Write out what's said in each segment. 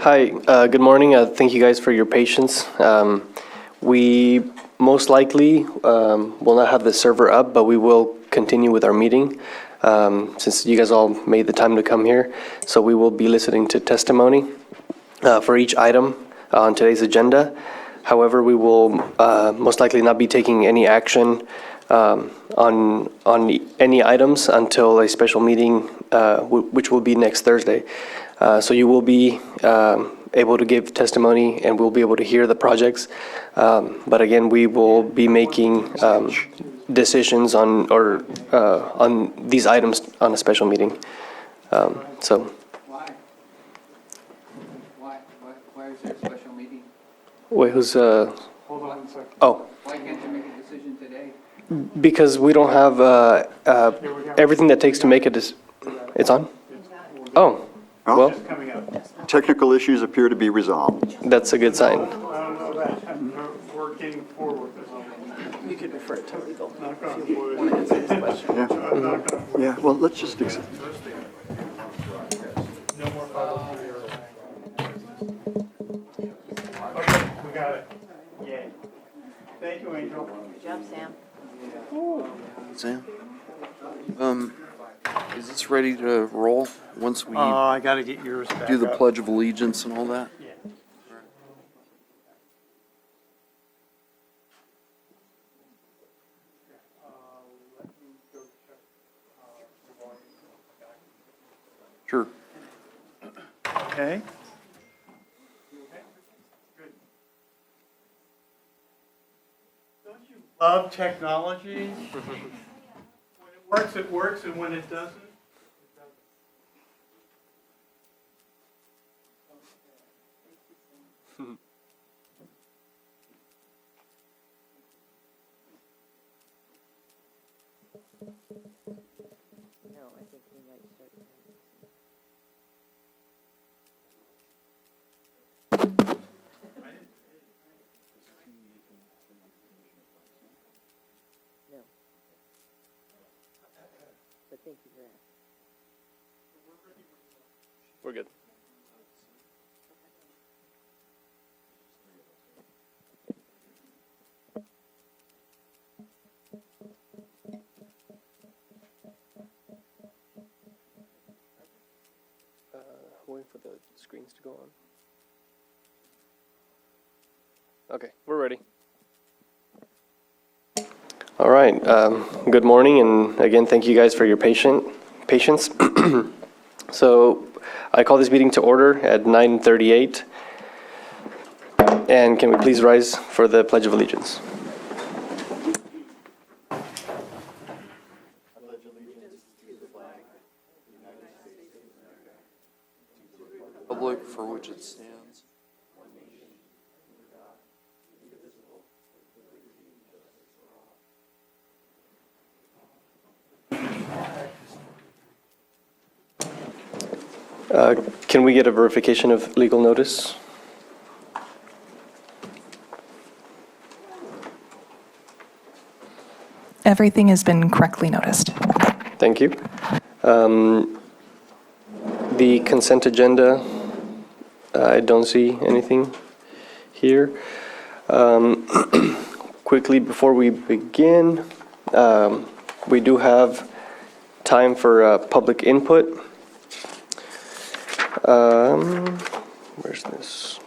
Hi, good morning. Thank you guys for your patience. We most likely will not have the server up, but we will continue with our meeting since you guys all made the time to come here. So we will be listening to testimony for each item on today's agenda. However, we will most likely not be taking any action on any items until a special meeting, which will be next Thursday. So you will be able to give testimony and we'll be able to hear the projects. But again, we will be making decisions on these items on a special meeting. So. Why is there a special meeting? Wait, who's? Hold on a second. Oh, Why can't you make a decision today? because we don't have everything that takes to make a decision. It's on? Oh, well, Just coming up. Technical issues appear to be resolved. that's a good sign. I don't know that. We're getting forward. You could refer it to legal. Knock on if you wood. want to answer this question. Yeah, Knock on wood. yeah, well, let's just, No more 503 or okay, we got it. Yay. Thank you, Angel. Good job, Sam. Sam? Is this ready to roll once we I got to get yours back do the up. Pledge of Allegiance and all that? Yeah. Sure. Okay. Don't you love technology? When it works, and when it doesn't, it doesn't. No, I think we might start. No. But thank you for asking. We're good. Waiting for the screens to go on. Okay, we're ready. All right. Good morning, and again, thank you guys for your patience. So, I call this meeting to order at 9:38. And can we please rise for the Pledge of Allegiance? Republic for which it stands. Can we get a verification of legal notice? Everything has been correctly noticed. Thank you. The consent agenda, I don't see anything here. Quickly, before we begin, we do have time for public input. Where's this?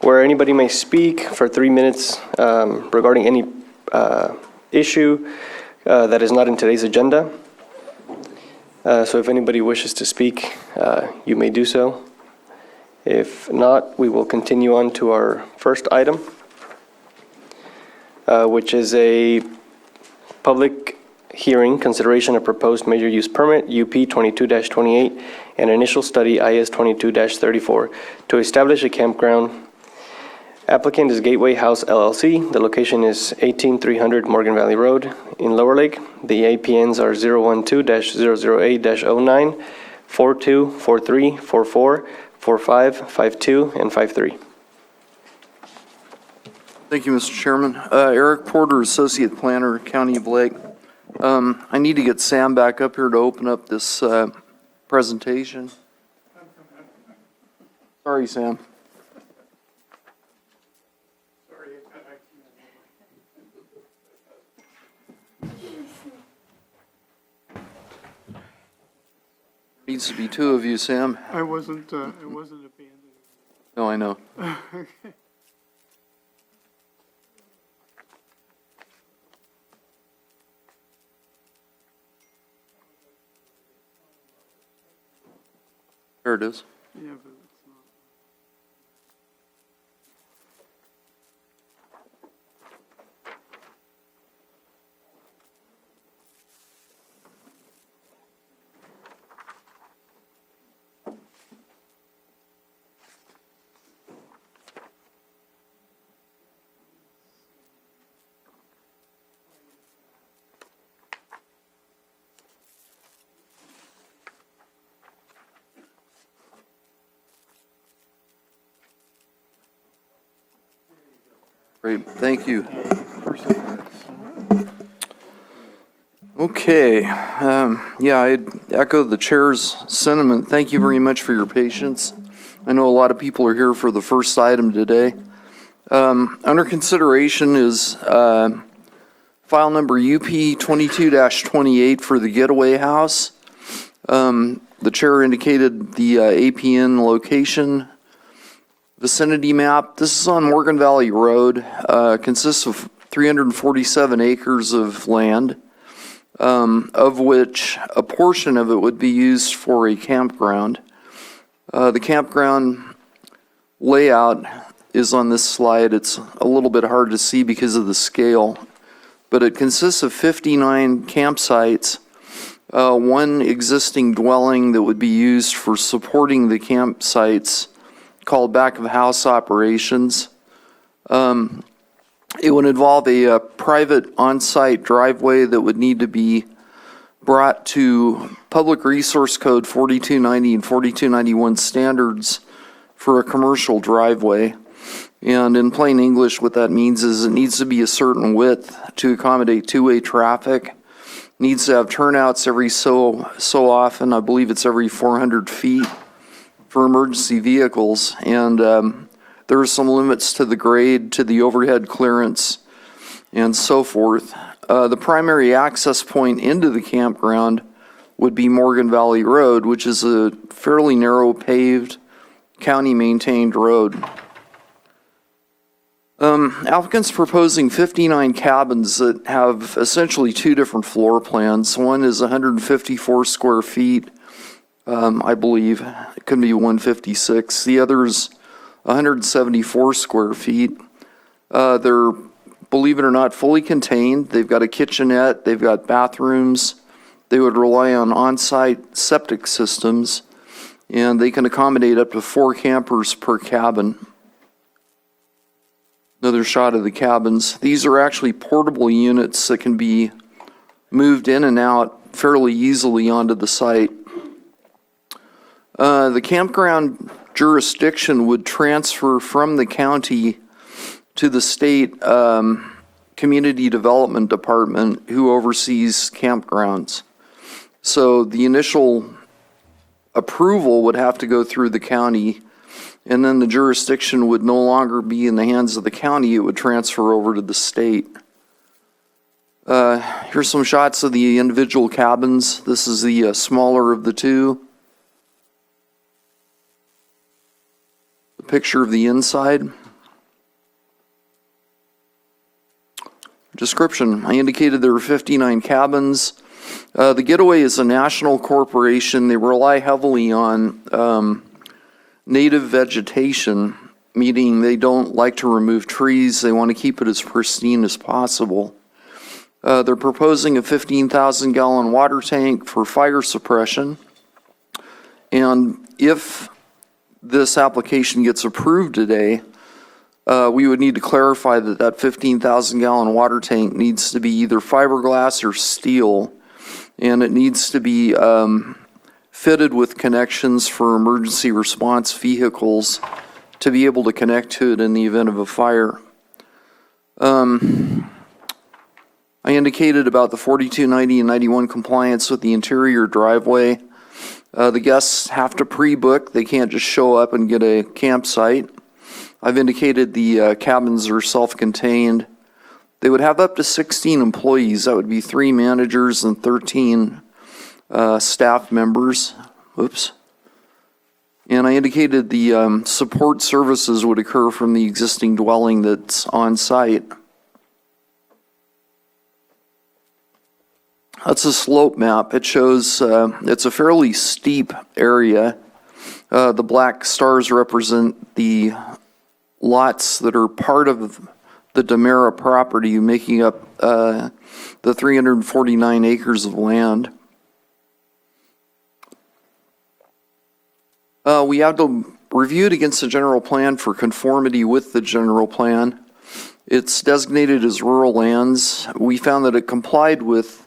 Where anybody may speak for 3 minutes regarding any issue that is not in today's agenda. So if anybody wishes to speak, you may do so. If not, we will continue on to our first item, which is a public hearing, consideration of proposed major use permit, UP 22-28, and initial study, IS 22-34, to establish a campground. Applicant is Gateway House LLC. The location is 18300 Morgan Valley Road in Lower Lake. The APNs are 012-008-09, 42, 43, 44, 45, 52, and 53. Thank you, Mr. Chairman. Eric Porter, Associate Planner, County of Lake. I need to get Sam back up here to open up this presentation. Sorry, Sam. Needs to be two of you, Sam. I wasn't abandoned. No, I know. There it is. Yeah, but it's not. Great, thank you. Okay, yeah, I'd echo the chair's sentiment. Thank you very much for your patience. I know a lot of people are here for the first item today. Under consideration is file number UP 22-28 for the Getaway House. The chair indicated the APN location vicinity map. This is on Morgan Valley Road, consists of 347 acres of land, of which a portion of it would be used for a campground. The campground layout is on this slide. It's a little bit hard to see because of the scale, but it consists of 59 campsites, one existing dwelling that would be used for supporting the campsites called back of house operations. It would involve a private on-site driveway that would need to be brought to Public Resource Code 4290 and 4291 standards for a commercial driveway. And in plain English, what that means is it needs to be a certain width to accommodate two-way traffic. Needs to have turnouts every so often. I believe it's every 400 feet for emergency vehicles. And there are some limits to the grade, to the overhead clearance, and so forth. The primary access point into the campground would be Morgan Valley Road, which is a fairly narrow paved, county-maintained road. Applicant's proposing 59 cabins that have essentially two different floor plans. One is 154 square feet, I believe. It could be 156. The other is 174 square feet. They're, believe it or not, fully contained. They've got a kitchenette. They've got bathrooms. They would rely on on-site septic systems, and they can accommodate up to 4 campers per cabin. Another shot of the cabins. These are actually portable units that can be moved in and out fairly easily onto the site. The campground jurisdiction would transfer from the county to the state community development department, who oversees campgrounds. So the initial approval would have to go through the county, and then the jurisdiction would no longer be in the hands of the county. It would transfer over to the state. Here's some shots of the individual cabins. This is the smaller of the two. The picture of the inside. Description. I indicated there were 59 cabins. The Getaway is a national corporation. They rely heavily on native vegetation, meaning they don't like to remove trees. They want to keep it as pristine as possible. They're proposing a 15,000-gallon water tank for fire suppression. And if this application gets approved today, we would need to clarify that that 15,000-gallon water tank needs to be either fiberglass or steel, and it needs to be fitted with connections for emergency response vehicles to be able to connect to it in the event of a fire. I indicated about the 4290 and 91 compliance with the interior driveway. The guests have to pre-book. They can't just show up and get a campsite. I've indicated the cabins are self-contained. They would have up to 16 employees. That would be 3 managers and 13 staff members. Oops. And I indicated the support services would occur from the existing dwelling that's on site. That's a slope map. It shows it's a fairly steep area. The black stars represent the lots that are part of the Demera property, making up the 349 acres of land. We have to review it against the general plan for conformity with the general plan. It's designated as rural lands. We found that it complied with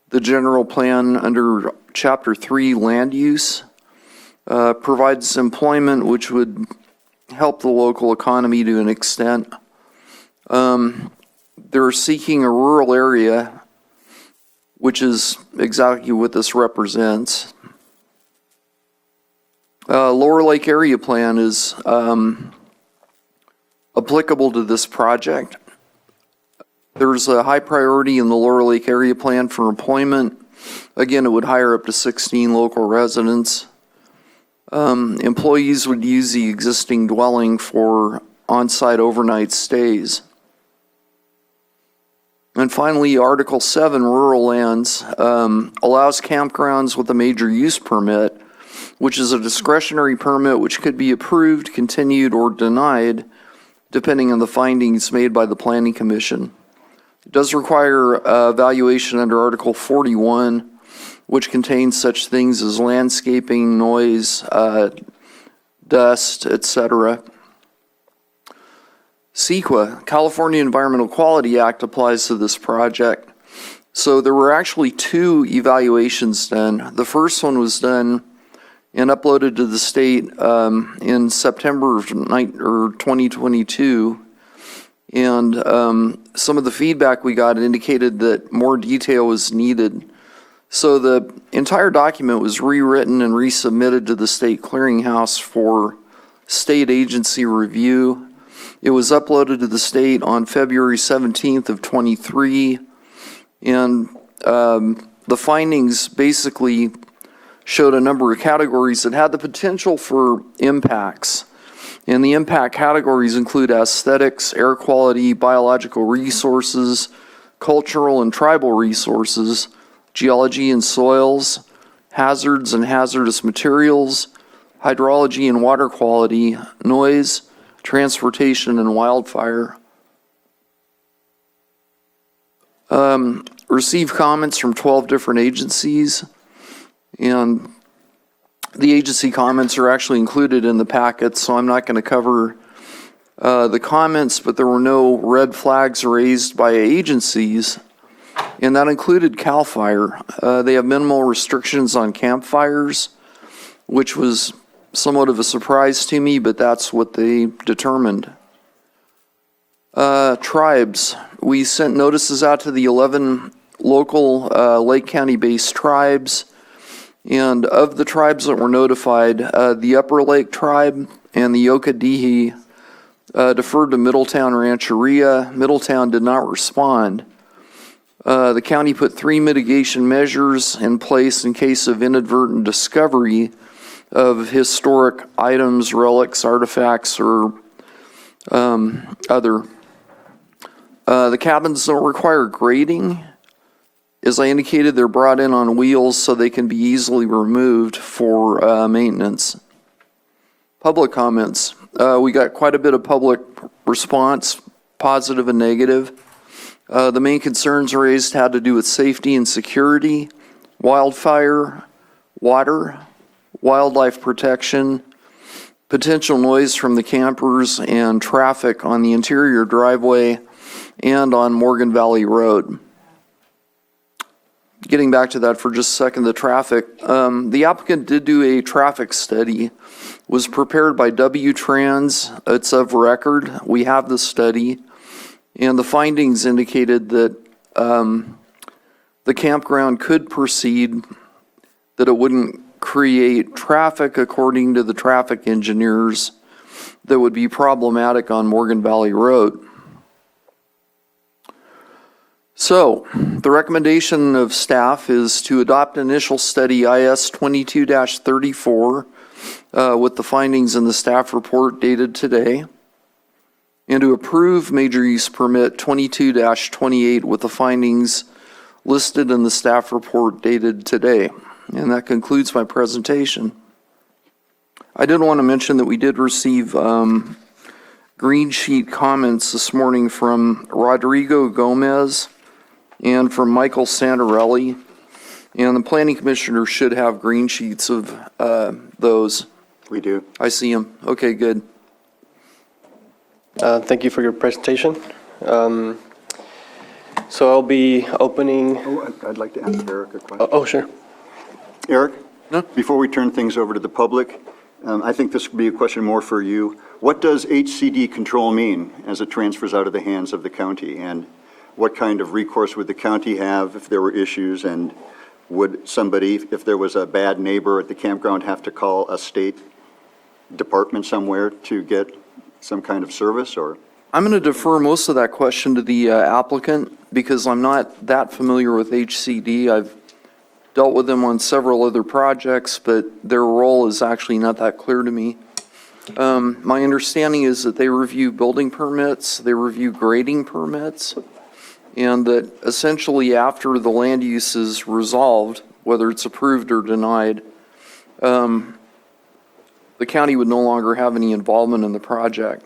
the general plan under Chapter 3 land use, provides employment which would help the local economy to an extent. They're seeking a rural area, which is exactly what this represents. Lower Lake Area Plan is applicable to this project. There's a high priority in the Lower Lake Area Plan for employment. Again, it would hire up to 16 local residents. Employees would use the existing dwelling for on-site overnight stays. And finally, Article 7, Rural Lands, allows campgrounds with a major use permit, which is a discretionary permit which could be approved, continued, or denied, depending on the findings made by the Planning Commission. It does require evaluation under Article 41, which contains such things as landscaping, noise, dust, etc. CEQA, California Environmental Quality Act, applies to this project. So there were actually 2 evaluations done. The first one was done and uploaded to the state in September of 2022. And some of the feedback we got indicated that more detail was needed. So the entire document was rewritten and resubmitted to the state clearinghouse for state agency review. It was uploaded to the state on February 17th of 23. And the findings basically showed a number of categories that had the potential for impacts. And the impact categories include aesthetics, air quality, biological resources, cultural and tribal resources, geology and soils, hazards and hazardous materials, hydrology and water quality, noise, transportation, and wildfire. Received comments from 12 different agencies, and the agency comments are actually included in the packet, so I'm not going to cover the comments, but there were no red flags raised by agencies, and that included CAL FIRE. They have minimal restrictions on campfires, which was somewhat of a surprise to me, but that's what they determined. Tribes. We sent notices out to the 11 local Lake County-based tribes. And of the tribes that were notified, the Upper Lake Tribe and the Yokadihi deferred to Middletown Rancheria. Middletown did not respond. The county put 3 mitigation measures in place in case of inadvertent discovery of historic items, relics, artifacts, or other. The cabins don't require grading. As I indicated, they're brought in on wheels so they can be easily removed for maintenance. Public comments. We got quite a bit of public response, positive and negative. The main concerns raised had to do with safety and security, wildfire, water, wildlife protection, potential noise from the campers, and traffic on the interior driveway and on Morgan Valley Road. Getting back to that for just a second, the traffic. The applicant did do a traffic study, was prepared by W-Trans. It's of record. We have the study. And the findings indicated that the campground could proceed, that it wouldn't create traffic according to the traffic engineers that would be problematic on Morgan Valley Road. So, the recommendation of staff is to adopt initial study IS 22-34 with the findings in the staff report dated today, and to approve major use permit 22-28 with the findings listed in the staff report dated today. And that concludes my presentation. I did want to mention that we did receive green sheet comments this morning from Rodrigo Gomez and from Michael Santarelli. And the planning commissioner should have green sheets of those. We do. I see them. Okay, good. Thank you for your presentation. So I'll be opening, Oh, I'd like to ask Eric a question. oh, sure. Eric? No. Before we turn things over to the public, I think this would be a question more for you. What does HCD control mean as it transfers out of the hands of the county? And what kind of recourse would the county have if there were issues? And would somebody, if there was a bad neighbor at the campground, have to call a state department somewhere to get some kind of service, or? I'm going to defer most of that question to the applicant because I'm not that familiar with HCD. I've dealt with them on several other projects, but their role is actually not that clear to me. My understanding is that they review building permits, they review grading permits, and that essentially after the land use is resolved, whether it's approved or denied, the county would no longer have any involvement in the project.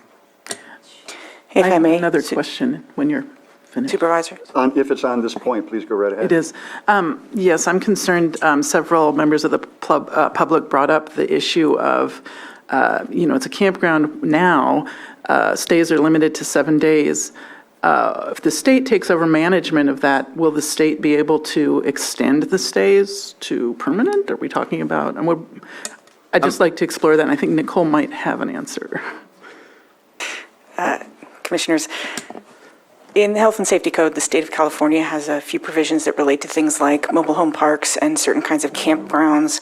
If I may. Another question when you're finished. Supervisor? If it's on this point, please go right ahead. It is. Yes, I'm concerned, several members of the public brought up the issue of, it's a campground now, stays are limited to 7 days. If the state takes over management of that, will the state be able to extend the stays to permanent? Are we talking about, I'd just like to explore that, and I think Nicole might have an answer. Commissioners, in the Health and Safety Code, the state of California has a few provisions that relate to things like mobile home parks and certain kinds of campgrounds.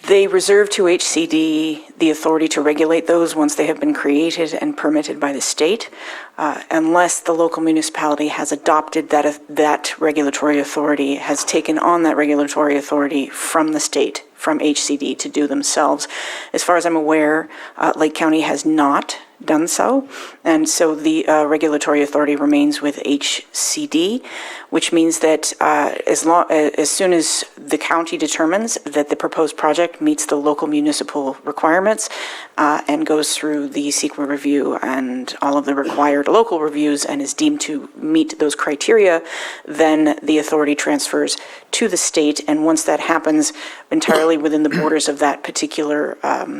They reserve to HCD the authority to regulate those once they have been created and permitted by the state, unless the local municipality has adopted that regulatory authority, has taken on that regulatory authority from the state, from HCD, to do themselves. As far as I'm aware, Lake County has not done so, and so the regulatory authority remains with HCD, which means that as soon as the county determines that the proposed project meets the local municipal requirements and goes through the SEQA review and all of the required local reviews and is deemed to meet those criteria, then the authority transfers to the state, and once that happens entirely within the borders of that particular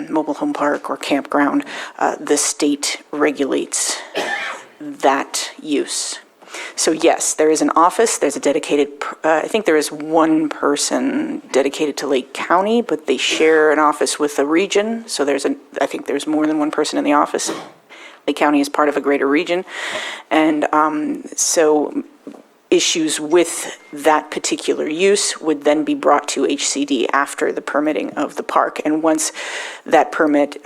mobile home park or campground, the state regulates that use. So yes, there is an office, there's a dedicated, I think there is one person dedicated to Lake County, but they share an office with a region, so I think there's more than one person in the office. Lake County is part of a greater region, and so issues with that particular use would then be brought to HCD after the permitting of the park, and once that permit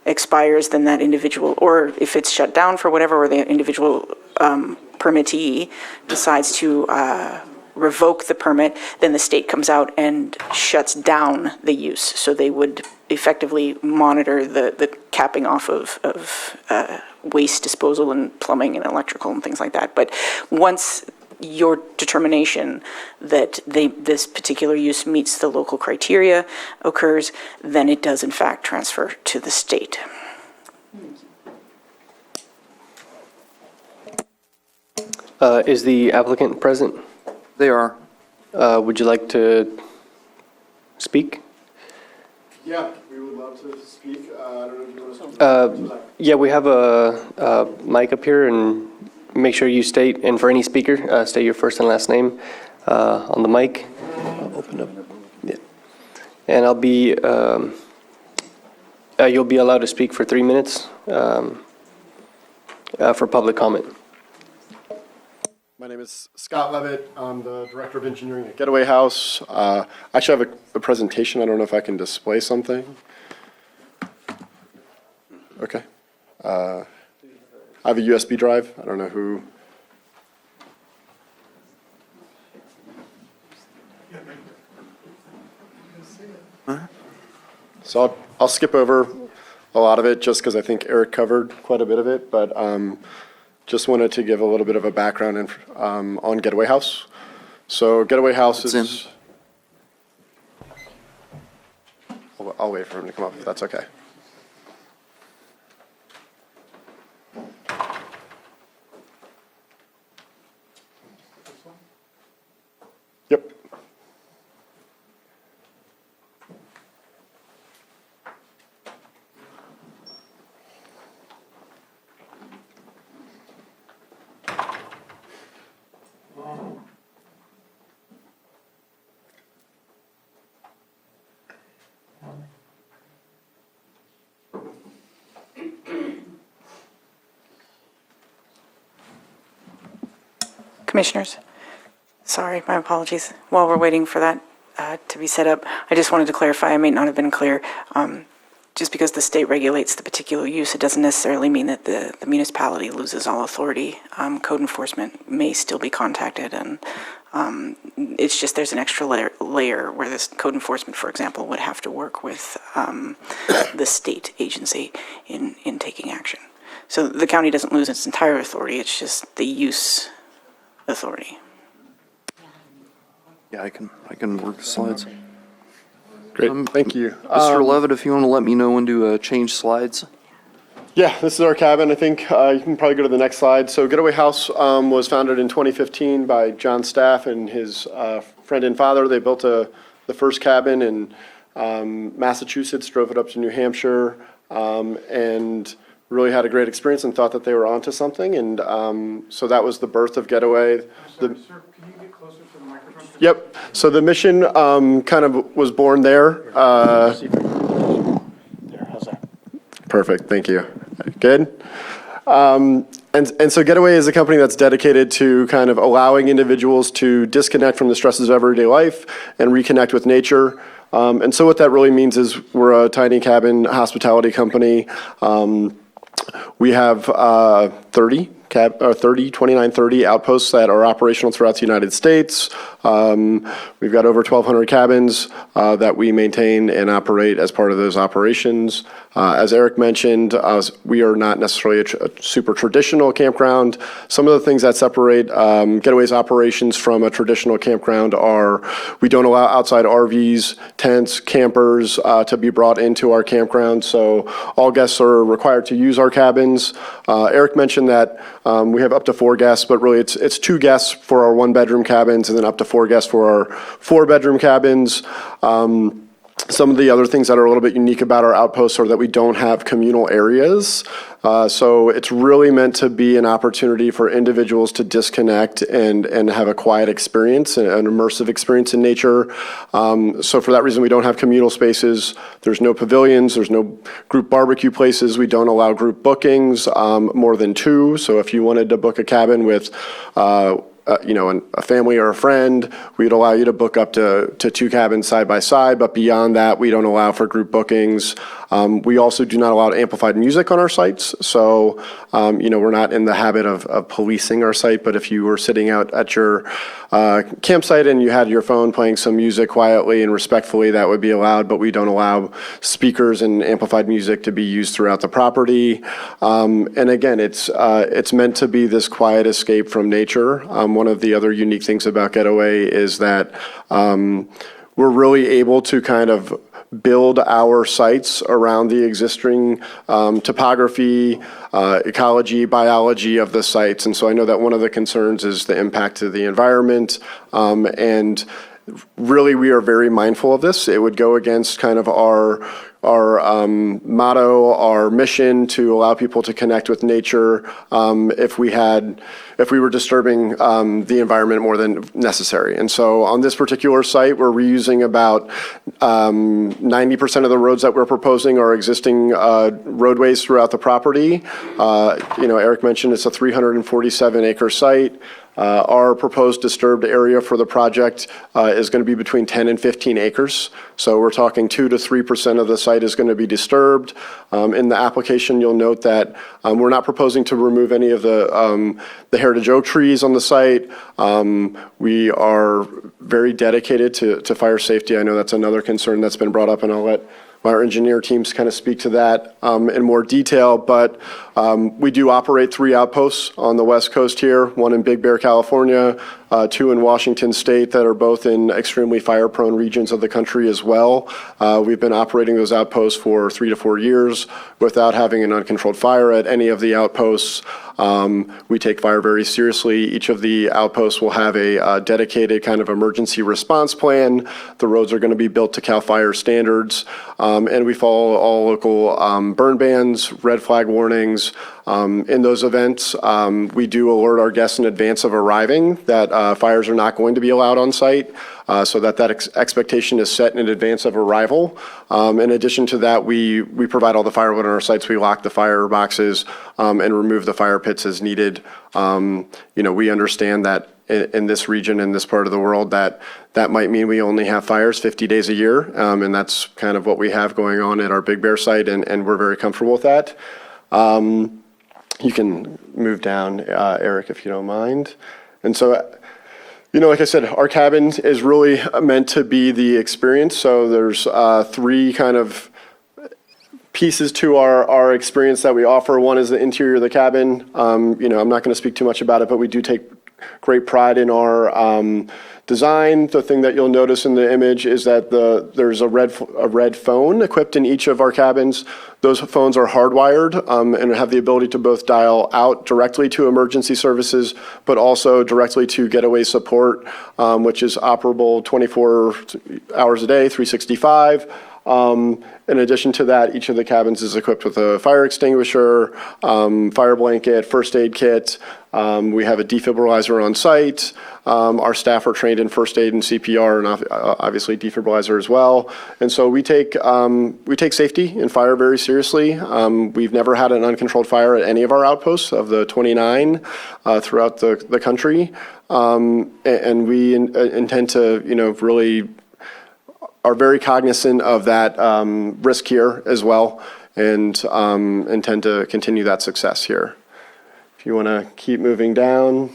expires, then that individual, or if it's shut down for whatever, or the individual permittee decides to revoke the permit, then the state comes out and shuts down the use. So they would effectively monitor the capping off of waste disposal and plumbing and electrical and things like that. But once your determination that this particular use meets the local criteria occurs, then it does in fact transfer to the state. Is the applicant present? They are. Would you like to speak? Yeah, we would love to speak. I don't know if you want to speak. Yeah, we have a mic up here, and make sure you state, and for any speaker, state your first and last name on the mic. I'll open up. Yeah. And you'll be allowed to speak for 3 minutes for public comment. My name is Scott Levitt. I'm the Director of Engineering at Getaway House. I actually have a presentation. I don't know if I can display something. Okay. I have a USB drive. I don't know who. So I'll skip over a lot of it just because I think Eric covered quite a bit of it, but just wanted to give a little bit of a background on Getaway House. So Getaway House It's is. I'll wait for him to come up if that's okay. Yep. Commissioners, sorry, my apologies. While we're waiting for that to be set up, I just wanted to clarify, I may not have been clear. Just because the state regulates the particular use, it doesn't necessarily mean that the municipality loses all authority. Code enforcement may still be contacted, and it's just there's an extra layer where this code enforcement, for example, would have to work with the state agency in taking action. So the county doesn't lose its entire authority, it's just the use authority. Yeah, I can work the slides. Great, thank you. Mr. Levitt, if you want to let me know when to change slides. Yeah, this is our cabin. I think you can probably go to the next slide. So Getaway House was founded in 2015 by John Staff and his friend and father. They built the first cabin in Massachusetts, drove it up to New Hampshire, and really had a great experience and thought that they were onto something. And so that was the birth of Getaway. Sir, can you get closer to the microphone? Yep. So the mission kind of was born there. There, how's that? Perfect. Thank you. Good. And so Getaway is a company that's dedicated to kind of allowing individuals to disconnect from the stresses of everyday life and reconnect with nature. And so what that really means is we're a tiny cabin hospitality company. We have 2930 outposts that are operational throughout the United States. We've got over 1,200 cabins that we maintain and operate as part of those operations. As Eric mentioned, we are not necessarily a super traditional campground. Some of the things that separate Getaway's operations from a traditional campground are we don't allow outside RVs, tents, campers to be brought into our campground. So all guests are required to use our cabins. Eric mentioned that we have up to 4 guests, but really it's 2 guests for our 1-bedroom cabins and then up to 4 guests for our 4-bedroom cabins. Some of the other things that are a little bit unique about our outposts are that we don't have communal areas. So it's really meant to be an opportunity for individuals to disconnect and have a quiet experience, an immersive experience in nature. So for that reason, we don't have communal spaces. There's no pavilions. There's no group barbecue places. We don't allow group bookings more than 2. So if you wanted to book a cabin with a family or a friend, we'd allow you to book up to 2 cabins side by side, but beyond that, we don't allow for group bookings. We also do not allow amplified music on our sites, so we're not in the habit of policing our site, but if you were sitting out at your campsite and you had your phone playing some music quietly and respectfully, that would be allowed, but we don't allow speakers and amplified music to be used throughout the property. And again, it's meant to be this quiet escape from nature. One of the other unique things about Getaway is that we're really able to kind of build our sites around the existing topography, ecology, biology of the sites. And so I know that one of the concerns is the impact to the environment. And really, we are very mindful of this. It would go against kind of our motto, our mission to allow people to connect with nature if we were disturbing the environment more than necessary. And so on this particular site, we're reusing about 90% of the roads that we're proposing are existing roadways throughout the property. Eric mentioned it's a 347-acre site. Our proposed disturbed area for the project is going to be between 10 and 15 acres. So we're talking 2 to 3% of the site is going to be disturbed. In the application, you'll note that we're not proposing to remove any of the heritage oak trees on the site. We are very dedicated to fire safety. I know that's another concern that's been brought up, and I'll let our engineer teams kind of speak to that in more detail, but we do operate 3 outposts on the West Coast here, 1 in Big Bear, California, 2 in Washington State that are both in extremely fire-prone regions of the country as well. We've been operating those outposts for 3 to 4 years without having an uncontrolled fire at any of the outposts. We take fire very seriously. Each of the outposts will have a dedicated kind of emergency response plan. The roads are going to be built to CAL FIRE standards, and we follow all local burn bans, red flag warnings. In those events, we do alert our guests in advance of arriving that fires are not going to be allowed on site, so that expectation is set in advance of arrival. In addition to that, we provide all the firewood on our sites. We lock the fire boxes and remove the fire pits as needed. We understand that in this region, in this part of the world, that might mean we only have fires 50 days a year, and that's kind of what we have going on at our Big Bear site, and we're very comfortable with that. You can move down, Eric, if you don't mind. And so, like I said, our cabin is really meant to be the experience. So there's 3 kind of pieces to our experience that we offer. One is the interior of the cabin. I'm not going to speak too much about it, but we do take great pride in our design. The thing that you'll notice in the image is that there's a red phone equipped in each of our cabins. Those phones are hardwired and have the ability to both dial out directly to emergency services, but also directly to getaway support, which is operable 24 hours a day, 365. In addition to that, each of the cabins is equipped with a fire extinguisher, fire blanket, first aid kit. We have a defibrillator on site. Our staff are trained in first aid and CPR, and obviously defibrillator as well. And so we take safety and fire very seriously. We've never had an uncontrolled fire at any of our outposts of the 29 throughout the country, and we intend to, really are very cognizant of that risk here as well, and intend to continue that success here. If you want to keep moving down,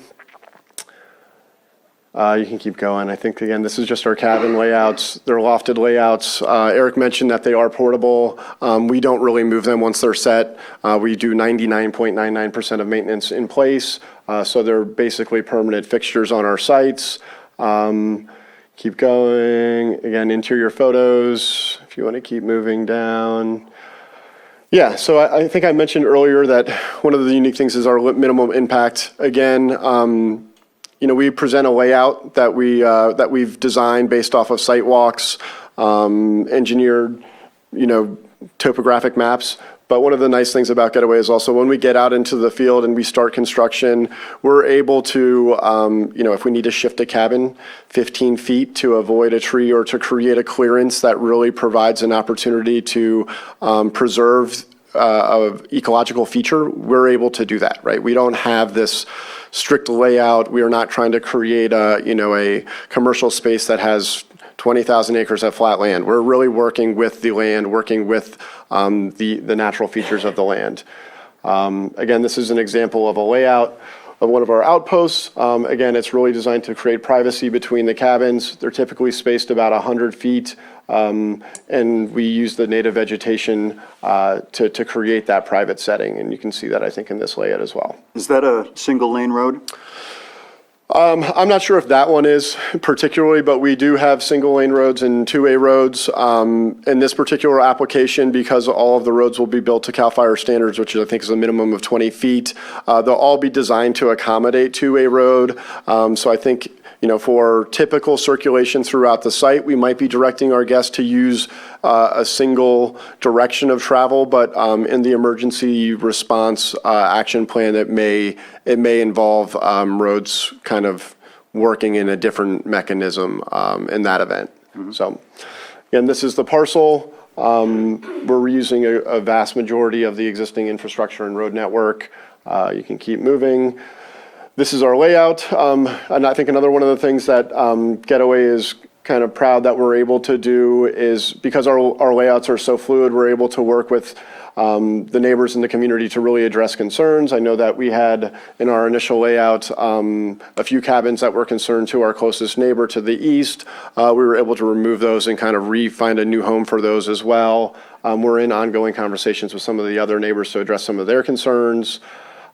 you can keep going. I think, again, this is just our cabin layouts. They're lofted layouts. Eric mentioned that they are portable. We don't really move them once they're set. We do 99.99% of maintenance in place, so they're basically permanent fixtures on our sites. Keep going. Again, interior photos, if you want to keep moving down. Yeah, so I think I mentioned earlier that one of the unique things is our minimum impact. Again, we present a layout that we've designed based off of site walks, engineered, topographic maps. But one of the nice things about Getaway is also when we get out into the field and we start construction, we're able to, if we need to shift a cabin 15 feet to avoid a tree or to create a clearance that really provides an opportunity to preserve an ecological feature, we're able to do that, right? We don't have this strict layout. We are not trying to create a commercial space that has 20,000 acres of flat land. We're really working with the land, working with the natural features of the land. Again, this is an example of a layout of one of our outposts. Again, it's really designed to create privacy between the cabins. They're typically spaced about 100 feet, and we use the native vegetation to create that private setting. And you can see that, I think, in this layout as well. Is that a single lane road? I'm not sure if that one is particularly, but we do have single lane roads and two-way roads. In this particular application, because all of the roads will be built to CAL FIRE standards, which I think is a minimum of 20 feet, they'll all be designed to accommodate two-way road. So I think, for typical circulation throughout the site, we might be directing our guests to use a single direction of travel, but in the emergency response action plan, it may involve reroads kind of working in a different mechanism in that event. Mm-hmm. So, again, this is the parcel. We're reusing a vast majority of the existing infrastructure and road network. You can keep moving. This is our layout, and I think another one of the things that Getaway is kind of proud that we're able to do is because our layouts are so fluid, we're able to work with the neighbors in the community to really address concerns. I know that we had in our initial layout a few cabins that were concerned to our closest neighbor to the east. We were able to remove those and kind of find a new home for those as well. We're in ongoing conversations with some of the other neighbors to address some of their concerns.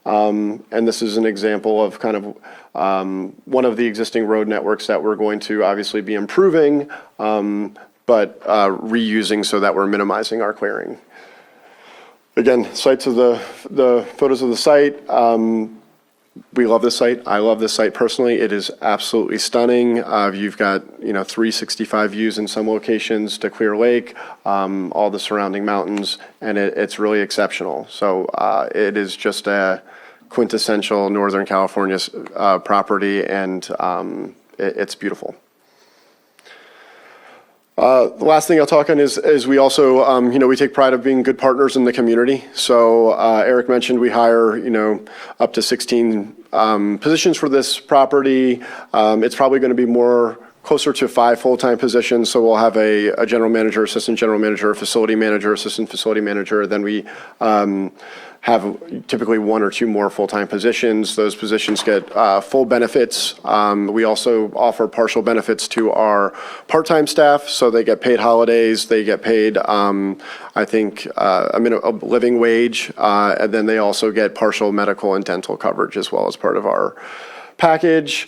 And this is an example of kind of one of the existing road networks that we're going to obviously be improving, but reusing so that we're minimizing our clearing. Again, sites of the photos of the site. We love this site. I love this site personally. It is absolutely stunning. You've got 365 views in some locations to Clear Lake, all the surrounding mountains, and it's really exceptional. So it is just a quintessential Northern California property, and it's beautiful. The last thing I'll talk on is we also, we take pride of being good partners in the community. So Eric mentioned we hire, up to 16 positions for this property. It's probably going to be closer to 5 full-time positions. So we'll have a general manager, assistant general manager, facility manager, assistant facility manager. Then we have typically 1 or 2 more full-time positions. Those positions get full benefits. We also offer partial benefits to our part-time staff, so they get paid holidays, they get paid, a living wage, and then they also get partial medical and dental coverage as well as part of our package.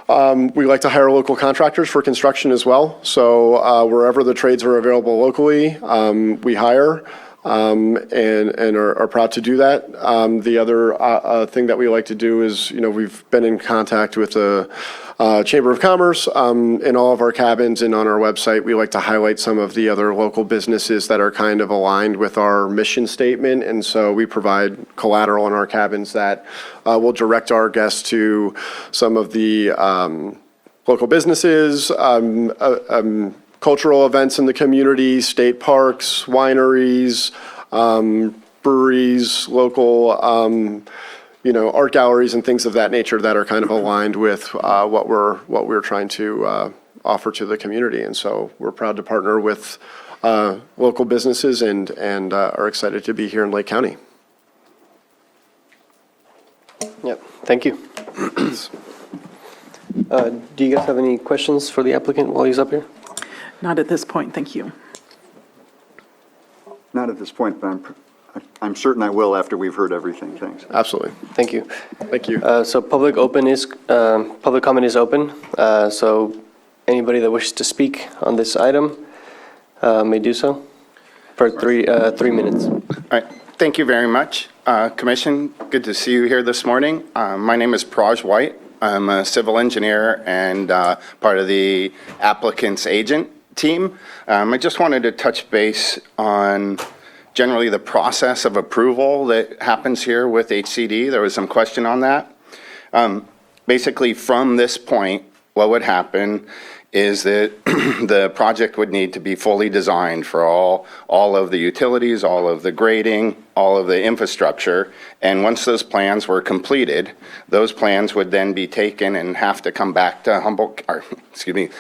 We like to hire local contractors for construction as well. So wherever the trades are available locally, we hire. And are proud to do that. The other thing that we like to do is, we've been in contact with the Chamber of Commerce in all of our cabins, and on our website, we like to highlight some of the other local businesses that are kind of aligned with our mission statement. And so we provide collateral in our cabins that will direct our guests to some of the local businesses, cultural events in the community, state parks, wineries, breweries, local, art galleries and things of that nature that are kind of aligned with what we're trying to offer to the community. And so we're proud to partner with local businesses and are excited to be here in Lake County. Yep, thank you. Do you guys have any questions for the applicant while he's up here? Not at this point, thank you. Not at this point, but I'm certain I will after we've heard everything. Thanks. Absolutely. Thank you. Thank you. So public comment is open. So anybody that wishes to speak on this item may do so for 3 minutes. All right. Thank you very much. Commission, good to see you here this morning. My name is Praj White. I'm a civil engineer and part of the applicant's agent team. I just wanted to touch base on generally the process of approval that happens here with HCD. There was some question on that. Basically, from this point, what would happen is that the project would need to be fully designed for all of the utilities, all of the grading, all of the infrastructure. And once those plans were completed, those plans would then be taken and have to come back to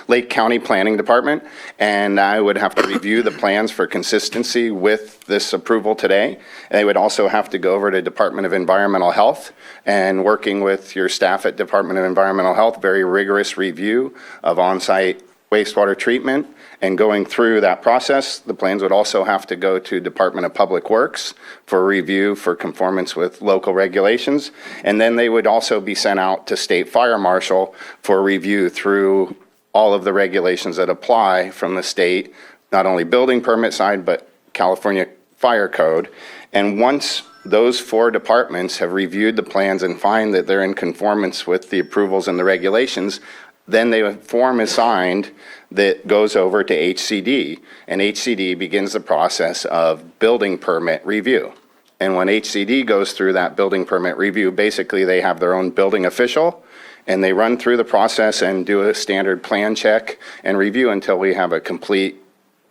Lake County Planning Department. And I would have to review the plans for consistency with this approval today. And they would also have to go over to Department of Environmental Health, and working with your staff at Department of Environmental Health, very rigorous review of on-site wastewater treatment. And going through that process, the plans would also have to go to Department of Public Works for review for conformance with local regulations. And then they would also be sent out to State Fire Marshal for review through all of the regulations that apply from the state, not only building permit side, but California Fire Code. And once those 4 departments have reviewed the plans and find that they're in conformance with the approvals and the regulations, then the form is signed that goes over to HCD, and HCD begins the process of building permit review. And when HCD goes through that building permit review, basically they have their own building official, and they run through the process and do a standard plan check and review until we have a complete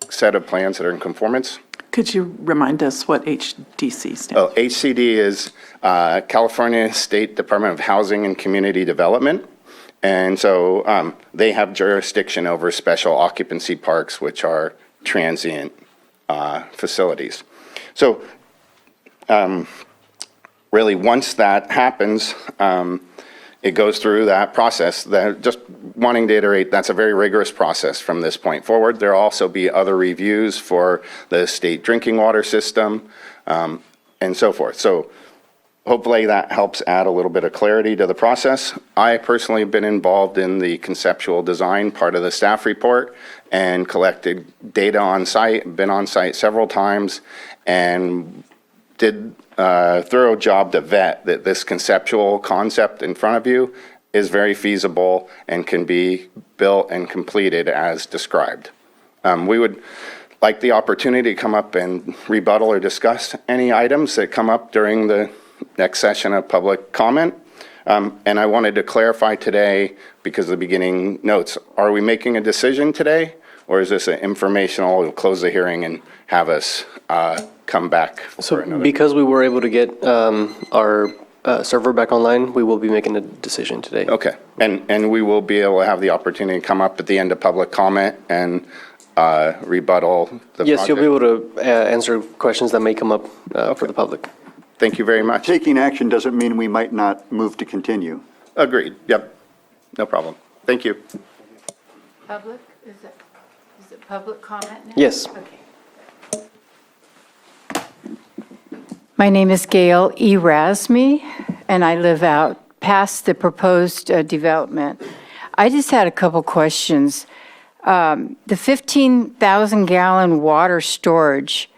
set of plans that are in conformance. Could you remind us what HDC stands? Oh, HCD is California State Department of Housing and Community Development. And so they have jurisdiction over special occupancy parks, which are transient facilities. So really, once that happens, it goes through that process. Just wanting to iterate, that's a very rigorous process from this point forward. There'll also be other reviews for the state drinking water system and so forth. So hopefully that helps add a little bit of clarity to the process. I personally have been involved in the conceptual design part of the staff report and collected data on site, been on site several times, and did a thorough job to vet that this conceptual concept in front of you is very feasible and can be built and completed as described. We would like the opportunity to come up and rebuttal or discuss any items that come up during the next session of public comment. And I wanted to clarify today, because of the beginning notes, are we making a decision today? Or is this an informational, we'll close the hearing and have us come back for So another? because we were able to get our server back online, we will be making a decision today. Okay, and we will be able to have the opportunity to come up at the end of public comment and rebuttal the project? Yes, you'll be able to answer questions that may come up for the public. Thank you very much. Taking action doesn't mean we might not move to continue. Agreed, yep, no problem. Thank you. Public, is it public comment now? Yes. Okay. My name is Gail Erasmi, and I live out past the proposed development. I just had a couple questions. The 15,000-gallon water storage,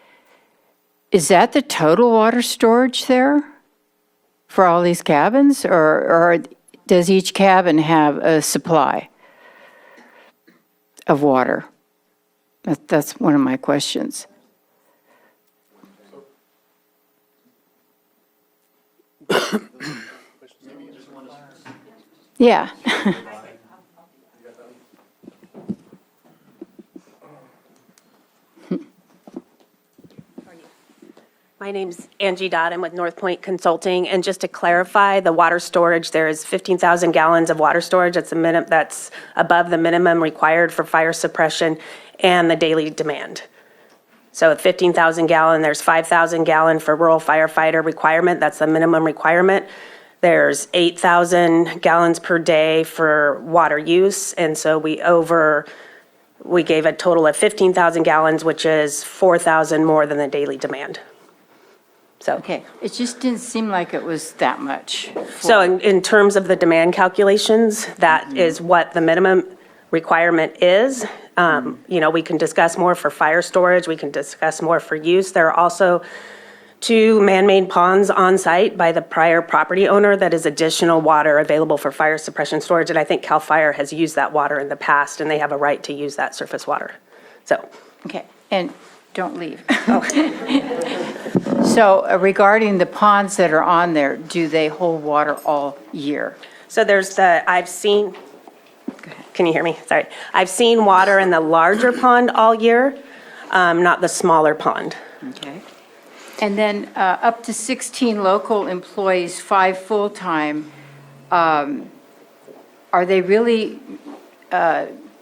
is that the total water storage there for all these cabins, or does each cabin have a supply of water? That's one of my questions. Yeah. My name's Angie Dodd. I'm with North Point Consulting. And just to clarify, the water storage, there is 15,000 gallons of water storage. That's above the minimum required for fire suppression and the daily demand. So at 15,000 gallon, there's 5,000 gallon for rural firefighter requirement. That's the minimum requirement. There's 8,000 gallons per day for water use. And so we gave a total of 15,000 gallons, which is 4,000 more than the daily demand. So, Okay, it just didn't seem like it was that much. so in terms of the demand calculations, that is what the minimum requirement is. We can discuss more for fire storage. We can discuss more for use. There are also 2 man-made ponds on site by the prior property owner that is additional water available for fire suppression storage. And I think CAL FIRE has used that water in the past, and they have a right to use that surface water. So, Okay, and don't leave. So regarding the ponds that are on there, do they hold water all year? so can you hear me? Sorry. I've seen water in the larger pond all year, not the smaller pond. Okay. And then up to 16 local employees, 5 full-time, are they really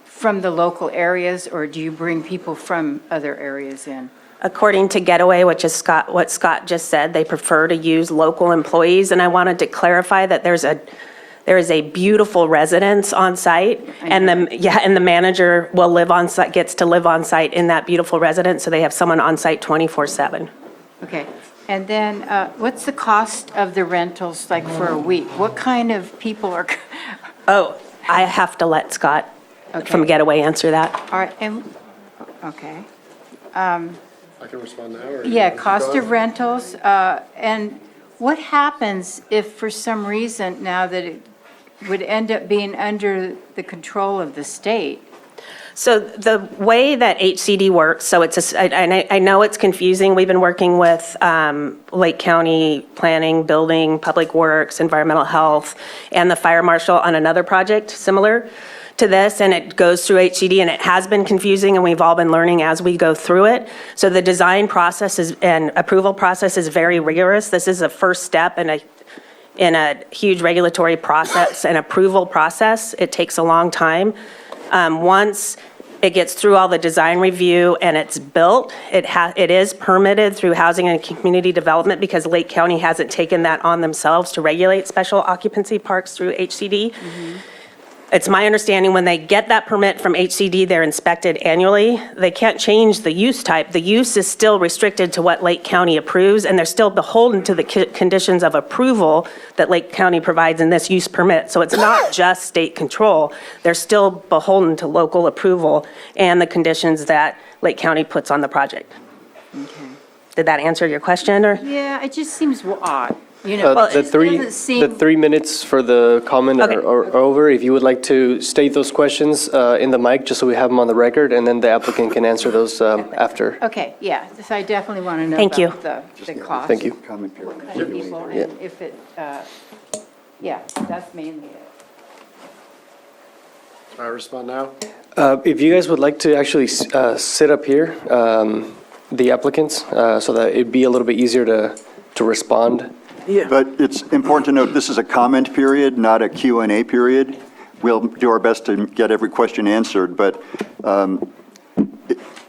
from the local areas, or do you bring people from other areas in? According to Getaway, which is what Scott just said, they prefer to use local employees. And I wanted to clarify that there is a beautiful residence on site, and the manager gets to live on site in that beautiful residence, so they have someone on site 24/7. Okay. And then what's the cost of the rentals, like for a week? What kind of people are, Oh, I have to let Scott from Okay. Getaway answer that. all right, and, okay. I can respond now, or? Yeah, cost of rentals, and what happens if for some reason now that it would end up being under the control of the state? So the way that HCD works, so I know it's confusing. We've been working with Lake County Planning, Building, Public Works, Environmental Health, and the Fire Marshal on another project similar to this, and it goes through HCD, and it has been confusing, and we've all been learning as we go through it. So the design process and approval process is very rigorous. This is a first step in a huge regulatory process and approval process. It takes a long time. Once it gets through all the design review and it's built, it is permitted through Housing and Community Development because Lake County hasn't taken that on themselves to regulate special occupancy parks through HCD. It's my understanding when they get that permit from HCD, they're inspected annually. They can't change the use type. The use is still restricted to what Lake County approves, and they're still beholden to the conditions of approval that Lake County provides in this use permit. So it's not just state control. They're still beholden to local approval and the conditions that Lake County puts on the project. Did that answer your question, or? Yeah, it just seems odd, you know. The it three, doesn't seem- the 3 minutes for the comment Okay. are over. If you would like to state those questions in the mic, just so we have them on the record, and then the applicant can answer those after. Okay, yeah, so I definitely want to know Thank you. about the cost. Thank you. Comment period. Kind of people, and if it, yeah, that's mainly it. Can I respond now? If you guys would like to actually sit up here, the applicants, so that it'd be a little bit easier to respond. But it's important to note, this is a comment period, not a Q&A period. We'll do our best to get every question answered, but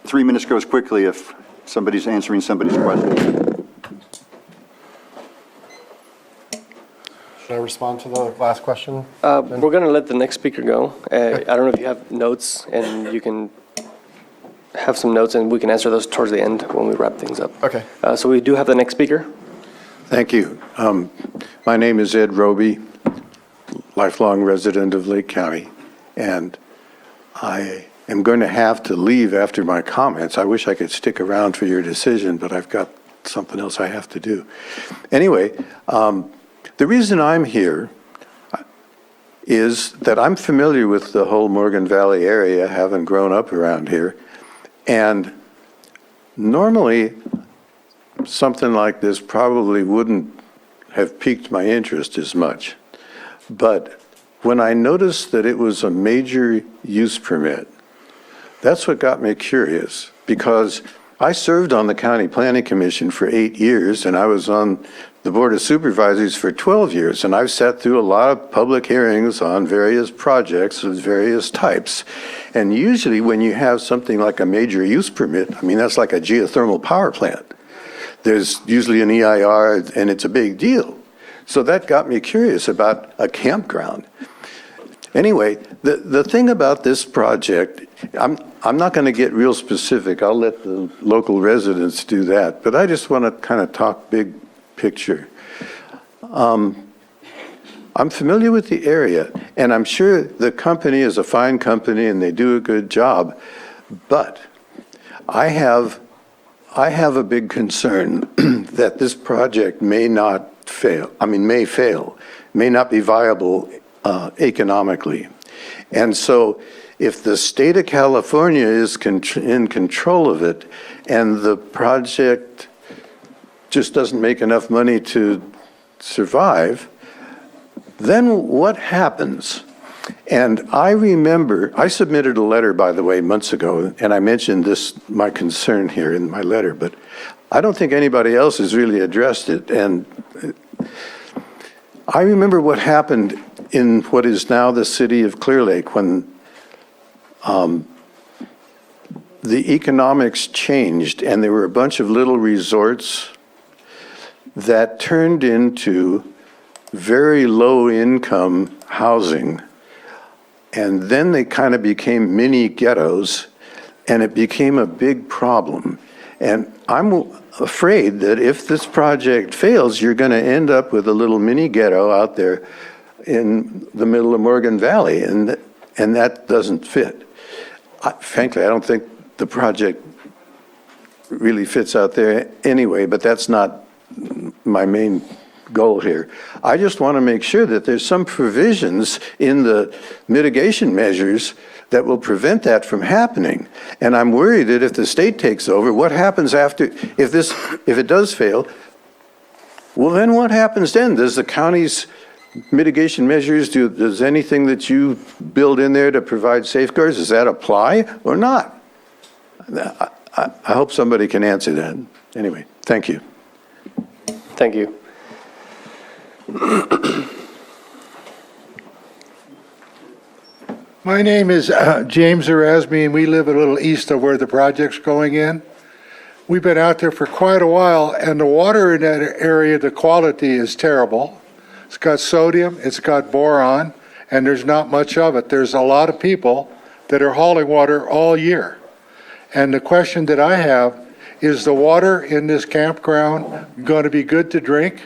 3 minutes goes quickly if somebody's answering somebody's question. Should I respond to the last question? We're going to let the next speaker go. I don't know if you have notes, and you can have some notes, and we can answer those towards the end when we wrap things up. Okay. So we do have the next speaker. Thank you. My name is Ed Roby, lifelong resident of Lake County, and I am going to have to leave after my comments. I wish I could stick around for your decision, but I've got something else I have to do. Anyway, the reason I'm here is that I'm familiar with the whole Morgan Valley area, having grown up around here, and normally something like this probably wouldn't have piqued my interest as much. But when I noticed that it was a major use permit, that's what got me curious, because I served on the County Planning Commission for 8 years, and I was on the Board of Supervisors for 12 years, and I've sat through a lot of public hearings on various projects of various types. And usually when you have something like a major use permit, I mean, that's like a geothermal power plant. There's usually an EIR, and it's a big deal. So that got me curious about a campground. Anyway, the thing about this project, I'm not going to get real specific. I'll let the local residents do that. But I just want to kind of talk big picture. I'm familiar with the area, and I'm sure the company is a fine company and they do a good job. But I have a big concern that this project may not fail. I mean, may fail, may not be viable economically. And so if the state of California is in control of it and the project just doesn't make enough money to survive, then what happens? And I remember, I submitted a letter, by the way, months ago, and I mentioned this, my concern here in my letter, but I don't think anybody else has really addressed it. And I remember what happened in what is now the city of Clear Lake when the economics changed and there were a bunch of little resorts that turned into very low-income housing. And then they kind of became mini ghettos, and it became a big problem. And I'm afraid that if this project fails, you're going to end up with a little mini ghetto out there in the middle of Morgan Valley, and that doesn't fit. Frankly, I don't think the project really fits out there anyway, but that's not my main goal here. I just want to make sure that there's some provisions in the mitigation measures that will prevent that from happening. And I'm worried that if the state takes over, what happens after, if it does fail, well, then what happens then? Does the county's mitigation measures, does anything that you build in there to provide safeguards, does that apply or not? I hope somebody can answer that. Anyway, thank you. Thank you. My name is James Erasmi, and we live a little east of where the project's going in. We've been out there for quite a while, and the water in that area, the quality is terrible. It's got sodium, it's got boron, and there's not much of it. There's a lot of people that are hauling water all year. And the question that I have, is the water in this campground going to be good to drink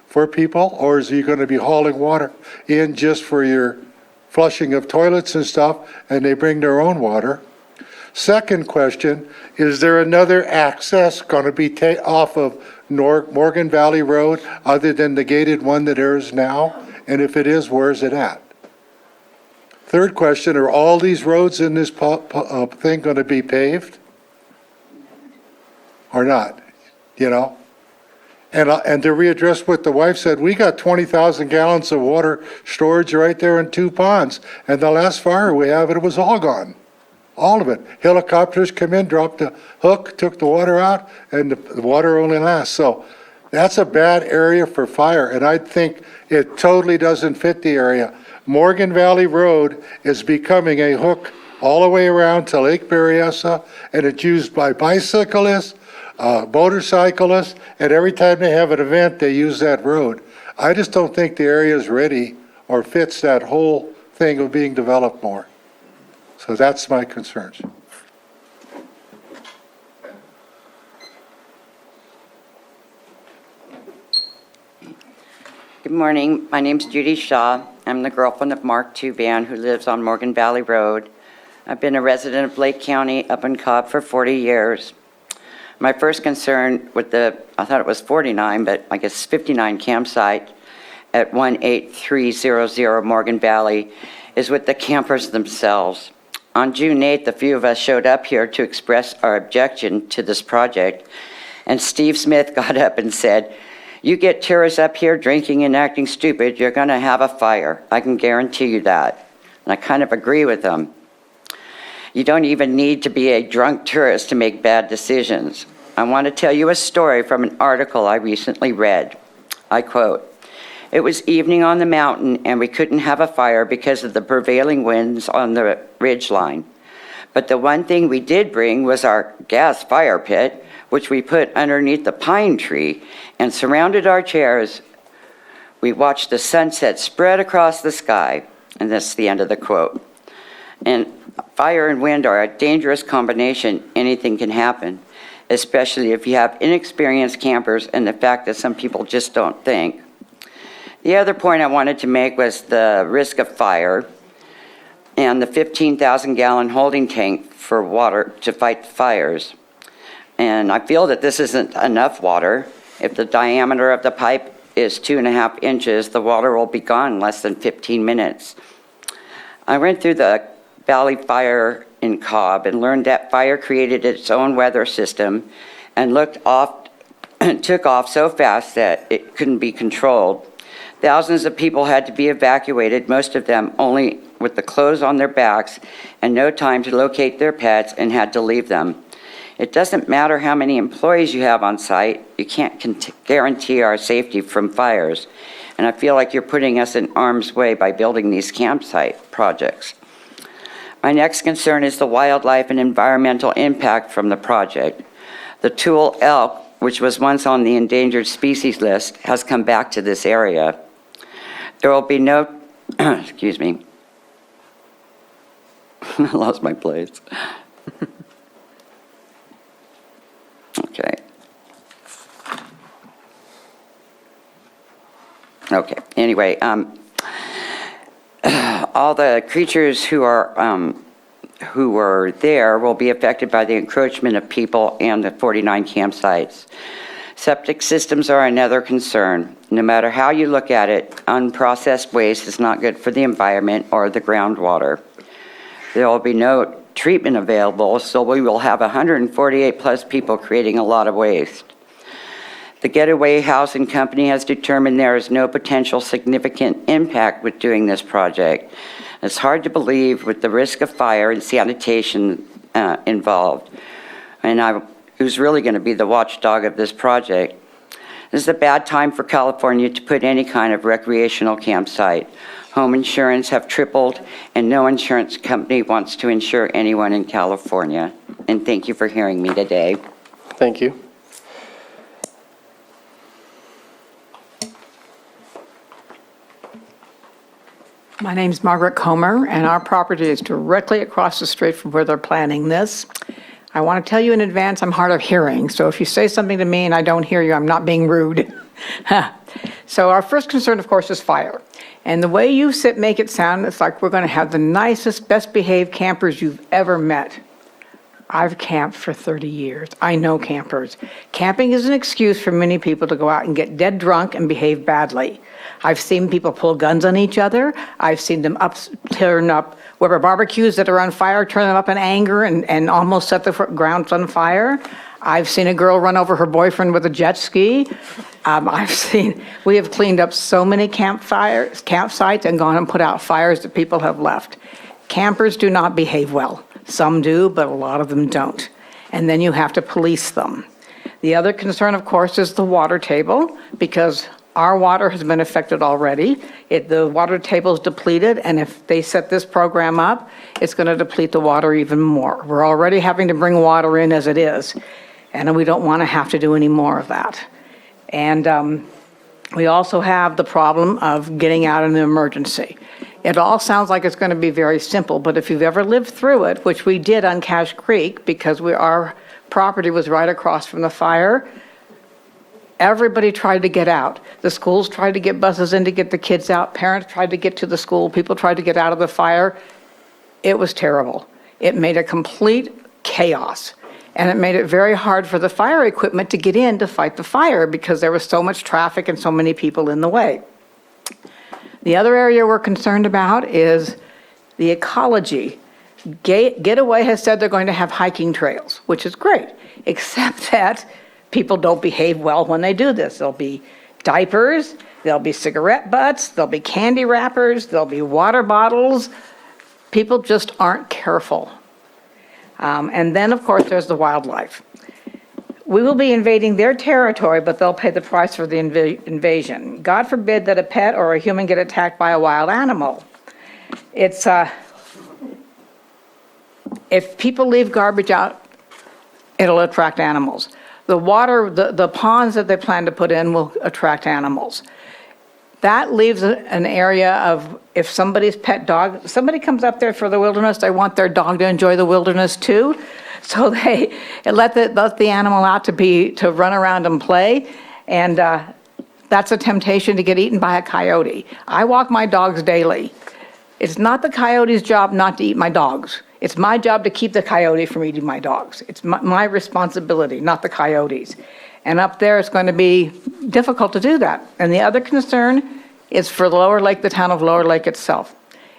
for people, or is he going to be hauling water in just for your flushing of toilets and stuff, and they bring their own water? Second question, is there another access going to be off of Morgan Valley Road other than the gated one that there is now? And if it is, where is it at? Third question, are all these roads in this thing going to be paved? Or not, you know? And to readdress what the wife said, we got 20,000 gallons of water storage right there in 2 ponds. And the last fire we have, it was all gone. All of it. Helicopters come in, dropped the hook, took the water out, and the water only lasts. So that's a bad area for fire, and I think it totally doesn't fit the area. Morgan Valley Road is becoming a hook all the way around to Lake Berryessa, and it's used by bicyclists, motorcyclists, and every time they have an event, they use that road. I just don't think the area is ready or fits that whole thing of being developed more. So that's my concerns. Good morning. My name's Judy Shaw. I'm the girlfriend of Mark Tuban, who lives on Morgan Valley Road. I've been a resident of Lake County up in Cobb for 40 years. My first concern with I thought it was 49, but I guess 59 campsite at 18300 Morgan Valley is with the campers themselves. On June 8th, a few of us showed up here to express our objection to this project, and Steve Smith got up and said, "You get tourists up here drinking and acting stupid, you're going to have a fire. I can guarantee you that." And I kind of agree with him. You don't even need to be a drunk tourist to make bad decisions. I want to tell you a story from an article I recently read. I quote, "It was evening on the mountain and we couldn't have a fire because of the prevailing winds on the ridge line. But the one thing we did bring was our gas fire pit, which we put underneath the pine tree and surrounded our chairs. We watched the sunset spread across the sky." And that's the end of the quote. And fire and wind are a dangerous combination. Anything can happen, especially if you have inexperienced campers and the fact that some people just don't think. The other point I wanted to make was the risk of fire and the 15,000 gallon holding tank for water to fight fires. And I feel that this isn't enough water. If the diameter of the pipe is 2.5 inches, the water will be gone in less than 15 minutes. I went through the Valley Fire in Cobb and learned that fire created its own weather system and took off so fast that it couldn't be controlled. Thousands of people had to be evacuated, most of them only with the clothes on their backs and no time to locate their pets, and had to leave them. It doesn't matter how many employees you have on site, you can't guarantee our safety from fires. And I feel like you're putting us in harm's way by building these campsite projects. My next concern is the wildlife and environmental impact from the project. The Tule elk, which was once on the endangered species list, has come back to this area. There will be no, excuse me, I lost my place. Okay. Okay, anyway, all the creatures who were there will be affected by the encroachment of people and the 49 campsites. Septic systems are another concern. No matter how you look at it, unprocessed waste is not good for the environment or the groundwater. There will be no treatment available, so we will have 148 plus people creating a lot of waste. The Getaway Housing Company has determined there is no potential significant impact with doing this project. It's hard to believe with the risk of fire and sanitation involved. And who's really going to be the watchdog of this project? This is a bad time for California to put any kind of recreational campsite. Home insurance have tripled, and no insurance company wants to insure anyone in California. And thank you for hearing me today. Thank you. My name's Margaret Comer, and our property is directly across the street from where they're planning this. I want to tell you in advance, I'm hard of hearing, so if you say something to me and I don't hear you, I'm not being rude. So our first concern, of course, is fire. And the way you make it sound, it's like we're going to have the nicest, best-behaved campers you've ever met. I've camped for 30 years. I know campers. Camping is an excuse for many people to go out and get dead drunk and behave badly. I've seen people pull guns on each other. I've seen them turn up Weber barbecues that are on fire, turn them up in anger and almost set the grounds on fire. I've seen a girl run over her boyfriend with a jet ski. We have cleaned up so many campsites and gone and put out fires that people have left. Campers do not behave well. Some do, but a lot of them don't. And then you have to police them. The other concern, of course, is the water table, because our water has been affected already. The water table is depleted, and if they set this program up, it's going to deplete the water even more. We're already having to bring water in as it is, and we don't want to have to do any more of that. And we also have the problem of getting out in an emergency. It all sounds like it's going to be very simple, but if you've ever lived through it, which we did on Cache Creek because our property was right across from the fire, everybody tried to get out. The schools tried to get buses in to get the kids out. Parents tried to get to the school. People tried to get out of the fire. It was terrible. It made a complete chaos. And it made it very hard for the fire equipment to get in to fight the fire because there was so much traffic and so many people in the way. The other area we're concerned about is the ecology. Getaway has said they're going to have hiking trails, which is great, except that people don't behave well when they do this. There'll be diapers, there'll be cigarette butts, there'll be candy wrappers, there'll be water bottles. People just aren't careful. And then, of course, there's the wildlife. We will be invading their territory, but they'll pay the price for the invasion. God forbid that a pet or a human get attacked by a wild animal. If people leave garbage out, it'll attract animals. The water, the ponds that they plan to put in will attract animals. That leaves an area of, if somebody's pet dog, somebody comes up there for the wilderness, they want their dog to enjoy the wilderness too. So they let the animal out to run around and play, and that's a temptation to get eaten by a coyote. I walk my dogs daily. It's not the coyote's job not to eat my dogs. It's my job to keep the coyote from eating my dogs. It's my responsibility, not the coyotes. And up there, it's going to be difficult to do that. And the other concern is for Lower Lake, the town of Lower Lake itself.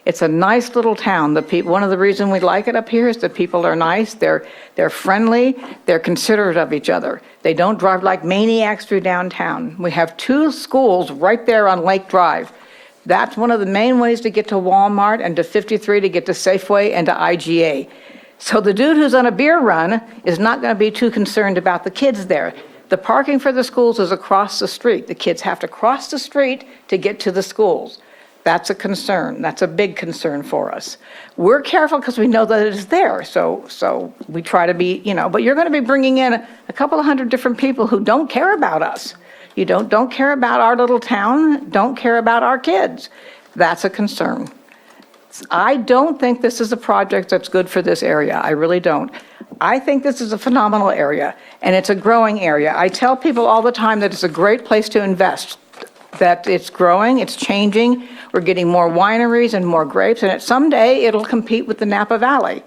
It's a nice little town. One of the reasons we like it up here is the people are nice, they're friendly, they're considerate of each other. They don't drive like maniacs through downtown. We have 2 schools right there on Lake Drive. That's one of the main ways to get to Walmart and to 53 to get to Safeway and to IGA. So the dude who's on a beer run is not going to be too concerned about the kids there. The parking for the schools is across the street. The kids have to cross the street to get to the schools. That's a concern. That's a big concern for us. We're careful because we know that it is there. So we try to be, but you're going to be bringing in a couple of hundred different people who don't care about us. You don't care about our little town, don't care about our kids. That's a concern. I don't think this is a project that's good for this area. I really don't. I think this is a phenomenal area, and it's a growing area. I tell people all the time that it's a great place to invest, that it's growing, it's changing. We're getting more wineries and more grapes, and someday it'll compete with the Napa Valley.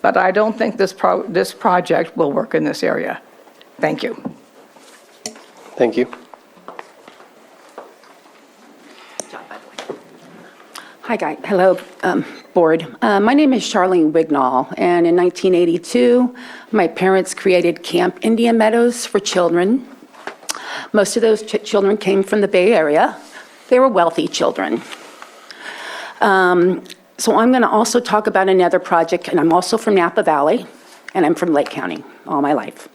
But I don't think this project will work in this area. Thank you. Thank you. Hi, guys. Hello, board. My name is Charlene Wignall, and in 1982, my parents created Camp Indian Meadows for children. Most of those children came from the Bay Area. They were wealthy children. So I'm going to also talk about another project, and I'm also from Napa Valley, and I'm from Lake County all my life.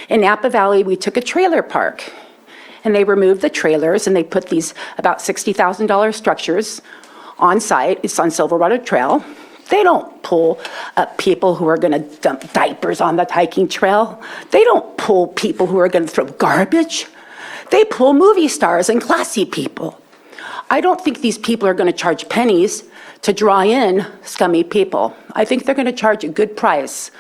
In Napa Valley, we took a trailer park, and they removed the trailers, and they put these about $60,000 structures on site. It's on Silverado Trail. They don't pull up people who are going to dump diapers on the hiking trail. They don't pull people who are going to throw garbage. They pull movie stars and classy people. I don't think these people are going to charge pennies to draw in scummy people. I think they're going to charge a good price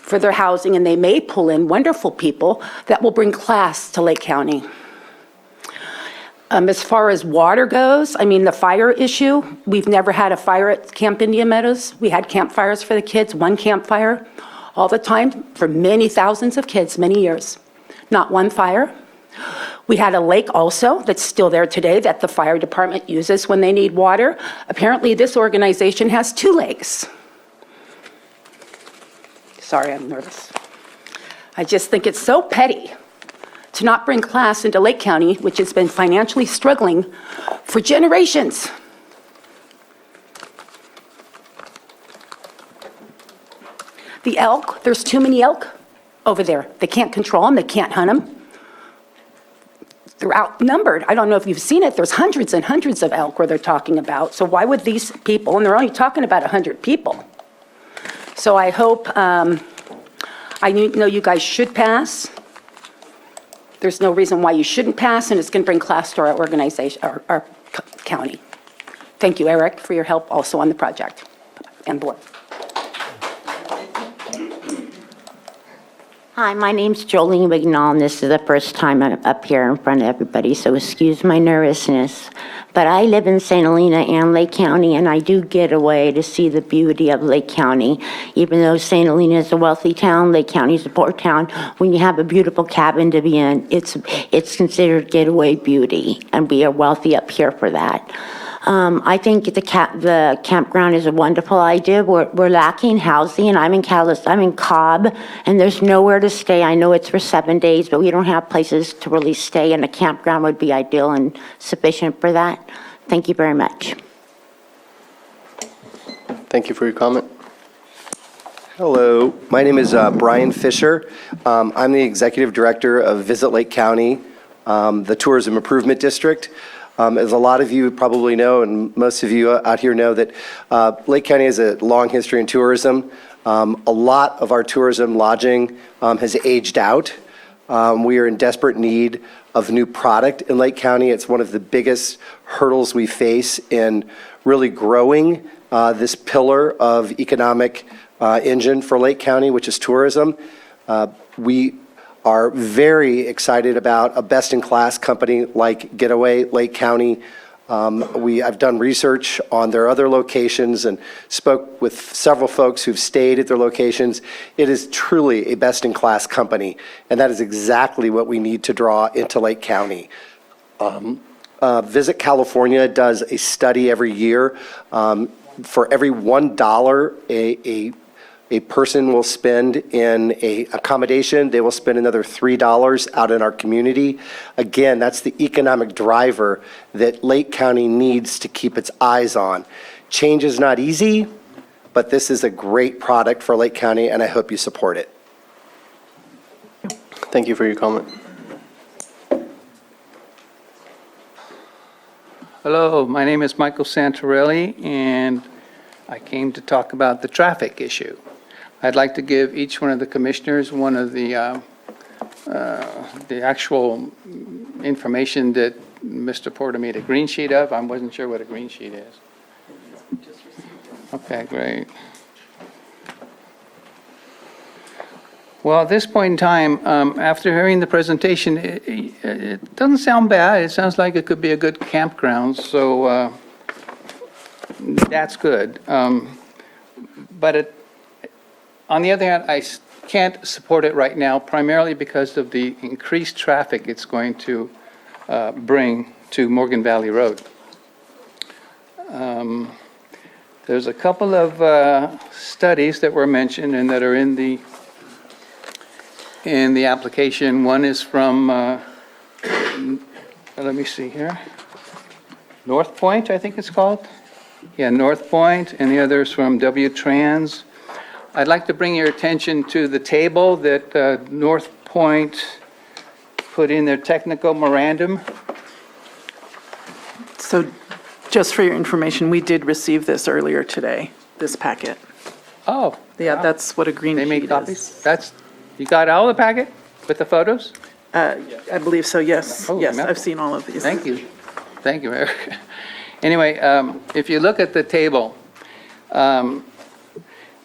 for their housing, and they may pull in wonderful people that will bring class to Lake County. As far as water goes, I mean, the fire issue, we've never had a fire at Camp Indian Meadows. We had campfires for the kids, one campfire all the time for many thousands of kids, many years. Not one fire. We had a lake also that's still there today that the fire department uses when they need water. Apparently, this organization has 2 lakes. Sorry, I'm nervous. I just think it's so petty to not bring class into Lake County, which has been financially struggling for generations. The elk, there's too many elk over there. They can't control them, they can't hunt them. They're outnumbered. I don't know if you've seen it, there's hundreds and hundreds of elk where they're talking about. So why would these people, and they're only talking about 100 people. So I hope, I know you guys should pass. There's no reason why you shouldn't pass, and it's going to bring class to our organization, our county. Thank you, Eric, for your help also on the project and board. Hi, my name's Jolene Wignall, and this is the first time I'm up here in front of everybody, so excuse my nervousness. But I live in St. Helena and Lake County, and I do get away to see the beauty of Lake County. Even though St. Helena is a wealthy town, Lake County is a poor town, when you have a beautiful cabin to be in, it's considered getaway beauty, and we are wealthy up here for that. I think the campground is a wonderful idea. We're lacking housing, and I'm in Cobb, and there's nowhere to stay. I know it's for 7 days, but we don't have places to really stay, and a campground would be ideal and sufficient for that. Thank you very much. Thank you for your comment. Hello, my name is Brian Fisher. I'm the Executive Director of Visit Lake County, the Tourism Improvement District. As a lot of you probably know, and most of you out here know, that Lake County has a long history in tourism. A lot of our tourism lodging has aged out. We are in desperate need of new product in Lake County. It's one of the biggest hurdles we face in really growing this pillar of economic engine for Lake County, which is tourism. We are very excited about a best-in-class company like Getaway Lake County. I've done research on their other locations and spoke with several folks who've stayed at their locations. It is truly a best-in-class company, and that is exactly what we need to draw into Lake County. Visit California does a study every year. For every $1 a person will spend in a accommodation, they will spend another $3 out in our community. Again, that's the economic driver that Lake County needs to keep its eyes on. Change is not easy, but this is a great product for Lake County, and I hope you support it. Thank you for your comment. Hello, my name is Michael Santorelli, and I came to talk about the traffic issue. I'd like to give each one of the commissioners one of the actual information that Mr. Porter made a green sheet of. I wasn't sure what a green sheet is. Okay, great. Well, at this point in time, after hearing the presentation, it doesn't sound bad. It sounds like it could be a good campground, so that's good. But on the other hand, I can't support it right now, primarily because of the increased traffic it's going to bring to Morgan Valley Road. There's a couple of studies that were mentioned and that are in the application. One is from let me see here. North Point, I think it's called. Yeah, North Point, and the others from W-Trans. I'd like to bring your attention to the table that North Point put in their technical memorandum. So just for your information, we did receive this earlier today, this packet. Oh. Yeah, that's what a green They sheet made is. copies? You got all the packet with the photos? I believe so, yes. Oh, Yes, no. I've seen all of these. Thank you. Thank you, Eric. Anyway, if you look at the table,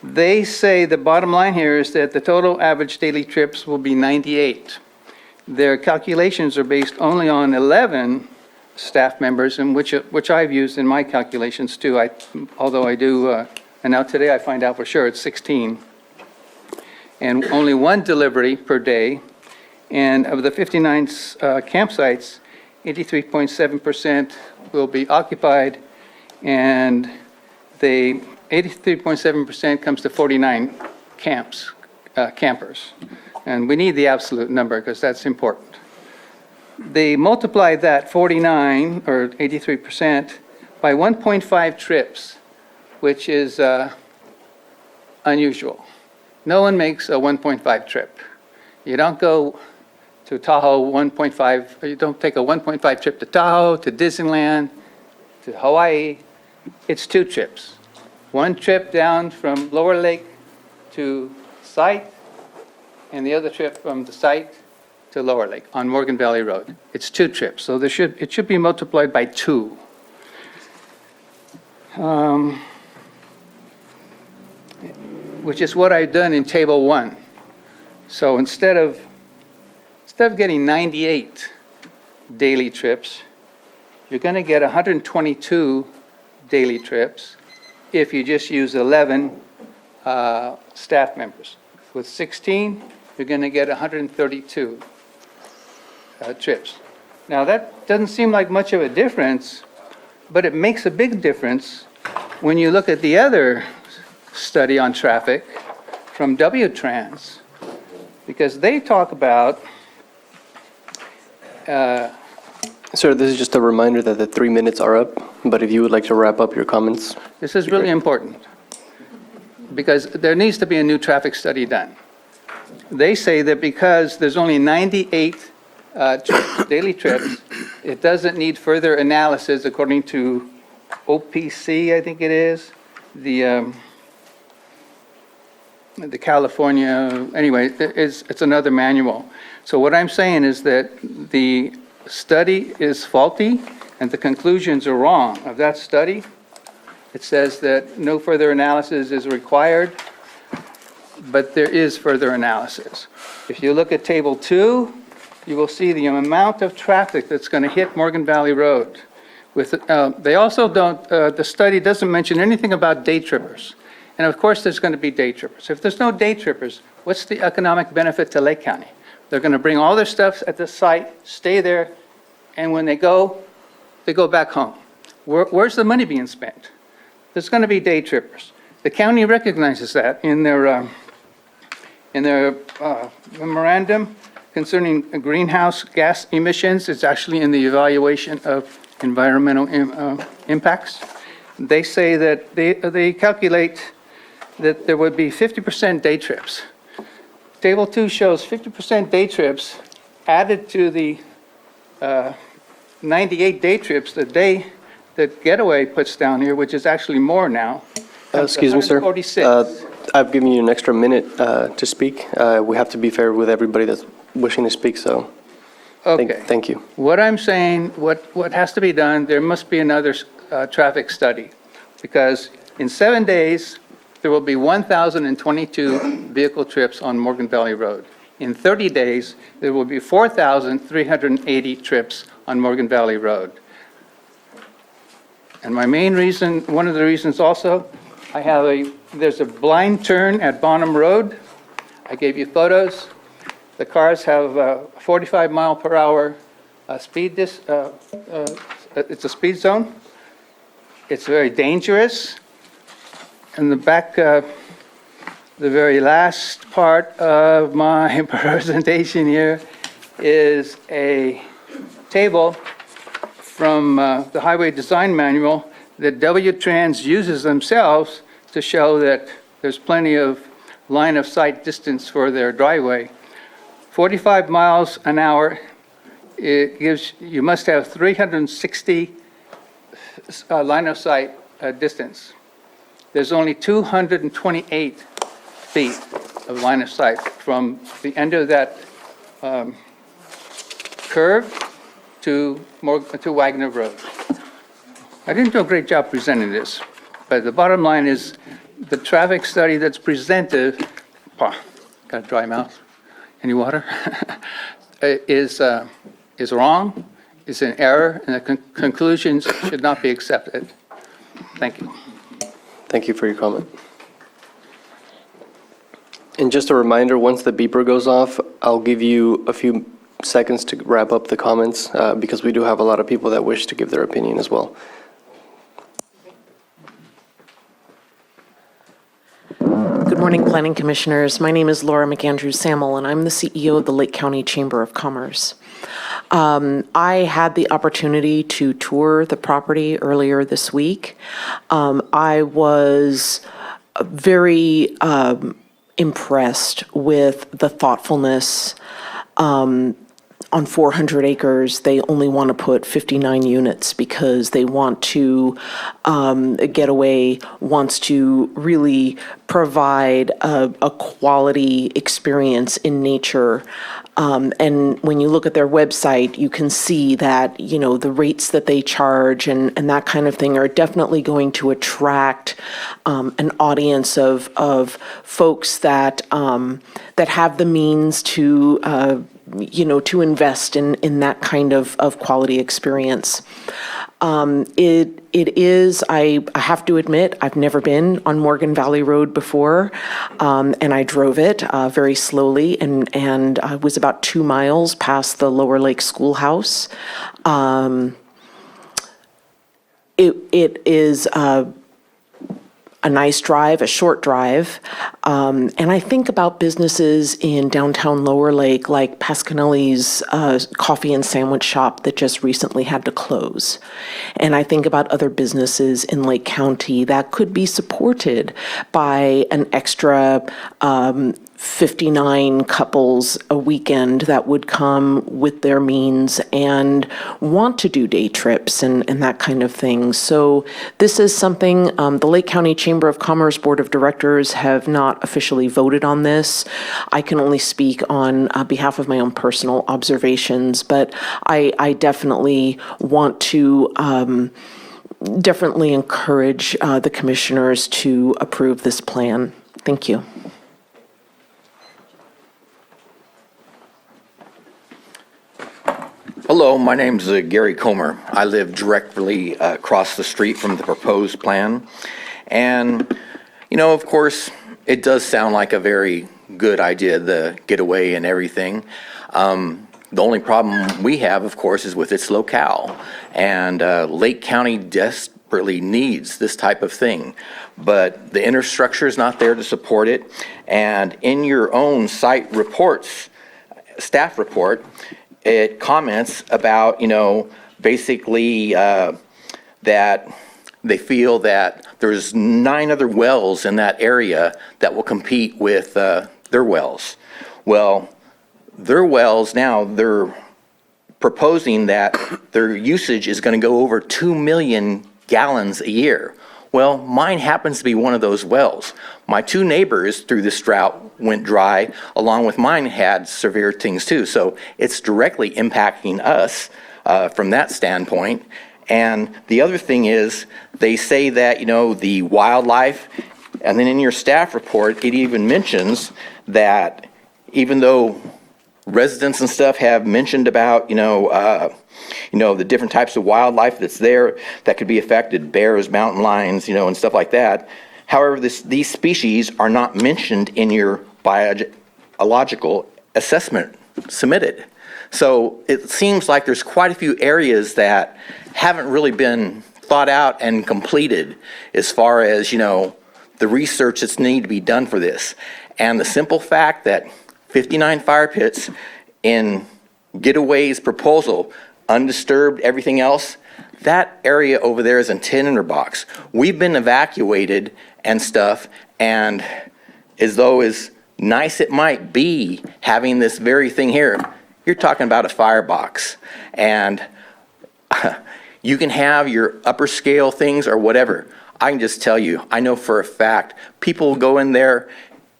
they say the bottom line here is that the total average daily trips will be 98. Their calculations are based only on 11 staff members, and which I've used in my calculations too. Although I do, and now today I find out for sure it's 16. And only one delivery per day. And of the 59 campsites, 83.7% will be occupied, and the 83.7% comes to 49 campers. And we need the absolute number because that's important. They multiply that 49, or 83%, by 1.5 trips, which is unusual. No one makes a 1.5 trip. You don't go to Tahoe 1.5, you don't take a 1.5 trip to Tahoe, to Disneyland, to Hawaii. It's 2 trips. One trip down from Lower Lake to site, and the other trip from the site to Lower Lake on Morgan Valley Road. It's 2 trips, so it should be multiplied by 2. Which is what I've done in Table 1. So instead of getting 98 daily trips, you're going to get 122 daily trips if you just use 11 staff members. With 16, you're going to get 132 trips. Now, that doesn't seem like much of a difference, but it makes a big difference when you look at the other study on traffic from W-Trans, because they talk about Sir, this is just a reminder that the 3 minutes are up, but if you would like to wrap up your comments. this is really important, because there needs to be a new traffic study done. They say that because there's only 98 daily trips, it doesn't need further analysis according to OPC, I think it is, the California, anyway, it's another manual. So what I'm saying is that the study is faulty and the conclusions are wrong of that study. It says that no further analysis is required, but there is further analysis. If you look at Table 2, you will see the amount of traffic that's going to hit Morgan Valley Road. They also don't, the study doesn't mention anything about day trippers. And of course, there's going to be day trippers. If there's no day trippers, what's the economic benefit to Lake County? They're going to bring all their stuff at the site, stay there, and when they go back home. Where's the money being spent? There's going to be day trippers. The county recognizes that in their memorandum concerning greenhouse gas emissions. It's actually in the evaluation of environmental impacts. They say that they calculate that there would be 50% day trips. Table 2 shows 50% day trips added to the 98 day trips that Getaway puts down here, which is actually more now. Excuse me, sir. 146. I've given you an extra minute to speak. We have to be fair with everybody that's wishing to speak, so Okay. thank you. What I'm saying, what has to be done, there must be another traffic study, because in 7 days, there will be 1,022 vehicle trips on Morgan Valley Road. In 30 days, there will be 4,380 trips on Morgan Valley Road. And my main reason, one of the reasons also, there's a blind turn at Bonham Road. I gave you photos. The cars have 45 mile per hour speed, it's a speed zone. It's very dangerous. In the back, the very last part of my presentation here is a table from the Highway Design Manual that W-Trans uses themselves to show that there's plenty of line of sight distance for their driveway. 45 miles an hour, it gives, you must have 360 line of sight distance. There's only 228 feet of line of sight from the end of that curve to Wagner Road. I didn't do a great job presenting this, but the bottom line is the traffic study that's presented, got a dry mouth, any water? is wrong, is an error, and the conclusions should not be accepted. Thank you. Thank you for your comment. And just a reminder, once the beeper goes off, I'll give you a few seconds to wrap up the comments because we do have a lot of people that wish to give their opinion as well. Good morning, Planning Commissioners. My name is Laura McAndrews-Samuel, and I'm the CEO of the Lake County Chamber of Commerce. I had the opportunity to tour the property earlier this week. I was very impressed with the thoughtfulness. On 400 acres, they only want to put 59 units because they want to, Getaway wants to really provide a quality experience in nature. And when you look at their website, you can see that, you know, the rates that they charge and that kind of thing are definitely going to attract an audience of folks that have the means to, to invest in that kind of quality experience. It is, I have to admit, I've never been on Morgan Valley Road before, and I drove it very slowly, and I was about 2 miles past the Lower Lake Schoolhouse. It is a nice drive, a short drive. And I think about businesses in downtown Lower Lake like Pasquinelli's coffee and sandwich shop that just recently had to close. And I think about other businesses in Lake County that could be supported by an extra 59 couples a weekend that would come with their means and want to do day trips and that kind of thing. So this is something the Lake County Chamber of Commerce Board of Directors have not officially voted on this. I can only speak on behalf of my own personal observations, but I definitely want to definitely encourage the commissioners to approve this plan. Thank you. Hello, my name is Gary Comer. I live directly across the street from the proposed plan. And, of course, it does sound like a very good idea, the getaway and everything. The only problem we have, of course, is with its locale. And Lake County desperately needs this type of thing. But the infrastructure is not there to support it. And in your own site reports, staff report, it comments about, basically that they feel that there's 9 other wells in that area that will compete with their wells. Well, their wells now, they're proposing that their usage is going to go over 2 million gallons a year. Well, mine happens to be one of those wells. My 2 neighbors through this drought went dry, along with mine had severe things too. So it's directly impacting us from that standpoint. And the other thing is, they say that, the wildlife, and then in your staff report, it even mentions that even though residents and stuff have mentioned about, the different types of wildlife that's there that could be affected, bears, mountain lions, and stuff like that. However, these species are not mentioned in your biological assessment submitted. So it seems like there's quite a few areas that haven't really been thought out and completed as far as, the research that's needed to be done for this. And the simple fact that 59 fire pits in Getaway's proposal undisturbed, everything else, that area over there is a tinderbox. We've been evacuated and stuff, and as though as nice it might be having this very thing here, you're talking about a firebox. And you can have your upper scale things or whatever. I can just tell you, I know for a fact, people go in there,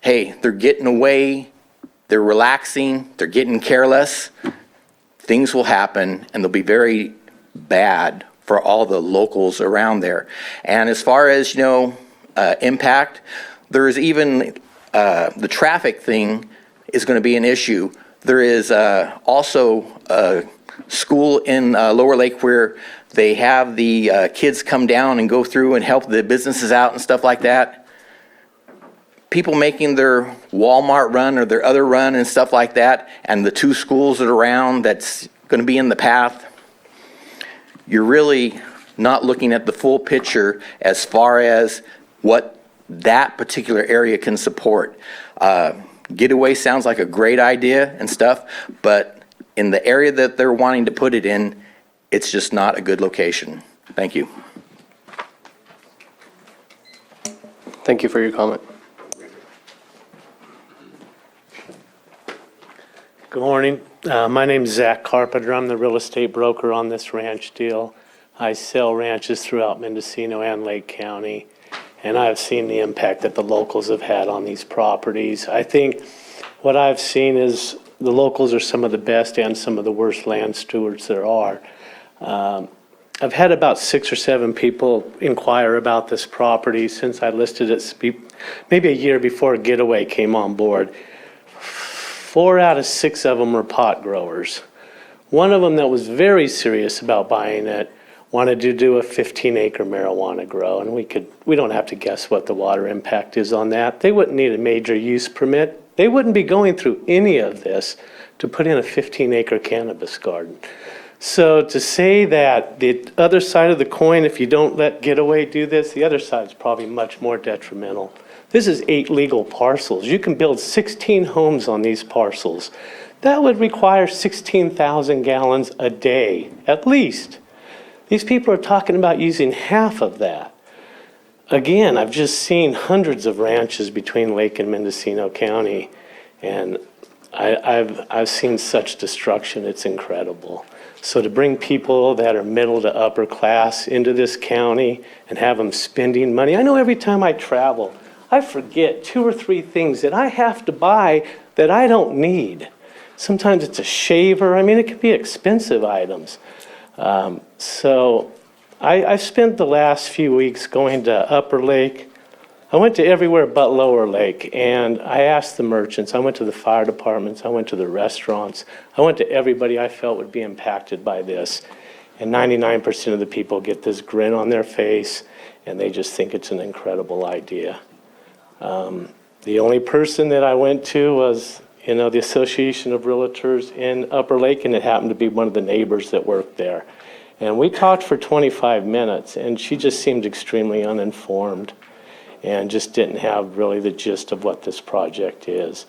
hey, they're getting away, they're relaxing, they're getting careless. Things will happen, and they'll be very bad for all the locals around there. And as far as, impact, there is even the traffic thing is going to be an issue. There is also a school in Lower Lake where they have the kids come down and go through and help the businesses out and stuff like that. People making their Walmart run or their other run and stuff like that, and the two schools that are around that's going to be in the path, you're really not looking at the full picture as far as what that particular area can support. Getaway sounds like a great idea and stuff, but in the area that they're wanting to put it in, it's just not a good location. Thank you. Thank you for your comment. Good morning. My name is Zach Carpenter. I'm the real estate broker on this ranch deal. I sell ranches throughout Mendocino and Lake County, and I've seen the impact that the locals have had on these properties. I think what I've seen is the locals are some of the best and some of the worst land stewards there are. I've had about 6 or 7 people inquire about this property since I listed it maybe a year before Getaway came on board. 4 out of 6 of them were pot growers. One of them that was very serious about buying it wanted to do a 15-acre marijuana grow, and we don't have to guess what the water impact is on that. They wouldn't need a major use permit. They wouldn't be going through any of this to put in a 15-acre cannabis garden. So to say that the other side of the coin, if you don't let Getaway do this, the other side is probably much more detrimental. This is 8 legal parcels. You can build 16 homes on these parcels. That would require 16,000 gallons a day, at least. These people are talking about using half of that. Again, I've just seen hundreds of ranches between Lake and Mendocino County, and I've seen such destruction, it's incredible. So to bring people that are middle to upper class into this county and have them spending money, I know every time I travel, I forget 2 or 3 things that I have to buy that I don't need. Sometimes it's a shaver. I mean, it can be expensive items. So I've spent the last few weeks going to Upper Lake. I went to everywhere but Lower Lake, and I asked the merchants. I went to the fire departments. I went to the restaurants. I went to everybody I felt would be impacted by this. And 99% of the people get this grin on their face, and they just think it's an incredible idea. The only person that I went to was, the Association of Realtors in Upper Lake, and it happened to be one of the neighbors that worked there. And we talked for 25 minutes, and she just seemed extremely uninformed and just didn't have really the gist of what this project is.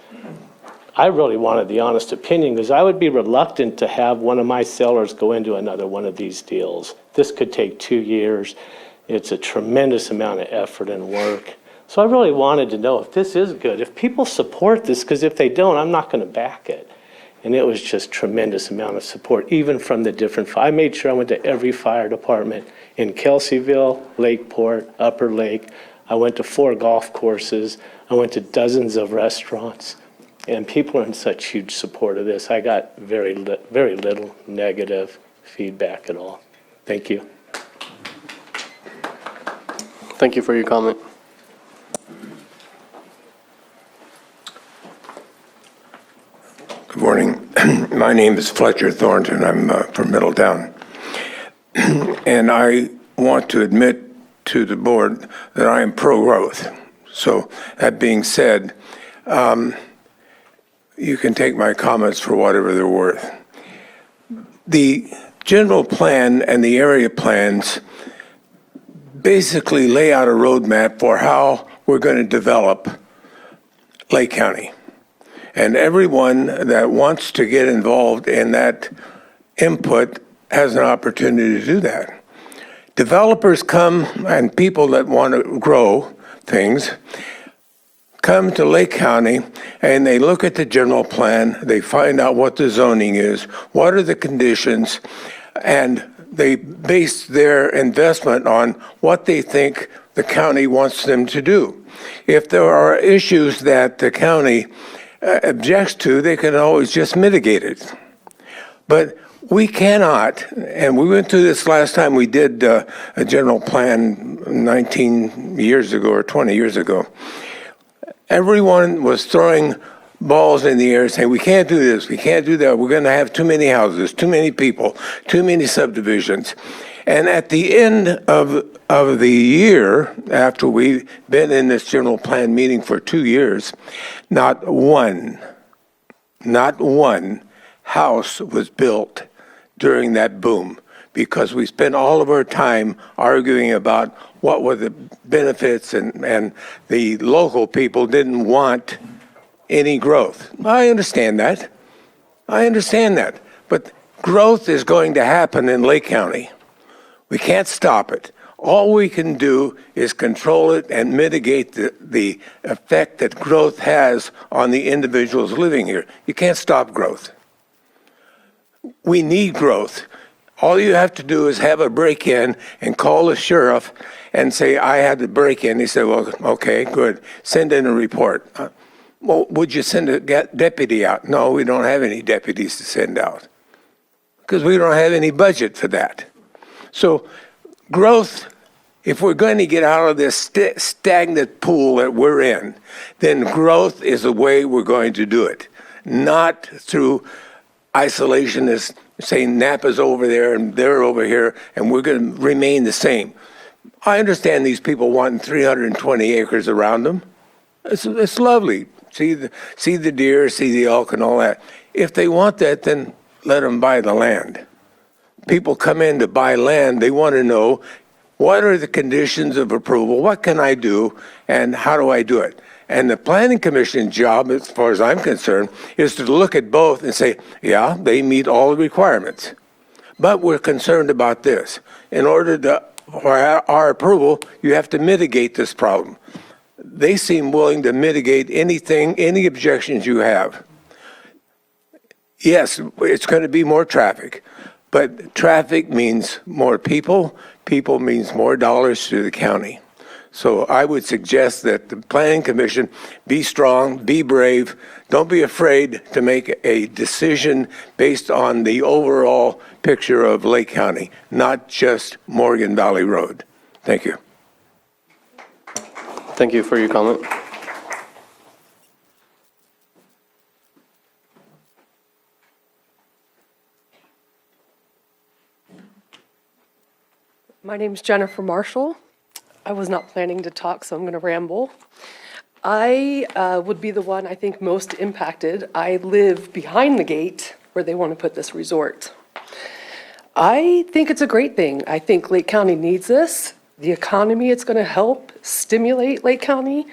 I really wanted the honest opinion because I would be reluctant to have one of my sellers go into another one of these deals. This could take 2 years. It's a tremendous amount of effort and work. So I really wanted to know if this is good, if people support this, because if they don't, I'm not going to back it. And it was just tremendous amount of support, even from the different, I made sure I went to every fire department in Kelseyville, Lakeport, Upper Lake. I went to 4 golf courses. I went to dozens of restaurants. And people are in such huge support of this. I got very little negative feedback at all. Thank you. Thank you for your comment. Good morning. My name is Fletcher Thornton. I'm from Middletown. And I want to admit to the board that I am pro-growth. So that being said, you can take my comments for whatever they're worth. The general plan and the area plans basically lay out a roadmap for how we're going to develop Lake County. And everyone that wants to get involved in that input has an opportunity to do that. Developers come, and people that want to grow things come to Lake County and they look at the general plan, they find out what the zoning is, what are the conditions, and they base their investment on what they think the county wants them to do. If there are issues that the county objects to, they can always just mitigate it. But we cannot, and we went through this last time we did a general plan 19 years ago or 20 years ago. Everyone was throwing balls in the air saying, we can't do this, we can't do that, we're going to have too many houses, too many people, too many subdivisions. And at the end of the year, after we've been in this general plan meeting for 2 years, not one house was built during that boom, because we spent all of our time arguing about what were the benefits, and the local people didn't want any growth. I understand that. But growth is going to happen in Lake County. We can't stop it. All we can do is control it and mitigate the effect that growth has on the individuals living here. You can't stop growth. We need growth. All you have to do is have a break-in and call the sheriff and say, I had to break in. He said, well, okay, good. Send in a report. Well, would you send a deputy out? No, we don't have any deputies to send out because we don't have any budget for that. So growth, if we're going to get out of this stagnant pool that we're in, then growth is the way we're going to do it, not through isolationist saying Napa's over there and they're over here and we're going to remain the same. I understand these people wanting 320 acres around them. It's lovely. See the deer, see the elk and all that. If they want that, then let them buy the land. People come in to buy land, they want to know what are the conditions of approval, what can I do, and how do I do it? And the Planning Commission's job, as far as I'm concerned, is to look at both and say, yeah, they meet all the requirements. But we're concerned about this. In order for our approval, you have to mitigate this problem. They seem willing to mitigate anything, any objections you have. Yes, it's going to be more traffic, but traffic means more people. People means more dollars to the county. So I would suggest that the Planning Commission be strong, be brave, don't be afraid to make a decision based on the overall picture of Lake County, not just Morgan Valley Road. Thank you. Thank you for your comment. My name's Jennifer Marshall. I was not planning to talk, so I'm going to ramble. I would be the one, I think, most impacted. I live behind the gate where they want to put this resort. I think it's a great thing. I think Lake County needs this. The economy, it's going to help stimulate Lake County.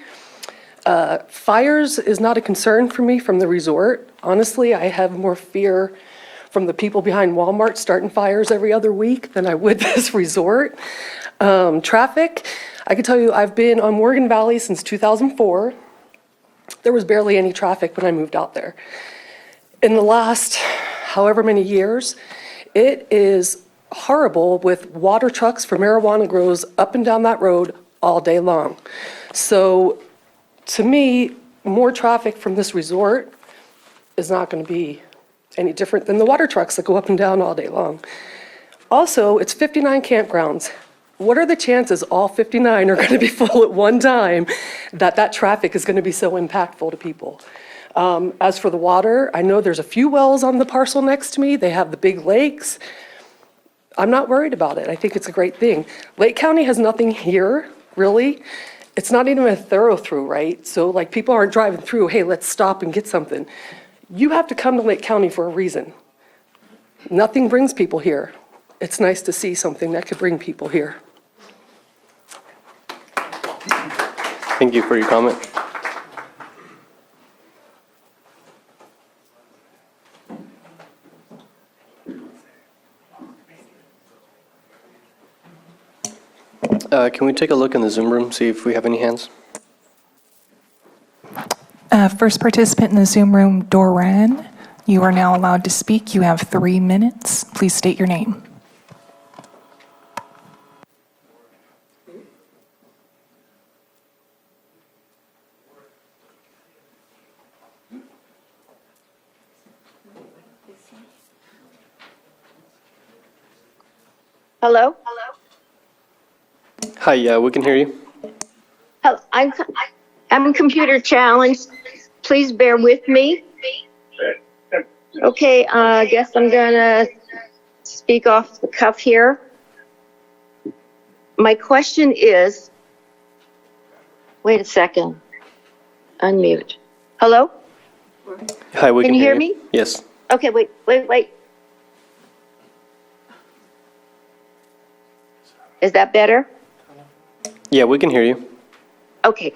Fires is not a concern for me from the resort. Honestly, I have more fear from the people behind Walmart starting fires every other week than I would this resort. Traffic, I can tell you I've been on Morgan Valley since 2004. There was barely any traffic when I moved out there. In the last however many years, it is horrible with water trucks for marijuana grows up and down that road all day long. So to me, more traffic from this resort is not going to be any different than the water trucks that go up and down all day long. Also, it's 59 campgrounds. What are the chances all 59 are going to be full at one time, that traffic is going to be so impactful to people? As for the water, I know there's a few wells on the parcel next to me. They have the big lakes. I'm not worried about it. I think it's a great thing. Lake County has nothing here, really. It's not even a thorough-through, right? So like people aren't driving through, hey, let's stop and get something. You have to come to Lake County for a reason. Nothing brings people here. It's nice to see something that could bring people here. Thank you for your comment. Can we take a look in the Zoom room, see if we have any hands? First participant in the Zoom room, Doran. You are now allowed to speak. You have 3 minutes. Please state your name. Hello? Hi, yeah, we can hear you. Hello. I'm computer challenged. Please bear with me. Okay, I guess I'm gonna speak off the cuff here. My question is, wait a second. Unmute. Hello? Hi, we Can you hear me? Yes. Okay, wait. Is that better? Yeah, we can hear you. Okay.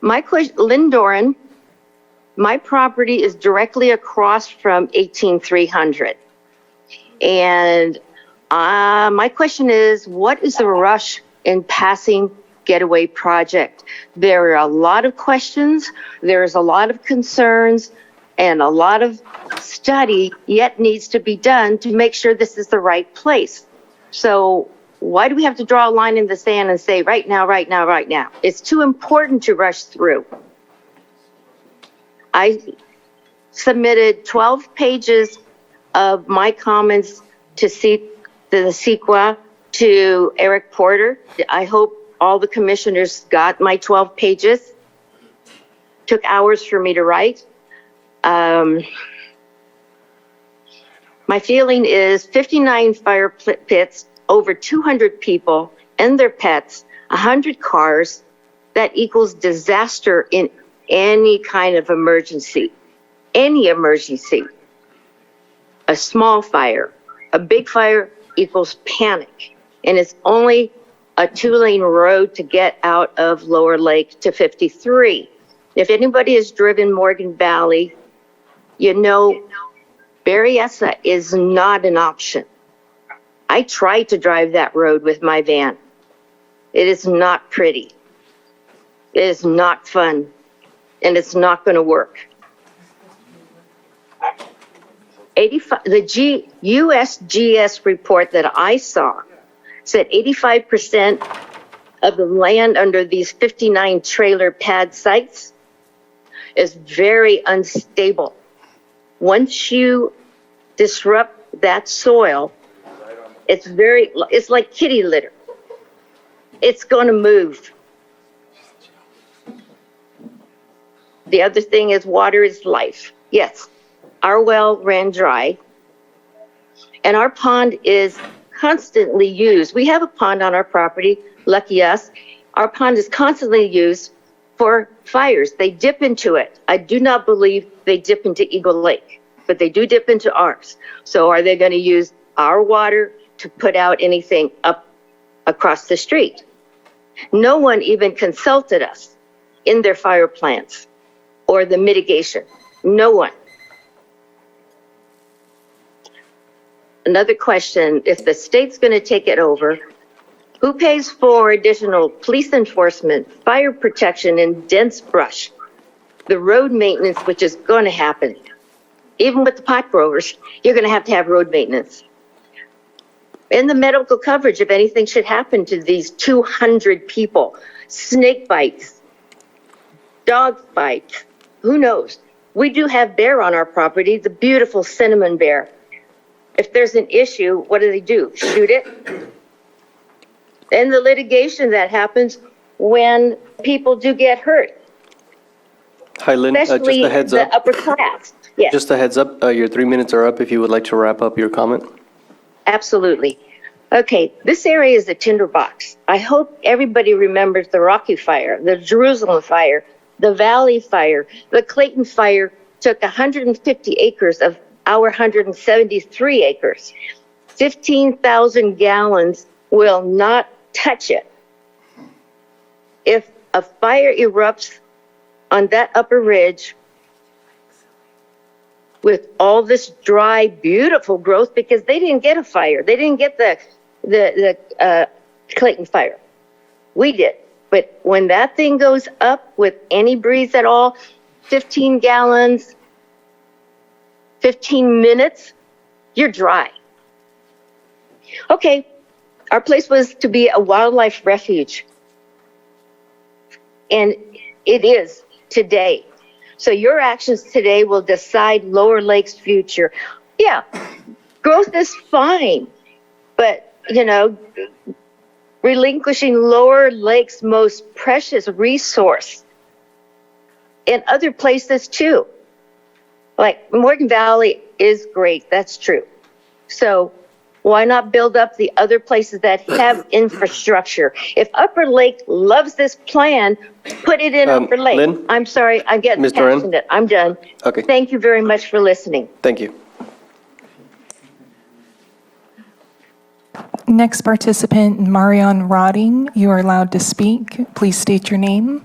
My question, Lynn Doran, my property is directly across from 18300. And my question is, what is the rush in passing Getaway Project? There are a lot of questions, there's a lot of concerns, and a lot of study yet needs to be done to make sure this is the right place. So why do we have to draw a line in the sand and say right now? It's too important to rush through. I submitted 12 pages of my comments to the CEQA to Eric Porter. I hope all the commissioners got my 12 pages. Took hours for me to write. My feeling is 59 fire pits, over 200 people and their pets, 100 cars, that equals disaster in any kind of emergency. Any emergency. A small fire, a big fire equals panic. And it's only a 2-lane road to get out of Lower Lake to 53. If anybody has driven Morgan Valley, you know Berryessa is not an option. I tried to drive that road with my van. It is not pretty. It is not fun. And it's not going to work. 85, the USGS report that I saw said 85% of the land under these 59 trailer pad sites is very unstable. Once you disrupt that soil, it's like kitty litter. It's going to move. The other thing is water is life. Yes, our well ran dry and our pond is constantly used. We have a pond on our property, lucky us. Our pond is constantly used for fires. They dip into it. I do not believe they dip into Eagle Lake, but they do dip into ours. So are they going to use our water to put out anything up across the street? No one even consulted us in their fire plans or the mitigation. No one. Another question, if the state's going to take it over, who pays for additional police enforcement, fire protection in dense brush, the road maintenance, which is going to happen? Even with the pipe growers, you're going to have road maintenance. And the medical coverage, if anything should happen to these 200 people, snake bites, dog bites, who knows? We do have bear on our property, the beautiful cinnamon bear. If there's an issue, what do? Shoot it? And the litigation that happens when people do get hurt. Hi, Lynn. Just Especially a heads the up. upper class. Yes. Just a heads up. Your 3 minutes are up if you would like to wrap up your comment. Absolutely. Okay, this area is a tinderbox. I hope everybody remembers the Rocky Fire, the Jerusalem Fire, the Valley Fire. The Clayton Fire took 150 acres of our 173 acres. 15,000 gallons will not touch it. If a fire erupts on that upper ridge with all this dry, beautiful growth, because they didn't get a fire. They didn't get the Clayton Fire. We did. But when that thing goes up with any breeze at all, 15 gallons, 15 minutes, you're dry. Okay, our place was to be a wildlife refuge. And it is today. So your actions today will decide Lower Lake's future. Yeah, growth is fine, but, you know, relinquishing Lower Lake's most precious resource in other places too. Like Morgan Valley is great, that's true. So why not build up the other places that have infrastructure? If Upper Lake loves this plan, put it in Upper Lake. Lynn? I'm sorry, I'm getting Ms. Duran? passionate. I'm done. Okay. Thank you very much for listening. Thank you. Next participant, Marion Rodding. You are allowed to speak. Please state your name.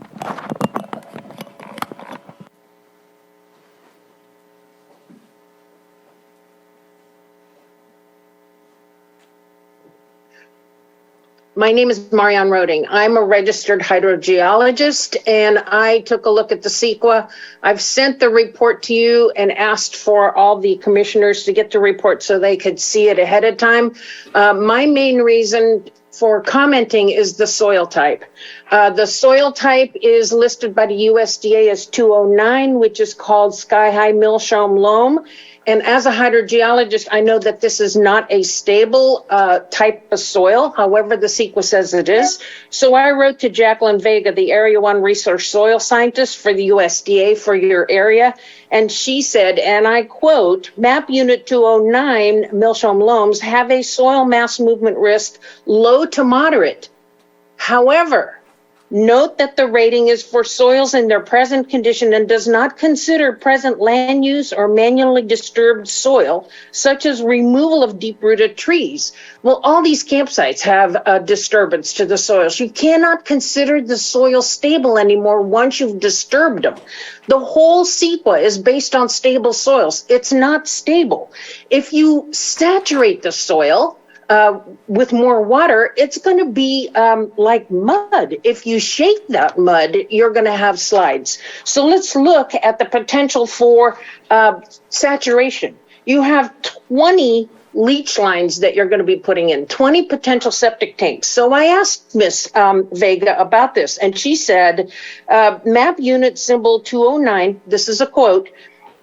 My name is Marianne Roding. I'm a registered hydrogeologist, and I took a look at the CEQA. I've sent the report to you and asked for all the commissioners to get the report so they could see it ahead of time. My main reason for commenting is the soil type. The soil type is listed by the USDA as 209, which is called sky-high Milchome loam. And as a hydrogeologist, I know that this is not a stable type of soil. However, the CEQA says it is. So I wrote to Jacqueline Vega, the Area 1 Resource Soil Scientist for the USDA for your area. And she said, and I quote, map unit 209 Milchome loams have a soil mass movement risk low to moderate. However, note that the rating is for soils in their present condition and does not consider present land use or manually disturbed soil, such as removal of deep-rooted trees. Well, all these campsites have a disturbance to the soils. You cannot consider the soil stable anymore once you've disturbed them. The whole CEQA is based on stable soils. It's not stable. If you saturate the soil, with more water, it's going to be like mud. If you shake that mud, you're going to have slides. So let's look at the potential for saturation. You have 20 leach lines that you're going to be putting in, 20 potential septic tanks. So I asked Ms. Vega about this, and she said, map unit symbol 209, this is a quote,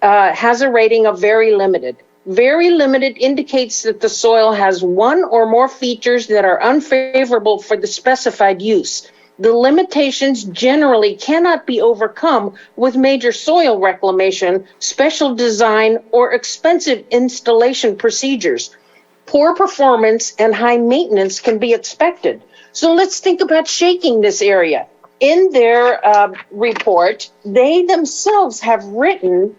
has a rating of very limited. Very limited indicates that the soil has one or more features that are unfavorable for the specified use. The limitations generally cannot be overcome with major soil reclamation, special design, or expensive installation procedures. Poor performance and high maintenance can be expected. So let's think about shaking this area. In their report, they themselves have written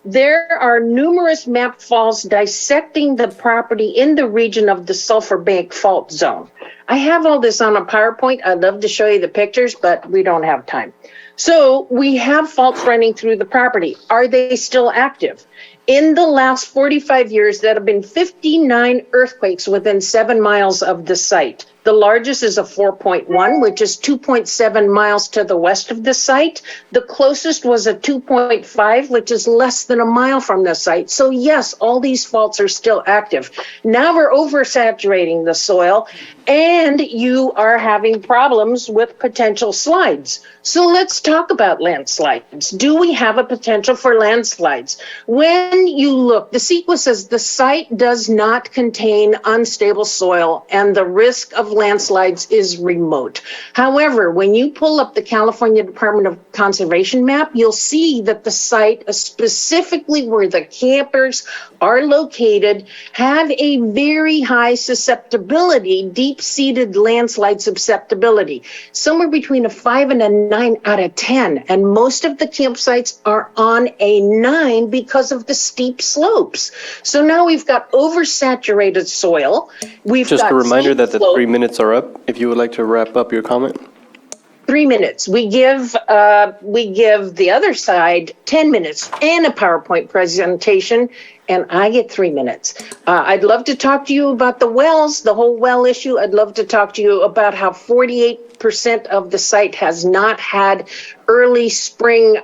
there are numerous map faults dissecting the property in the region of the Sulphur Bank fault zone. I have all this on a PowerPoint. I'd love to show you the pictures, but we don't have time. So we have faults running through the property. Are they still active? In the last 45 years, there have been 59 earthquakes within 7 miles of the site. The largest is a 4.1, which is 2.7 miles to the west of the site. The closest was a 2.5, which is less than a mile from the site. So yes, all these faults are still active. Now we're oversaturating the soil, and you are having problems with potential slides. So let's talk about landslides. Do we have a potential for landslides? When you look, the CEQA says the site does not contain unstable soil and the risk of landslides is remote. However, when you pull up the California Department of Conservation map, you'll see that the site, specifically where the campers are located, have a very high susceptibility, deep-seated landslide susceptibility, somewhere between a 5 and a 9 out of 10. And most of the campsites are on a 9 because of the steep slopes. So now we've got oversaturated soil. We've Just got a reminder that the steep 3 minutes are up, if you would like to wrap up your comment. 3 minutes. We give the other side 10 minutes and a PowerPoint presentation, and I get 3 minutes. I'd love to talk to you about the wells, the whole well issue. I'd love to talk to you about how 48% of the site has not had early spring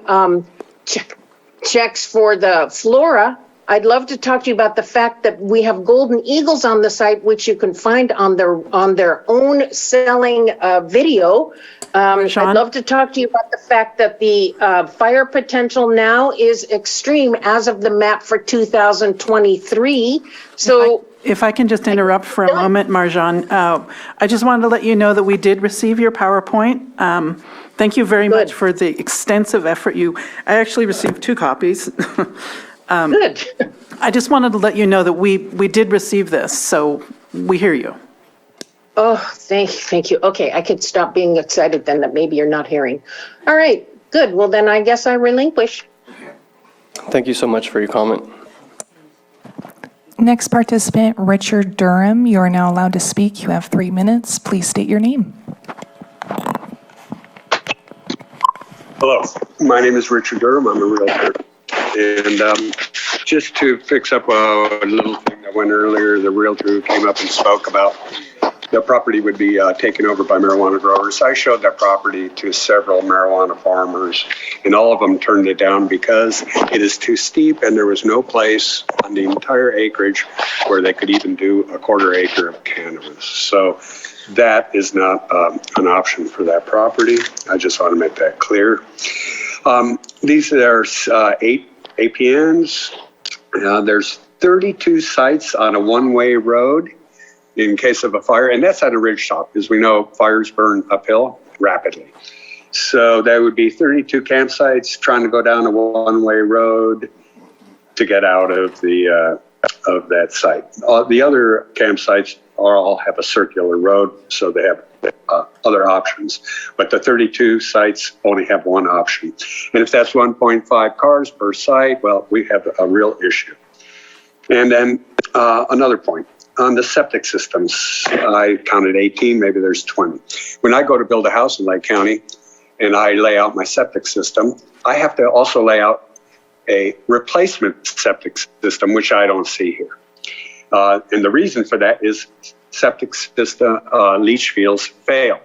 checks for the flora. I'd love to talk to you about the fact that we have golden eagles on the site, which you can find on their own selling video. I'd love to talk to you about the fact that the fire potential now is extreme as of the map for 2023. So if I can just interrupt for a moment, Marjan, I just wanted to let you know that we did receive your PowerPoint. Thank you very much for the extensive effort. I actually received 2 copies. Good. I just wanted to let you know that we did receive this, so we hear you. Oh, thank you. Okay, I could stop being excited then that maybe you're not hearing. All right, good. Well, then I guess I relinquish. Thank you so much for your comment. Next participant, Richard Durham. You are now allowed to speak. You have 3 minutes. Please state your name. Hello, my name is Richard Durham. I'm a realtor. And just to fix up a little thing that went earlier, the realtor who came up and spoke about the property would be taken over by marijuana growers. I showed that property to several marijuana farmers, and all of them turned it down because it is too steep and there was no place on the entire acreage where they could even do a 1/4 acre of cannabis. So that is not an option for that property. I just want to make that clear. These are 8 APNs. There's 32 sites on a one-way road in case of a fire, and that's at a ridge top. As we know, fires burn uphill rapidly. So there would be 32 campsites trying to go down a one-way road to get out of the of that site. The other campsites all have a circular road, so they have other options. But the 32 sites only have one option. And if that's 1.5 cars per site, well, we have a real issue. And then another point. On the septic systems, I counted 18, maybe there's 20. When I go to build a house in Lake County and I lay out my septic system, I have to also lay out a replacement septic system, which I don't see here. And the reason for that is septic system leach fields fail.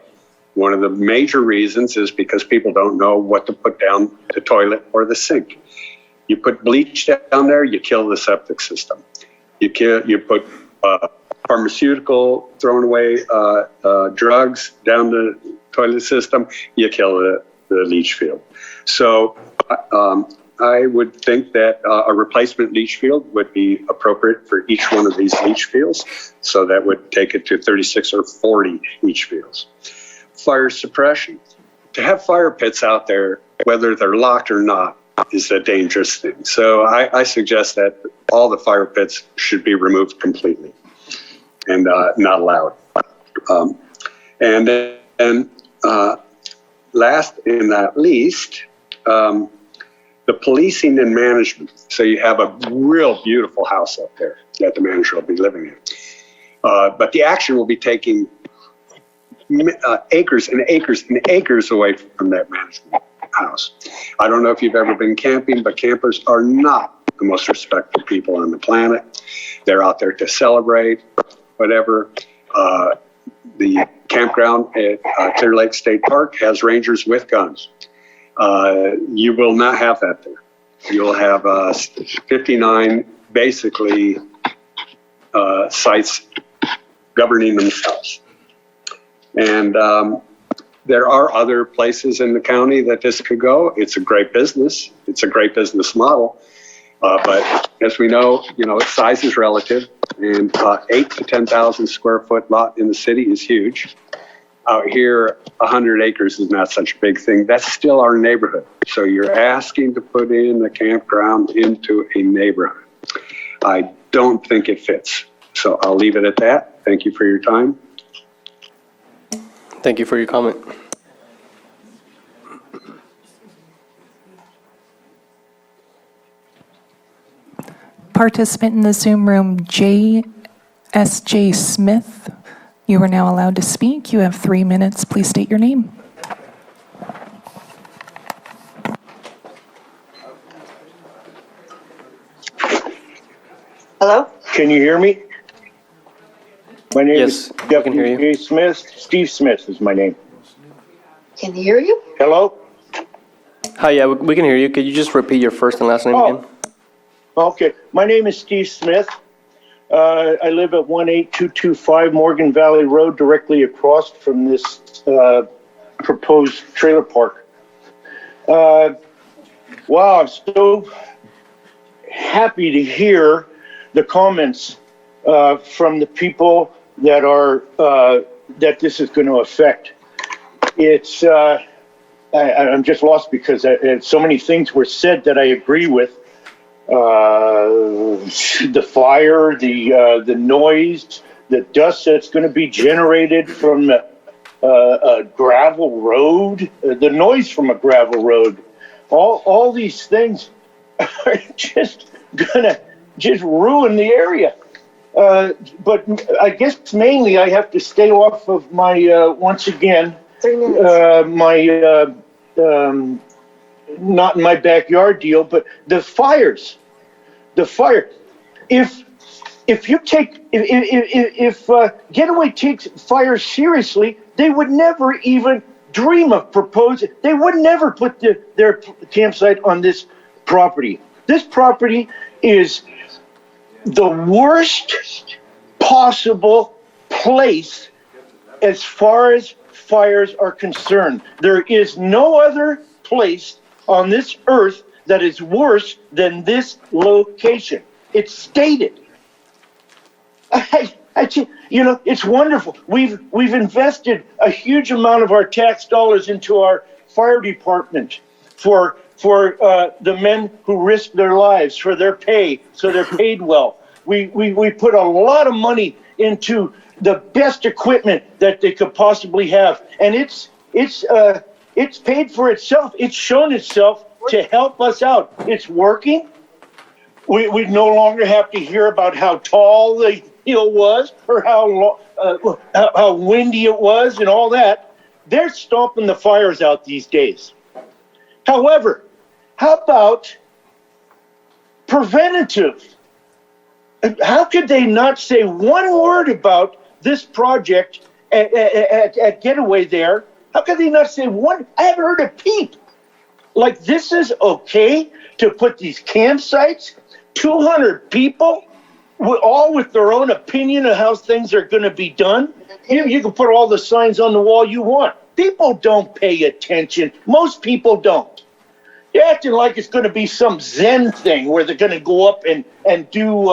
One of the major reasons is because people don't know what to put down the toilet or the sink. You put bleach down there, you kill the septic system. You put pharmaceutical thrown away drugs down the toilet system, you kill the leach field. So I would think that a replacement leach field would be appropriate for each one of these leach fields. So that would take it to 36 or 40 leach fields. Fire suppression. To have fire pits out there, whether they're locked or not, is a dangerous thing. So I suggest that all the fire pits should be removed completely and not allowed. And then last and not least, the policing and management. So you have a real beautiful house up there that the manager will be living in. But the action will be taking acres and acres and acres away from that management house. I don't know if you've ever been camping, but campers are not the most respectful people on the planet. They're out there to celebrate, whatever. The campground at Clear Lake State Park has rangers with guns. You will not have that there. You'll have 59 basically sites governing themselves. And there are other places in the county that this could go. It's a great business. It's a great business model. But as we know, size is relative, and 8 to 10,000 square foot lot in the city is huge. Out here, 100 acres is not such a big thing. That's still our neighborhood. So you're asking to put in a campground into a neighborhood. I don't think it fits. So I'll leave it at that. Thank you for your time. Thank you for your comment. Participant in the Zoom room, S.J. Smith. You are now allowed to speak. You have 3 minutes. Please state your name. Hello? Can you hear me? My name Yes, is I can hear you. Deputy Smith. Steve Smith is my name. Can you hear you? Hello? Hi, yeah, we can hear you. Could you just repeat your first and last name again? Okay. My name is Steve Smith. I live at 18225 Morgan Valley Road, directly across from this proposed trailer park. Wow, I'm so happy to hear the comments from the people that are that this is going to affect. It's I'm just lost because so many things were said that I agree with. The fire, the noise, the dust that's going to be generated from a gravel road, the noise from a gravel road, all these things are just gonna just ruin the area. But I guess mainly I have to stay off of my once again 3 minutes. my not in my backyard deal, but the fires. The fire. If you take if Getaway takes fire seriously, they would never even dream of proposing. They would never put their campsite on this property. This property is the worst possible place as far as fires are concerned. There is no other place on this earth that is worse than this location. It's stated. It's wonderful. We've invested a huge amount of our tax dollars into our fire department for the men who risk their lives, for their pay, so they're paid well. We put a lot of money into the best equipment that they could possibly have, and it's paid for itself. It's shown itself to help us out. It's working. We no longer have to hear about how tall the hill was or how windy it was and all that. They're stomping the fires out these days. However, how about preventative? How could they not say one word about this project at Getaway there? How could they not say one? I haven't heard a peep. Like, this is okay to put these campsites, 200 people, all with their own opinion of how things are going to be done. You can put all the signs on the wall you want. People don't pay attention. Most people don't. You're acting like it's going to be some Zen thing where they're going to go up and do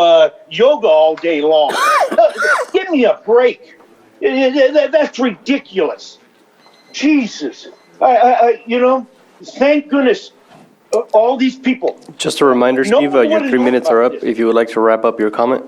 yoga all day long. Give me a break. That's ridiculous. Jesus. Thank goodness all these people. Just a reminder, Steve, your 3 minutes are up. If you would like to wrap up your comment.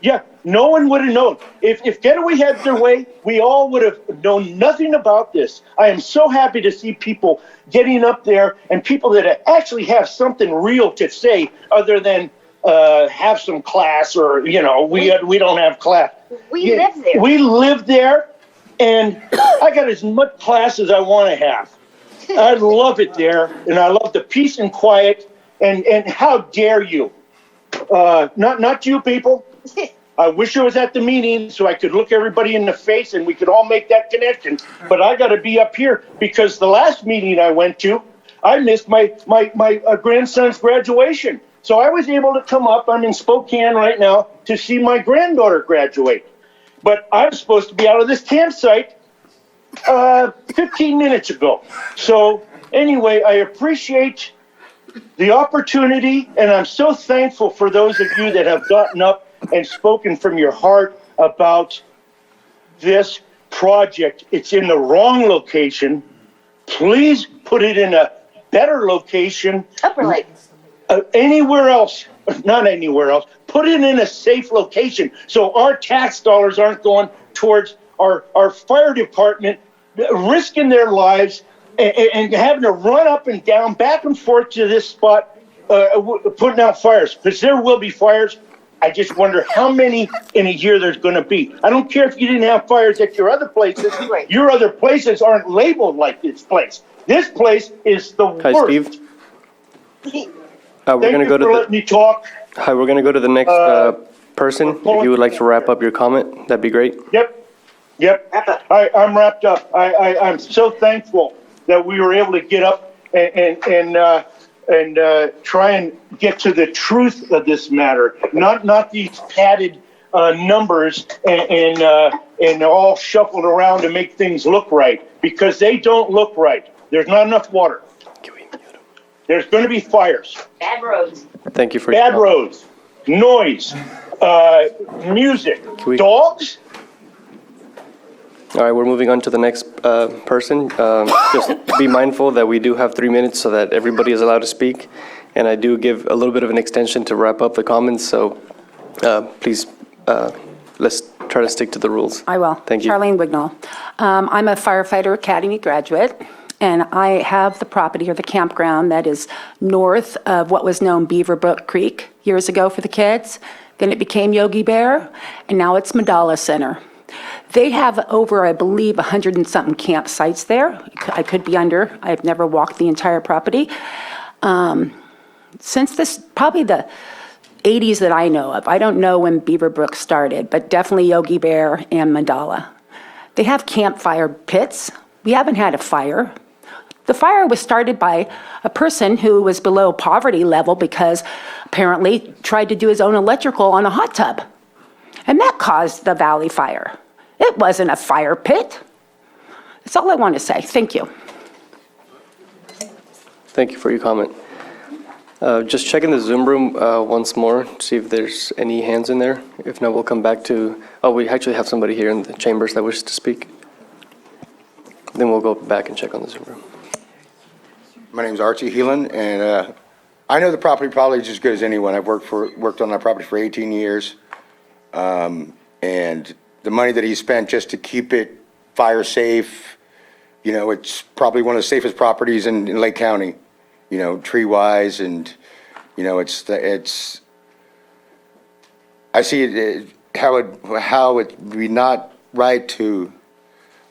Yeah, no one would have known. If Getaway had their way, we all would have known nothing about this. I am so happy to see people getting up there and people that actually have something real to say other than have some class or, we don't have class. We live there. We live there, and I got as much class as I want to have. I love it there, and I love the peace and quiet, and how dare you? Not you people. I wish I was at the meeting so I could look everybody in the face and we could all make that connection. But I got to be up here because the last meeting I went to, I missed my grandson's graduation. So I was able to come up. I'm in Spokane right now to see my granddaughter graduate. But I was supposed to be out of this campsite 15 minutes ago. So anyway, I appreciate the opportunity, and I'm so thankful for those of you that have gotten up and spoken from your heart about this project. It's in the wrong location. Please put it in a better location. Upper Lake. Anywhere else, not anywhere else. Put it in a safe location so our tax dollars aren't going towards our fire department risking their lives and having to run up and down, back and forth to this spot, putting out fires. Because there will be fires. I just wonder how many in a year there's going to be. I don't care if you didn't have fires at your other places. Your other places aren't labeled like this place. This place is the worst. Hi, Steve. We're Thank going to you go to for letting me talk. Hi, we're going to go to the next person. If you would like to wrap up your comment, that'd be great. Yep. I'm wrapped up. I'm so thankful that we were able to get up and try and get to the truth of this matter, not these padded numbers and all shuffled around to make things look right, because they don't look right. There's not enough water. There's going to be fires. Bad roads. Thank you for bad roads, noise, music, dogs. All right, we're moving on to the next person. Just be mindful that we do have 3 minutes so that everybody is allowed to speak. And I do give a little bit of an extension to wrap up the comments, so please, let's try to stick to the rules. I will. Thank you. Charlene Wignall. I'm a firefighter academy graduate, and I have the property or the campground that is north of what was known Beaverbrook Creek years ago for the kids. Then it became Yogi Bear, and now it's Madala Center. They have over, I believe, 100 and something campsites there. I could be under. I've never walked the entire property. Since this, probably the 80s that I know of. I don't know when Beaverbrook started, but definitely Yogi Bear and Madala. They have campfire pits. We haven't had a fire. The fire was started by a person who was below poverty level because apparently tried to do his own electrical on a hot tub. And that caused the valley fire. It wasn't a fire pit. That's all I want to say. Thank you. Thank you for your comment. Just checking the Zoom room once more, see if there's any hands in there. If not, we'll come back to, we actually have somebody here in the chambers that wishes to speak. Then we'll go back and check on the Zoom room. My name's Archie Heelan, and I know the property probably just as good as anyone. I've worked on that property for 18 years. And the money that he spent just to keep it fire safe, it's probably one of the safest properties in Lake County, tree-wise, and, I see it, how it would be not right to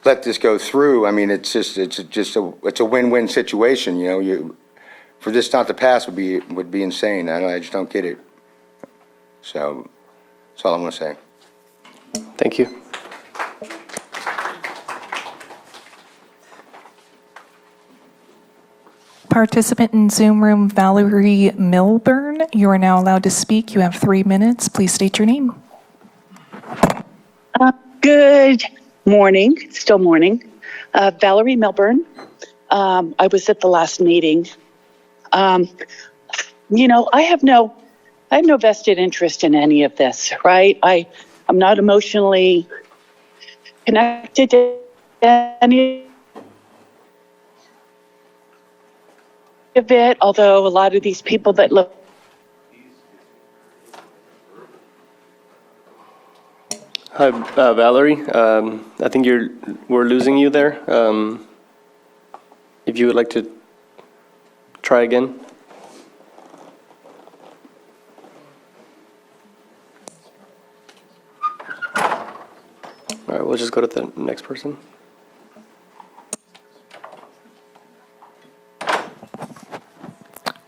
let this go through. I mean, it's a win-win situation, for this not to pass would be insane. I just don't get it. So that's all I'm gonna say. Thank you. Participant in Zoom room, Valerie Milburn. You are now allowed to speak. You have 3 minutes. Please state your name. Good morning, still morning. Valerie Milburn. I was at the last meeting. I have no vested interest in any of this, right? I'm not emotionally connected to any of it, although a lot of these people that look. Hi, Valerie. I think we're losing you there. If you would like to try again. All right, we'll just go to the next person.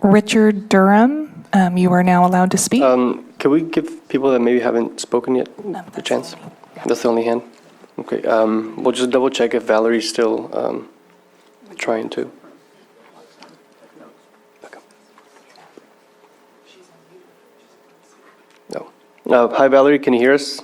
Richard Durham, you are now allowed to speak. Can we give people that maybe haven't spoken yet a chance? That's the only hand? Okay, we'll just double check if Valerie's still trying to. Okay. No. Hi, Valerie, can you hear us?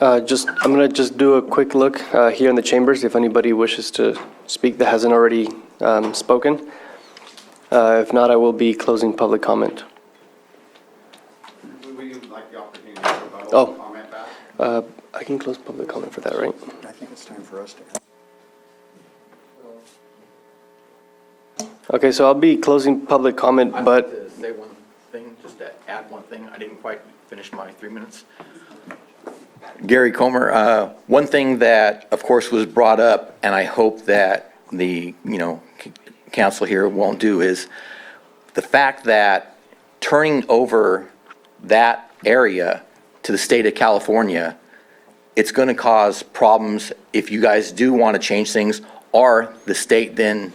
I'm going to just do a quick look here in the chambers if anybody wishes to speak that hasn't already spoken. If not, I will be closing public comment. Would you like the opportunity to comment back? I can close public comment for that, right? I think it's time for us to. Okay, so I'll be closing public comment, I'd but like to say one thing, just to add one thing. I didn't quite finish my 3 minutes. Gary Comer, one thing that, of course, was brought up, and I hope that the, council here won't do, is the fact that turning over that area to the state of California, it's going to cause problems if you guys do want to change things, or the state then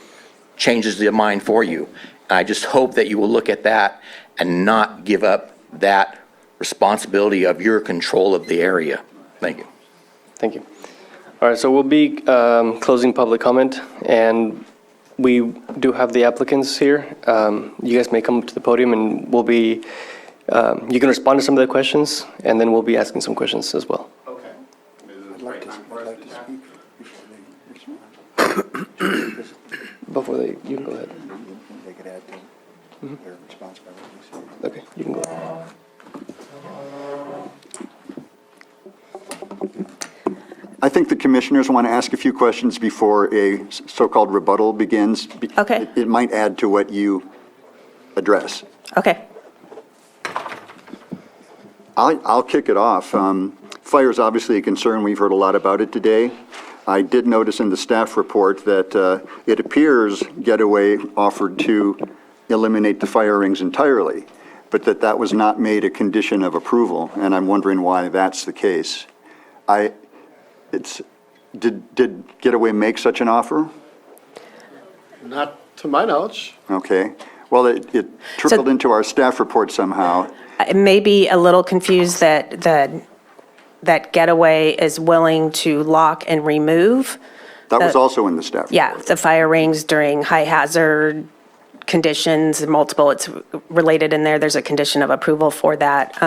changes their mind for you. And I just hope that you will look at that and not give up that responsibility of your control of the area. Thank you. Thank you. All right, so we'll be closing public comment, and we do have the applicants here. You guys may come up to the podium, and we'll be, you can respond to some of the questions, and then we'll be asking some questions as well. Okay. I'd like to speak before they, you can go ahead. They could add to their response by what they say. Okay, you can go ahead. I think the commissioners want to ask a few questions before a so-called rebuttal begins. Okay. It might add to what you address. Okay. I'll kick it off. Fire is obviously a concern. We've heard a lot about it today. I did notice in the staff report that it appears Getaway offered to eliminate the fire rings entirely, but that was not made a condition of approval, and I'm wondering why that's the case. Did Getaway make such an offer? Not to my knowledge. Okay. Well, it trickled into our staff report somehow. I may be a little confused that Getaway is willing to lock and remove. That was also in the staff report. Yeah, the fire rings during high hazard conditions, multiple, it's related in there. There's a condition of approval for that.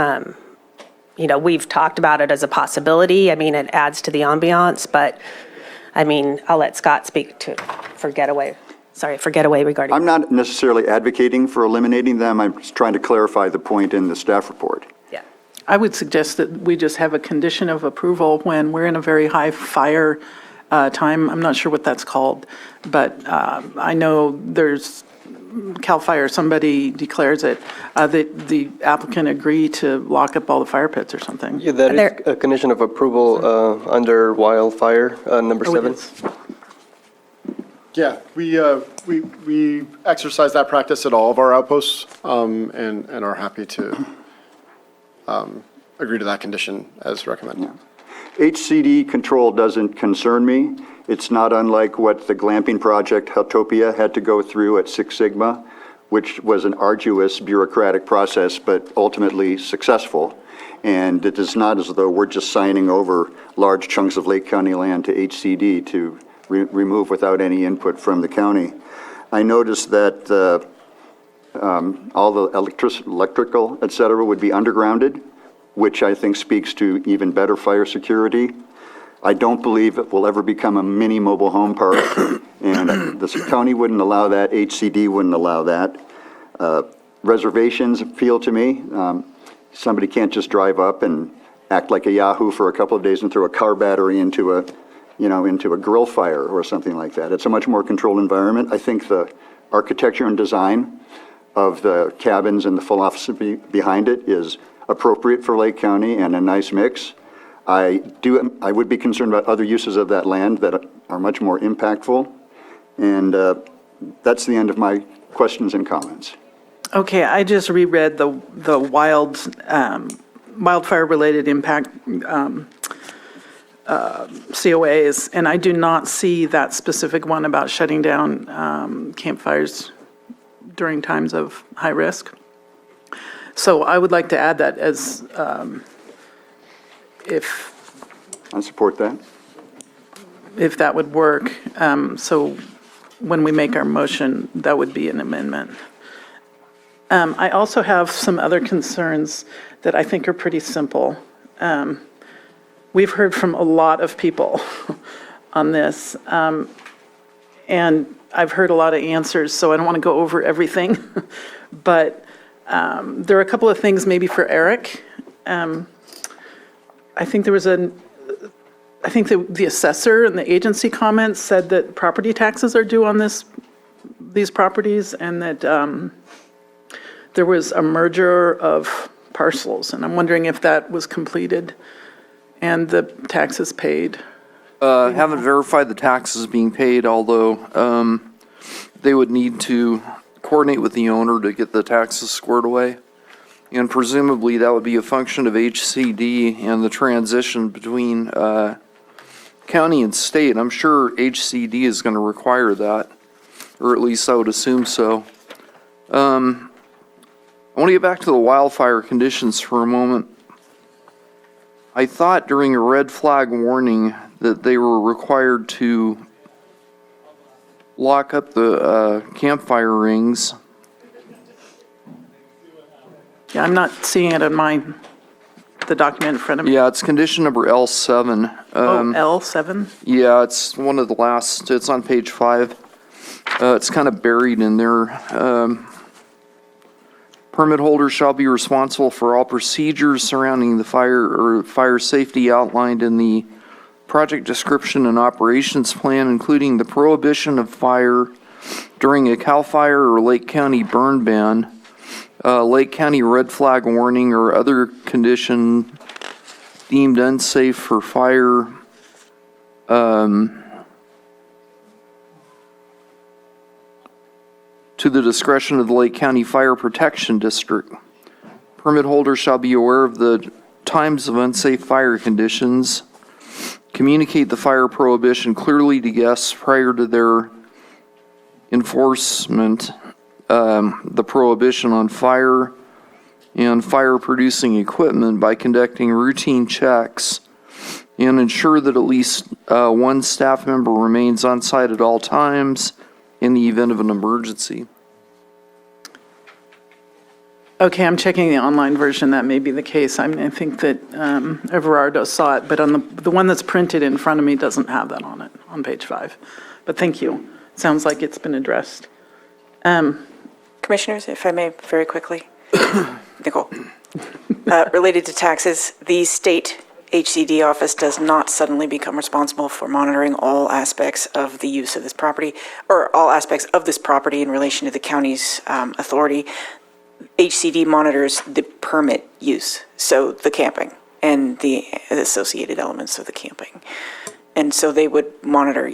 We've talked about it as a possibility. I mean, it adds to the ambiance, but I'll let Scott speak for Getaway regarding. I'm not necessarily advocating for eliminating them. I'm just trying to clarify the point in the staff report. Yeah. I would suggest that we just have a condition of approval when we're in a very high fire time. I'm not sure what that's called, but I know there's CAL FIRE, somebody declares it, that the applicant agree to lock up all the fire pits or something. Yeah, that is a condition of approval under wildfire, number 7. Yeah, we exercise that practice at all of our outposts, and are happy to agree to that condition as recommended. HCD control doesn't concern me. It's not unlike what the glamping project Hotopia had to go through at Six Sigma, which was an arduous bureaucratic process, but ultimately successful. And it is not as though we're just signing over large chunks of Lake County land to HCD to remove without any input from the county. I noticed that all the electrical, et cetera, would be undergrounded, which I think speaks to even better fire security. I don't believe it will ever become a mini mobile home park, and the county wouldn't allow that, HCD wouldn't allow that. Reservations appeal to me. Somebody can't just drive up and act like a Yahoo for a couple of days and throw a car battery into a grill fire or something like that. It's a much more controlled environment. I think the architecture and design of the cabins and the philosophy behind it is appropriate for Lake County and a nice mix. I would be concerned about other uses of that land that are much more impactful. And that's the end of my questions and comments. Okay, I just reread the wildfire-related impact COAs, and I do not see that specific one about shutting down campfires during times of high risk. So I would like to add that as I support that. If that would work. So when we make our motion, that would be an amendment. I also have some other concerns that I think are pretty simple. We've heard from a lot of people on this, and I've heard a lot of answers, so I don't want to go over everything. But there are a couple of things maybe for Eric. I think the assessor and the agency comments said that property taxes are due on these properties, and that there was a merger of parcels, and I'm wondering if that was completed And the taxes paid? Haven't verified the taxes being paid, although they would need to coordinate with the owner to get the taxes squared away. And presumably that would be a function of HCD and the transition between county and state. I'm sure HCD is going to require that, or at least I would assume so. I want to get back to the wildfire conditions for a moment. I thought during a red flag warning that they were required to lock up the campfire rings. Yeah, I'm not seeing it on the document in front of me. Yeah, it's condition number L7. L7? Yeah, it's one of the last, it's on page 5. It's kind of buried in there. Permit holders shall be responsible for all procedures surrounding the fire safety outlined in the project description and operations plan, including the prohibition of fire during a CAL FIRE or Lake County burn ban, Lake County red flag warning, or other condition deemed unsafe for fire. To the discretion of the Lake County Fire Protection District. Permit holders shall be aware of the times of unsafe fire conditions, communicate the fire prohibition clearly to guests prior to their enforcement, the prohibition on fire and fire-producing equipment by conducting routine checks, and ensure that at least one staff member remains on site at all times in the event of an emergency. Okay, I'm checking the online version. That may be the case. I think that Everardo saw it, but on the one that's printed in front of me doesn't have that on it, on page 5. But thank you. Sounds like it's been addressed. Commissioners, if I may, very quickly. Nicole. Related to taxes, the state HCD office does not suddenly become responsible for monitoring all aspects of the use of this property, or all aspects of this property in relation to the county's authority. HCD monitors the permit use, so the camping and the associated elements of the camping. And so they would monitor,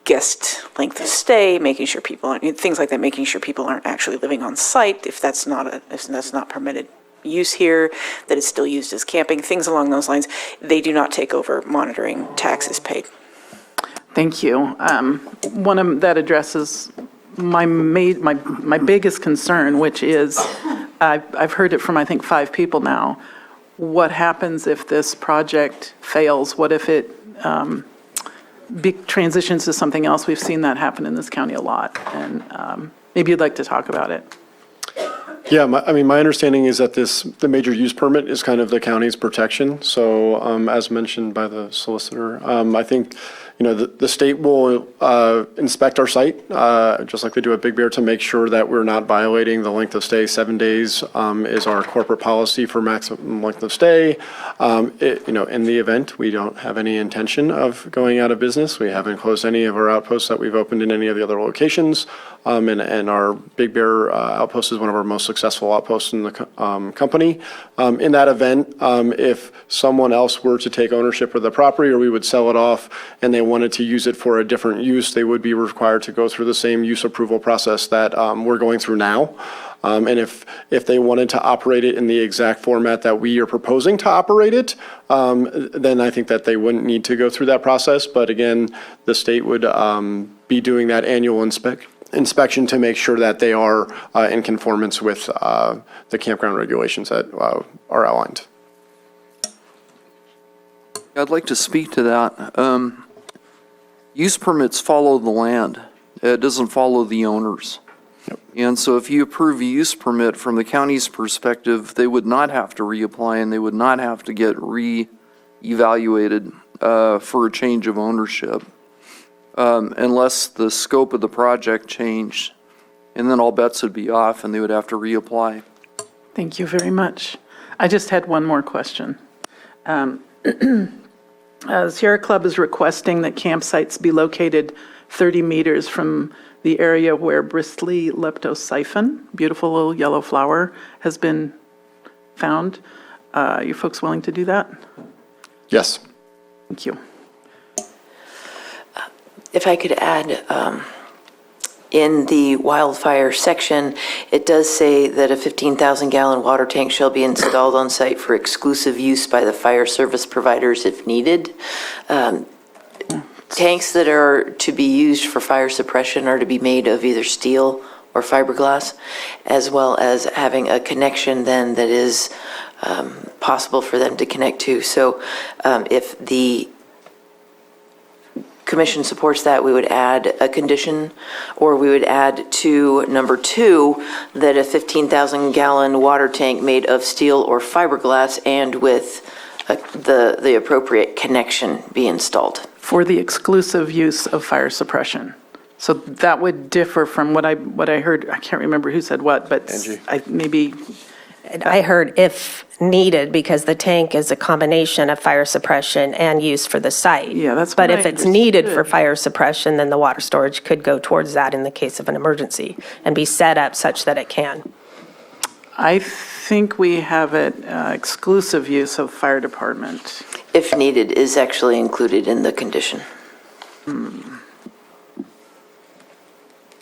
guest length of stay, making sure people aren't, things like that, making sure people aren't actually living on site if that's not permitted use here, that it's still used as camping, things along those lines. They do not take over monitoring taxes paid. Thank you. One of that addresses my biggest concern, which is, I've heard it from, I think, 5 people now. What happens if this project fails? What if it transitions to something else? We've seen that happen in this county a lot, and maybe you'd like to talk about it. Yeah, my understanding is that the major use permit is kind of the county's protection. So as mentioned by the solicitor, I think, the state will inspect our site, just like they do at Big Bear, to make sure that we're not violating the length of stay. 7 days is our corporate policy for maximum length of stay. In the event we don't have any intention of going out of business, we haven't closed any of our outposts that we've opened in any of the other locations. And our Big Bear outpost is one of our most successful outposts in the company. In that event, if someone else were to take ownership of the property, or we would sell it off and they wanted to use it for a different use, they would be required to go through the same use approval process that we're going through now. And if they wanted to operate it in the exact format that we are proposing to operate it, then I think that they wouldn't need to go through that process. But again, the state would be doing that annual inspection to make sure that they are in conformance with the campground regulations that are outlined. I'd like to speak to that. Use permits follow the land. It doesn't follow the owners. Yep. And so if you approve a use permit from the county's perspective, they would not have to reapply and they would not have to get re-evaluated for a change of ownership unless the scope of the project changed. And then all bets would be off and they would have to reapply. Thank you very much. I just had one more question. Sierra Club is requesting that campsites be located 30 meters from the area where bristly leptosiphon, beautiful little yellow flower, has been found. Are you folks willing to do that? Yes. Thank you. If I could add, in the wildfire section, it does say that a 15,000-gallon water tank shall be installed on site for exclusive use by the fire service providers if needed. Tanks that are to be used for fire suppression are to be made of either steel or fiberglass, as well as having a connection then that is possible for them to connect to. So if the Commission supports that, we would add a condition, or we would add to number 2 that a 15,000-gallon water tank made of steel or fiberglass and with the appropriate connection be installed. For the exclusive use of fire suppression. So that would differ from what I heard. I can't remember who said what, but maybe. I heard if needed, because the tank is a combination of fire suppression and use for the site. Yeah, that's But what if I it's needed for understood. fire suppression, then the water storage could go towards that in the case of an emergency and be set up such that it can. I think we have it exclusive use of fire department. If needed is actually included in the condition.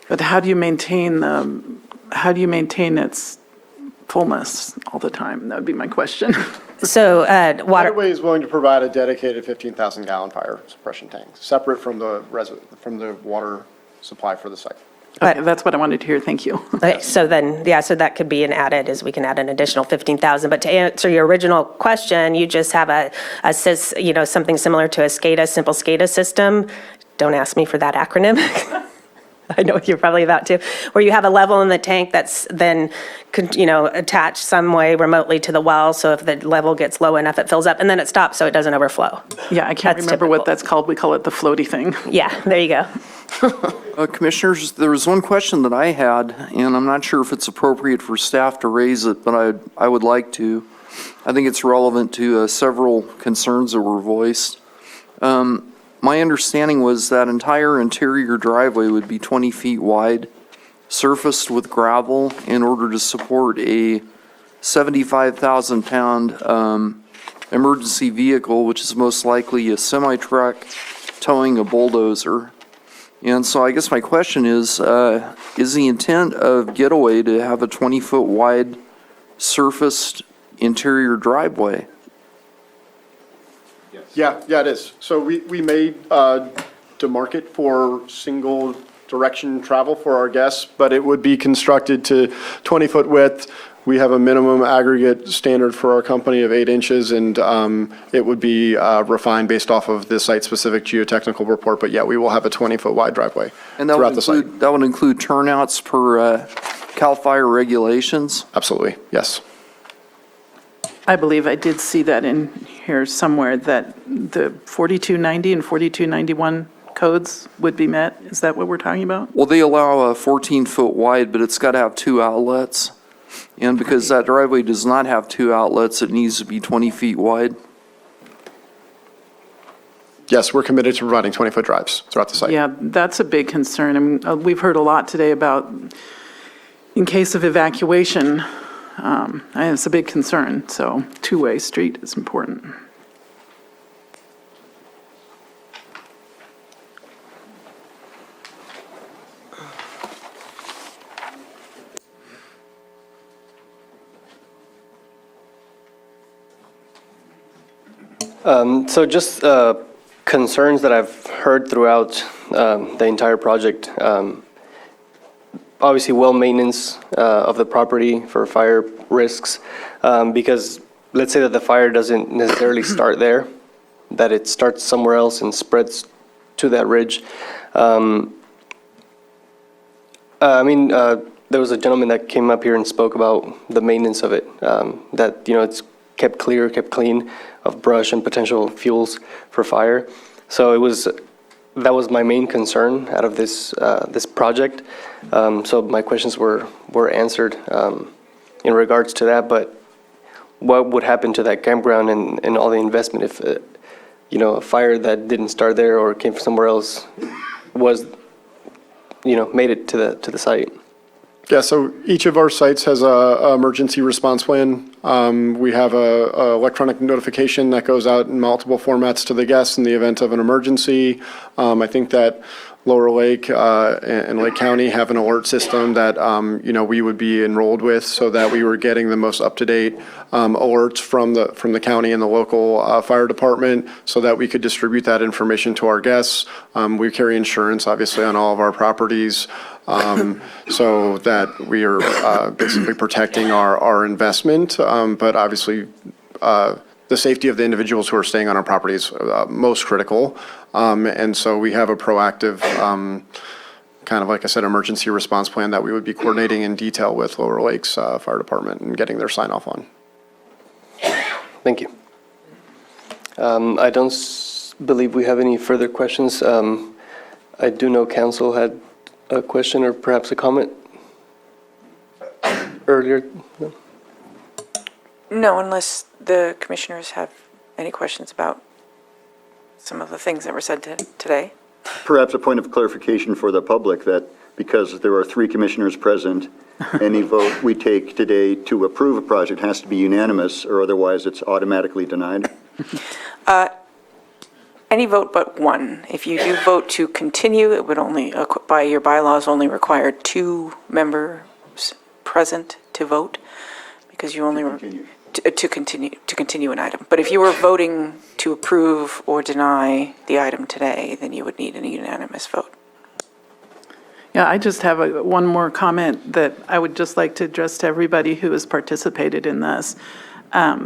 But how do you maintain its fullness all the time? That would be my question. So Waterway is willing to provide a dedicated 15,000-gallon fire suppression tank, separate from the water supply for the site. Okay, that's what I wanted to hear. Thank you. Okay, so then, so that could be an added, is we can add an additional 15,000. But to answer your original question, you just have something similar to a SCADA, simple SCADA system. Don't ask me for that acronym. I know what you're probably about to, where you have a level in the tank that's then, attached some way remotely to the well. So if the level gets low enough, it fills up and then it stops so it doesn't overflow. Yeah, I can't remember what that's called. We call it the floaty thing. Yeah, there you go. Commissioners, there was one question that I had, and I'm not sure if it's appropriate for staff to raise it, but I would like to. I think it's relevant to several concerns that were voiced. My understanding was that entire interior driveway would be 20 feet wide, surfaced with gravel in order to support a 75,000-pound emergency vehicle, which is most likely a semi-truck towing a bulldozer. And so I guess my question is the intent of Getaway to have a 20-foot wide surfaced interior driveway? Yeah, it is. So we made demarcate for single direction travel for our guests, but it would be constructed to 20-foot width. We have a minimum aggregate standard for our company of 8 inches, and it would be refined based off of the site-specific geotechnical report. But yeah, we will have a 20-foot wide driveway throughout the site. That would include turnouts per CAL FIRE regulations? Absolutely, yes. I believe I did see that in here somewhere, that the 4290 and 4291 codes would be met. Is that what we're talking about? Well, they allow a 14-foot wide, but it's got to have 2 outlets. And because that driveway does not have 2 outlets, it needs to be 20 feet wide. Yes, we're committed to providing 20-foot drives throughout the site. Yeah, that's a big concern. I mean, we've heard a lot today about in case of evacuation, and it's a big concern. So two-way street is important. So just concerns that I've heard throughout the entire project. Obviously, well maintenance of the property for fire risks, because let's say that the fire doesn't necessarily start there, that it starts somewhere else and spreads to that ridge. There was a gentleman that came up here and spoke about the maintenance of it, that, it's kept clear, kept clean of brush and potential fuels for fire. So that was my main concern out of this project. So my questions were answered in regards to that, but what would happen to that campground and all the investment if, a fire that didn't start there or came from somewhere else was, made it to the site? Yeah, so each of our sites has a emergency response plan. We have a electronic notification that goes out in multiple formats to the guests in the event of an emergency. I think that Lower Lake and Lake County have an alert system that, we would be enrolled with so that we were getting the most up-to-date alerts from the county and the local fire department so that we could distribute that information to our guests. We carry insurance, obviously, on all of our properties. So that we are basically protecting our investment, but obviously the safety of the individuals who are staying on our property is most critical. And so we have a proactive, kind of like I said, emergency response plan that we would be coordinating in detail with Lower Lakes Fire Department and getting their sign off on. Thank you. I don't believe we have any further questions. I do know council had a question or perhaps a comment earlier. No, unless the commissioners have any questions about some of the things that were said today. Perhaps a point of clarification for the public that because there are 3 commissioners present, any vote we take today to approve a project has to be unanimous or otherwise it's automatically denied. Any vote but one. If you do vote to continue, it would only, by your bylaws, only require 2 members present to vote, because you only to continue an item. But if you were voting to approve or deny the item today, then you would need a unanimous vote. Yeah, I just have one more comment that I would just like to address to everybody who has participated in this.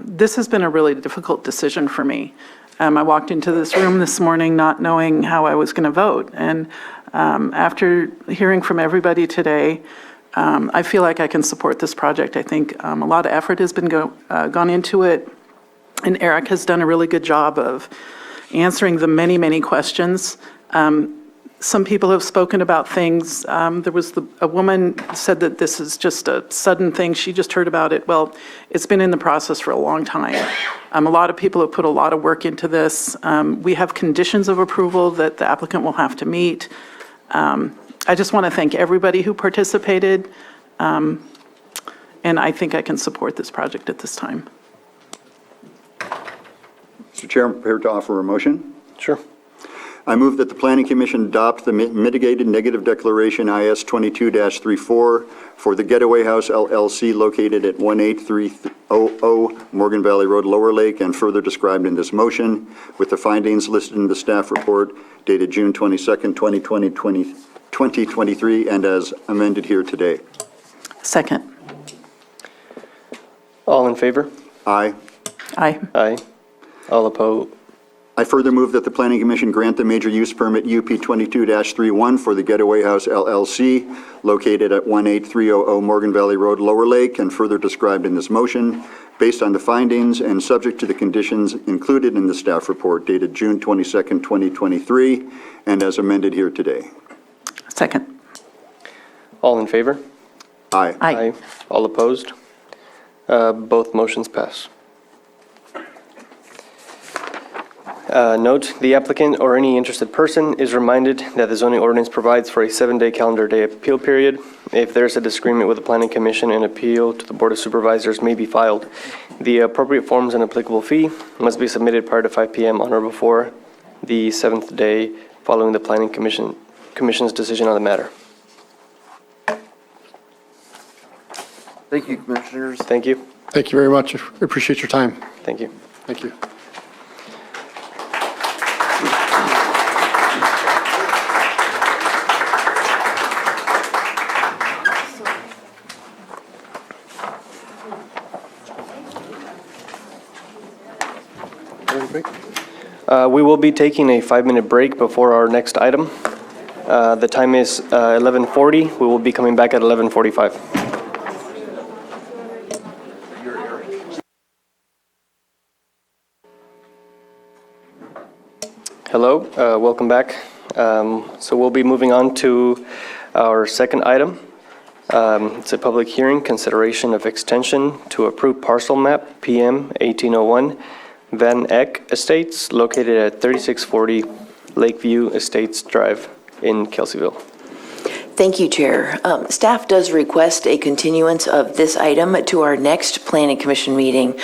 This has been a really difficult decision for me. I walked into this room this morning not knowing how I was going to vote. And after hearing from everybody today, I feel like I can support this project. I think a lot of effort has been gone into it. And Eric has done a really good job of answering the many, many questions. Some people have spoken about things. There was a woman said that this is just a sudden thing. She just heard about it. Well, it's been in the process for a long time. A lot of people have put a lot of work into this. We have conditions of approval that the applicant will have to meet. I just want to thank everybody who participated. And I think I can support this project at this time. Mr. Chair, I'm prepared to offer a motion. Sure. I move that the Planning Commission adopt the mitigated negative declaration IS 22-34 for the Getaway House LLC located at 18300 Morgan Valley Road, Lower Lake, and further described in this motion, with the findings listed in the staff report dated June 22nd, 2023, and as amended here today. Second. All in favor? Aye. Aye. Aye. All opposed? I further move that the Planning Commission grant the major use permit UP 22-31 for the Getaway House LLC located at 18300 Morgan Valley Road, Lower Lake, and further described in this motion, based on the findings and subject to the conditions included in the staff report dated June 22nd, 2023, and as amended here today. Second. All in favor? Aye. Aye. All opposed? Both motions pass. Note, the applicant or any interested person is reminded that the zoning ordinance provides for a 7-day calendar day appeal period. If there's a disagreement with the Planning Commission, an appeal to the Board of Supervisors may be filed. The appropriate forms and applicable fee must be submitted prior to 5 p.m. on or before the 7th day following the Planning Commission's decision on the matter. Thank you, Commissioners. Thank you. Thank you very much. I appreciate your time. Thank you. Thank you. We will be taking a 5-minute break before our next item. The time is 11:40. We will be coming back at 11:45. Hello, welcome back. So we'll be moving on to our second item. It's a public hearing, consideration of extension to approved parcel map, PM 1801, Van Eck Estates, located at 3640 Lakeview Estates Drive in Kelseyville. Thank you, Chair. Staff does request a continuance of this item to our next Planning Commission meeting,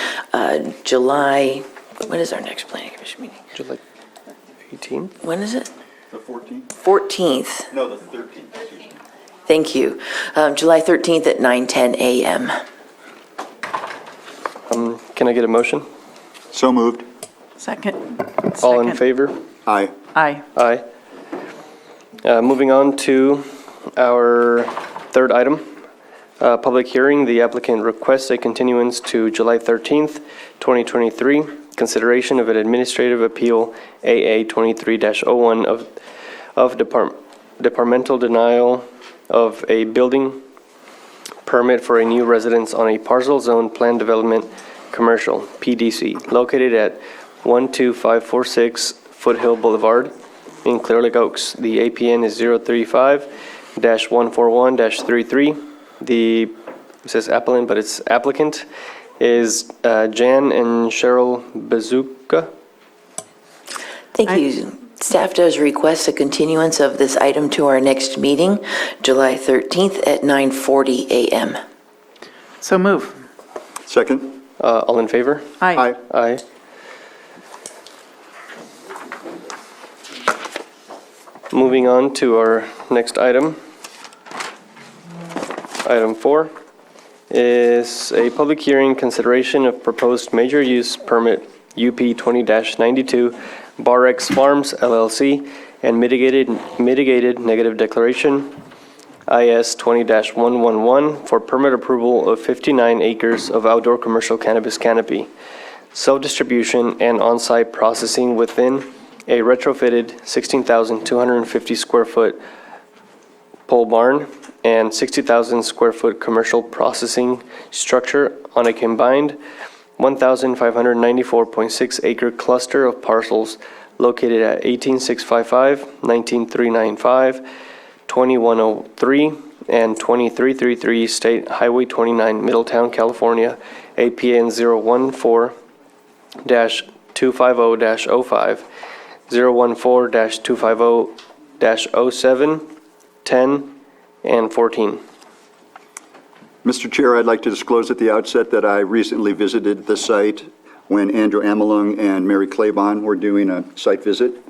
July, when is our next Planning Commission meeting? July 18th? When is it? The 14th? 14th. No, the 13th, excuse me. Thank you. July 13th at 9:10 a.m. Can I get a motion? So moved. Second. All in Second. favor? Aye. Aye. Aye. Moving on to our third item, public hearing. The applicant requests a continuance to July 13th, 2023, consideration of an administrative appeal AA 23-01 of departmental denial of a building permit for a new residence on a parcel zone plan development commercial, PDC, located at 12546 Foothill Boulevard in Clear Lake Oaks. The APN is 035-141-33. It says applicant, but it's applicant is Jan and Cheryl Bazooka. Thank you. Staff does request a continuance of this item to our next meeting, July 13th at 9:40 a.m. So move. Second. All in favor? Aye. Aye. Moving on to our next item. Item 4 is a public hearing consideration of proposed major use permit UP 20-92 Bar X Farms LLC and mitigated negative declaration IS 20-111 for permit approval of 59 acres of outdoor commercial cannabis canopy, self-distribution and on-site processing within a retrofitted 16,250 square foot pole barn and 60,000 square foot commercial processing structure on a combined 1,594.6 acre cluster of parcels located at 18655, 19395, 2103, and 2333 State Highway 29, Middletown, California, APN 014-250-05, 014-250-07, 10, and 14. Mr. Chair, I'd like to disclose at the outset that I recently visited the site when Andrew Amelung and Mary Claybon were doing a site visit,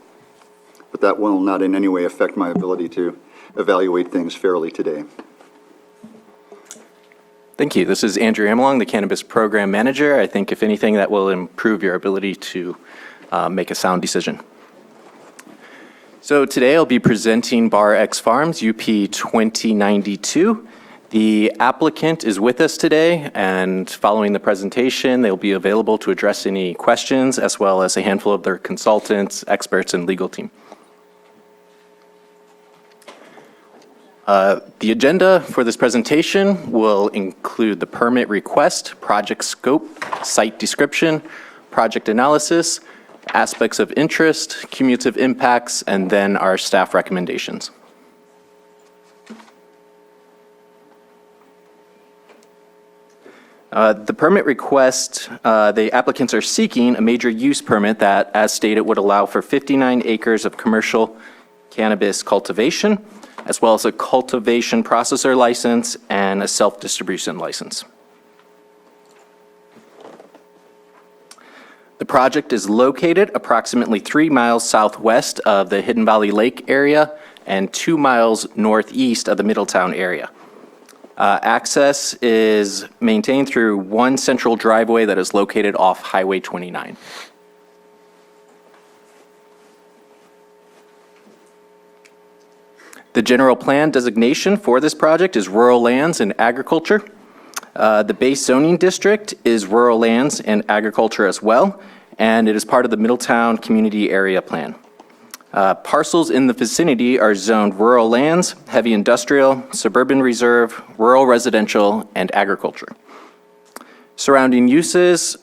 but that will not in any way affect my ability to evaluate things fairly today. Thank you. This is Andrew Amelung, the Cannabis Program Manager. I think, if anything, that will improve your ability to make a sound decision. So today I'll be presenting Bar X Farms UP 2092. The applicant is with us today, and following the presentation, they'll be available to address any questions, as well as a handful of their consultants, experts, and legal team. The agenda for this presentation will include the permit request, project scope, site description, project analysis, aspects of interest, cumulative impacts, and then our staff recommendations. The permit request, the applicants are seeking a major use permit that, as stated, would allow for 59 acres of commercial cannabis cultivation, as well as a cultivation processor license and a self-distribution license. The project is located approximately 3 miles southwest of the Hidden Valley Lake area and 2 miles northeast of the Middletown area. Access is maintained through one central driveway that is located off Highway 29. The general plan designation for this project is rural lands and agriculture. The base zoning district is rural lands and agriculture as well, and it is part of the Middletown Community Area Plan. Parcels in the vicinity are zoned rural lands, heavy industrial, suburban reserve, rural residential, and agriculture. Surrounding uses,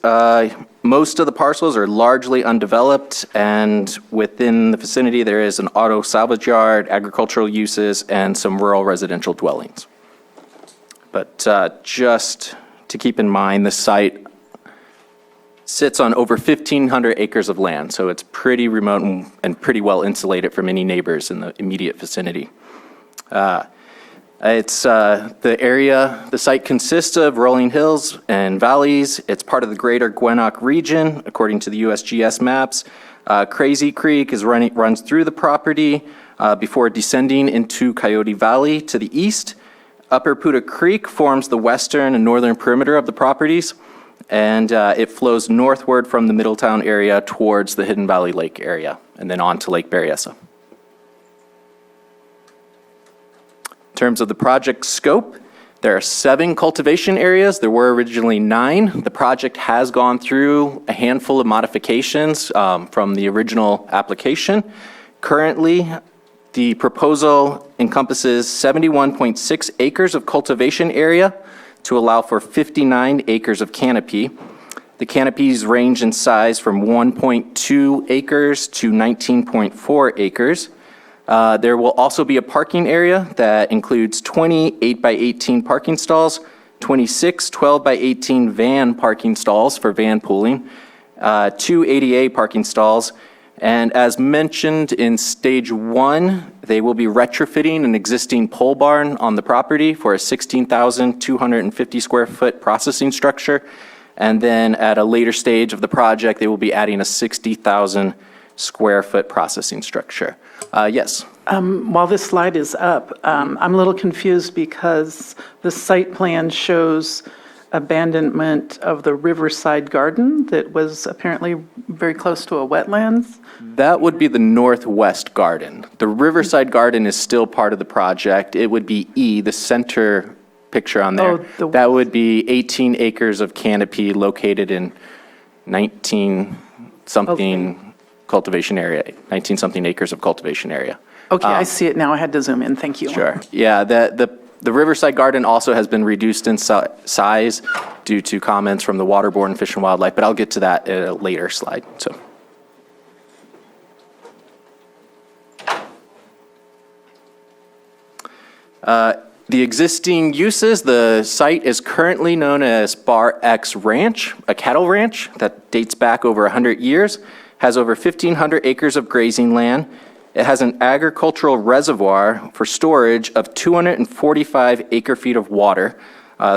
most of the parcels are largely undeveloped, and within the vicinity there is an auto salvage yard, agricultural uses, and some rural residential dwellings. But just to keep in mind, the site sits on over 1,500 acres of land, so it's pretty remote and pretty well insulated from any neighbors in the immediate vicinity. The site consists of rolling hills and valleys. It's part of the greater Gwinnett region, according to the USGS maps. Crazy Creek runs through the property before descending into Coyote Valley to the east. Upper Puda Creek forms the western and northern perimeter of the properties, and it flows northward from the Middletown area towards the Hidden Valley Lake area, and then on to Lake Berryessa. In terms of the project scope, there are 7 cultivation areas. There were originally 9. The project has gone through a handful of modifications from the original application. Currently, the proposal encompasses 71.6 acres of cultivation area to allow for 59 acres of canopy. The canopies range in size from 1.2 acres to 19.4 acres. There will also be a parking area that includes 20 8x18 parking stalls, 26 12x18 van parking stalls for van pooling, 2 ADA parking stalls, and as mentioned in stage 1, they will be retrofitting an existing pole barn on the property for a 16,250 square foot processing structure. And then at a later stage of the project, they will be adding a 60,000 square foot processing structure. Yes. While this slide is up, I'm a little confused because the site plan shows abandonment of the Riverside Garden that was apparently very close to a wetlands. That would be the Northwest Garden. The Riverside Garden is still part of the project. It would be E, the center picture on there. That would be 18 acres of canopy located in 19-something cultivation area, 19-something acres of cultivation area. Okay, I see it now. I had to zoom in. Thank you. Sure. Yeah, the Riverside Garden also has been reduced in size due to comments from the Waterborne Fish and Wildlife, but I'll get to that in a later slide. So. The existing uses, the site is currently known as Bar X Ranch, a cattle ranch that dates back over 100 years, has over 1,500 acres of grazing land. It has an agricultural reservoir for storage of 245 acre-feet of water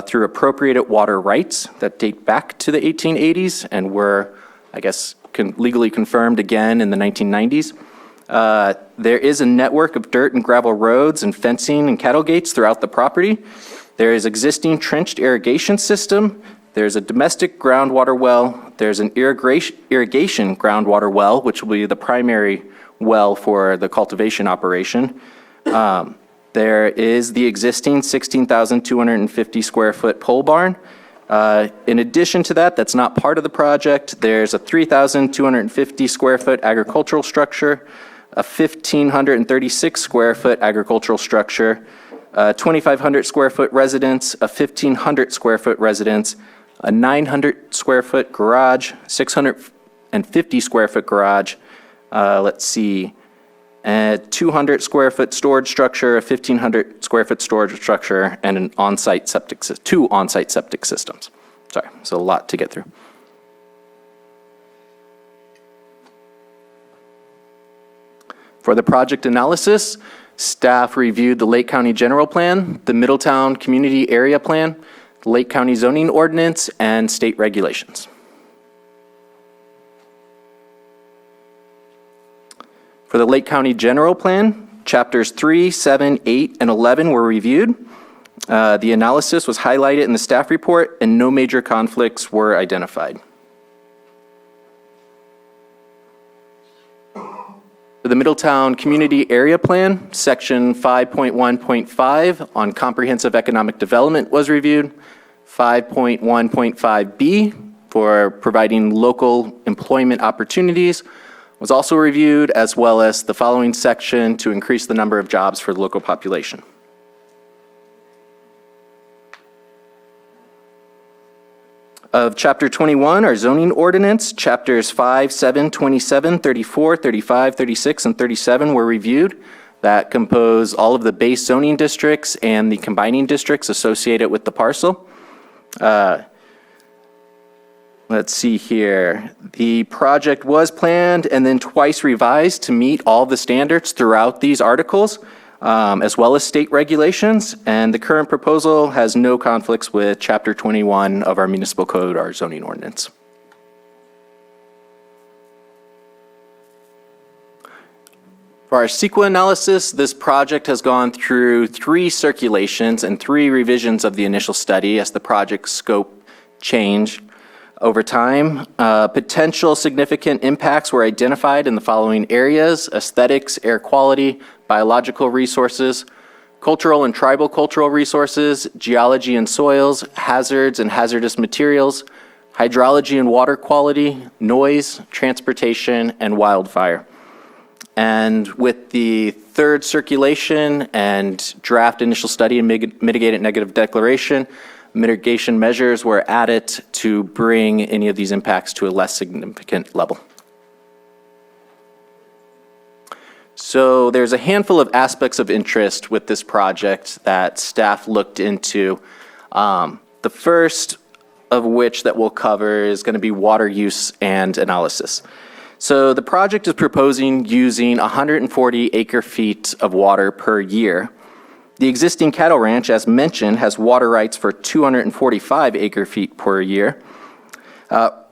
through appropriated water rights that date back to the 1880s and were, I guess, legally confirmed again in the 1990s. There is a network of dirt and gravel roads and fencing and cattle gates throughout the property. There is existing trenched irrigation system. There's a domestic groundwater well. There's an irrigation groundwater well, which will be the primary well for the cultivation operation. There is the existing 16,250 square foot pole barn. In addition to that, that's not part of the project, there's a 3,250 square foot agricultural structure, a 1,536 square foot agricultural structure, a 2,500 square foot residence, a 1,500 square foot residence, a 900 square foot garage, 650 square foot garage, a 200 square foot storage structure, a 1,500 square foot storage structure, and an on-site septic system, 2 on-site septic systems. Sorry, so a lot to get through. For the project analysis, staff reviewed the Lake County General Plan, the Middletown Community Area Plan, the Lake County Zoning Ordinance, and state regulations. For the Lake County General Plan, Chapters 3, 7, 8, and 11 were reviewed. The analysis was highlighted in the staff report, and no major conflicts were identified. For the Middletown Community Area Plan, Section 5.1.5 on comprehensive economic development was reviewed. 5.1.5B for providing local employment opportunities was also reviewed, as well as the following section to increase the number of jobs for the local population. Of Chapter 21, our zoning ordinance, Chapters 5, 7, 27, 34, 35, 36, and 37 were reviewed. That compose all of the base zoning districts and the combining districts associated with the parcel. Let's see here. The project was planned and then twice revised to meet all the standards throughout these articles. as well as state regulations, and the current proposal has no conflicts with Chapter 21 of our municipal code, our zoning ordinance. For our CEQA analysis, this project has gone through 3 circulations and 3 revisions of the initial study as the project scope changed over time. Potential significant impacts were identified in the following areas: aesthetics, air quality, biological resources, cultural and tribal cultural resources, geology and soils, hazards and hazardous materials, hydrology and water quality, noise, transportation, and wildfire. And with the third circulation and draft initial study and mitigated negative declaration, mitigation measures were added to bring any of these impacts to a less significant level. So there's a handful of aspects of interest with this project that staff looked into. The first of which that we'll cover is going to be water use and analysis. So the project is proposing using 140 acre-feet of water per year. The existing cattle ranch, as mentioned, has water rights for 245 acre-feet per year.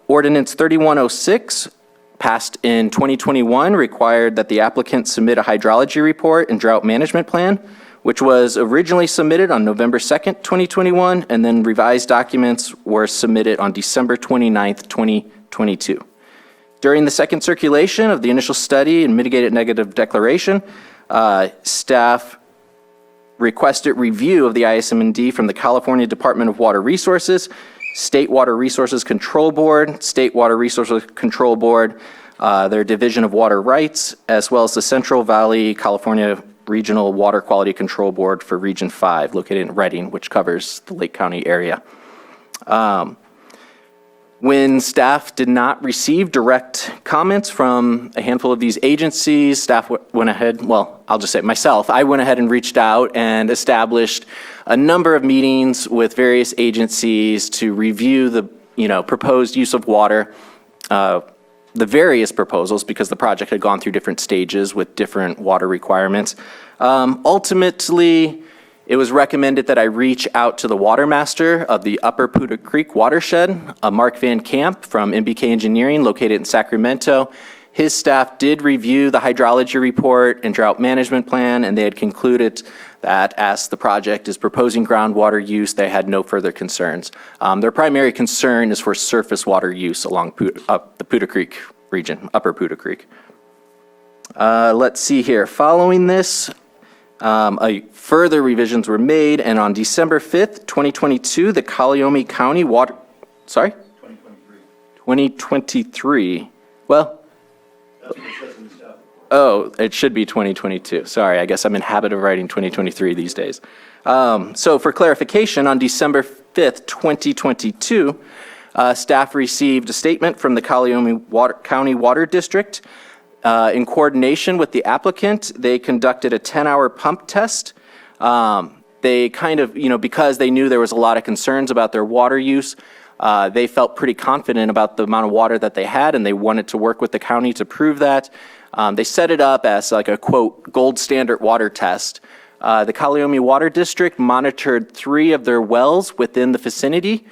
Ordinance 3106, passed in 2021, required that the applicant submit a hydrology report and drought management plan, which was originally submitted on November 2nd, 2021, and then revised documents were submitted on December 29th, 2022. During the second circulation of the initial study and mitigated negative declaration, staff requested review of the ISM&D from the California Department of Water Resources, State Water Resources Control Board, State Water Resources Control Board, their Division of Water Rights, as well as the Central Valley California Regional Water Quality Control Board for Region 5, located in Redding, which covers the Lake County area. When staff did not receive direct comments from a handful of these agencies, staff went ahead, well, I'll just say myself, I went ahead and reached out and established a number of meetings with various agencies to review the, proposed use of water, the various proposals, because the project had gone through different stages with different water requirements. Ultimately, it was recommended that I reach out to the water master of the Upper Puda Creek watershed, Mark Van Camp from MBK Engineering, located in Sacramento. His staff did review the hydrology report and drought management plan, and they had concluded that as the project is proposing groundwater use, they had no further concerns. Their primary concern is for surface water use along the Puda Creek region, Upper Puda Creek. Let's see here. Following this, further revisions were made, and on December 5th, 2022, the Cullowhee County Water, 2023. Well, oh, it should be 2022. Sorry, I guess I'm in habit of writing 2023 these days. So for clarification, on December 5th, 2022, staff received a statement from the Cullowhee County Water District. In coordination with the applicant, they conducted a 10-hour pump test. They kind of, because they knew there was a lot of concerns about their water use, they felt pretty confident about the amount of water that they had, and they wanted to work with the county to prove that. They set it up as like a, quote, gold standard water test. The Cullowhee Water District monitored 3 of their wells within the vicinity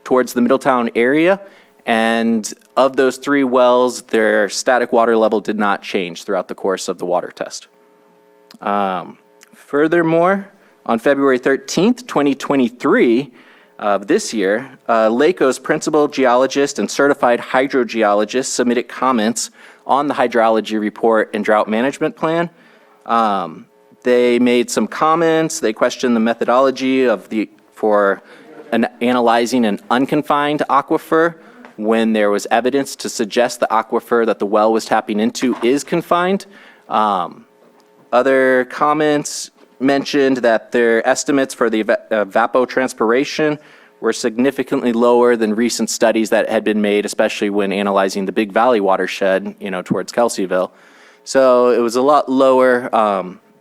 towards the Middletown area. And of those 3 wells, their static water level did not change throughout the course of the water test. Furthermore, on February 13th, 2023 of this year, LACO's principal geologist and certified hydrogeologist submitted comments on the hydrology report and drought management plan. They made some comments. They questioned the methodology for analyzing an unconfined aquifer when there was evidence to suggest the aquifer that the well was tapping into is confined. Other comments mentioned that their estimates for the evapotranspiration were significantly lower than recent studies that had been made, especially when analyzing the Big Valley watershed, towards Kelseyville. So it was a lot lower,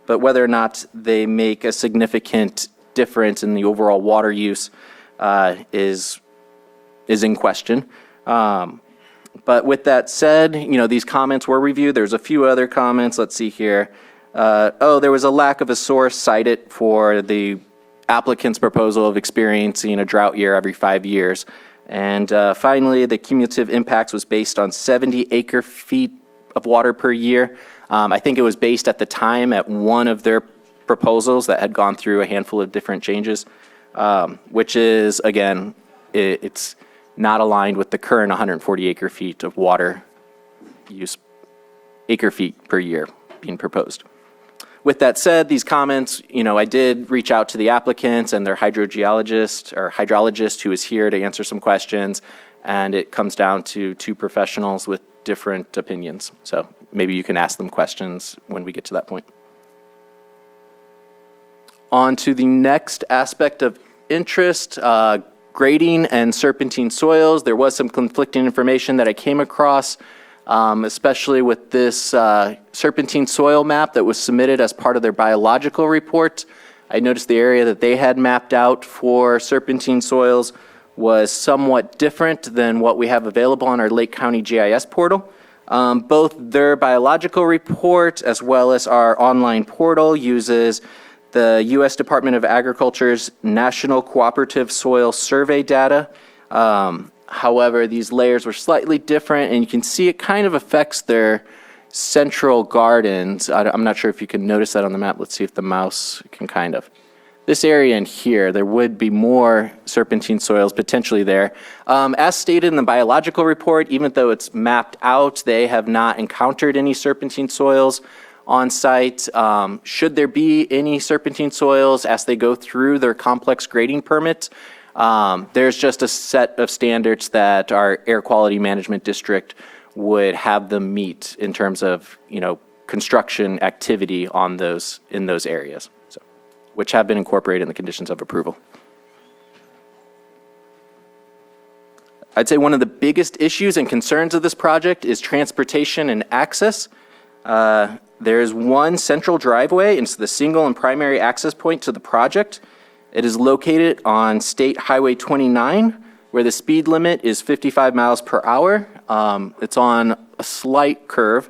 but whether or not they make a significant difference in the overall water use is in question. But with that said, these comments were reviewed. There's a few other comments. Let's see here. There was a lack of a source cited for the applicant's proposal of experiencing a drought year every 5 years. And finally, the cumulative impacts was based on 70 acre feet of water per year. I think it was based at the time at one of their proposals that had gone through a handful of different changes, which is, again, it's not aligned with the current 140 acre feet of water use, acre feet per year being proposed. With that said, these comments, I did reach out to the applicants and their hydrogeologist or hydrologist who is here to answer some questions, and it comes down to two professionals with different opinions. So maybe you can ask them questions when we get to that point. On to the next aspect of interest, grading and serpentine soils. There was some conflicting information that I came across, especially with this serpentine soil map that was submitted as part of their biological report. I noticed the area that they had mapped out for serpentine soils was somewhat different than what we have available on our Lake County GIS portal. Both their biological report as well as our online portal uses the U.S. Department of Agriculture's National Cooperative Soil Survey data. However, these layers were slightly different, and you can see it kind of affects their central gardens. I'm not sure if you can notice that on the map. Let's see if the mouse can kind of. This area in here, there would be more serpentine soils potentially there. As stated in the biological report, even though it's mapped out, they have not encountered any serpentine soils on site. Should there be any serpentine soils as they go through their complex grading permit, there's just a set of standards that our air quality management district would have them meet in terms of, construction activity on those, in those areas, so, which have been incorporated in the conditions of approval. I'd say one of the biggest issues and concerns of this project is transportation and access. There's one central driveway, and it's the single and primary access point to the project. It is located on State Highway 29, where the speed limit is 55 miles per hour. It's on a slight curve.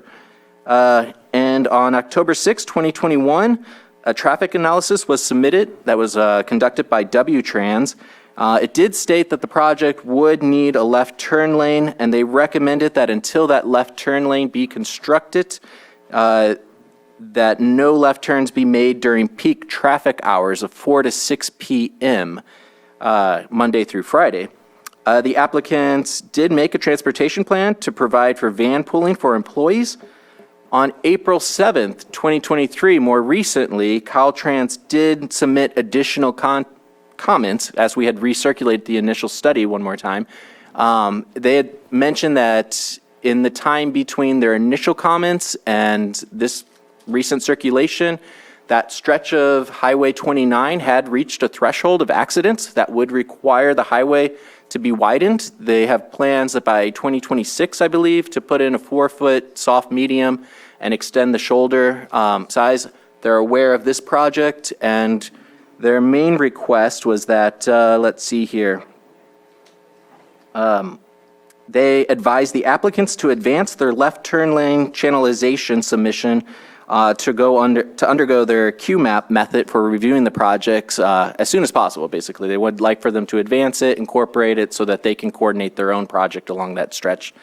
And on October 6, 2021, a traffic analysis was submitted that was conducted by W-Trans. It did state that the project would need a left turn lane, and they recommended that until that left turn lane be constructed, that no left turns be made during peak traffic hours of 4 to 6 p.m. Monday through Friday. The applicants did make a transportation plan to provide for van pooling for employees. On April 7th, 2023, more recently, Caltrans did submit additional comments as we had recirculated the initial study one more time. They had mentioned that in the time between their initial comments and this recent circulation, that stretch of Highway 29 had reached a threshold of accidents that would require the highway to be widened. They have plans that by 2026, I believe, to put in a 4-foot soft medium and extend the shoulder size. They're aware of this project, and their main request was that, let's see here. They advised the applicants to advance their left turn lane channelization submission to undergo their QMAP method for reviewing the projects as soon as possible, basically. They would like for them to advance it, incorporate it, so that they can coordinate their own project along that stretch.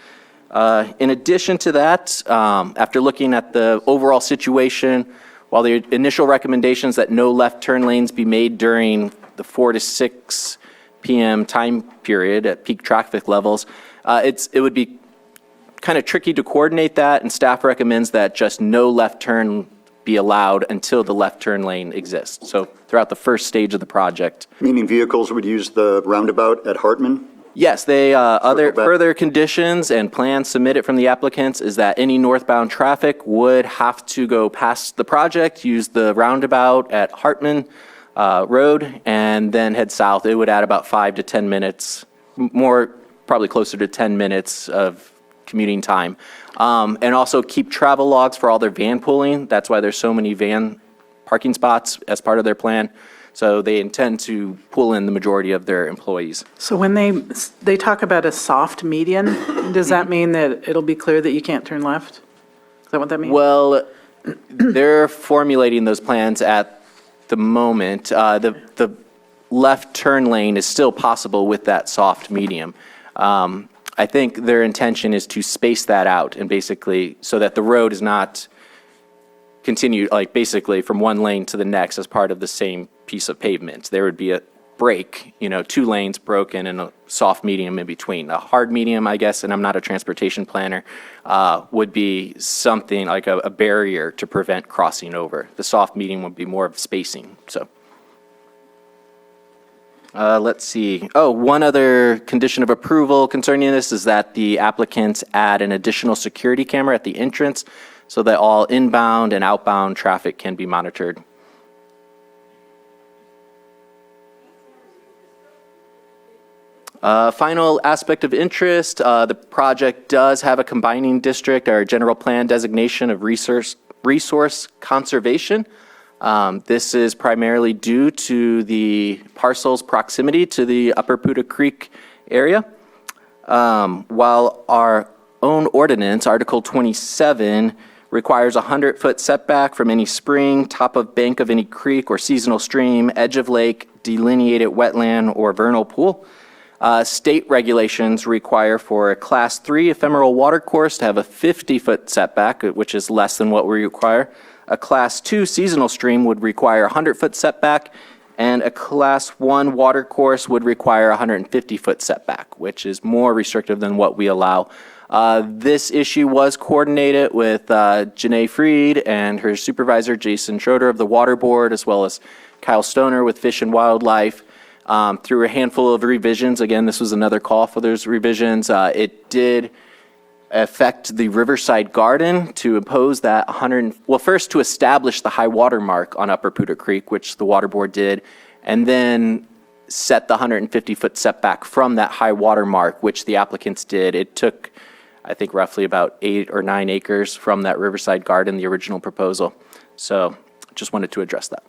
In addition to that, after looking at the overall situation, while the initial recommendations that no left turn lanes be made during the 4 to 6 p.m. time period at peak traffic levels, it would be kind of tricky to coordinate that, and staff recommends that just no left turn be allowed until the left turn lane exists. So throughout the first stage of the project. Meaning vehicles would use the roundabout at Hartman? Yes, they further conditions and plans submitted from the applicants is that any northbound traffic would have to go past the project, use the roundabout at Hartman Road, and then head south. It would add about 5 to 10 minutes, more probably closer to 10 minutes of commuting time. And also keep travel logs for all their van pooling. That's why there's so many van parking spots as part of their plan. So they intend to pull in the majority of their employees. So when they talk about a soft median, does that mean that it'll be clear that you can't turn left? Is that what that means? Well, They're formulating those plans at the moment. The left turn lane is still possible with that soft medium. I think their intention is to space that out and basically so that the road is not continued, like basically from one lane to the next as part of the same piece of pavement. There would be a break, 2 lanes broken and a soft medium in between. A hard medium, I guess, and I'm not a transportation planner, would be something like a barrier to prevent crossing over. The soft medium would be more of spacing, so. Let's see. Oh, one other condition of approval concerning this is that the applicants add an additional security camera at the entrance so that all inbound and outbound traffic can be monitored. Final aspect of interest, the project does have a combining district or general plan designation of resource conservation. This is primarily due to the parcel's proximity to the Upper Puda Creek area. While our own ordinance, Article 27, requires a 100-foot setback from any spring, top of bank of any creek or seasonal stream, edge of lake, delineated wetland, or vernal pool. State regulations require for a Class 3 ephemeral watercourse to have a 50-foot setback, which is less than what we require. A Class 2 seasonal stream would require a 100-foot setback, and a Class 1 watercourse would require a 150-foot setback, which is more restrictive than what we allow. This issue was coordinated with Janae Freed and her supervisor, Jason Schroeder of the Water Board, as well as Kyle Stoner with Fish and Wildlife. Through a handful of revisions, again, this was another call for those revisions. It did affect the Riverside Garden to impose that first to establish the high water mark on Upper Puda Creek, which the Water Board did, and then set the 150-foot setback from that high water mark, which the applicants did. It took, I think, roughly about 8 or 9 acres from that Riverside Garden, the original proposal. So just wanted to address that.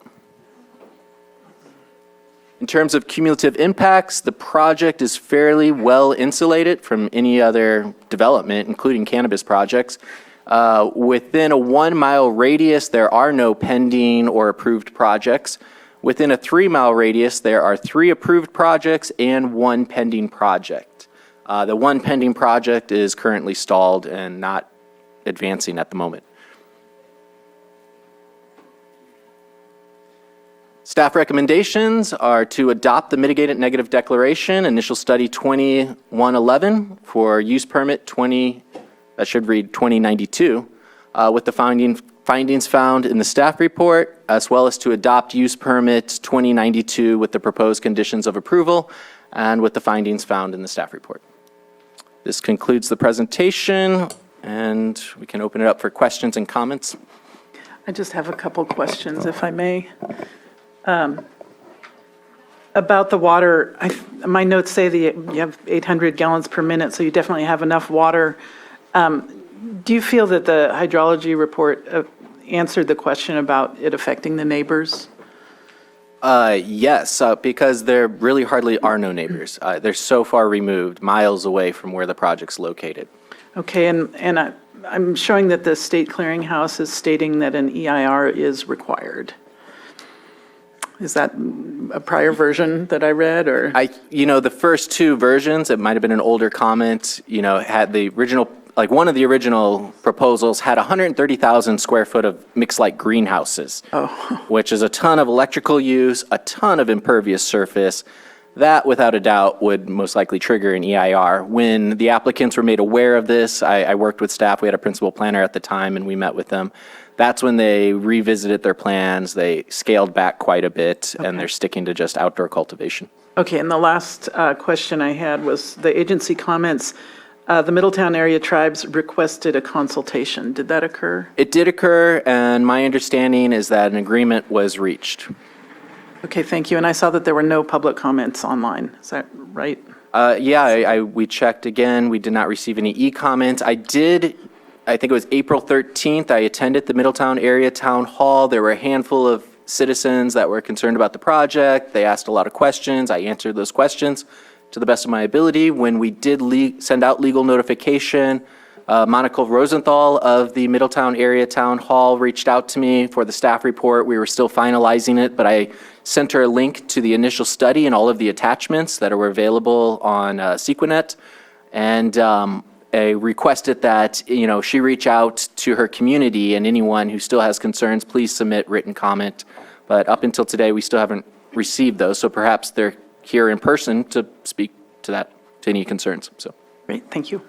In terms of cumulative impacts, the project is fairly well insulated from any other development, including cannabis projects. Within a 1-mile radius, there are no pending or approved projects. Within a 3-mile radius, there are 3 approved projects and 1 pending project. The 1 pending project is currently stalled and not advancing at the moment. Staff recommendations are to adopt the mitigated negative declaration, initial study 2111 for use permit 2092, with the findings found in the staff report, as well as to adopt use permit 2092 with the proposed conditions of approval and with the findings found in the staff report. This concludes the presentation, and we can open it up for questions and comments. I just have a couple questions, if I may. About the water, my notes say that you have 800 gallons per minute, so you definitely have enough water. Do you feel that the hydrology report answered the question about it affecting the neighbors? Yes, because there really hardly are no neighbors. They're so far removed, miles away from where the project's located. Okay, and I'm showing that the state clearinghouse is stating that an EIR is required. Is that a prior version that I read, or? The first 2 versions, it might have been an older comment, had the original, like one of the original proposals had 130,000 square foot of mixed light greenhouses, which is a ton of electrical use, a ton of impervious surface. That, without a doubt, would most likely trigger an EIR. When the applicants were made aware of this, I worked with staff. We had a principal planner at the time, and we met with them. That's when they revisited their plans. They scaled back quite a bit, and they're sticking to just outdoor cultivation. Okay, and the last question I had was the agency comments. The Middletown area tribes requested a consultation. Did that occur? It did occur, and my understanding is that an agreement was reached. Okay, thank you. And I saw that there were no public comments online. Is that right? We checked again. We did not receive any e-comments. I think it was April 13th, I attended the Middletown Area Town Hall. There were a handful of citizens that were concerned about the project. They asked a lot of questions. I answered those questions to the best of my ability. When we did send out legal notification, Monica Rosenthal of the Middletown Area Town Hall reached out to me for the staff report. We were still finalizing it, but I sent her a link to the initial study and all of the attachments that are available on Sequinet. And I requested that, she reach out to her community, and anyone who still has concerns, please submit written comment. But up until today, we still haven't received those, so perhaps they're here in person to speak to any concerns, so. Great, thank you.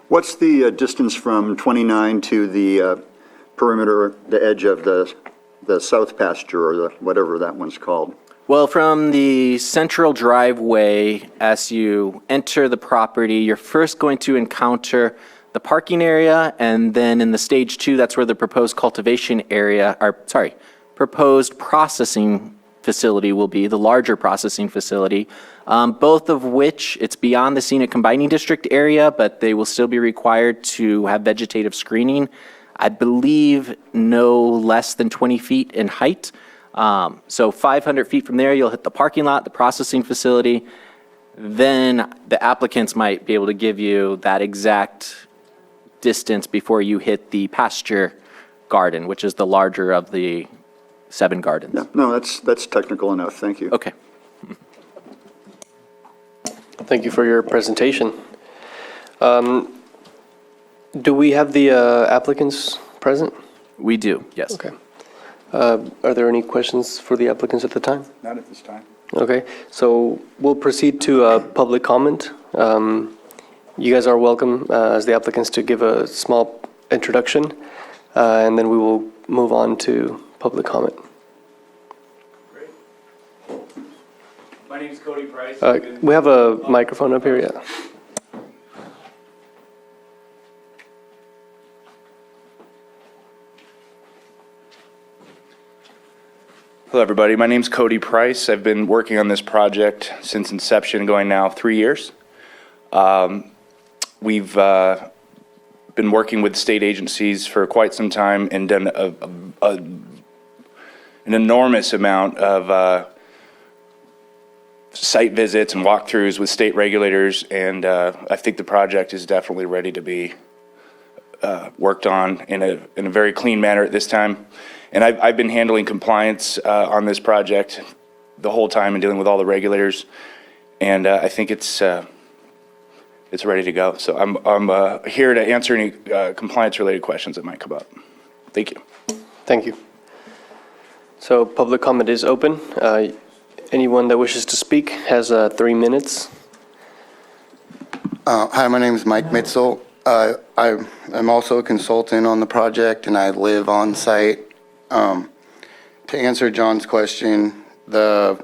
What's the distance from 29 to the perimeter, the edge of the south pasture, or whatever that one's called? Well, from the central driveway, as you enter the property, you're first going to encounter the parking area, and then in the stage 2, that's where the proposed cultivation area, proposed processing facility will be, the larger processing facility, both of which, it's beyond the scenic combining district area, but they will still be required to have vegetative screening. I believe no less than 20 feet in height. So 500 feet from there, you'll hit the parking lot, the processing facility. Then the applicants might be able to give you that exact distance before you hit the pasture garden, which is the larger of the 7 gardens. Yeah, no, that's technical enough. Thank you. Okay. Thank you for your presentation. Do we have the applicants present? We do, yes. Okay. Are there any questions for the applicants at the time? Not at this time. Okay, so we'll proceed to public comment. You guys are welcome as the applicants to give a small introduction, and then we will move on to public comment. My name is Cody Price. We have a microphone up here, yeah. Hello, everybody. My name's Cody Price. I've been working on this project since inception, going now 3 years. We've been working with state agencies for quite some time and done an enormous amount of site visits and walkthroughs with state regulators, and I think the project is definitely ready to be worked on in a very clean manner at this time. And I've been handling compliance on this project the whole time and dealing with all the regulators, and I think it's ready to go. So I'm here to answer any compliance-related questions that might come up. Thank you. Thank you. So public comment is open. Anyone that wishes to speak has 3 minutes. Hi, my name is Mike Mitzel. I'm also a consultant on the project, and I live on site. To answer John's question, the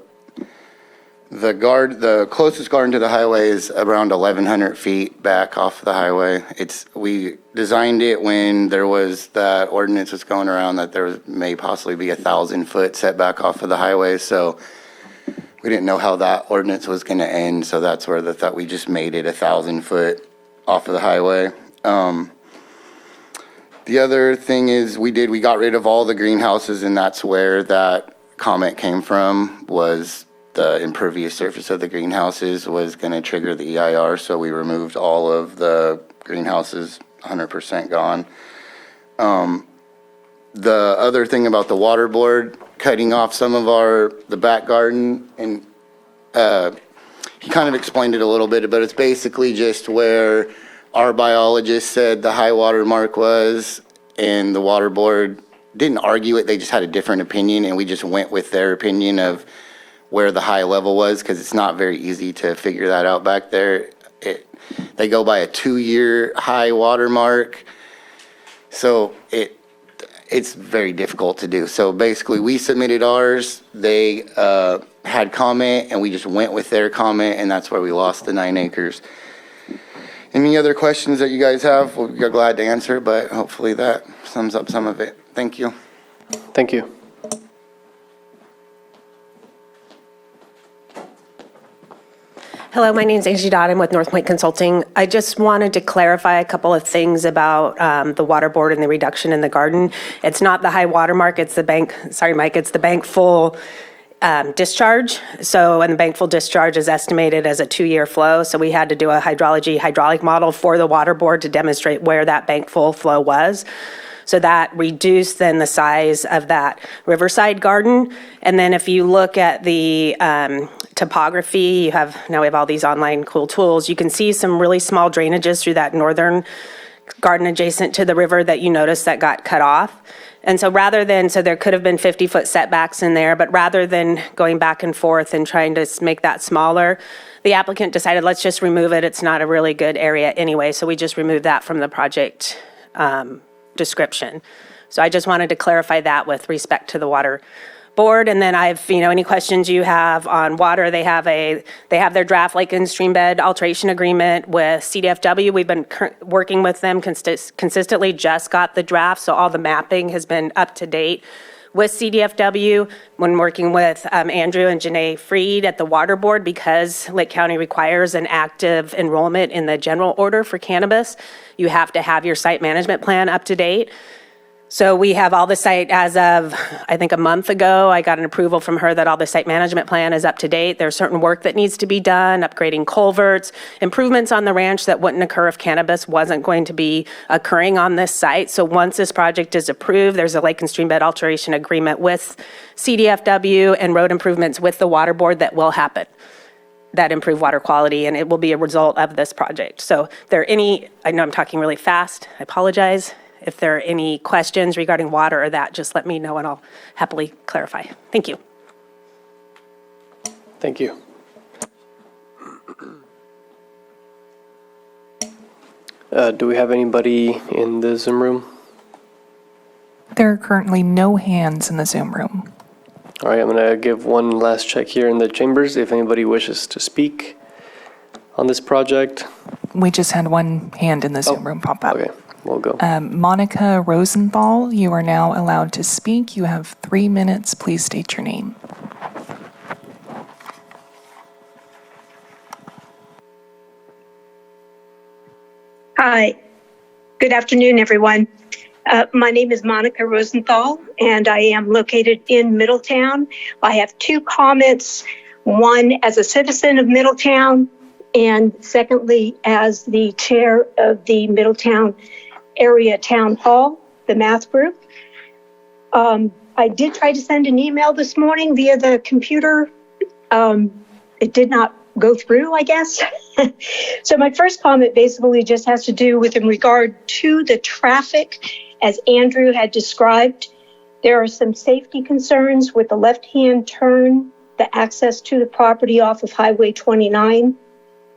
closest garden to the highway is around 1,100 feet back off the highway. We designed it when there was that ordinance was going around that there may possibly be 1,000-foot setback off of the highway, so we didn't know how that ordinance was going to end, so that's where we just made it 1,000-foot off of the highway. The other thing is we got rid of all the greenhouses, and that's where that comment came from, was the impervious surface of the greenhouses was going to trigger the EIR, so we removed all of the greenhouses, 100% gone. The other thing about the water board cutting off some of the back garden, and he kind of explained it a little bit, but it's basically just where our biologist said the high water mark was, and the water board didn't argue it, they just had a different opinion, and we just went with their opinion of where the high level was, because it's not very easy to figure that out back there. They go by a 2-year high water mark, so it's very difficult to do. So basically, we submitted ours, they had comment, and we just went with their comment, and that's where we lost the 9 acres. Any other questions that you guys have, we're glad to answer, but hopefully that sums up some of it. Thank you. Thank you. Hello, my name is Angie Dodd. I'm with North Point Consulting. I just wanted to clarify a couple of things about the water board and the reduction in the garden. It's not the high water mark, it's the bank, sorry, Mike, it's the bank full discharge. So, and the bankful discharge is estimated as a 2-year flow. So we had to do a hydraulic model for the water board to demonstrate where that bankful flow was. So that reduced then the size of that riverside garden. And then if you look at the topography, now we have all these online cool tools. You can see some really small drainages through that northern garden adjacent to the river that you notice that got cut off. And so so there could have been 50-foot setbacks in there, but rather than going back and forth and trying to make that smaller, the applicant decided, let's just remove it. It's not a really good area anyway, so we just removed that from the project description. So I just wanted to clarify that with respect to the water board. And then any questions you have on water, they have their draft lake and stream bed alteration agreement with CDFW. We've been working with them consistently, just got the draft, so all the mapping has been up to date with CDFW. When working with Andrew and Janae Freed at the water board, because Lake County requires an active enrollment in the general order for cannabis, you have to have your site management plan up to date. So we have all the site as of, I think a month ago, I got an approval from her that all the site management plan is up to date. There's certain work that needs to be done, upgrading culverts, improvements on the ranch that wouldn't occur if cannabis wasn't going to be occurring on this site. So once this project is approved, there's a lake and stream bed alteration agreement with CDFW and road improvements with the water board that will happen, that improve water quality, and it will be a result of this project. So if there are I know I'm talking really fast, I apologize. If there are any questions regarding water or that, just let me know and I'll happily clarify. Thank you. Thank you. Do we have anybody in the Zoom room? There are currently no hands in the Zoom room. All right, I'm going to give one last check here in the chambers if anybody wishes to speak on this project. We just had one hand in the Zoom room pop up. Okay, we'll go. Monica Rosenthal, you are now allowed to speak. You have 3 minutes. Please state your name. Hi. Good afternoon, everyone. My name is Monica Rosenthal, and I am located in Middletown. I have 2 comments, one as a citizen of Middletown, and secondly, as the chair of the Middletown Area Town Hall, the math group. I did try to send an email this morning via the computer. It did not go through, I guess. So my first comment basically just has to do with in regard to the traffic, as Andrew had described. There are some safety concerns with the left-hand turn, the access to the property off of Highway 29,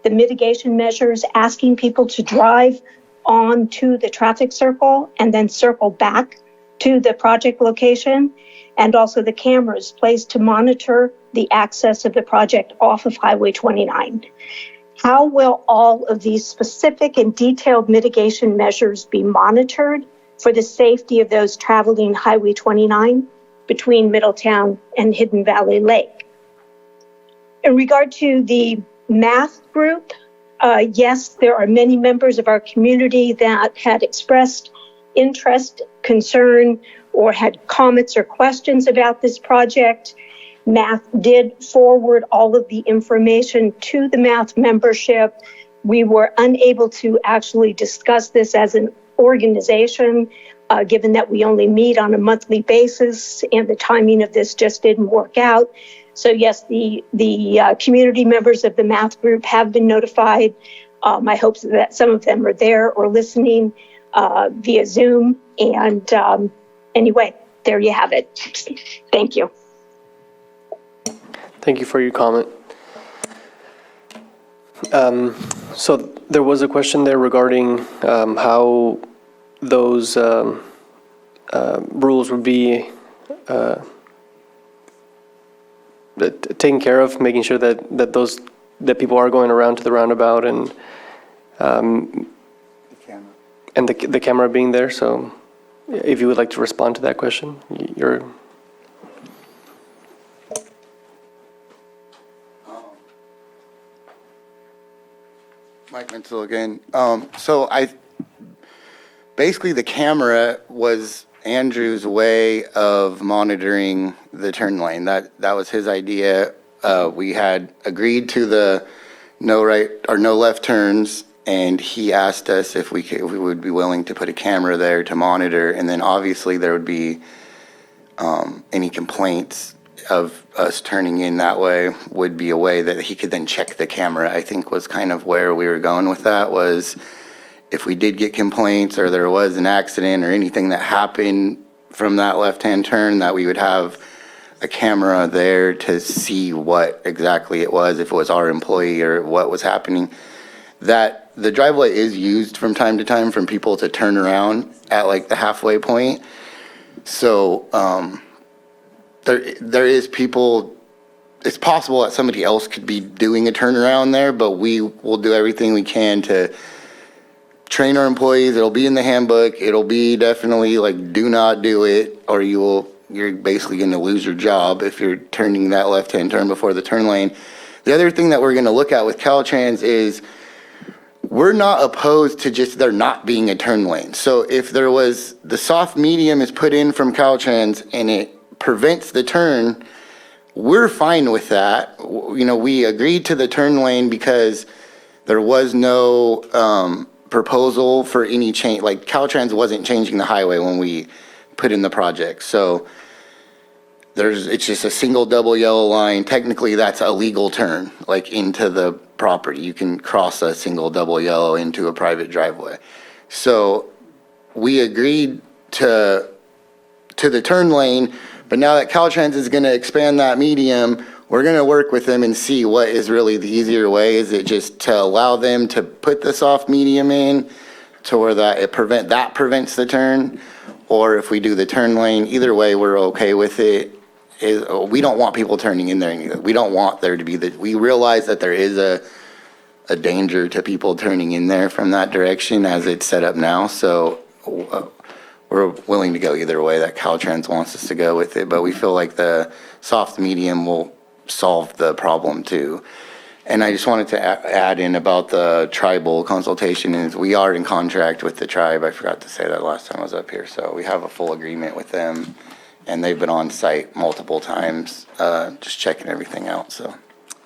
the mitigation measures asking people to drive onto the traffic circle and then circle back to the project location, and also the cameras placed to monitor the access of the project off of Highway 29. How will all of these specific and detailed mitigation measures be monitored for the safety of those traveling Highway 29 between Middletown and Hidden Valley Lake? In regard to the math group, yes, there are many members of our community that had expressed interest, concern, or had comments or questions about this project. Math did forward all of the information to the math membership. We were unable to actually discuss this as an organization, given that we only meet on a monthly basis, and the timing of this just didn't work out. So yes, the community members of the math group have been notified. I hope that some of them are there or listening via Zoom. And anyway, there you have it. Thank you. Thank you for your comment. So there was a question there regarding how those rules would be taken care of, making sure that people are going around to the roundabout and the camera being there. So if you would like to respond to that question, you're. Mike Menzel again. So basically the camera was Andrew's way of monitoring the turn lane. That was his idea. We had agreed to the no right or no left turns, and he asked us if we would be willing to put a camera there to monitor, and then obviously there would be any complaints of us turning in that way would be a way that he could then check the camera. I think was kind of where we were going with that, was if we did get complaints or there was an accident or anything that happened from that left-hand turn, that we would have a camera there to see what exactly it was, if it was our employee or what was happening. That the driveway is used from time to time from people to turn around at like the halfway point. So there is people, it's possible that somebody else could be doing a turnaround there, but we will do everything we can to train our employees. It'll be in the handbook. It'll be definitely like, do not do it, or you're basically going to lose your job if you're turning that left-hand turn before the turn lane. The other thing that we're going to look at with Caltrans is we're not opposed to just there not being a turn lane. So if there was, the soft medium is put in from Caltrans and it prevents the turn, we're fine with that. You know, we agreed to the turn lane because there was no proposal for any change. Like Caltrans wasn't changing the highway when we put in the project. So it's just a single double yellow line. Technically that's a legal turn, like into the property. You can cross a single double yellow into a private driveway. So we agreed to the turn lane, but now that Caltrans is going to expand that medium, we're going to work with them and see what is really the easier way. Is it just to allow them to put the soft medium in to where that prevents the turn? Or if we do the turn lane, either way, we're okay with it. We don't want people turning in there. We don't want there to be we realize that there is a danger to people turning in there from that direction as it's set up now. So we're willing to go either way that Caltrans wants us to go with it, but we feel like the soft medium will solve the problem too. And I just wanted to add in about the tribal consultation is we are in contract with the tribe. I forgot to say that last time I was up here. So we have a full agreement with them, and they've been on site multiple times, just checking everything out. So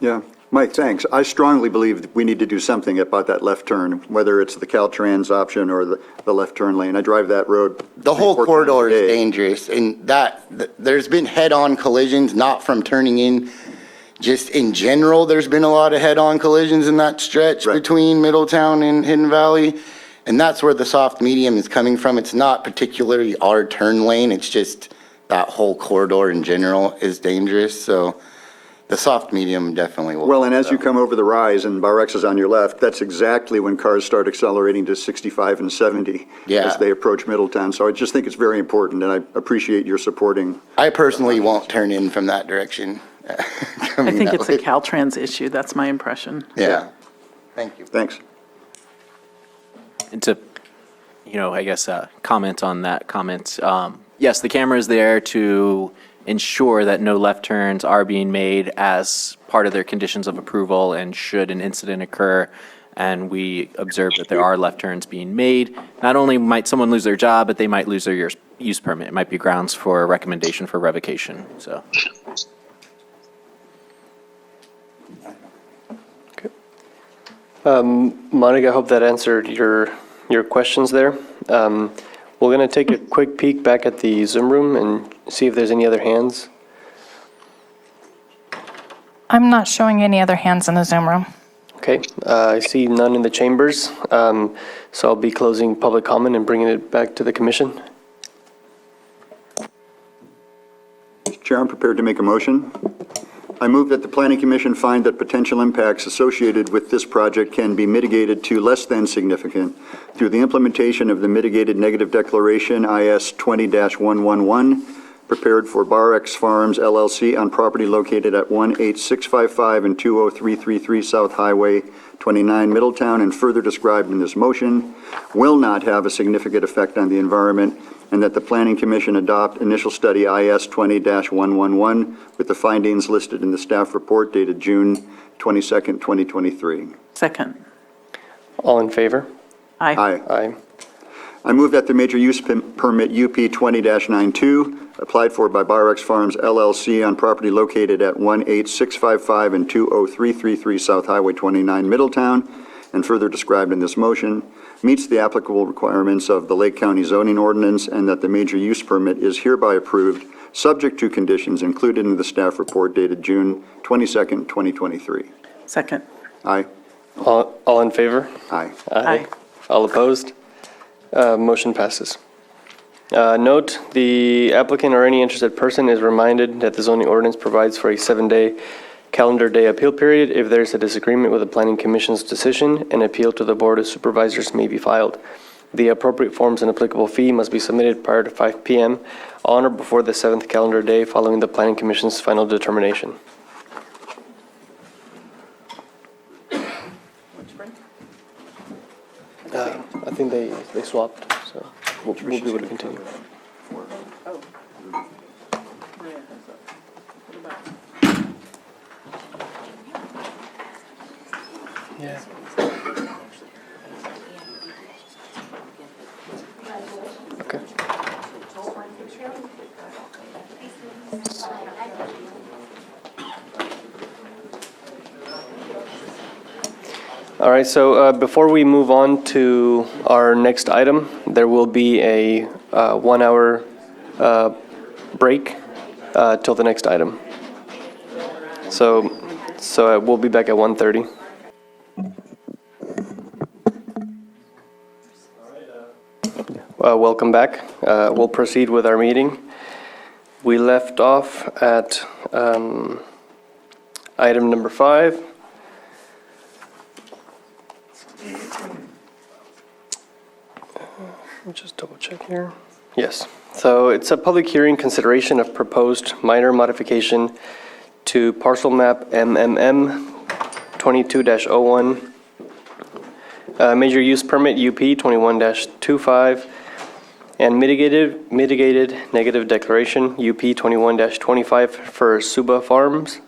Yeah, Mike, thanks. I strongly believe that we need to do something about that left turn, whether it's the Caltrans option or the left turn lane. I drive that road. The whole corridor is dangerous, and there's been head-on collisions, not from turning in. Just in general, there's been a lot of head-on collisions in that stretch between Middletown and Hidden Valley, and that's where the soft medium is coming from. It's not particularly our turn lane. It's just that whole corridor in general is dangerous. So the soft medium definitely will. Well, and as you come over the rise and Bar X is on your left, that's exactly when cars start accelerating to 65 and 70 as they approach Middletown. So I just think it's very important, and I appreciate your supporting. I personally won't turn in from that direction. I think it's a Caltrans issue. That's my impression. Yeah. Thank you. Thanks. And to, I guess, comment on that comment, yes, the camera is there to ensure that no left turns are being made as part of their conditions of approval, and should an incident occur and we observe that there are left turns being made, not only might someone lose their job, but they might lose their use permit. It might be grounds for a recommendation for revocation. So. Monica, I hope that answered your questions there. We're going to take a quick peek back at the Zoom room and see if there's any other hands. I'm not showing any other hands in the Zoom room. Okay, I see none in the chambers, so I'll be closing public comment and bringing it back to the commission. Chair, I'm prepared to make a motion. I move that the Planning Commission find that potential impacts associated with this project can be mitigated to less than significant through the implementation of the Mitigated Negative Declaration IS 20-111 prepared for Bar X Farms LLC on property located at 18655 and 20333 South Highway 29 Middletown, and further described in this motion, will not have a significant effect on the environment, and that the Planning Commission adopt initial study IS 20-111 with the findings listed in the staff report dated June 22nd, 2023. Second. All in favor? Aye. Aye. I move that the major use permit UP 20-92, applied for by Barrex Farms LLC on property located at 18655 and 20333 South Highway 29, Middletown, and further described in this motion, meets the applicable requirements of the Lake County zoning ordinance, and that the major use permit is hereby approved, subject to conditions included in the staff report dated June 22nd, 2023. Second. Aye. All in favor? Aye. Aye. All opposed? Motion passes. Note, the applicant or any interested person is reminded that the zoning ordinance provides for a 7-day calendar day appeal period. If there's a disagreement with the Planning Commission's decision, an appeal to the Board of Supervisors may be filed. The appropriate forms and applicable fee must be submitted prior to 5 p.m. on or before the 7th calendar day following the Planning Commission's final determination. I think they swapped, so we'll be able to continue. Yeah. Okay. All right, so before we move on to our next item, there will be a 1-hour break till the next item. So we'll be back at 1:30. Welcome back. We'll proceed with our meeting. We left off at item number 5. Let me just double check here. Yes. So it's a public hearing consideration of proposed minor modification to parcel map MMM 22-01, major use permit UP 21-25, and mitigated negative declaration UP 21-25 for Suba Farms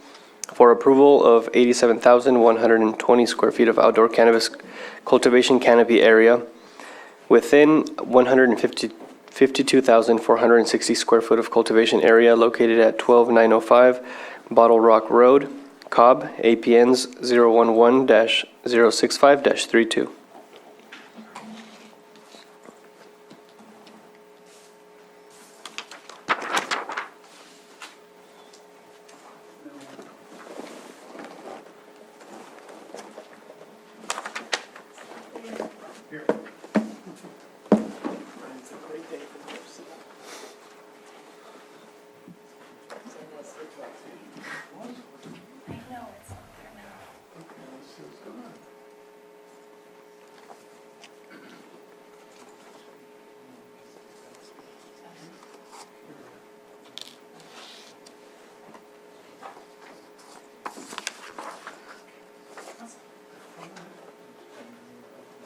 for approval of 87,120 square feet of outdoor cannabis cultivation canopy area within 152,460 square foot of cultivation area located at 12905 Bottle Rock Road, Cobb, APNs 011-065-32.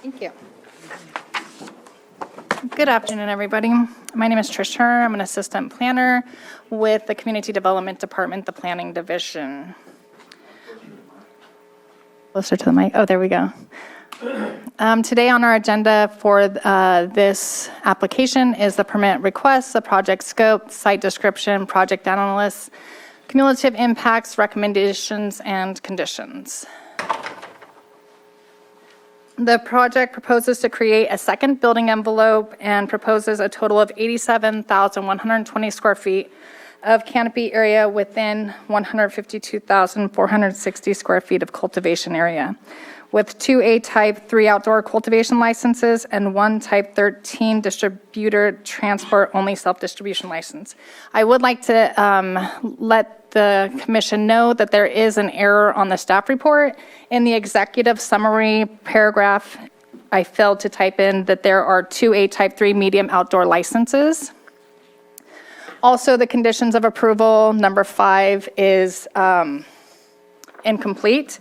Thank you. Good afternoon, everybody. My name is Trish Turner. I'm an assistant planner with the Community Development Department, the Planning Division. Closer to the mic. Oh, there we go. Today on our agenda for this application is the permit request, the project scope, site description, project analysis, cumulative impacts, recommendations, and conditions. The project proposes to create a second building envelope and proposes a total of 87,120 square feet of canopy area within 152,460 square feet of cultivation area, with 2 A-type 3 outdoor cultivation licenses and 1 type 13 distributor transport only self-distribution license. I would like to let the commission know that there is an error on the staff report. In the executive summary paragraph, I failed to type in that there are 2 A-type 3 medium outdoor licenses. Also, the conditions of approval, number 5, is incomplete.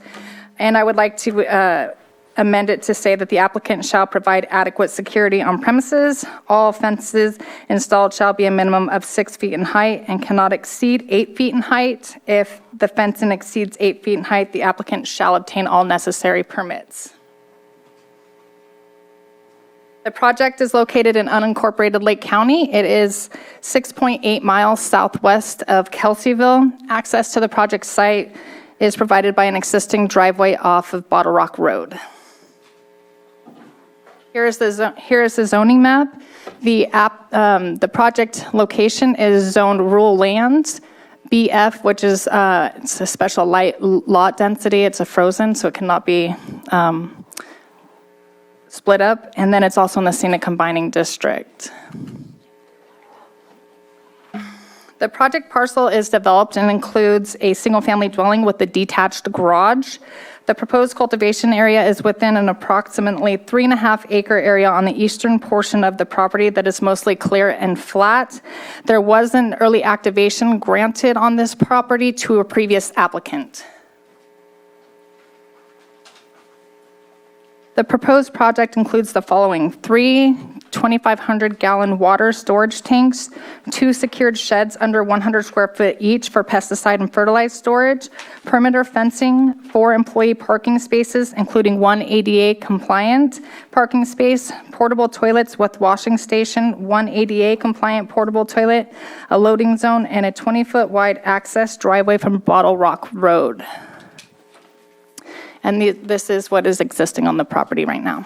And I would like to amend it to say that the applicant shall provide adequate security on premises. All fences installed shall be a minimum of 6 feet in height and cannot exceed 8 feet in height. If the fencing exceeds 8 feet in height, the applicant shall obtain all necessary permits. The project is located in unincorporated Lake County. It is 6.8 miles southwest of Kelseyville. Access to the project site is provided by an existing driveway off of Bottle Rock Road. Here is the zoning map. The project location is zoned rural lands, BF, which is it's a special light lot density. It's a frozen, so it cannot be split up. And then it's also in the scenic combining district. The project parcel is developed and includes a single-family dwelling with a detached garage. The proposed cultivation area is within an approximately 3.5-acre area on the eastern portion of the property that is mostly clear and flat. There was an early activation granted on this property to a previous applicant. The proposed project includes the following: 3 2,500-gallon water storage tanks, 2 secured sheds under 100 square foot each for pesticide and fertilizer storage, perimeter fencing, 4 employee parking spaces, including 1 ADA compliant parking space, portable toilets with washing station, 1 ADA compliant portable toilet, a loading zone, and a 20-foot wide access driveway from Bottle Rock Road. And this is what is existing on the property right now.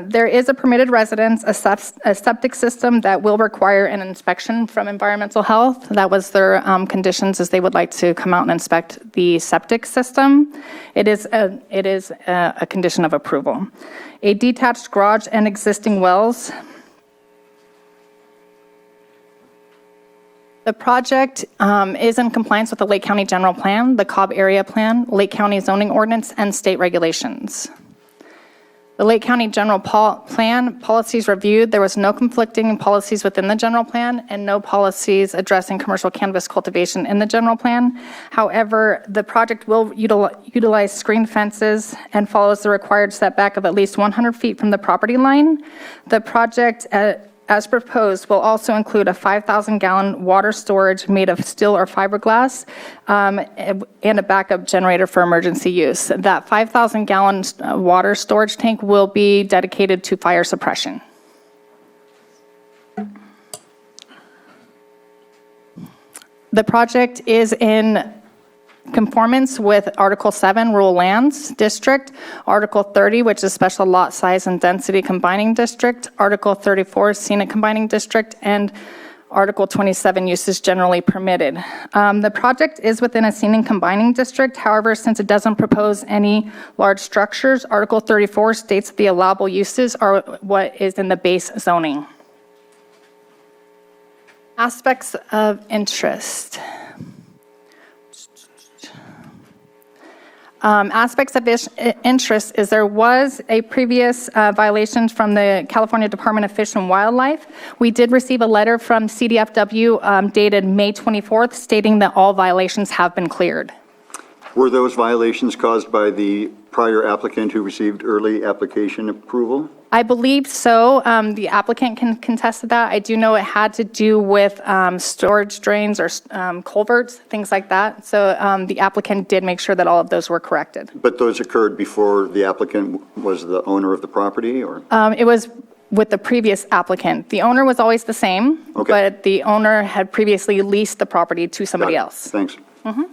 There is a permitted residence, a septic system that will require an inspection from environmental health. That was their conditions, is they would like to come out and inspect the septic system. It is a condition of approval. A detached garage and existing wells. The project is in compliance with the Lake County General Plan, the Cobb Area Plan, Lake County Zoning Ordinance, and state regulations. The Lake County General Plan policies reviewed. There was no conflicting policies within the general plan and no policies addressing commercial cannabis cultivation in the general plan. However, the project will utilize screen fences and follows the required setback of at least 100 feet from the property line. The project, as proposed, will also include a 5,000-gallon water storage made of steel or fiberglass and a backup generator for emergency use. That 5,000-gallon water storage tank will be dedicated to fire suppression. The project is in conformance with Article 7, Rural Lands District, Article 30, which is Special Lot Size and Density Combining District, Article 34, Scenic Combining District, and Article 27, Uses Generally Permitted. The project is within a scenic combining district. However, since it doesn't propose any large structures, Article 34 states the allowable uses are what is in the base zoning. Aspects of interest. Aspects of interest is there was a previous violation from the California Department of Fish and Wildlife. We did receive a letter from CDFW dated May 24th stating that all violations have been cleared. Were those violations caused by the prior applicant who received early application approval? I believe so. The applicant can contest to that. I do know it had to do with storage drains or culverts, things like that. So the applicant did make sure that all of those were corrected. But those occurred before the applicant was the owner of the property, or? It was with the previous applicant. The owner was always the same, Okay. but the owner had previously leased the property to somebody else. Thanks. Mm-hmm.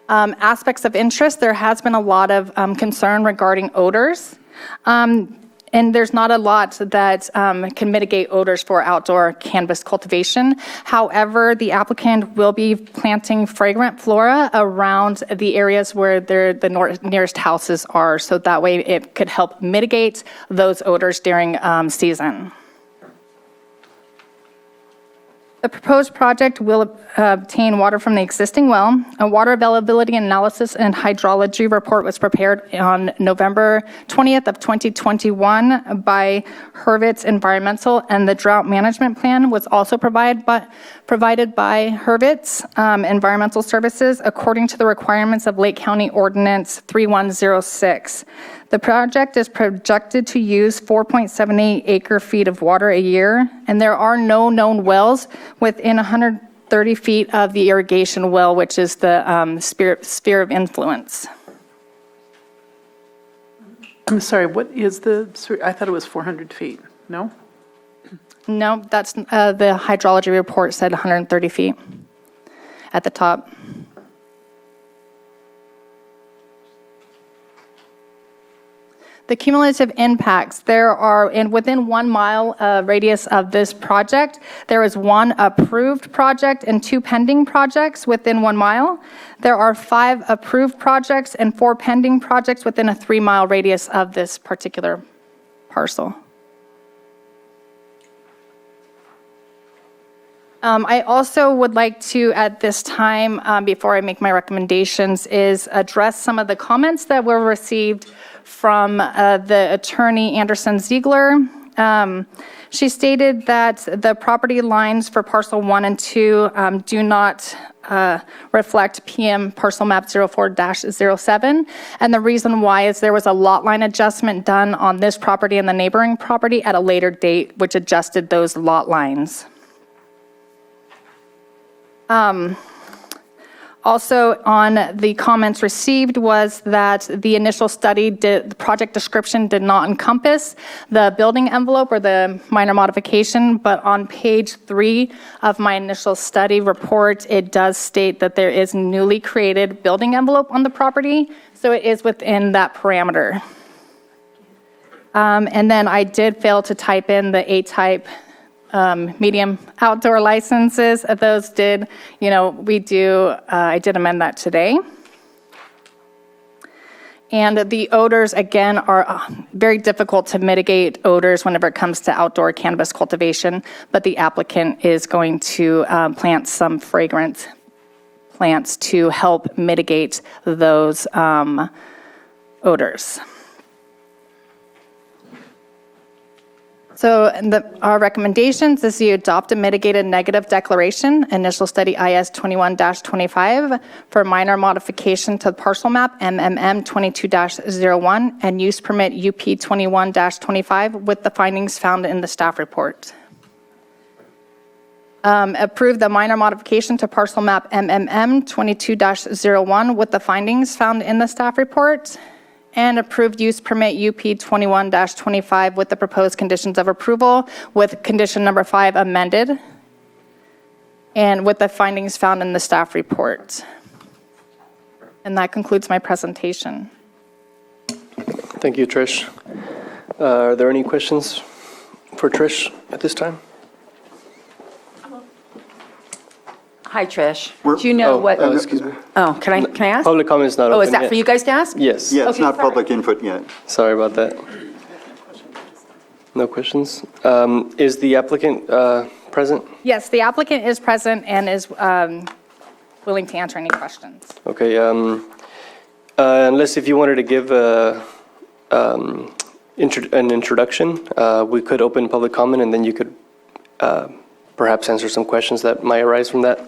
Aspects of interest, there has been a lot of concern regarding odors. And there's not a lot that can mitigate odors for outdoor cannabis cultivation. However, the applicant will be planting fragrant flora around the areas where the nearest houses are, so that way it could help mitigate those odors during season. The proposed project will obtain water from the existing well. A water availability analysis and hydrology report was prepared on November 20th of 2021 by Hurwitz Environmental, and the drought management plan was also provided by Hurwitz Environmental Services according to the requirements of Lake County Ordinance 3106. The project is projected to use 4.78 acre feet of water a year, and there are no known wells within 100 30 feet of the irrigation well, which is the sphere of influence. I'm sorry, what is I thought it was 400 feet, no? No, that's, the hydrology report said 130 feet at the top. The cumulative impacts, there are, within 1 mile radius of this project, there is 1 approved project and 2 pending projects within 1 mile. There are 5 approved projects and 4 pending projects within a 3-mile radius of this particular parcel. I also would like to, at this time, before I make my recommendations, is address some of the comments that were received from the attorney Anderson Ziegler. She stated that the property lines for parcel 1 and 2 do not reflect PM parcel map 04-07. And the reason why is there was a lot line adjustment done on this property and the neighboring property at a later date, which adjusted those lot lines. Also, on the comments received was that the initial study, the project description did not encompass the building envelope or the minor modification, but on page 3 of my initial study report, it does state that there is newly created building envelope on the property, so it is within that parameter. And then I did fail to type in the A-type medium outdoor licenses. Those did, I did amend that today. And the odors, again, are very difficult to mitigate odors whenever it comes to outdoor cannabis cultivation, but the applicant is going to plant some fragrant plants to help mitigate those odors. So our recommendations is you adopt a mitigated negative declaration, initial study IS 21-25 for minor modification to the parcel map MMM 22-01 and use permit UP 21-25 with the findings found in the staff report. Approve the minor modification to parcel map MMM 22-01 with the findings found in the staff report. And approved use permit UP 21-25 with the proposed conditions of approval with condition number 5 amended and with the findings found in the staff report. And that concludes my presentation. Thank you, Trish. Are there any questions for Trish at this time? Hi, Trish. Do you know what? Excuse me. Oh, can I ask? Public comment is not open Oh, is that yet. for you guys to ask? Yes. Yeah, it's Okay, not sorry. public input yet. Sorry about that. No questions? Is the applicant present? Yes, the applicant is present and is willing to answer any questions. Okay. Unless if you wanted to give an introduction, we could open public comment and then you could perhaps answer some questions that might arise from that.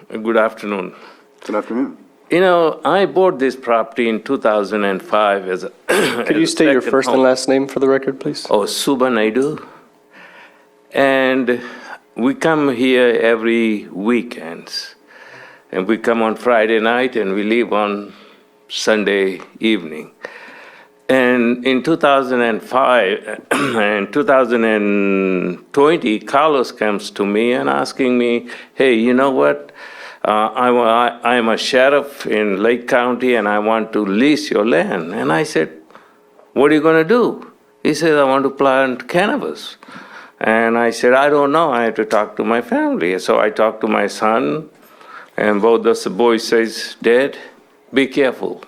Good afternoon. Good afternoon. I bought this property in 2005 as a. Could you state your first and last name for the record, please? Oh, Suba Naidu. And we come here every weekends. And we come on Friday night and we leave on Sunday evening. And in 2005 and 2020, Carlos comes to me and asking me, hey, you know what? I'm a sheriff in Lake County and I want to lease your land. And I said, what are you going to do? He said, I want to plant cannabis. And I said, I don't know. I have to talk to my family. So I talked to my son, and both the boys says, Dad, be careful.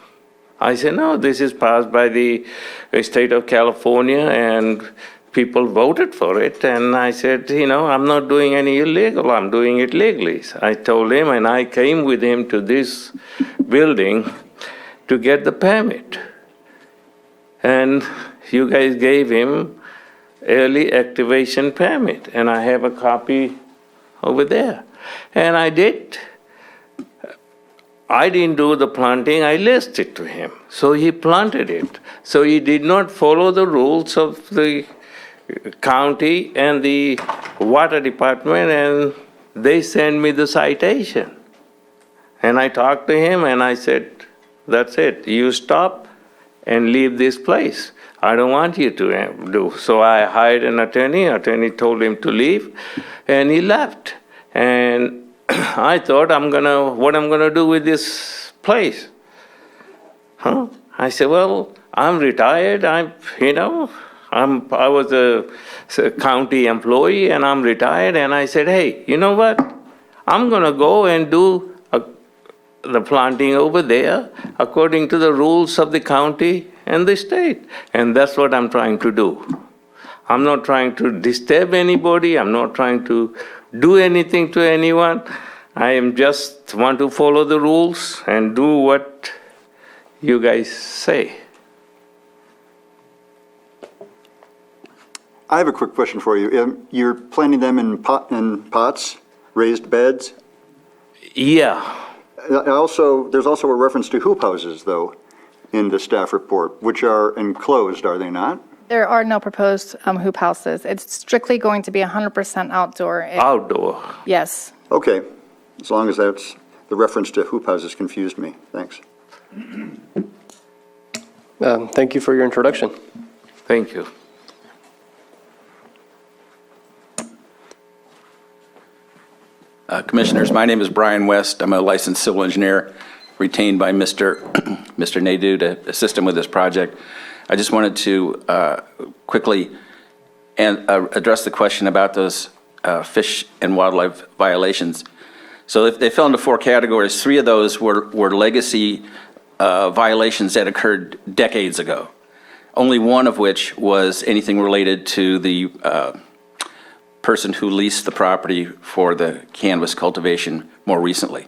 I said, no, this is passed by the state of California, and people voted for it. And I said, I'm not doing any illegal. I'm doing it legally. I told him, and I came with him to this building to get the permit. And you guys gave him early activation permit, and I have a copy over there. And I did. I didn't do the planting, I left it to him. So he planted it. So he did not follow the rules of the county and the water department, and they sent me the citation. And I talked to him and I said, that's it, you stop and leave this place. I don't want you to do. So I hired an attorney told him to leave, and he left. And I thought, what I'm gonna do with this place? I said, well, I'm retired. I was a county employee, and I'm retired. And I said, hey, you know what? I'm gonna go and do the planting over there according to the rules of the county and the state. And that's what I'm trying to do. I'm not trying to disturb anybody. I'm not trying to do anything to anyone. I am just want to follow the rules and do what you guys say. I have a quick question for you. You're planting them in pots, raised beds? Yeah. There's also a reference to hoop houses, though, in the staff report, which are enclosed, are they not? There are no proposed hoop houses. It's strictly going to be 100% outdoor. Outdoor. Yes. Okay, as long as that's, the reference to hoop houses confused me. Thanks. Thank you for your introduction. Thank you. Commissioners, my name is Brian West. I'm a licensed civil engineer retained by Mr. Nadeau to assist him with this project. I just wanted to quickly address the question about those fish and wildlife violations. So if they fell into 4 categories, 3 of those were legacy violations that occurred decades ago, only one of which was anything related to the person who leased the property for the cannabis cultivation more recently.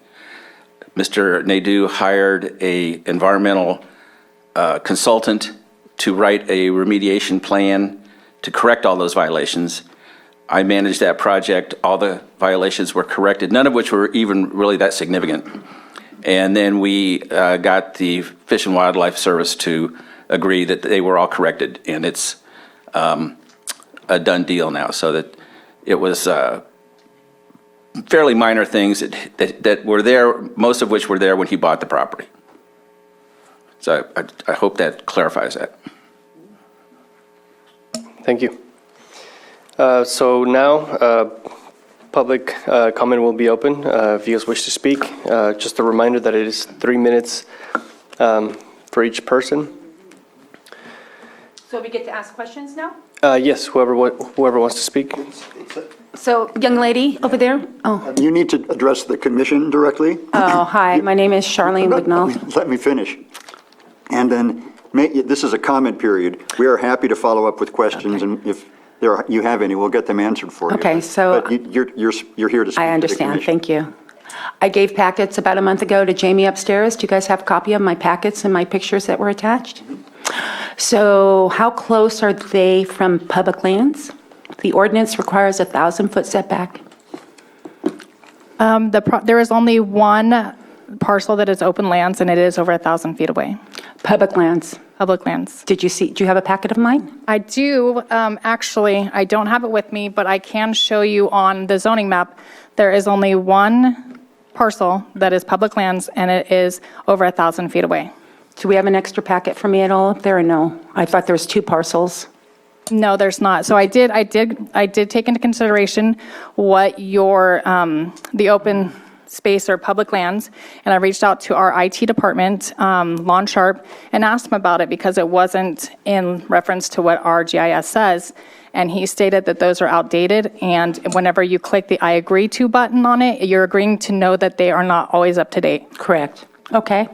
Mr. Nadeau hired a environmental consultant to write a remediation plan to correct all those violations. I managed that project. All the violations were corrected, none of which were even really that significant. And then we got the Fish and Wildlife Service to agree that they were all corrected, and it's a done deal now, so that it was fairly minor things that were there, most of which were there when he bought the property. So I hope that clarifies that. Thank you. So now, public comment will be open if you guys wish to speak. Just a reminder that it is 3 minutes for each person. So we get to ask questions now? Yes, whoever wants to speak. So, young lady over there? Oh, You need to address the commission directly. Hi, my name is Charlene Wignall. Let me finish. And then, this is a comment period. We are happy to follow up with questions, and if you have any, we'll get them answered for you. Okay, so- But you're here to speak I to the understand, commission. thank you. I gave packets about a month ago to Jamie upstairs. Do you guys have a copy of my packets and my pictures that were attached? So how close are they from public lands? The ordinance requires a 1,000-foot setback. There is only one parcel that is open lands, and it is over 1,000 feet away. Public lands. Public lands. Do you have a packet of mine? I do, actually, I don't have it with me, but I can show you on the zoning map, there is only one parcel that is public lands, and it is over 1,000 feet away. Do we have an extra packet for me at all up there, or no? I thought there was 2 parcels. No, there's not. So I did take into consideration what your, the open space or public lands, and I reached out to our IT department, Lon Sharp, and asked him about it because it wasn't in reference to what our GIS says, and he stated that those are outdated, and whenever you click the I agree to button on it, you're agreeing to know that they are not always up to date. Correct. Okay,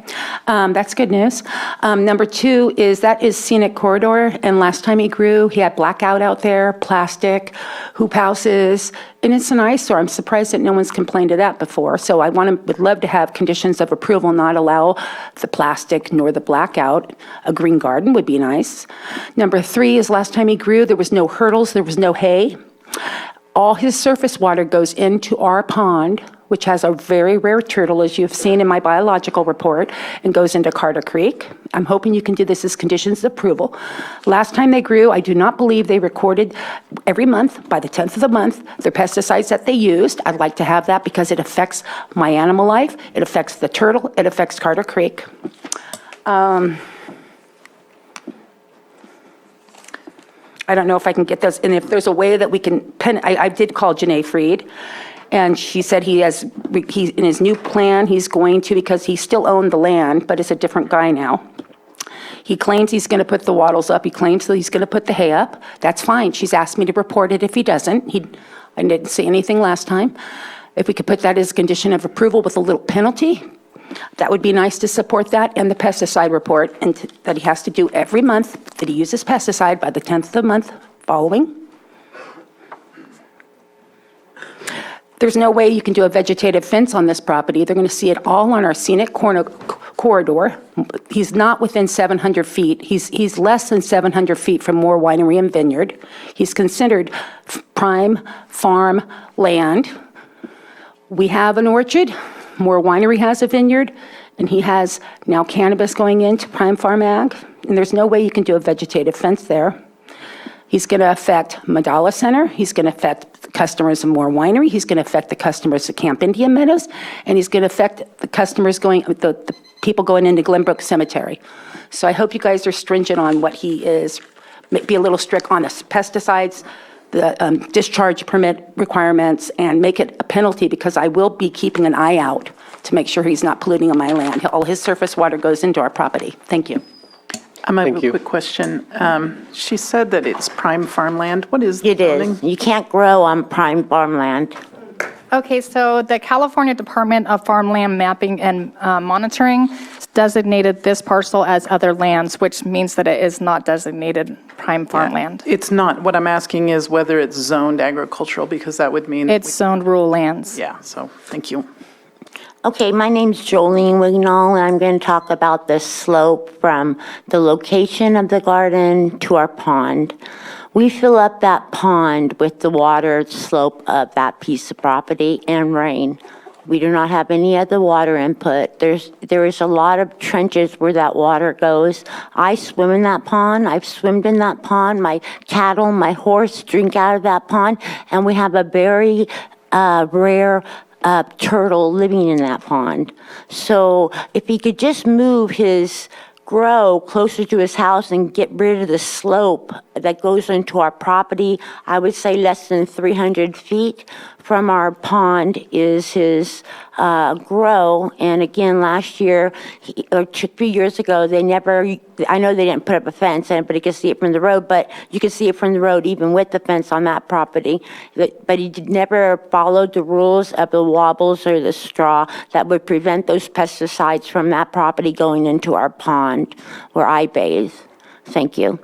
that's good news. Number 2 is that is scenic corridor, and last time he grew, he had blackout out there, plastic, hoop houses, and it's an eyesore. I'm surprised that no one's complained of that before. So I would love to have conditions of approval not allow the plastic nor the blackout. A green garden would be nice. Number 3 is last time he grew, there was no hurdles, there was no hay. All his surface water goes into our pond, which has a very rare turtle, as you've seen in my biological report, and goes into Carter Creek. I'm hoping you can do this as conditions of approval. Last time they grew, I do not believe they recorded every month, by the 10th of the month, their pesticides that they used. I'd like to have that because it affects my animal life, it affects the turtle, it affects Carter Creek. I don't know if I can get those, and if there's a way that we can, I did call Janae Freed, and she said he in his new plan, he's going to, because he still owned the land, but it's a different guy now. He claims he's going to put the wattles up. He claims that he's going to put the hay up. That's fine. She's asked me to report it if he doesn't. I didn't say anything last time. If we could put that as a condition of approval with a little penalty, that would be nice to support that, and the pesticide report, and that he has to do every month that he uses pesticide by the 10th of the month following. There's no way you can do a vegetative fence on this property. They're going to see it all on our scenic corridor. He's not within 700 feet. He's less than 700 feet from Moore Winery and Vineyard. He's considered prime farm land. We have an orchard. Moore Winery has a vineyard, and he has now cannabis going into prime farm ag, and there's no way you can do a vegetative fence there. He's going to affect Madala Center. He's going to affect customers of Moore Winery. He's going to affect the customers of Camp Indian Meadows, and he's going to affect the customers the people going into Glenbrook Cemetery. So I hope you guys are stringent on what he is, be a little strict on the pesticides, the discharge permit requirements, and make it a penalty, because I will be keeping an eye out to make sure he's not polluting on my land. All his surface water goes into our property. Thank you. I have a quick question. She said that it's prime farmland. What is the It zoning? is. You can't grow on prime farmland. Okay, so the California Department of Farmland Mapping and Monitoring designated this parcel as other lands, which means that it is not designated prime farmland. It's not. What I'm asking is whether it's zoned agricultural, because that would mean. It's zoned rural lands. Yeah, so thank you. Okay, my name's Jolene Wignall, and I'm going to talk about the slope from the location of the garden to our pond. We fill up that pond with the water slope of that piece of property and rain. We do not have any other water input. There is a lot of trenches where that water goes. I swim in that pond. I've swimmed in that pond. My cattle, my horse drink out of that pond, and we have a very rare turtle living in that pond. So if he could just move his grow closer to his house and get rid of the slope that goes into our property, I would say less than 300 feet from our pond is his grow. And again, last year, or 3 years ago, I know they didn't put up a fence, and everybody could see it from the road, but you could see it from the road even with the fence on that property. But he never followed the rules of the wobbles or the straw that would prevent those pesticides from that property going into our pond where I bathe. Thank you.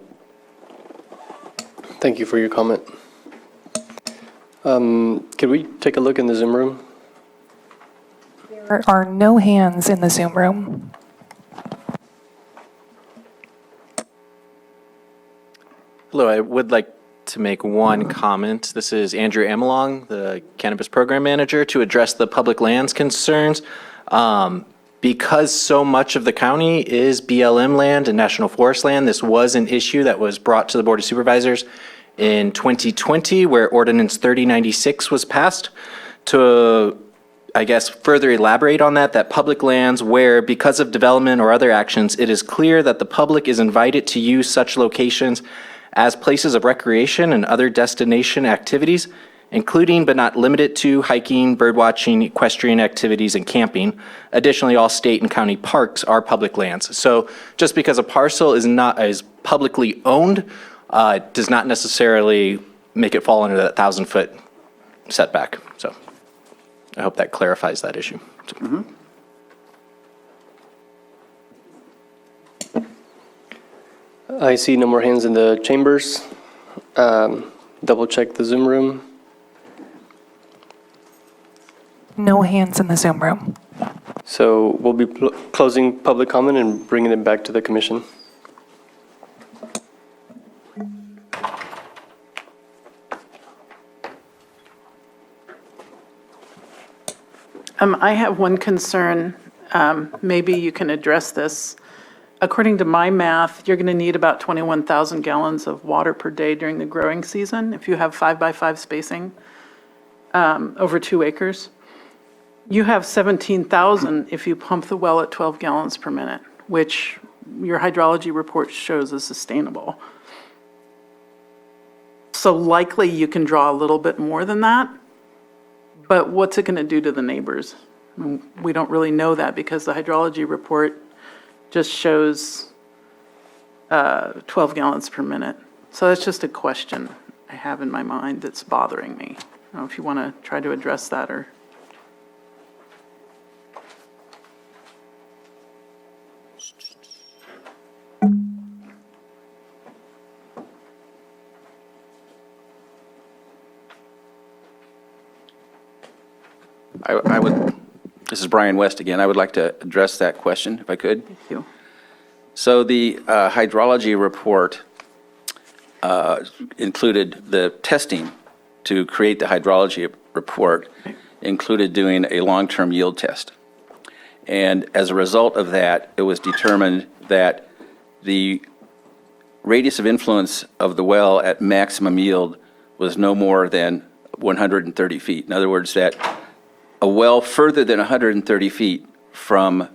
Thank you for your comment. Could we take a look in the Zoom room? There are no hands in the Zoom room. Hello, I would like to make one comment. This is Andrew Amelong, the Cannabis Program Manager, to address the public lands concerns. Because so much of the county is BLM land and National Forest land, this was an issue that was brought to the Board of Supervisors in 2020, where Ordinance 3096 was passed. To, I guess, further elaborate on that public lands where, because of development or other actions, it is clear that the public is invited to use such locations as places of recreation and other destination activities, including but not limited to hiking, birdwatching, equestrian activities, and camping. Additionally, all state and county parks are public lands. So just because a parcel is publicly owned does not necessarily make it fall under that 1,000-foot setback. So I hope that clarifies that issue. Mm-hmm. I see no more hands in the chambers. Double check the Zoom room. No hands in the Zoom room. So we'll be closing public comment and bringing it back to the commission. I have one concern. Maybe you can address this. According to my math, you're going to need about 21,000 gallons of water per day during the growing season if you have 5x5 spacing over 2 acres. You have 17,000 if you pump the well at 12 gallons per minute, which your hydrology report shows is sustainable. So likely you can draw a little bit more than that, but what's it going to do to the neighbors? We don't really know that because the hydrology report just shows 12 gallons per minute. So that's just a question I have in my mind that's bothering me. I don't know if you want to try to address that or. This is Brian West again. I would like to address that question, if I could. Thank you. So the hydrology report included the testing to create the hydrology report, included doing a long-term yield test. And as a result of that, it was determined that the radius of influence of the well at maximum yield was no more than 130 feet. In other words, that a well further than 130 feet from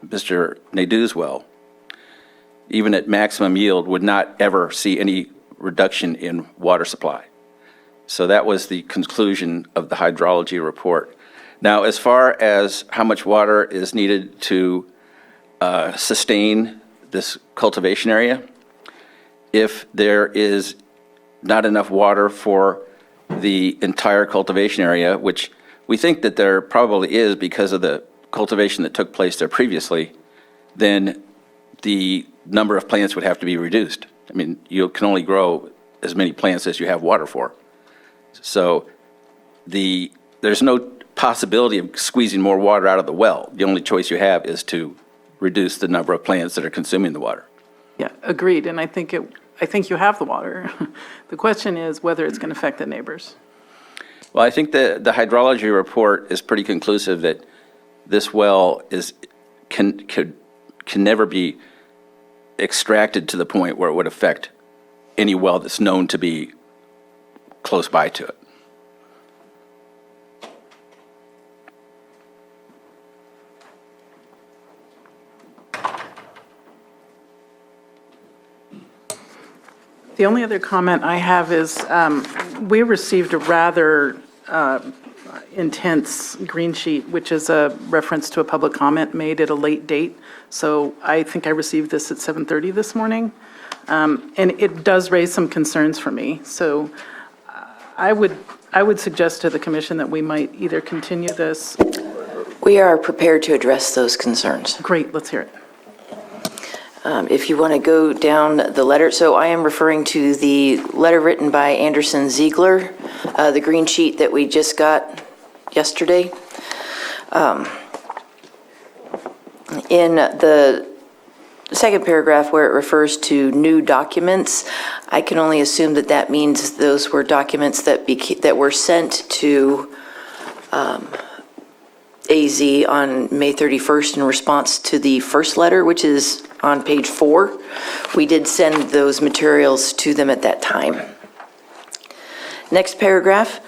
Mr. Nadeau's well, even at maximum yield, would not ever see any reduction in water supply. So that was the conclusion of the hydrology report. Now, as far as how much water is needed to sustain this cultivation area, if there is not enough water for the entire cultivation area, which we think that there probably is because of the cultivation that took place there previously, then the number of plants would have to be reduced. I mean, you can only grow as many plants as you have water for. So there's no possibility of squeezing more water out of the well. The only choice you have is to reduce the number of plants that are consuming the water. Yeah, agreed. And I think you have the water. The question is whether it's going to affect the neighbors. Well, I think the hydrology report is pretty conclusive that this well can never be extracted to the point where it would affect any well that's known to be close by to it. The only other comment I have is we received a rather intense green sheet, which is a reference to a public comment made at a late date. So I think I received this at 7:30 this morning. And it does raise some concerns for me. So I would suggest to the commission that we might either continue this. We are prepared to address those concerns. Great, let's hear it. If you want to go down the letter, so I am referring to the letter written by Anderson Ziegler, the green sheet that we just got yesterday. In the second paragraph where it refers to new documents, I can only assume that that means those were documents that were sent to AZ on May 31st in response to the first letter, which is on page 4. We did send those materials to them at that time. Next paragraph,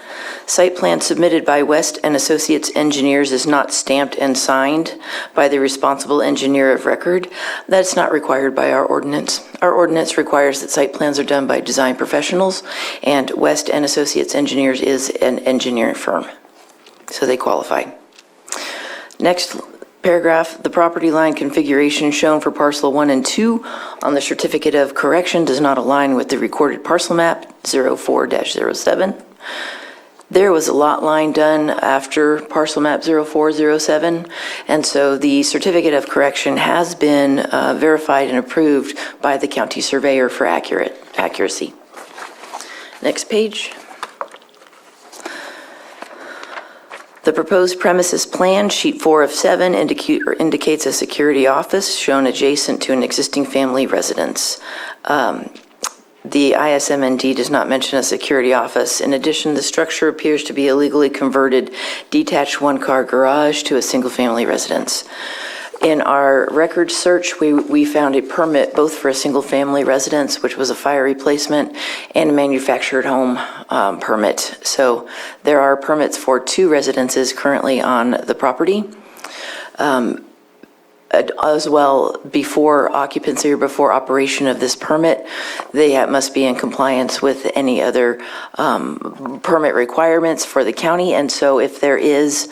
site plan submitted by West and Associates Engineers is not stamped and signed by the responsible engineer of record. That's not required by our ordinance. Our ordinance requires that site plans are done by design professionals, and West and Associates Engineers is an engineering firm, so they qualify. Next paragraph, the property line configuration shown for parcel 1 and 2 on the certificate of correction does not align with the recorded parcel map 04-07. There was a lot line done after parcel map 0407, and so the certificate of correction has been verified and approved by the county surveyor for accuracy. Next page. The proposed premises plan, sheet 4 of 7, indicates a security office shown adjacent to an existing family residence. the ISMND does not mention a security office. In addition, the structure appears to be a legally converted detached one-car garage to a single-family residence. In our record search, we found a permit both for a single-family residence, which was a fire replacement, and a manufactured home permit. So there are permits for 2 residences currently on the property. As well, before occupancy or before operation of this permit, they must be in compliance with any other permit requirements for the county. And so if there is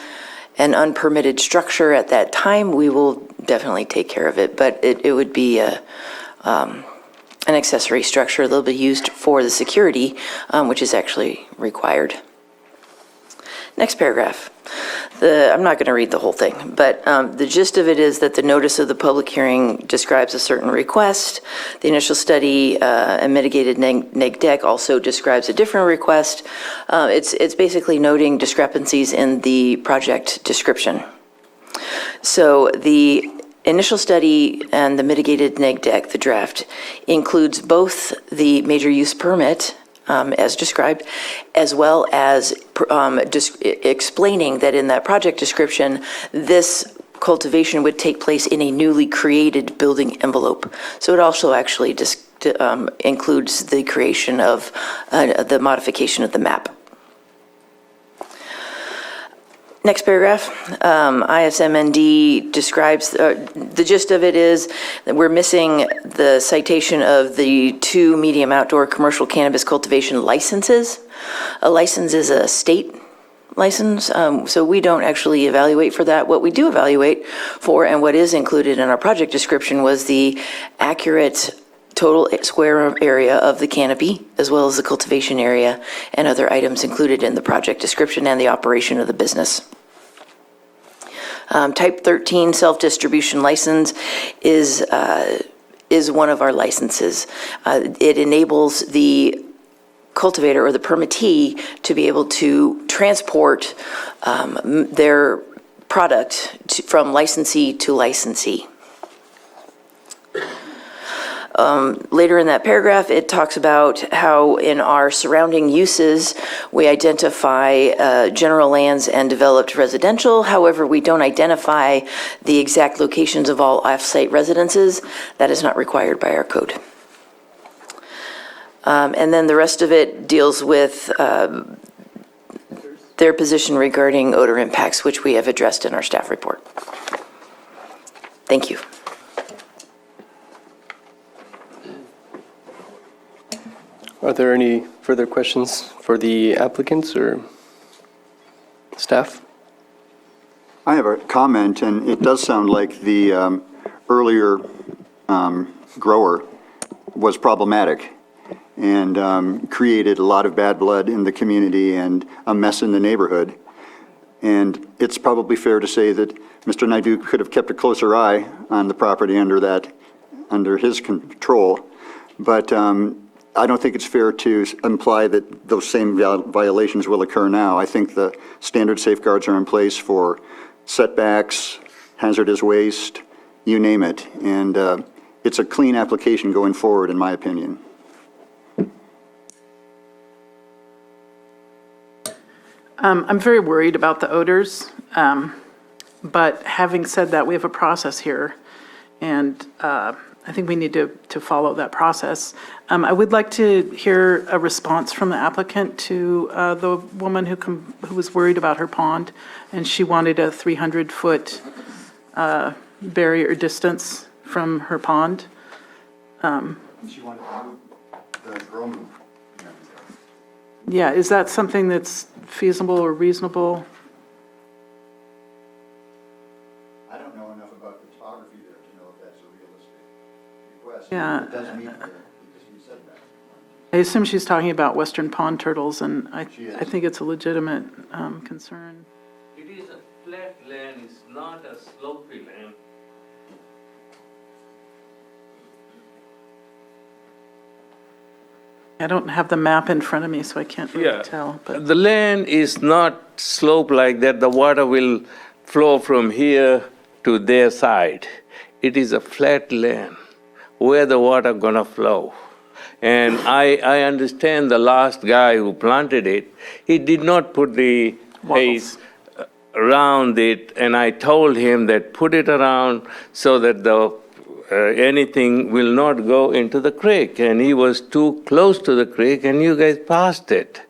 an unpermitted structure at that time, we will definitely take care of it. But it would be an accessory structure that'll be used for the security, which is actually required. Next paragraph. I'm not going to read the whole thing, but the gist of it is that the notice of the public hearing describes a certain request. The initial study and mitigated neg deck also describes a different request. It's basically noting discrepancies in the project description. So the initial study and the mitigated neg deck, the draft, includes both the major use permit as described, as well as explaining that in that project description, this cultivation would take place in a newly created building envelope. So it also actually includes the creation of the modification of the map. Next paragraph, ISMND describes, the gist of it is that we're missing the citation of the 2 medium outdoor commercial cannabis cultivation licenses. A license is a state license, so we don't actually evaluate for that. What we do evaluate for, and what is included in our project description, was the accurate total square area of the canopy, as well as the cultivation area and other items included in the project description and the operation of the business. Type 13 self-distribution license is one of our licenses. It enables the cultivator or the permittee to be able to transport their product from licensee to licensee. Later in that paragraph, it talks about how in our surrounding uses, we identify general lands and developed residential. However, we don't identify the exact locations of all off-site residences. That is not required by our code. And then the rest of it deals with their position regarding odor impacts, which we have addressed in our staff report. Thank you. Are there any further questions for the applicants or staff? I have a comment, and it does sound like the earlier grower was problematic and created a lot of bad blood in the community and a mess in the neighborhood. And it's probably fair to say that Mr. Naidu could have kept a closer eye on the property under his control, but I don't think it's fair to imply that those same violations will occur now. I think the standard safeguards are in place for setbacks, hazardous waste, you name it. And it's a clean application going forward, in my opinion. I'm very worried about the odors, but having said that, we have a process here, and I think we need to follow that process. I would like to hear a response from the applicant to the woman who was worried about her pond, and she wanted a 300-foot barrier distance from her pond. She wanted to move the grow move. Yeah, is that something that's feasible or reasonable? I don't know enough about the topography there to know if that's a realistic request. Yeah. It does meet the existing setback. I assume she's talking about western pond turtles, and I think it's a legitimate concern. It is a flat land, it's not a slopey land. I don't have the map in front of me, so I can't really tell. But The land is not sloped like that. The water will flow from here to their side. It is a flat land where the water gonna flow. And I understand the last guy who planted it, he did not put the haze around it, and I told him that put it around so that anything will not go into the creek. And he was too close to the creek, and you guys passed it.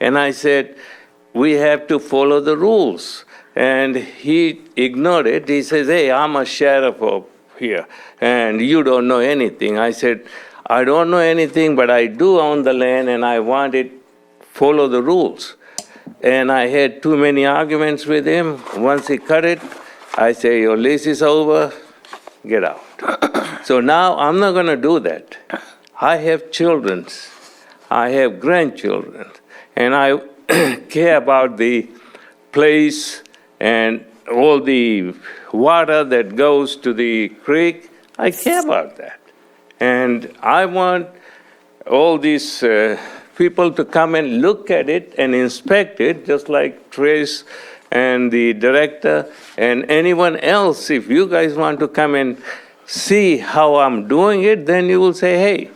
And I said, we have to follow the rules. And he ignored it. He says, hey, I'm a sheriff of here, and you don't know anything. I said, I don't know anything, but I do own the land, and I want it follow the rules. And I had too many arguments with him. Once he cut it, I say, your lease is over, get out. So now I'm not going to do that. I have children. I have grandchildren. And I care about the place and all the water that goes to the creek. I care about that. And I want all these people to come and look at it and inspect it, just like Trace and the director and anyone else. If you guys want to come and see how I'm doing it, then you will say, hey,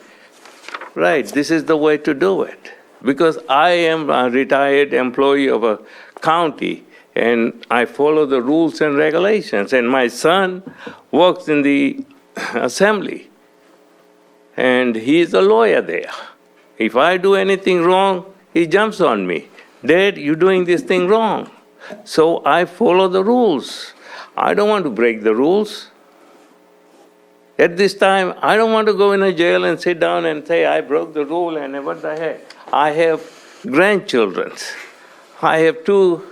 right, this is the way to do it. Because I am a retired employee of a county, and I follow the rules and regulations. And my son works in the assembly, and he's a lawyer there. If I do anything wrong, he jumps on me. Dad, you're doing this thing wrong. So I follow the rules. I don't want to break the rules. At this time, I don't want to go in a jail and sit down and say, I broke the rule and what the heck. I have grandchildren. I have 2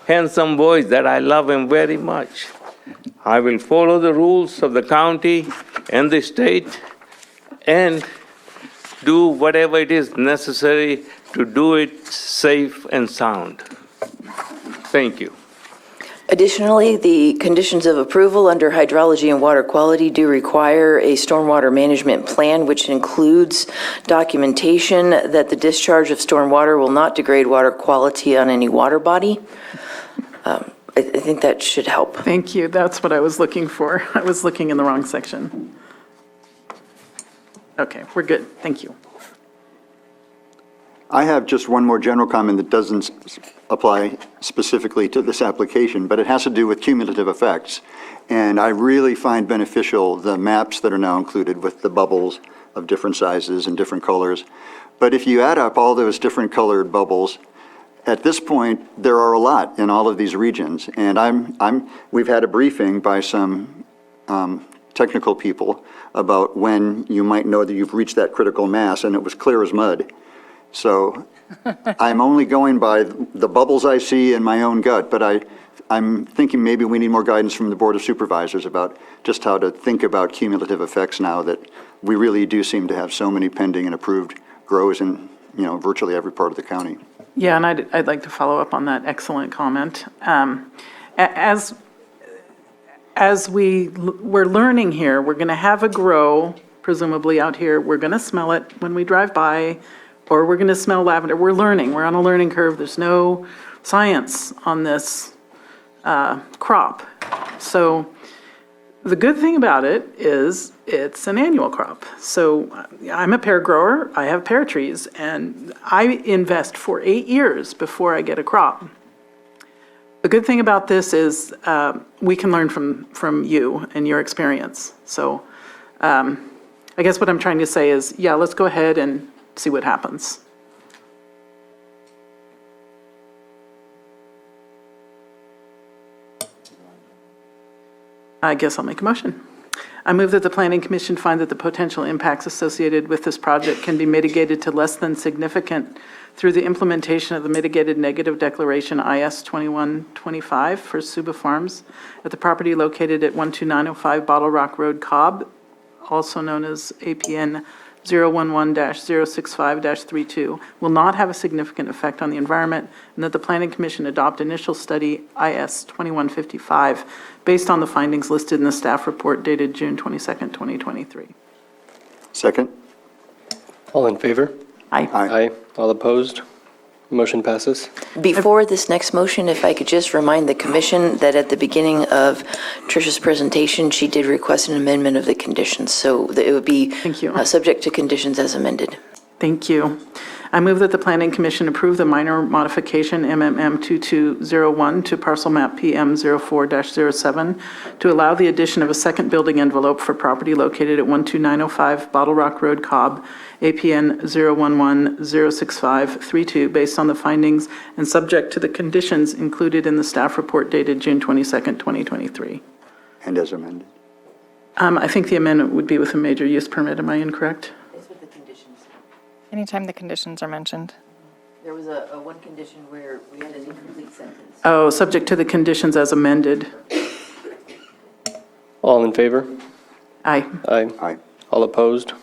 handsome boys that I love them very much. I will follow the rules of the county and the state and do whatever it is necessary to do it safe and sound. Thank you. Additionally, the conditions of approval under hydrology and water quality do require a stormwater management plan, which includes documentation that the discharge of stormwater will not degrade water quality on any water body. I think that should help. Thank you. That's what I was looking for. I was looking in the wrong section. Okay, we're good. Thank you. I have just one more general comment that doesn't apply specifically to this application, but it has to do with cumulative effects. And I really find beneficial the maps that are now included with the bubbles of different sizes and different colors. But if you add up all those different colored bubbles, at this point, there are a lot in all of these regions. And we've had a briefing by some technical people about when you might know that you've reached that critical mass, and it was clear as mud. So I'm only going by the bubbles I see in my own gut, but I'm thinking maybe we need more guidance from the Board of Supervisors about just how to think about cumulative effects now that we really do seem to have so many pending and approved grows in virtually every part of the county. Yeah, and I'd like to follow up on that excellent comment. As we're learning here, we're going to have a grow, presumably out here. We're going to smell it when we drive by, or we're going to smell lavender. We're learning. We're on a learning curve. There's no science on this crop. So the good thing about it is it's an annual crop. So I'm a pear grower. I have pear trees, and I invest for 8 years before I get a crop. The good thing about this is we can learn from you and your experience. So I guess what I'm trying to say is, yeah, let's go ahead and see what happens. I guess I'll make a motion. I move that the Planning Commission find that the potential impacts associated with this project can be mitigated to less than significant through the implementation of the Mitigated Negative Declaration IS 2125 for Suba Farms at the property located at 12905 Bottle Rock Road, Cobb, also known as APN 011-065-32, will not have a significant effect on the environment, and that the Planning Commission adopt initial study IS 2155 based on the findings listed in the staff report dated June 22nd, 2023. Second. All in favor? Aye. Aye. All opposed? Motion passes. Before this next motion, if I could just remind the commission that at the beginning of Tricia's presentation, she did request an amendment of the conditions, so that it would be subject to conditions as amended. Thank you. I move that the Planning Commission approve the minor modification MMM 2201 to parcel map PM 04-07 to allow the addition of a second building envelope for property located at 12905 Bottle Rock Road, Cobb, APN 011-06532, based on the findings and subject to the conditions included in the staff report dated June 22nd, 2023. And as amended. I think the amendment would be with a major use permit. Am I incorrect? Anytime the conditions are mentioned. There was a one condition where we had an incomplete sentence. Oh, subject to the conditions as amended. All in favor? Aye. Aye. Aye. All opposed?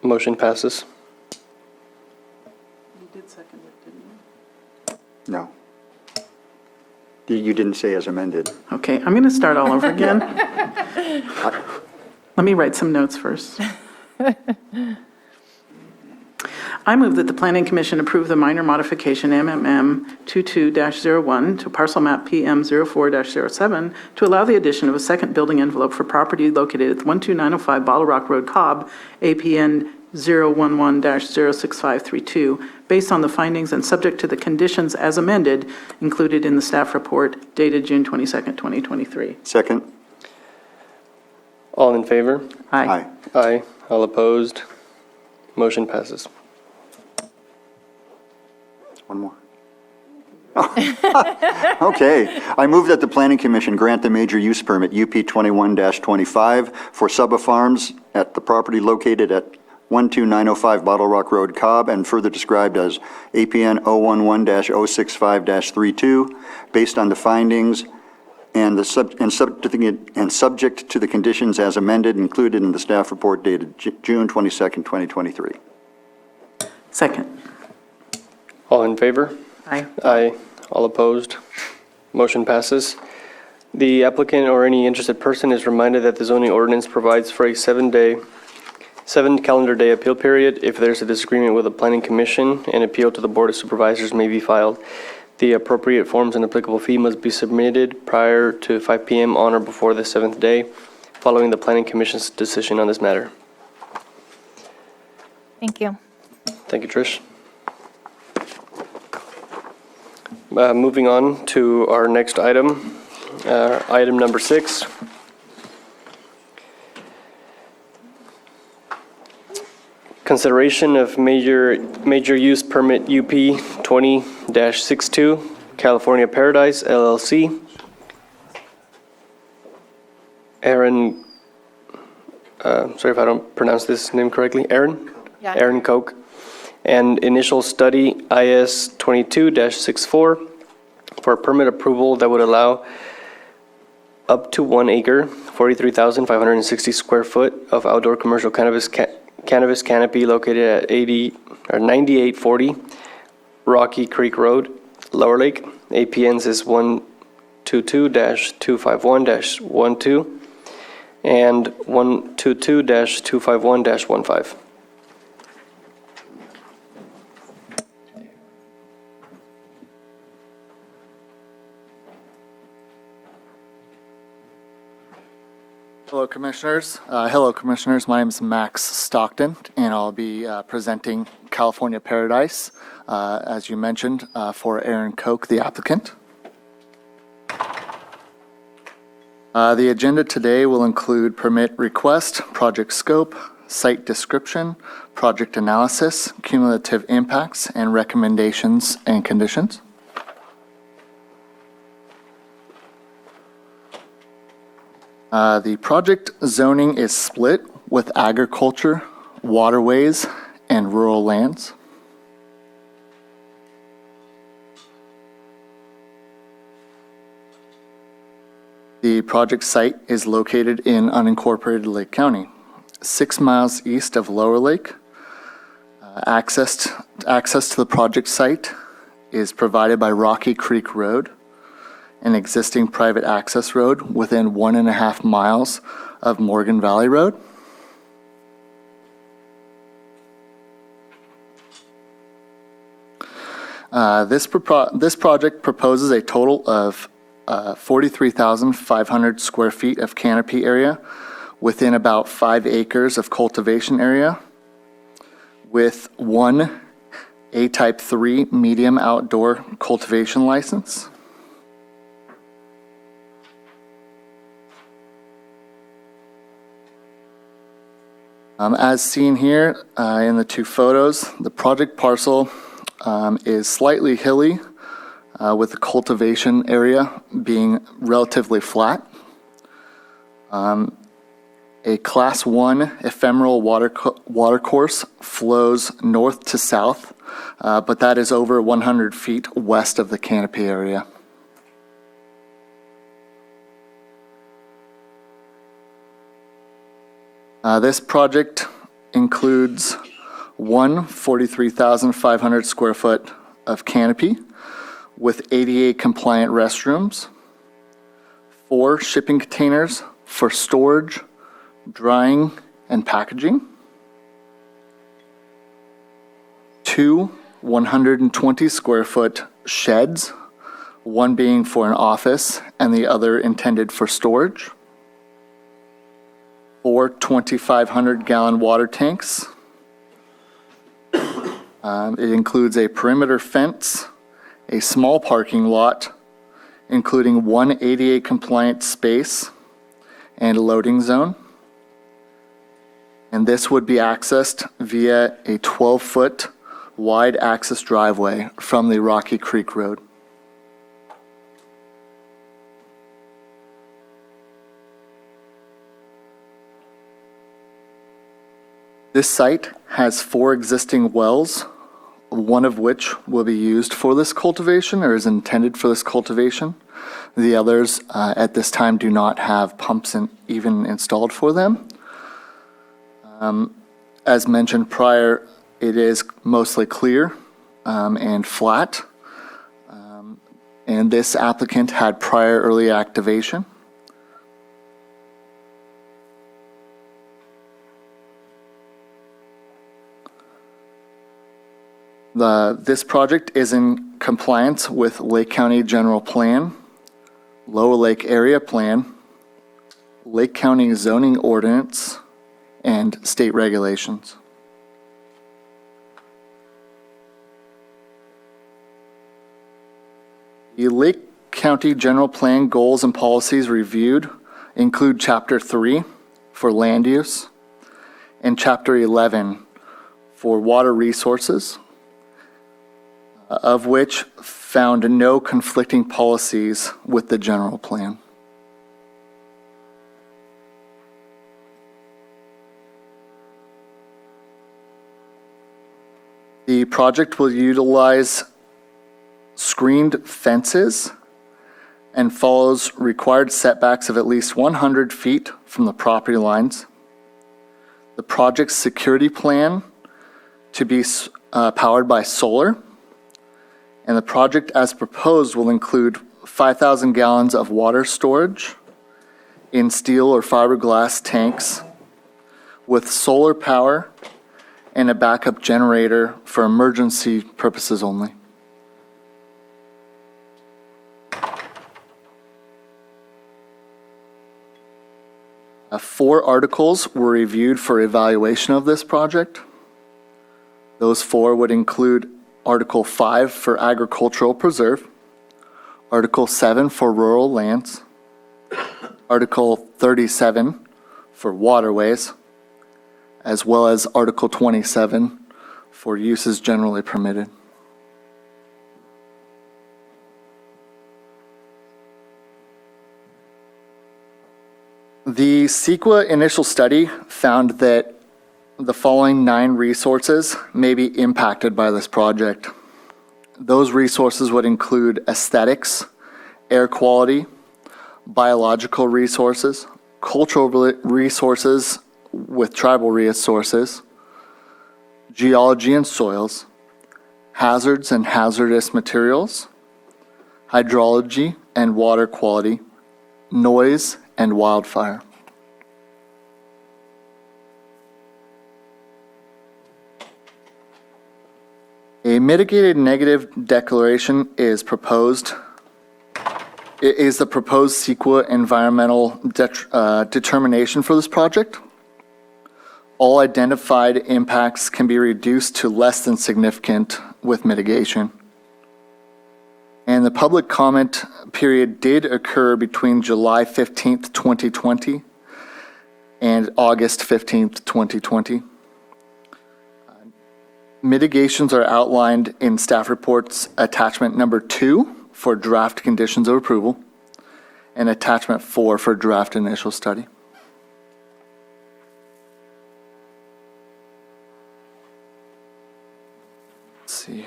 Motion passes. You did second it, didn't you? No. You didn't say as amended. Okay, I'm going to start all over again. Let me write some notes first. I move that the Planning Commission approve the minor modification MMM 22-01 to parcel map PM 04-07 to allow the addition of a second building envelope for property located at 12905 Bottle Rock Road, Cobb, APN 011-06532, based on the findings and subject to the conditions as amended included in the staff report dated June 22nd, 2023. Second. All in favor? Aye. Aye. All opposed? Motion passes. One more. Okay. I move that the Planning Commission grant the major use permit UP 21-25 for Subba Farms at the property located at 12905 Bottle Rock Road, Cobb, and further described as APN 011-065-32, based on the findings and subject to the conditions as amended included in the staff report dated June 22nd, 2023. Second. All in favor? Aye. Aye. All opposed? Motion passes. The applicant or any interested person is reminded that the zoning ordinance provides for a 7 calendar day appeal period. If there's a disagreement with the Planning Commission, an appeal to the Board of Supervisors may be filed. The appropriate forms and applicable fee must be submitted prior to 5 p.m. on or before the 7th day, following the Planning Commission's decision on this matter. Thank you. Thank you, Trish. Moving on to our next item, item number 6. Consideration of major use permit UP 20-62, California Paradise LLC. Aaron, sorry if I don't pronounce this name correctly. Aaron? Yeah. Aaron Koch. And initial study IS 22-64 for permit approval that would allow up to 1 acre, 43,560 square foot of outdoor commercial cannabis canopy located at 9840 Rocky Creek Road, Lower Lake. APNs is 122-251-12 and 122-251-15. Hello, Commissioners. My name is Max Stockton, and I'll be presenting California Paradise, as you mentioned, for Aaron Koch, the applicant. The agenda today will include permit request, project scope, site description, project analysis, cumulative impacts, and recommendations and conditions. The project zoning is split with agriculture, waterways, and rural lands. The project site is located in unincorporated Lake County, 6 miles east of Lower Lake. Access to the project site is provided by Rocky Creek Road, an existing private access road within 1.5 miles of Morgan Valley Road. This project proposes a total of 43,500 square feet of canopy area within about 5 acres of cultivation area with one A-type 3 medium outdoor cultivation license. As seen here in the 2 photos, the project parcel is slightly hilly with the cultivation area being relatively flat. A Class 1 ephemeral watercourse flows north to south, but that is over 100 feet west of the canopy area. This project includes one 43,500 square foot of canopy with ADA compliant restrooms, 4 shipping containers for storage, drying, and packaging, 2 120 square foot sheds, one being for an office and the other intended for storage, 4 2,500 gallon water tanks. It includes a perimeter fence, a small parking lot, including one ADA compliant space and a loading zone. And this would be accessed via a 12-foot wide access driveway from the Rocky Creek Road. This site has 4 existing wells, one of which will be used for this cultivation or is intended for this cultivation. The others at this time do not have pumps even installed for them. As mentioned prior, it is mostly clear and flat. And this applicant had prior early activation. This project is in compliance with Lake County General Plan, Lower Lake Area Plan, Lake County Zoning Ordinance, and state regulations. The Lake County General Plan goals and policies reviewed include Chapter 3 for land use and Chapter 11 for water resources, of which found no conflicting policies with the general plan. The project will utilize screened fences and follows required setbacks of at least 100 feet from the property lines. The project's security plan to be powered by solar. And the project as proposed will include 5,000 gallons of water storage in steel or fiberglass tanks with solar power and a backup generator for emergency purposes only. Four articles were reviewed for evaluation of this project. Those 4 would include Article 5 for agricultural preserve, Article 7 for rural lands, Article 37 for waterways, as well as Article 27 for uses generally permitted. The CEQA initial study found that the following 9 resources may be impacted by this project. Those resources would include aesthetics, air quality, biological resources, cultural resources with tribal resources, geology and soils, hazards and hazardous materials, hydrology and water quality, noise, and wildfire. A A mitigated negative declaration is proposed. It is the proposed CEQA environmental determination for this project. All identified impacts can be reduced to less than significant with mitigation. And the public comment period did occur between July 15th, 2020 and August 15th, 2020. Mitigations are outlined in staff reports attachment number 2 for draft conditions of approval and attachment 4 for draft initial study. Let's see.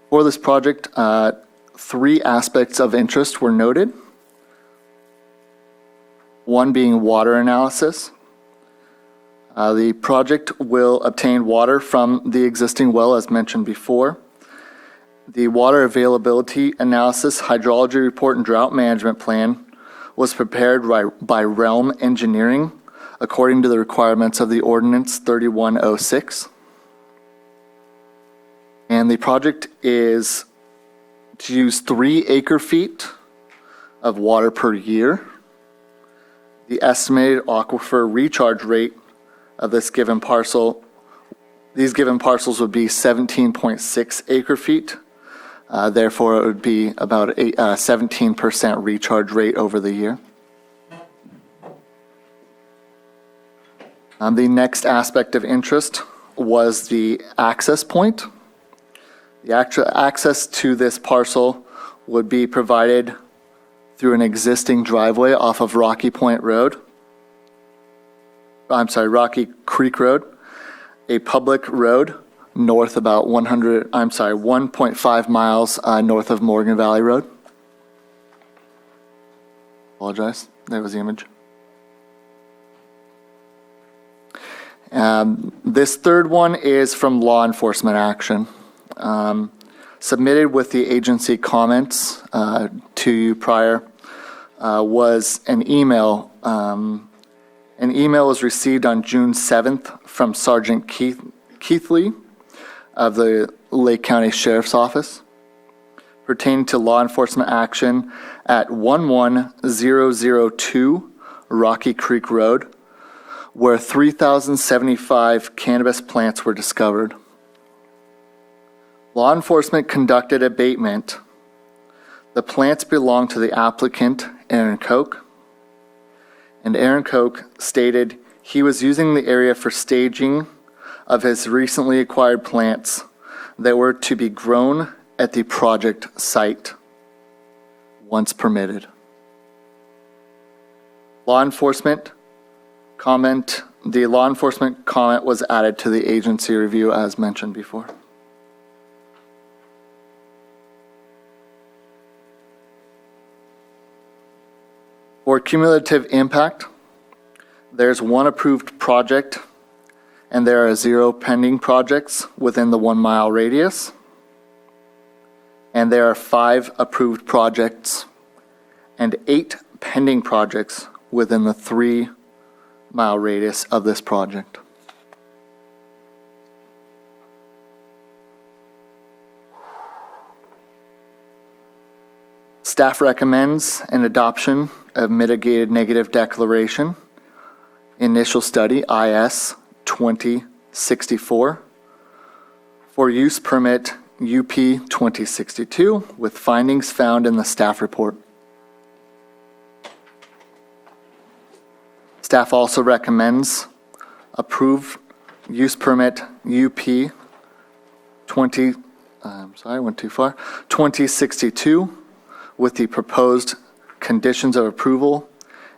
For this project, 3 aspects of interest were noted. One being water analysis. The project will obtain water from the existing well, as mentioned before. The water availability analysis, hydrology report, and drought management plan was prepared by Realm Engineering according to the requirements of the Ordinance 3106. And the project is to use 3 acre-feet of water per year. The estimated aquifer recharge rate of this given parcel, these given parcels would be 17.6 acre-feet. Therefore, it would be about a 17% recharge rate over the year. The next aspect of interest was the access point. The actual access to this parcel would be provided through an existing driveway off of Rocky Creek Road, a public road north about 1.5 miles north of Morgan Valley Road. Apologize, there was the image. This third one is from law enforcement action. Submitted with the agency comments to you prior was an email. An email was received on June 7th from Sergeant Keithley of the Lake County Sheriff's Office pertaining to law enforcement action at 11002 Rocky Creek Road, where 3,075 cannabis plants were discovered. Law enforcement conducted abatement. The plants belonged to the applicant, Aaron Koch, and Aaron Koch stated he was using the area for staging of his recently acquired plants that were to be grown at the project site once permitted. The law enforcement comment was added to the agency review as mentioned before. For cumulative impact, there's 1 approved project and there are 0 pending projects within the 1 mile radius. And there are 5 approved projects and 8 pending projects within the 3 mile radius of this project. Staff recommends an adoption of mitigated negative declaration, initial study IS 2064 for use permit UP 2062 with findings found in the staff report. Staff also recommends approve use permit UP 2062 with the proposed conditions of approval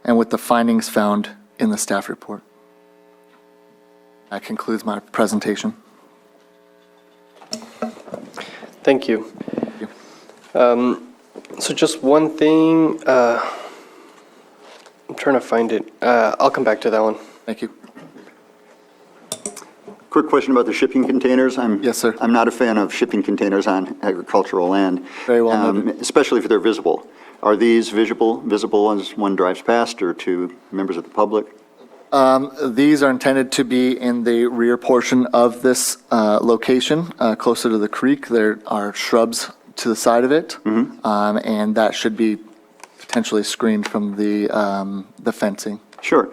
and with the findings found in the staff report. That concludes my presentation. Thank you. So just one thing, I'm trying to find it. I'll come back to that one. Thank you. Quick question about the shipping containers. Yes, sir. I'm not a fan of shipping containers on agricultural land. Very well noted. Especially if they're visible. Are these visible as one drives past or to members of the public? These are intended to be in the rear portion of this location, closer to the creek. There are shrubs to the side of it, and that should be potentially screened from the fencing. Sure.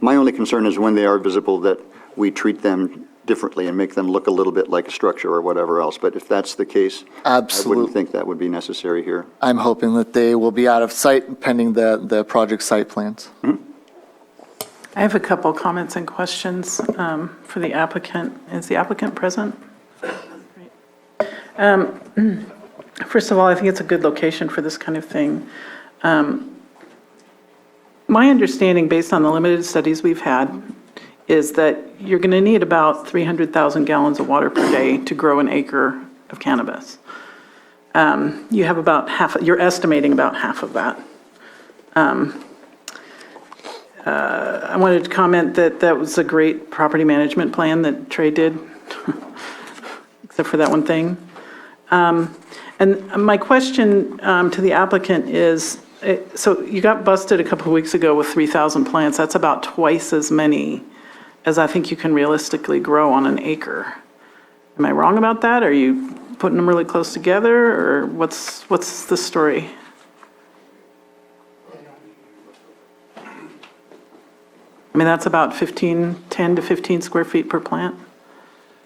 My only concern is when they are visible, that we treat them differently and make them look a little bit like a structure or whatever else. But if that's the case, Absolutely. I wouldn't think that would be necessary here. I'm hoping that they will be out of sight pending the project site plans. I have a couple comments and questions for the applicant. Is the applicant present? First of all, I think it's a good location for this kind of thing. My understanding, based on the limited studies we've had, is that you're going to need about 300,000 gallons of water per day to grow an acre of cannabis. You have about half, you're estimating about half of that. I wanted to comment that that was a great property management plan that Trey did, except for that one thing. And my question to the applicant is, so you got busted a couple of weeks ago with 3,000 plants. That's about twice as many as I think you can realistically grow on an acre. Am I wrong about that? Are you putting them really close together, or what's the story? I mean, that's about 10 to 15 square feet per plant?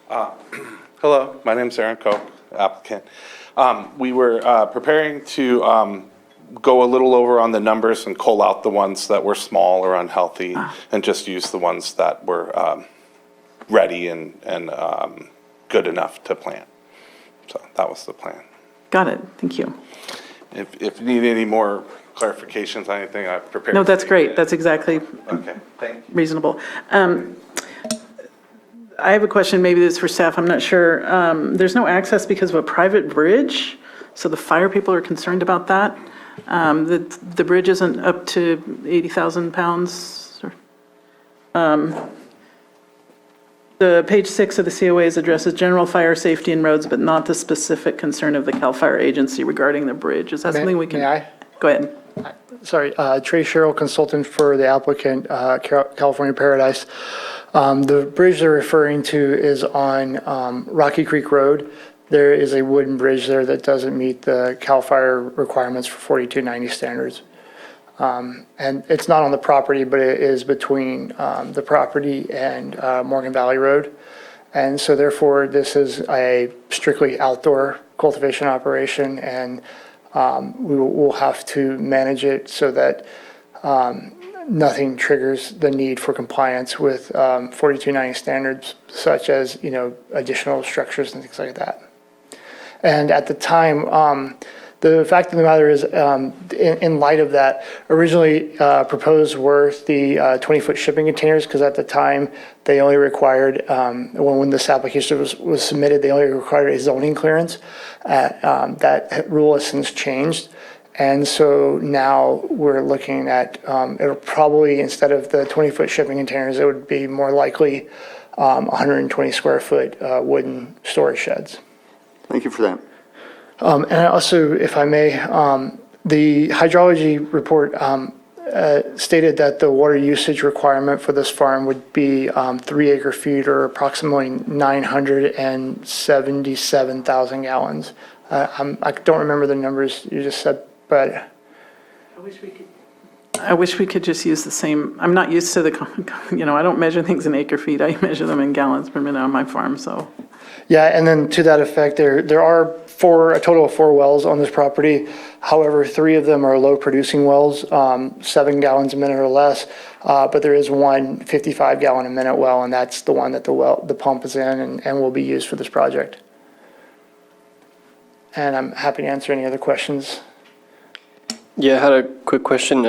Hello, my name's Aaron Koch, applicant. We were preparing to go a little over on the numbers and cull out the ones that were small or unhealthy and just use the ones that were ready and good enough to plant. So that was the plan. Got it, thank you. If you need any more clarifications on anything, I've prepared. No, that's great, that's exactly Okay, thank you. reasonable. I have a question, maybe this is for staff, I'm not sure. There's no access because of a private bridge, so the fire people are concerned about that. The bridge isn't up to 80,000 pounds. The page 6 of the COAs addresses general fire safety in roads, but not the specific concern of the CAL FIRE agency regarding the bridge. Is that something we can? May I? Go ahead. Sorry, Trey Sherrill, consultant for the applicant, California Paradise. The bridge they're referring to is on Rocky Creek Road. There is a wooden bridge there that doesn't meet the CAL FIRE requirements for 4290 standards. And it's not on the property, but it is between the property and Morgan Valley Road. And so therefore, this is a strictly outdoor cultivation operation, and we will have to manage it so that nothing triggers the need for compliance with 4290 standards, such as, additional structures and things like that. And at the time, the fact of the matter is, in light of that, originally proposed were the 20-foot shipping containers, because at the time, they only required, when this application was submitted, they only required a zoning clearance. That rule has since changed. And so now we're looking at, it'll probably, instead of the 20-foot shipping containers, it would be more likely 120 square foot wooden storage sheds. Thank you for that. And I also, if I may, the hydrology report stated that the water usage requirement for this farm would be 3 acre feet, or approximately 977,000 gallons. I don't remember the numbers you just said, but I wish we could just use the same, I'm not used to the, I don't measure things in acre feet, I measure them in gallons per minute on my farm, so. yeah, and then to that effect, there are a total of 4 wells on this property. However, 3 of them are low producing wells, 7 gallons a minute or less. But there is one 55 gallon a minute well, and that's the one that the pump is in and will be used for this project. And I'm happy to answer any other questions. Yeah, I had a quick question.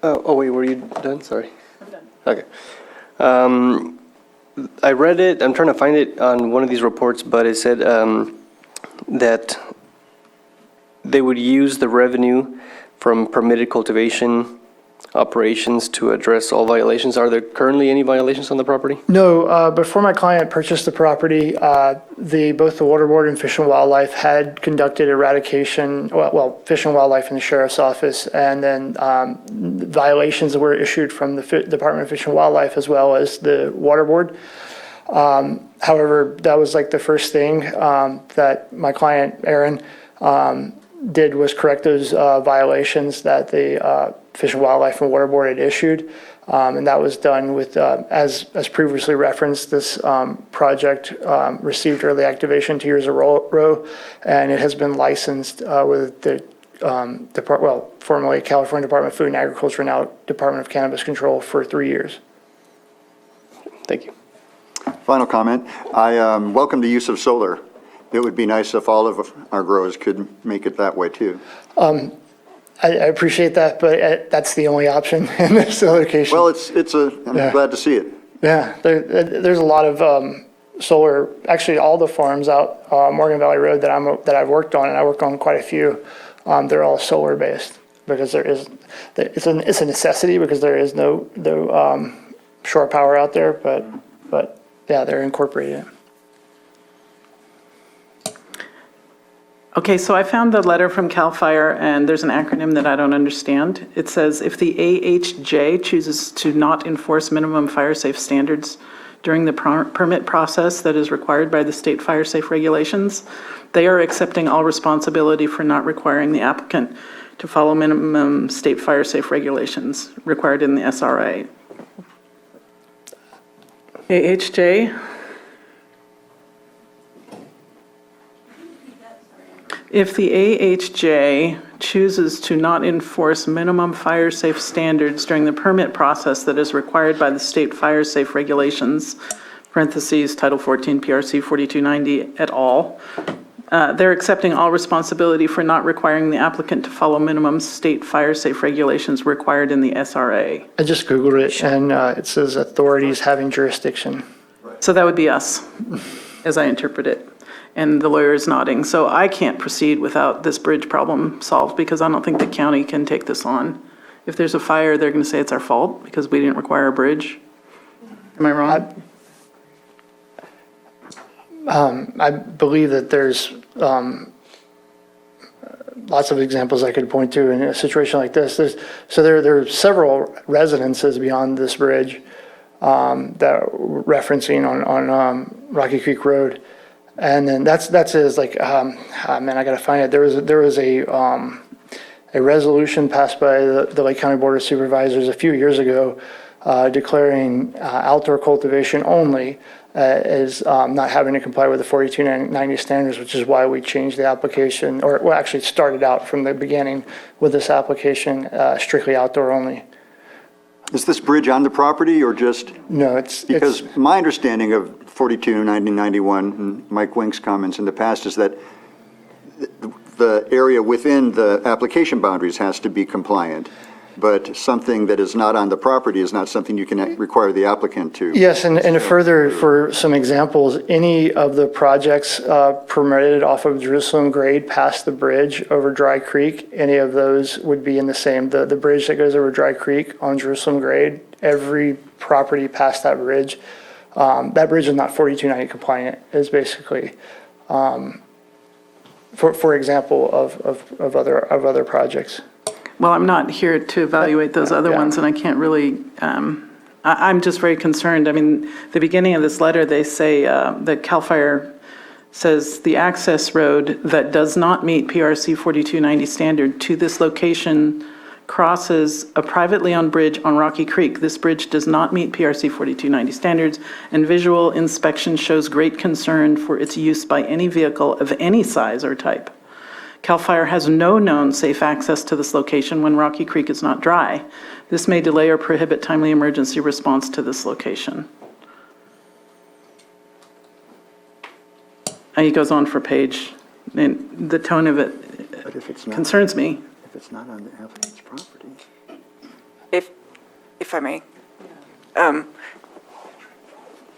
Oh, wait, were you done? Sorry. I'm done. Okay. I read it, I'm trying to find it on one of these reports, but it said that they would use the revenue from permitted cultivation operations to address all violations. Are there currently any violations on the property? No, before my client purchased the property, both the Water Board and Fish and Wildlife had conducted eradication, well, Fish and Wildlife and the Sheriff's Office, and then violations were issued from the Department of Fish and Wildlife as well as the Water Board. However, that was like the first thing that my client, Aaron, did was correct those violations that the Fish and Wildlife and Water Board had issued. And that was done with, as previously referenced, this project received early activation 2 years in a row, and it has been licensed with the formerly California Department of Food and Agriculture, now Department of Cannabis Control, for 3 years. Thank you. Final comment. I welcome the use of solar. It would be nice if all of our growers could make it that way too. I appreciate that, but that's the only option in this location. Well, I'm glad to see it. Yeah, there's a lot of solar, actually all the farms out Morgan Valley Road that I've worked on, and I worked on quite a few, they're all solar based because it's a necessity because there is no shore power out there, but yeah, they're incorporated. Okay, so I found the letter from CAL FIRE, and there's an acronym that I don't understand. It says, if the AHJ chooses to not enforce minimum fire safe standards during the permit process that is required by the state fire safe regulations, they are accepting all responsibility for not requiring the applicant to follow minimum state fire safe regulations required in the SRA. AHJ? If the AHJ chooses to not enforce minimum fire safe standards during the permit process that is required by the state fire safe regulations, parentheses, Title 14, PRC 4290 et al., they're accepting all responsibility for not requiring the applicant to follow minimum state fire safe regulations required in the SRA. I just Googled it, and it says authorities having jurisdiction. So that would be us, as I interpret it. And the lawyer is nodding. So I can't proceed without this bridge problem solved because I don't think the county can take this on. If there's a fire, they're going to say it's our fault because we didn't require a bridge. Am I wrong? I believe that there's lots of examples I could point to in a situation like this. There are several residences beyond this bridge that we're referencing on Rocky Creek Road. And then that's like, man, I gotta find it. There was a resolution passed by the Lake County Board of Supervisors a few years ago declaring outdoor cultivation only as not having to comply with the 4290 standards, which is why we changed the application, or well, actually started out from the beginning with this application strictly outdoor only. Is this bridge on the property or just? No, because my understanding of 429091 and Mike Wink's comments in the past is that the area within the application boundaries has to be compliant, but something that is not on the property is not something you can require the applicant to. Yes, and further, for some examples, any of the projects permitted off of Jerusalem grade past the bridge over Dry Creek, any of those would be in the same. The bridge that goes over Dry Creek on Jerusalem grade, every property past that bridge is not 4290 compliant, is basically, for example, of other projects. Well, I'm not here to evaluate those other ones, and I can't really, I'm just very concerned. I mean, the beginning of this letter, they say that CAL FIRE says the access road that does not meet PRC 4290 standard to this location crosses a privately owned bridge on Rocky Creek. This bridge does not meet PRC 4290 standards, and visual inspection shows great concern for its use by any vehicle of any size or type. CAL FIRE has no known safe access to this location when Rocky Creek is not dry. This may delay or prohibit timely emergency response to this location. And he goes on for page, and the tone of it concerns me. If it's not on the applicant's property. If I may.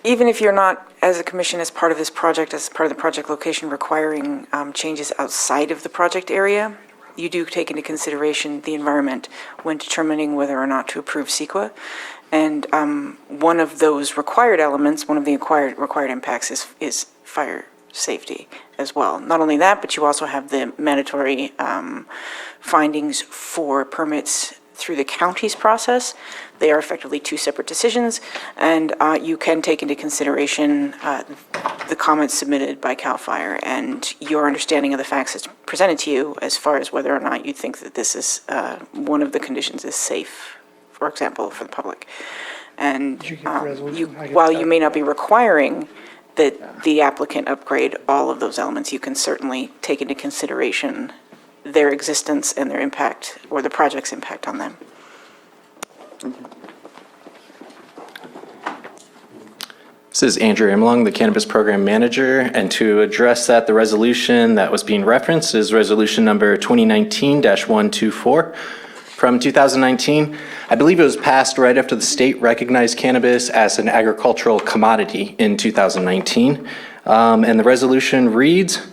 Even if you're not, as a commission, as part of this project, as part of the project location requiring changes outside of the project area, you do take into consideration the environment when determining whether or not to approve CEQA. And one of those required elements, one of the required impacts is fire safety as well. Not only that, but you also have the mandatory findings for permits through the county's process. They are effectively two separate decisions, and you can take into consideration the comments submitted by CAL FIRE and your understanding of the facts that's presented to you as far as whether or not you think that this is one of the conditions is safe, for example, for the public. And while you may not be requiring that the applicant upgrade all of those elements, you can certainly take into consideration their existence and their impact, or the project's impact on them. This is Andrew Amelung, the Cannabis Program Manager, and to address that, the resolution that was being referenced is resolution number 2019-124 from 2019. I believe it was passed right after the state recognized cannabis as an agricultural commodity in 2019. And the resolution reads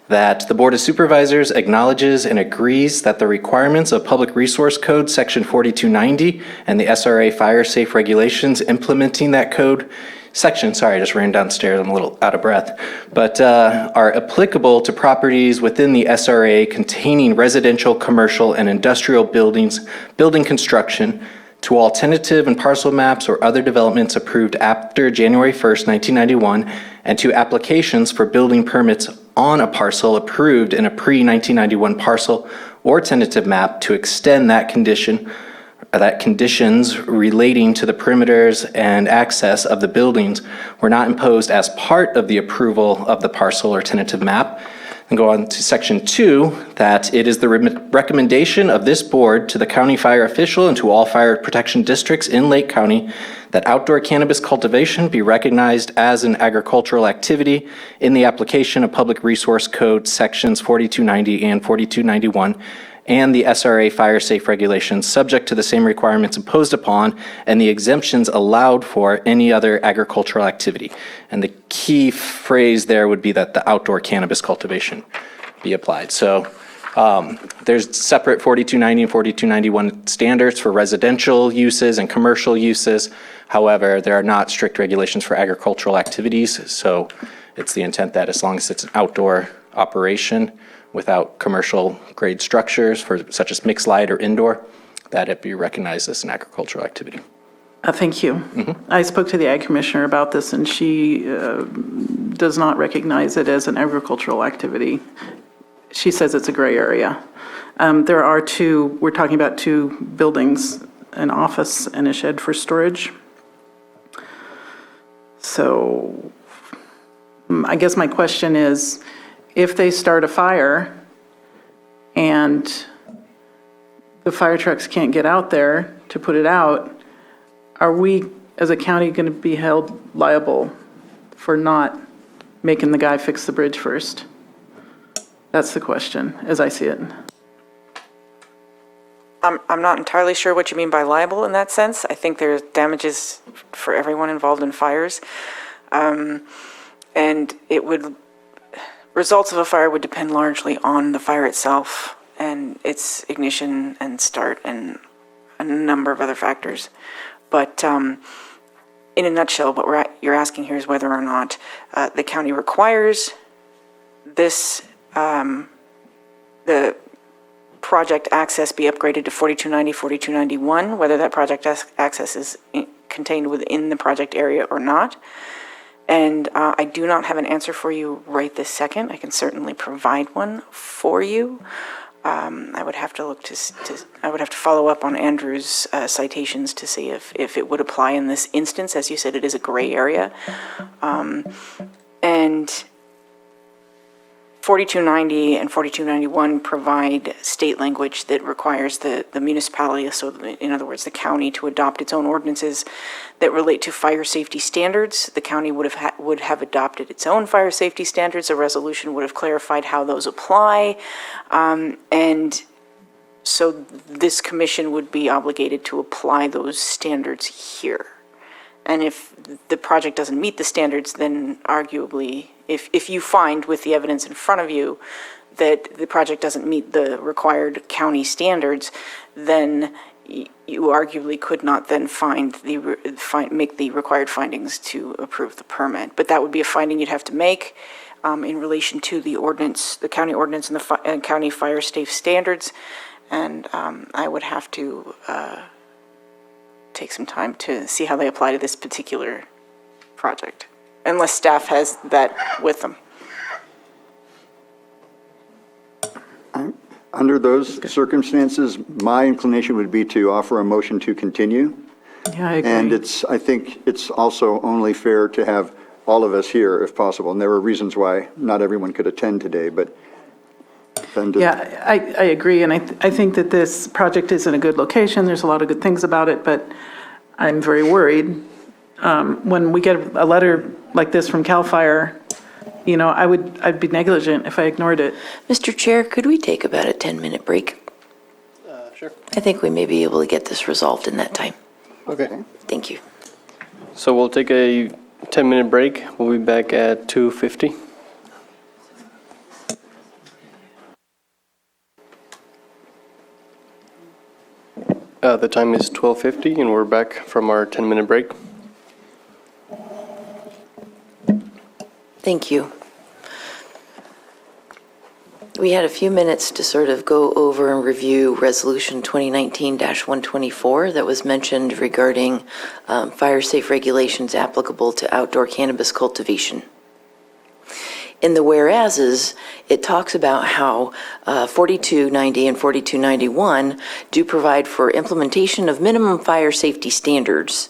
that the Board of Supervisors acknowledges and agrees that the requirements of Public Resource Code Section 4290 and the SRA Fire Safe Regulations implementing that code section, sorry, I just ran downstairs, I'm a little out of breath, but are applicable to properties within the SRA containing residential, commercial, and industrial buildings, building construction, to all tentative and parcel maps or other developments approved after January 1st, 1991, and to applications for building permits on a parcel approved in a pre-1991 parcel or tentative map to extend that condition, that conditions relating to the perimeters and access of the buildings were not imposed as part of the approval of the parcel or tentative map. And go on to section 2, that it is the recommendation of this board to the county fire official and to all fire protection districts in Lake County that outdoor cannabis cultivation be recognized as an agricultural activity in the application of Public Resource Code sections 4290 and 4291 and the SRA Fire Safe Regulations, subject to the same requirements imposed upon and the exemptions allowed for any other agricultural activity. And the key phrase there would be that the outdoor cannabis cultivation be applied. So there's separate 4290 and 4291 standards for residential uses and commercial uses. However, there are not strict regulations for agricultural activities. So it's the intent that as long as it's an outdoor operation, without commercial grade structures for such as mixed light or indoor, that it be recognized as an agricultural activity. Thank you. I spoke to the Ag Commissioner about this, and she does not recognize it as an agricultural activity. She says it's a gray area. There are we're talking about two buildings, an office and a shed for storage. So I guess my question is, if they start a fire and the fire trucks can't get out there to put it out, are we as a county going to be held liable for not making the guy fix the bridge first? That's the question, as I see it. I'm not entirely sure what you mean by liable in that sense. I think there's damages for everyone involved in fires. And results of a fire would depend largely on the fire itself and its ignition and start and a number of other factors. But in a nutshell, what you're asking here is whether or not the county requires this, the project access be upgraded to 4290, 4291, whether that project access is contained within the project area or not. And I do not have an answer for you right this second. I can certainly provide one for you. I would have to look I would have to follow up on Andrew's citations to see if it would apply in this instance. As you said, it is a gray area. And 4290 and 4291 provide state language that requires the municipality, so in other words, the county, to adopt its own ordinances that relate to fire safety standards. The county would have adopted its own fire safety standards. A resolution would have clarified how those apply. And so this commission would be obligated to apply those standards here. And if the project doesn't meet the standards, then arguably, if you find with the evidence in front of you that the project doesn't meet the required county standards, then you arguably could not then make the required findings to approve the permit. But that would be a finding you'd have to make in relation to the ordinance, the county ordinance and the county fire safe standards. And I would have to take some time to see how they apply to this particular project, unless staff has that with them. Under those circumstances, my inclination would be to offer a motion to continue. Yeah, I agree. And I think it's also only fair to have all of us here if possible. And there were reasons why not everyone could attend today, but then Yeah, I agree, and I think that this project is in a good location. There's a lot of good things about it, but I'm very worried. When we get a letter like this from CAL FIRE, you know, I'd be negligent if I ignored it. Mr. Chair, could we take about a 10-minute break? Sure. I think we may be able to get this resolved in that time. Okay. Thank you. So we'll take a 10-minute break. We'll be back at 2:50. The time is 12:50, and we're back from our 10-minute break. Thank you. We had a few minutes to sort of go over and review Resolution 2019-124 that was mentioned regarding fire safe regulations applicable to outdoor cannabis cultivation. In the whereases, it talks about how 4290 and 4291 do provide for implementation of minimum fire safety standards.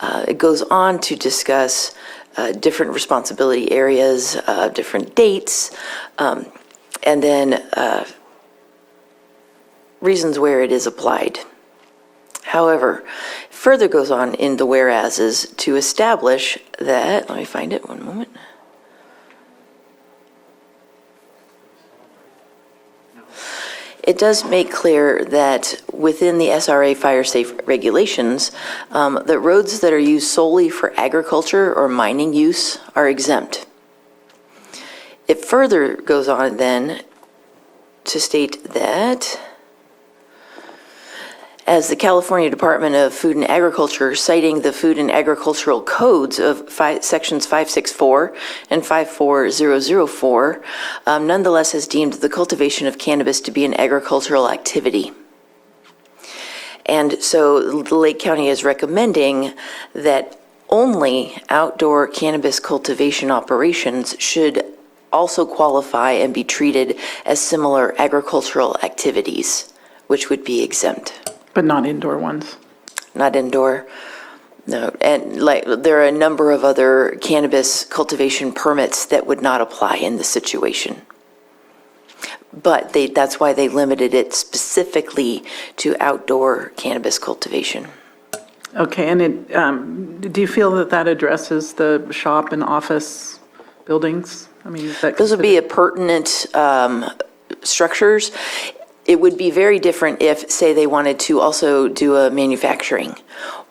It goes on to discuss different responsibility areas, different dates, and then reasons where it is applied. However, further goes on in the whereases to establish that, let me find it, one moment. It does make clear that within the SRA fire safe regulations, that roads that are used solely for agriculture or mining use are exempt. It further goes on then to state that as the California Department of Food and Agriculture, citing the Food and Agricultural Codes of Sections 564 and 54004, nonetheless has deemed the cultivation of cannabis to be an agricultural activity. And so the Lake County is recommending that only outdoor cannabis cultivation operations should also qualify and be treated as similar agricultural activities, which would be exempt. But not indoor ones. Not indoor, no. And like, there are a number of other cannabis cultivation permits that would not apply in this situation. But that's why they limited it specifically to outdoor cannabis cultivation. Okay, and do you feel that that addresses the shop and office buildings? I mean, is that Those would be a pertinent structures. It would be very different if, say, they wanted to also do a manufacturing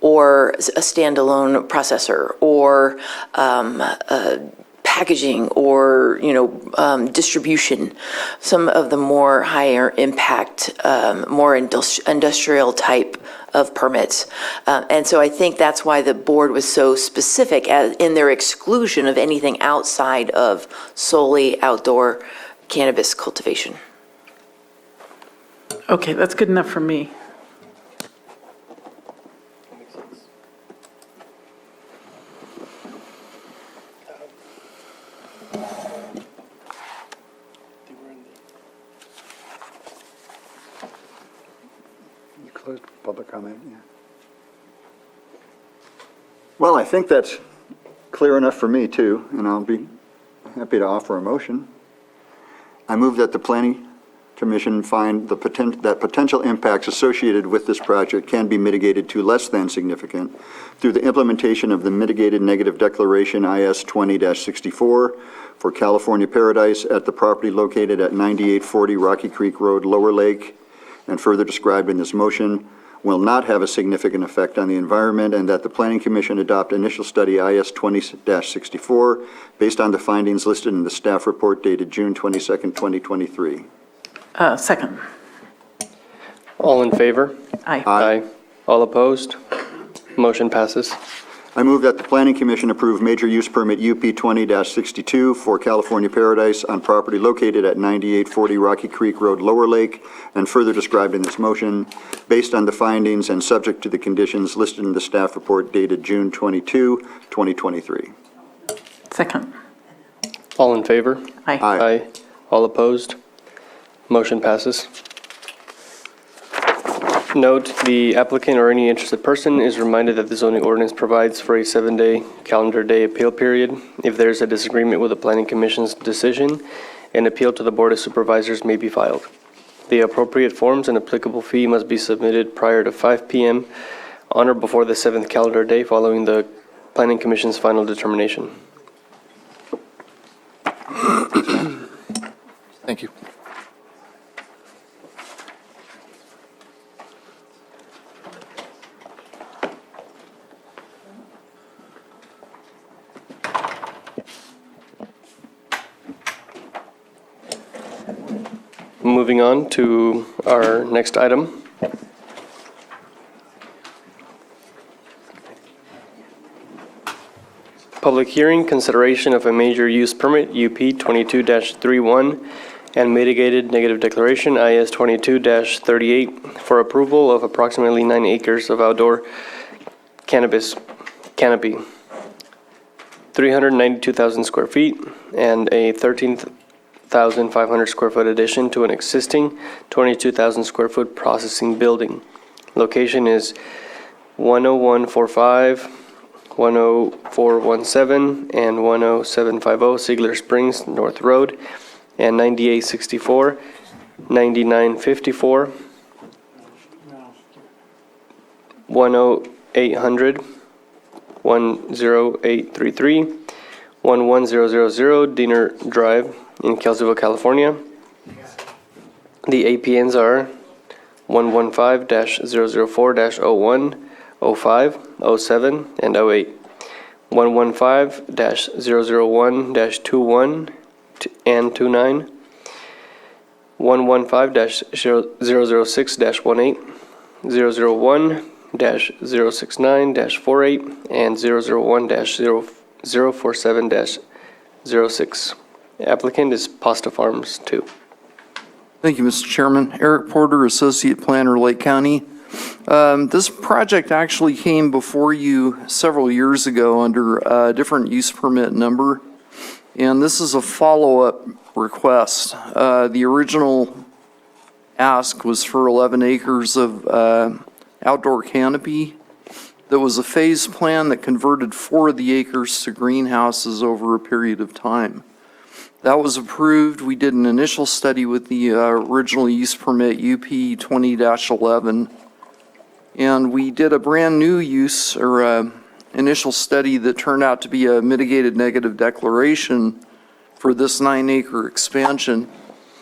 or a standalone processor or packaging or, distribution. Some of the more higher impact, more industrial type of permits. And so I think that's why the board was so specific in their exclusion of anything outside of solely outdoor cannabis cultivation. Okay, that's good enough for me. You closed public comment, yeah. Well, I think that's clear enough for me, too, and I'll be happy to offer a motion. I move that the Planning Commission find that potential impacts associated with this project can be mitigated to less than significant through the implementation of the Mitigated Negative Declaration IS 20-64 for California Paradise at the property located at 9840 Rocky Creek Road, Lower Lake, and further described in this motion, will not have a significant effect on the environment, and that the Planning Commission adopt initial study IS 20-64 based on the findings listed in the staff report dated June 22nd, 2023. Second. All in favor? Aye. Aye. All opposed? Motion passes. I move that the Planning Commission approve major use permit UP 20-62 for California Paradise on property located at 9840 Rocky Creek Road, Lower Lake, and further described in this motion, based on the findings and subject to the conditions listed in the staff report dated June 22, 2023. Second. All in favor? Aye. Aye. All opposed? Motion passes. Note, the applicant or any interested person is reminded that the zoning ordinance provides for a 7-day calendar day appeal period. If there is a disagreement with the Planning Commission's decision, an appeal to the Board of Supervisors may be filed. The appropriate forms and applicable fee must be submitted prior to 5 p.m. on or before the 7th calendar day following the Planning Commission's final determination. Thank you. Moving on to our next item. Public hearing, consideration of a major use permit, UP 22-31, and mitigated negative declaration, IS 22-38, for approval of approximately 9 acres of outdoor cannabis canopy, 392,000 square feet, and a 13,500 square foot addition to an existing 22,000 square foot processing building. Location is 10145, 10417, and 10750 Ziegler Springs North Road, and 9864, 9954, 10800, 10833, 11000 Diener Drive in Kelseyville, California. The APNs are 115-004-01, 05, 07, and 08, 115-001-21 and 29, 115-006-18, 001-069-48, and 001-047-06. Applicant is Pasta Farms 2. Thank you, Mr. Chairman. Eric Porter, Associate Planner, Lake County. This project actually came before you several years ago under a different use permit number, and this is a follow-up request. The original ask was for 11 acres of outdoor canopy. There was a phase plan that converted 4 of the acres to greenhouses over a period of time. That was approved. We did an initial study with the original use permit UP 20-11, and we did a brand new use or initial study that turned out to be a mitigated negative declaration for this 9-acre expansion.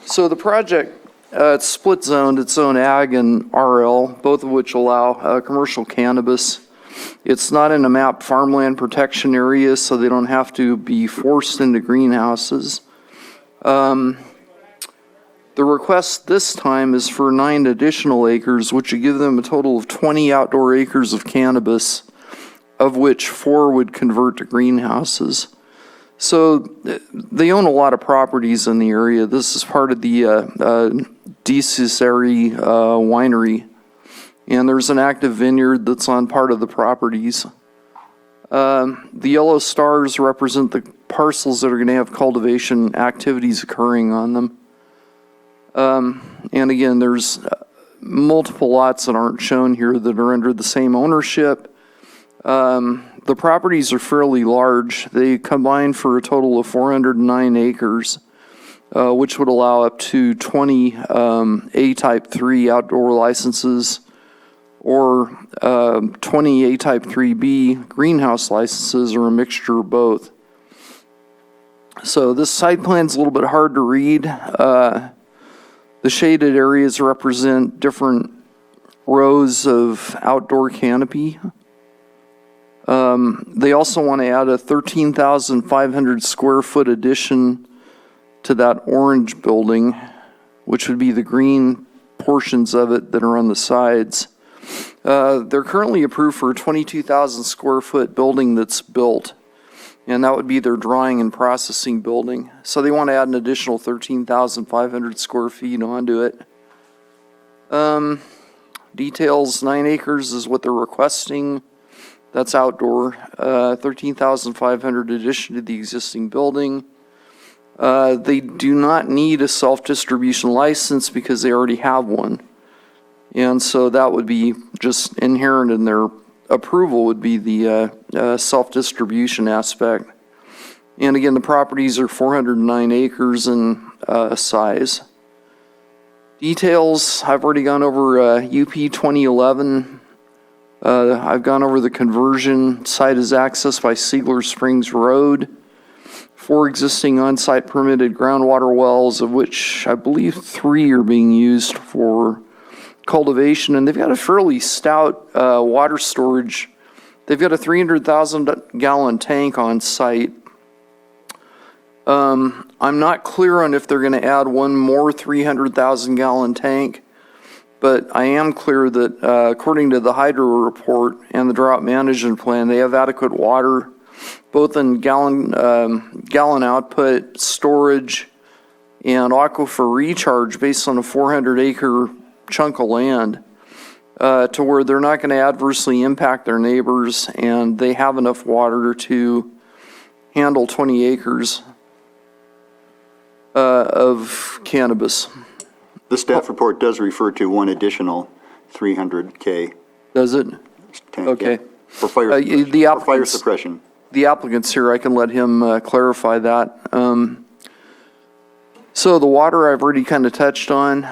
So the project, it's split zoned, its own ag and RL, both of which allow commercial cannabis. It's not in a MAP farmland protection area, so they don't have to be forced into greenhouses. The request this time is for 9 additional acres, which would give them a total of 20 outdoor acres of cannabis, of which 4 would convert to greenhouses. So they own a lot of properties in the area. This is part of the Desiceri winery, and there's an active vineyard that's on part of the properties. The yellow stars represent the parcels that are going to have cultivation activities occurring on them. And again, there's multiple lots that aren't shown here that are under the same ownership. The properties are fairly large. They combine for a total of 409 acres, which would allow up to 20 A-type 3 outdoor licenses or 20 A-type 3B greenhouse licenses, or a mixture of both. So this site plan's a little bit hard to read. The shaded areas represent different rows of outdoor canopy. They also want to add a 13,500 square foot addition to that orange building, which would be the green portions of it that are on the sides. They're currently approved for a 22,000 square foot building that's built, and that would be their drying and processing building. So they want to add an additional 13,500 square feet onto it. Details, 9 acres is what they're requesting. That's outdoor. 13,500 addition to the existing building. They do not need a self-distribution license because they already have one. And so that would be just inherent in their approval would be the self-distribution aspect. And again, the properties are 409 acres in size. Details, I've already gone over UP 2011. I've gone over the conversion. Site is accessed by Siegler Springs Road. 4 existing on-site permitted groundwater wells, of which I believe 3 are being used for cultivation, and they've got a fairly stout water storage. They've got a 300,000 gallon tank on site. I'm not clear on if they're going to add one more 300,000 gallon tank, but I am clear that according to the hydro report and the drought management plan, they have adequate water, both in gallon output, storage, and aquifer recharge based on a 400-acre chunk of land, to where they're not going to adversely impact their neighbors, and they have enough water to handle 20 acres of cannabis. The staff report does refer to one additional 300K. Does it? Tank, Okay. yeah, for fire suppression. The applicant's here, I can let him clarify that. So the water I've already kind of touched on,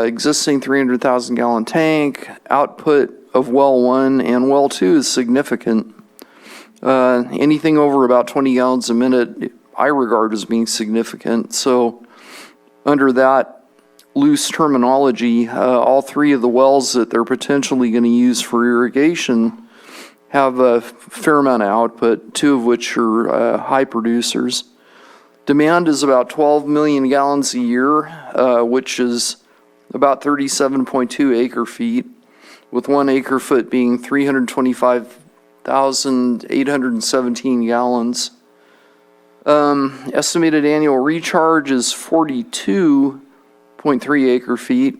existing 300,000 gallon tank, output of well 1 and well 2 is significant. Anything over about 20 gallons a minute I regard as being significant. So under that loose terminology, all 3 of the wells that they're potentially going to use for irrigation have a fair amount of output, 2 of which are high producers. Demand is about 12 million gallons a year, which is about 37.2 acre feet, with 1 acre foot being 325,817 gallons. Estimated annual recharge is 42.3 acre feet,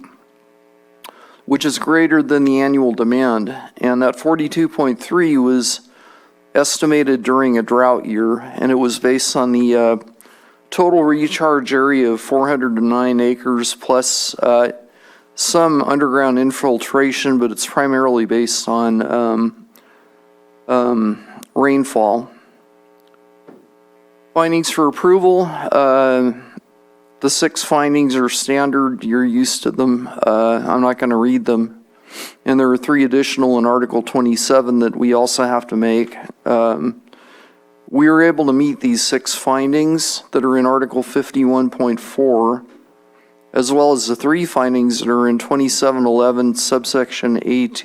which is greater than the annual demand. And that 42.3 was estimated during a drought year, and it was based on the total recharge area of 409 acres plus some underground infiltration, but it's primarily based on rainfall. Findings for approval. The 6 findings are standard. You're used to them. I'm not going to read them. And there are 3 additional in Article 27 that we also have to make. We were able to meet these 6 findings that are in Article 51.4, as well as the 3 findings that are in 2711 subsection AT,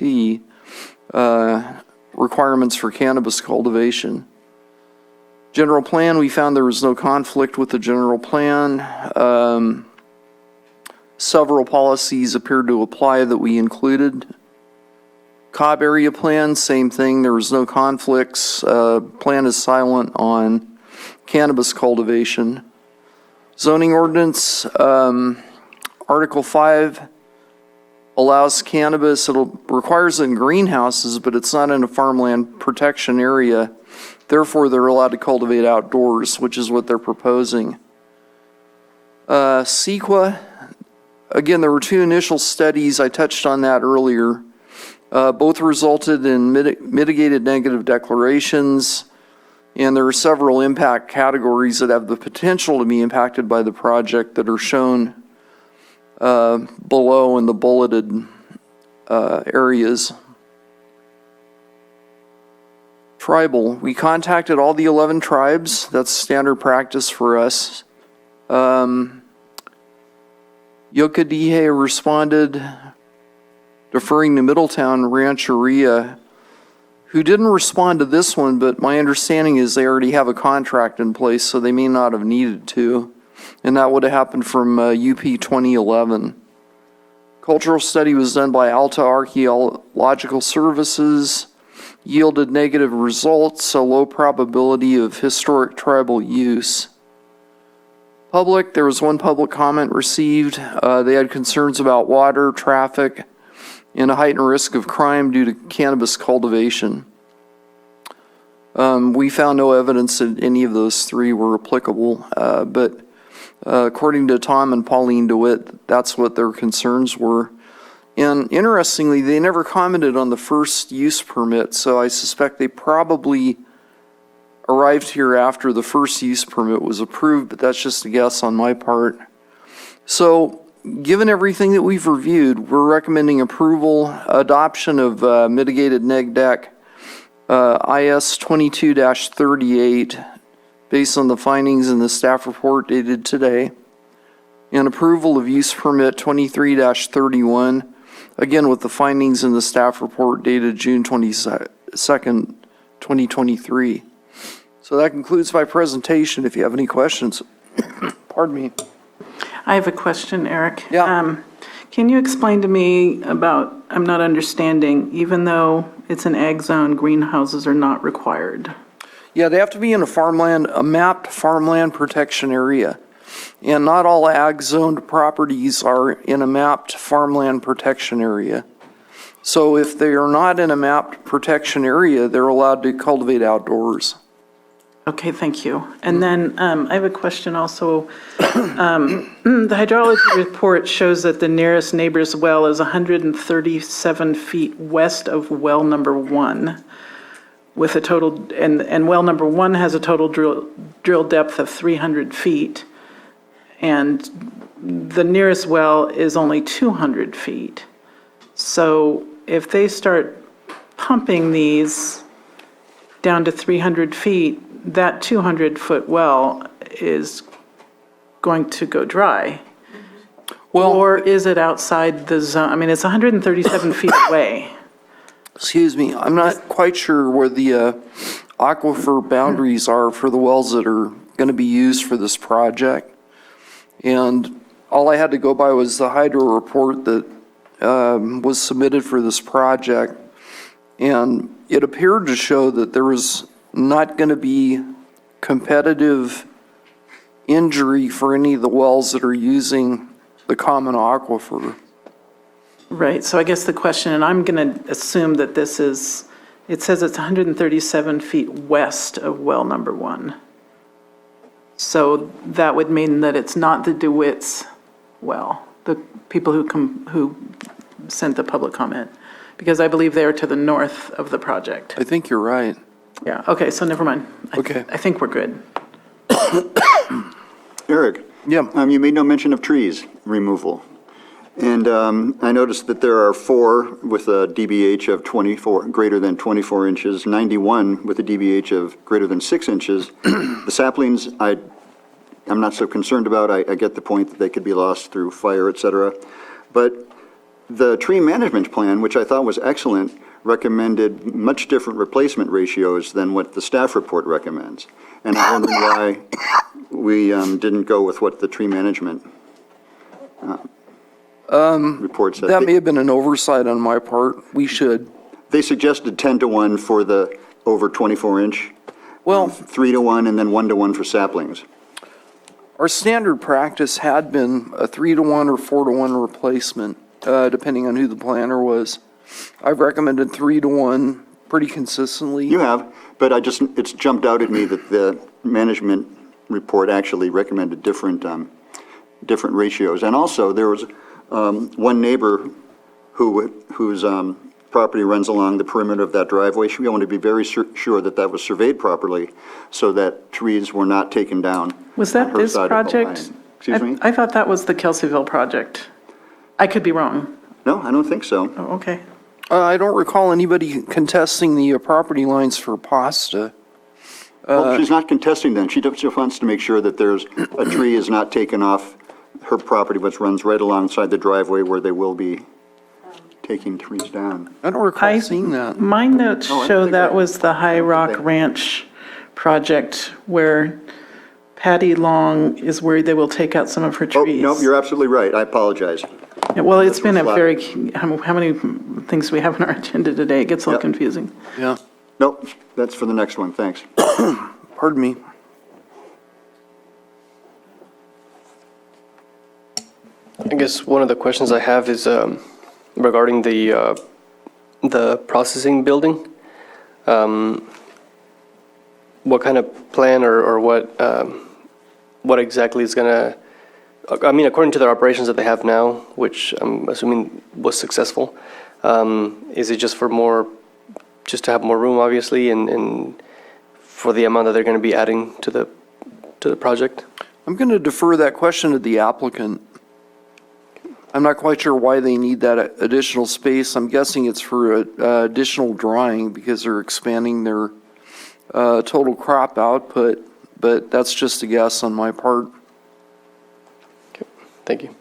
requirements for cannabis cultivation. General plan, we found there was no conflict with the general plan. Several policies appeared to apply that we included. Cobb area plan, same thing, there was no conflicts. Plan is silent on cannabis cultivation. Zoning ordinance, Article 5 allows cannabis, it requires it in greenhouses, but it's not in a farmland protection area. Therefore, they're allowed to cultivate outdoors, which is what they're proposing. CEQA, again, there were 2 initial studies, I touched on that earlier. Both resulted in mitigated negative declarations, and there are several impact categories that have the potential to be impacted by the project that are shown below in the bulleted areas. Tribal, we contacted all the 11 tribes. That's standard practice for us. Yokadihe responded. deferring to Middletown Rancheria, who didn't respond to this one, but my understanding is they already have a contract in place, so they may not have needed to. And that would have happened from UP 2011. Cultural study was done by Alta Archaeological Services, yielded negative results, a low probability of historic tribal use. Public, there was one public comment received. They had concerns about water, traffic, and a heightened risk of crime due to cannabis cultivation. We found no evidence that any of those three were applicable, but according to Tom and Pauline DeWitt, that's what their concerns were. And interestingly, they never commented on the first use permit, so I suspect they probably arrived here after the first use permit was approved, but that's just a guess on my part. So, given everything that we've reviewed, we're recommending approval, adoption of mitigated neg deck, IS 22-38, based on the findings in the staff report dated today, and approval of use permit 23-31, again with the findings in the staff report dated June 22nd, 2023. So that concludes my presentation. If you have any questions, pardon me. I have a question, Eric. Yeah. Can you explain to me about, I'm not understanding, even though it's an ag zone, greenhouses are not required? Yeah, they have to be in a mapped farmland protection area. And not all ag zoned properties are in a mapped farmland protection area. So if they are not in a mapped protection area, they're allowed to cultivate outdoors. Okay, thank you. And then I have a question also. The hydrology report shows that the nearest neighbor's well is 137 feet west of well number 1, with a total, and well number 1 has a total drill depth of 300 feet, and the nearest well is only 200 feet. So if they start pumping these down to 300 feet, that 200-foot well is going to go dry. Well, or is it outside the zone? I mean, it's 137 feet away. Excuse me, I'm not quite sure where the aquifer boundaries are for the wells that are going to be used for this project. And all I had to go by was the hydro report that was submitted for this project. And it appeared to show that there was not going to be competitive injury for any of the wells that are using the common aquifer. Right, so I guess the question, and I'm going to assume that this is, it says it's 137 feet west of well number 1. So that would mean that it's not the DeWitt's well, the people who sent the public comment, because I believe they're to the north of the project. I think you're right. Yeah, okay, so never mind. Okay. I think we're good. Eric? Yeah. You made no mention of trees removal. And I noticed that there are 4 with a DBH of 24, greater than 24 inches, 91 with a DBH of greater than 6 inches. The saplings, I'm not so concerned about. I get the point that they could be lost through fire, et cetera. But the tree management plan, which I thought was excellent, recommended much different replacement ratios than what the staff report recommends. And I'm wondering why we didn't go with what the tree management report said. That may have been an oversight on my part. We should. They suggested 10-to-1 for the over 24-inch. Well, 3-to-1 and then 1-to-1 for saplings. Our standard practice had been a 3-to-1 or 4-to-1 replacement, depending on who the planner was. I've recommended 3-to-1 pretty consistently. You have, but it's jumped out at me that the management report actually recommended different ratios. And also, there was one neighbor whose property runs along the perimeter of that driveway. She wanted to be very sure that that was surveyed properly so that trees were not taken down. Was that this project? Excuse me? I thought that was the Kelseyville project. I could be wrong. No, I don't think so. Oh, okay. I don't recall anybody contesting the property lines for pasta. Well, she's not contesting them. She just wants to make sure that a tree is not taken off her property, which runs right alongside the driveway where they will be taking trees down. I don't recall seeing that. My notes Oh, I show think that I- was the High Rock Ranch project where Patty Long is worried they will take out some of her Oh, trees. no, you're absolutely right. I apologize. Yeah, well, it's This been a was very, how many things do we have on our agenda today? It gets a little Yep. confusing. Yeah, Nope, that's for the next one. Thanks. pardon me. I guess one of the questions I have is regarding the processing building. What kind of plan or what exactly is going to, I mean, according to their operations that they have now, which I'm assuming was successful, is it just for more, just to have more room, obviously, and for the amount that they're going to be adding to the project? I'm going to defer that question to the applicant. I'm not quite sure why they need that additional space. I'm guessing it's for additional drying because they're expanding their total crop output, but that's just a guess on my part. Okay, thank you.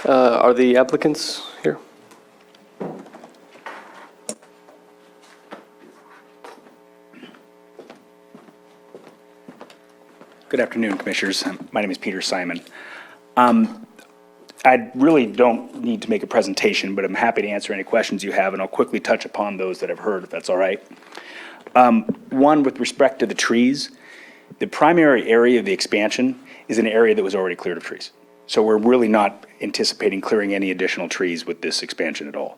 Are the applicants here? Good afternoon, Commissioners. My name is Peter Simon. I really don't need to make a presentation, but I'm happy to answer any questions you have, and I'll quickly touch upon those that I've heard, if that's all right. One, with respect to the trees, the primary area of the expansion is an area that was already cleared of trees. So we're really not anticipating clearing any additional trees with this expansion at all.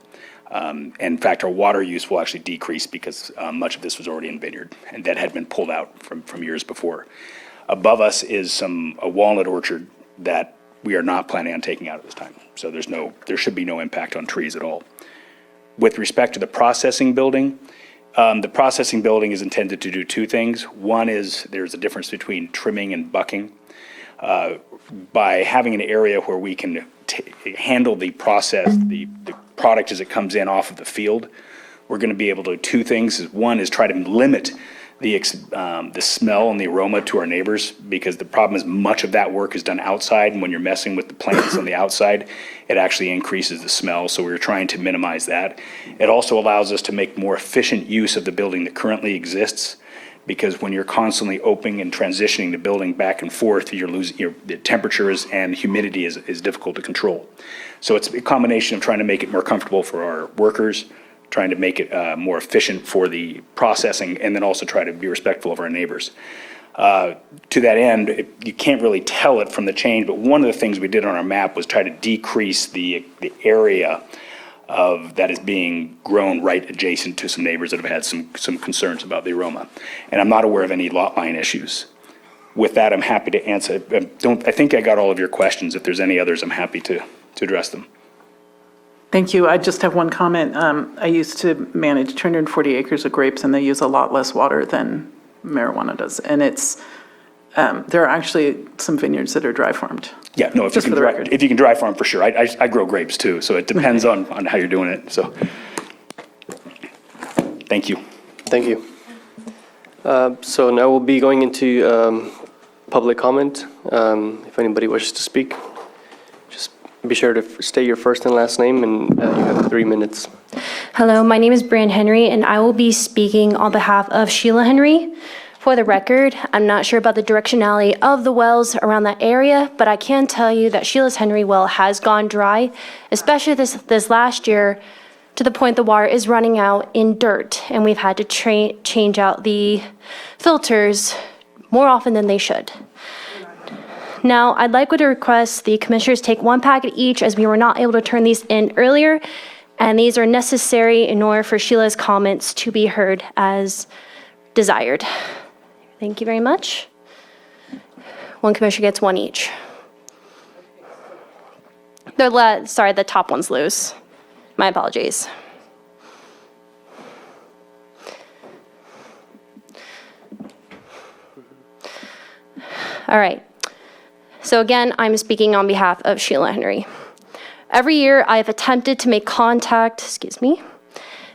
In fact, our water use will actually decrease because much of this was already in vineyard, and that had been pulled out from years before. Above us is a walnut orchard that we are not planning on taking out at this time. So there should be no impact on trees at all. With respect to the processing building is intended to do two things. One is there's a difference between trimming and bucking. By having an area where we can handle the process, the product as it comes in off of the field, we're going to be able to do two things. One is try to limit the smell and the aroma to our neighbors, because the problem is much of that work is done outside, and when you're messing with the plants on the outside, it actually increases the smell, so we're trying to minimize that. It also allows us to make more efficient use of the building that currently exists, because when you're constantly opening and transitioning the building back and forth, you're losing the temperatures, and humidity is difficult to control. So it's a combination of trying to make it more comfortable for our workers, trying to make it more efficient for the processing, and then also try to be respectful of our neighbors. To that end, you can't really tell it from the change, but one of the things we did on our map was try to decrease the area that is being grown right adjacent to some neighbors that have had some concerns about the aroma. And I'm not aware of any lot line issues. With that, I'm happy to answer. I think I got all of your questions. If there's any others, I'm happy to address them. Thank you. I just have one comment. I used to manage 240 acres of grapes, and they use a lot less water than marijuana does. And there are actually some vineyards that are dry farmed. Yeah, no, if you can dry farm, for sure. I grow grapes too, so it depends on how you're doing it. So, thank you. Thank you. So now we'll be going into public comment. If anybody wishes to speak, just be sure to state your first and last name, and you have 3 minutes. Hello, my name is Brian Henry, and I will be speaking on behalf of Sheila Henry. For the record, I'm not sure about the directionality of the wells around that area, but I can tell you that Sheila's Henry well has gone dry, especially this last year, to the point the water is running out in dirt, and we've had to change out the filters more often than they should. Now, I'd like to request the commissioners take 1 packet each, as we were not able to turn these in earlier, and these are necessary in order for Sheila's comments to be heard as desired. Thank you very much. 1 commissioner gets 1 each. Sorry, the top one's loose. My apologies. All right. So again, I'm speaking on behalf of Sheila Henry. Every year, I have attempted to make contact,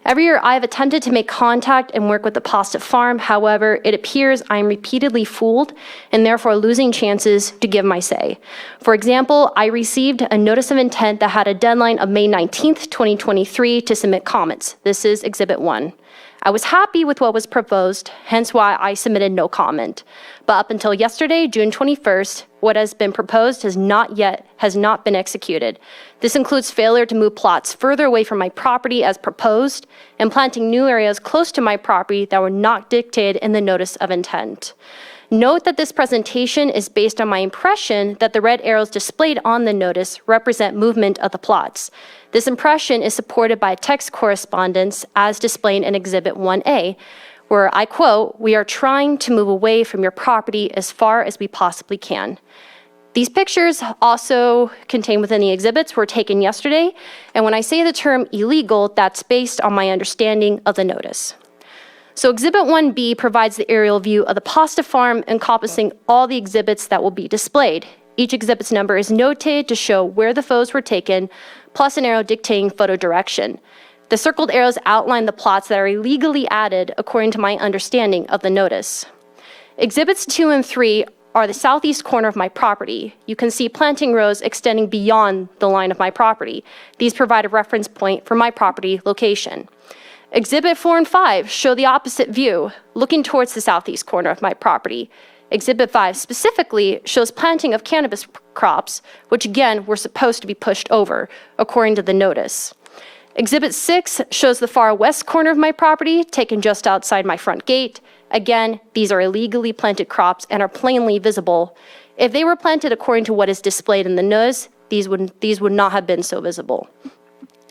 Every year, I have attempted to make contact and work with the Pasta Farm. However, it appears I am repeatedly fooled and therefore losing chances to give my say. For example, I received a notice of intent that had a deadline of May 19th, 2023 to submit comments. This is Exhibit 1. I was happy with what was proposed, hence why I submitted no comment. But up until yesterday, June 21st, what has been proposed has not been executed. This includes failure to move plots further away from my property as proposed and planting new areas close to my property that were not dictated in the notice of intent. Note that this presentation is based on my impression that the red arrows displayed on the notice represent movement of the plots. This impression is supported by text correspondence as displayed in Exhibit 1A, where I quote, "We are trying to move away from your property as far as we possibly can." These pictures also contained within the exhibits were taken yesterday, and when I say the term illegal, that's based on my understanding of the notice. So Exhibit 1B provides the aerial view of the pasta farm encompassing all the exhibits that will be displayed. Each exhibit's number is notated to show where the photos were taken, plus an arrow dictating photo direction. The circled arrows outline the plots that are illegally added according to my understanding of the notice. Exhibits 2 and 3 are the southeast corner of my property. You can see planting rows extending beyond the line of my property. These provide a reference point for my property location. Exhibit 4 and 5 show the opposite view, looking towards the southeast corner of my property. Exhibit 5 specifically shows planting of cannabis crops, which again were supposed to be pushed over, according to the notice. Exhibit 6 shows the far west corner of my property, taken just outside my front gate. Again, these are illegally planted crops and are plainly visible. If they were planted according to what is displayed in the notice, these would not have been so visible.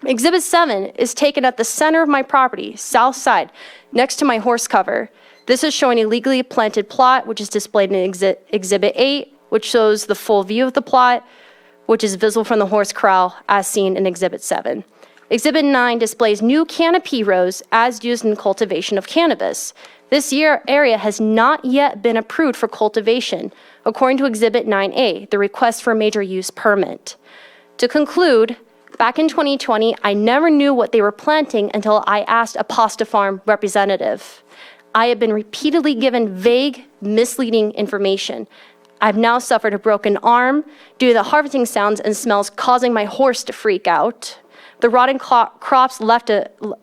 Exhibit 7 is taken at the center of my property, south side, next to my horse cover. This is showing a legally planted plot, which is displayed in Exhibit 8, which shows the full view of the plot, which is visible from the horse corral, as seen in Exhibit 7. Exhibit 9 displays new canopy rows as used in cultivation of cannabis. This area has not yet been approved for cultivation, according to Exhibit 9A, the request for a major use permit. To conclude, back in 2020, I never knew what they were planting until I asked a pasta farm representative. I have been repeatedly given vague, misleading information. I've now suffered a broken arm due to the harvesting sounds and smells causing my horse to freak out. The rotting crops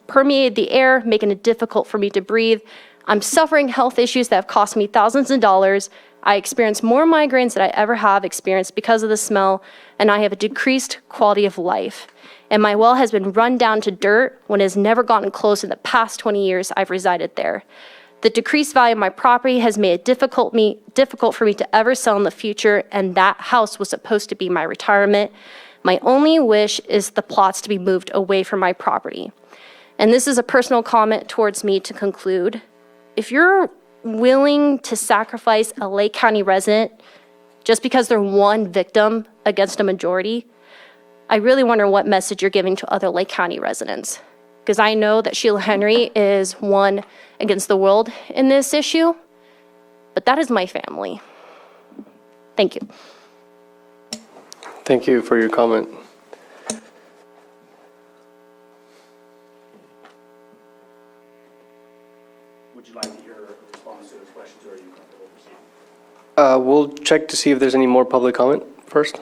permeated the air, making it difficult for me to breathe. I'm suffering health issues that have cost me thousands of dollars. I experience more migraines than I ever have experienced because of the smell, and I have a decreased quality of life. And my well has been run down to dirt when it has never gotten close in the past 20 years I've resided there. The decreased value of my property has made it difficult for me to ever sell in the future, and that house was supposed to be my retirement. My only wish is the plots to be moved away from my property. And this is a personal comment towards me to conclude. If you're willing to sacrifice a Lake County resident just because they're one victim against a majority, I really wonder what message you're giving to other Lake County residents. Because I know that Sheila Henry is one against the world in this issue, but that is my family. Thank you. Thank you for your comment. Would you like to hear a response to those questions, or are you comfortable proceeding? We'll check to see if there's any more public comment first.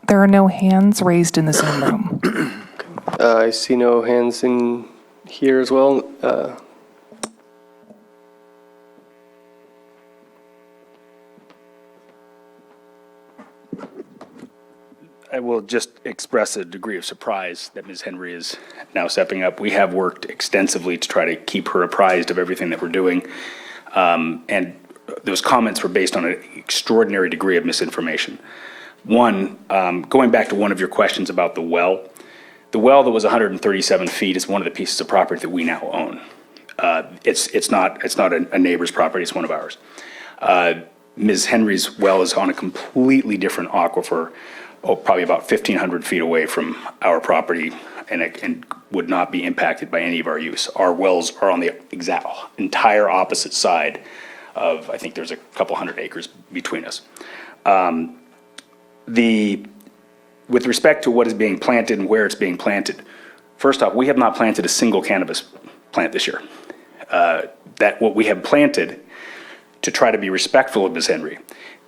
There are no hands raised in the Zoom room. I see no hands in here as well. I will just express a degree of surprise that Ms. Henry is now stepping up. We have worked extensively to try to keep her apprised of everything that we're doing. And those comments were based on an extraordinary degree of misinformation. One, going back to one of your questions about the well that was 137 feet is one of the pieces of property that we now own. It's not a neighbor's property, it's one of ours. Ms. Henry's well is on a completely different aquifer, probably about 1,500 feet away from our property, and would not be impacted by any of our use. Our wells are on the exact entire opposite side of, I think there's a couple hundred acres between us. The with respect to what is being planted and where it's being planted, first off, we have not planted a single cannabis plant this year. That what we have planted, to try to be respectful of Ms. Henry,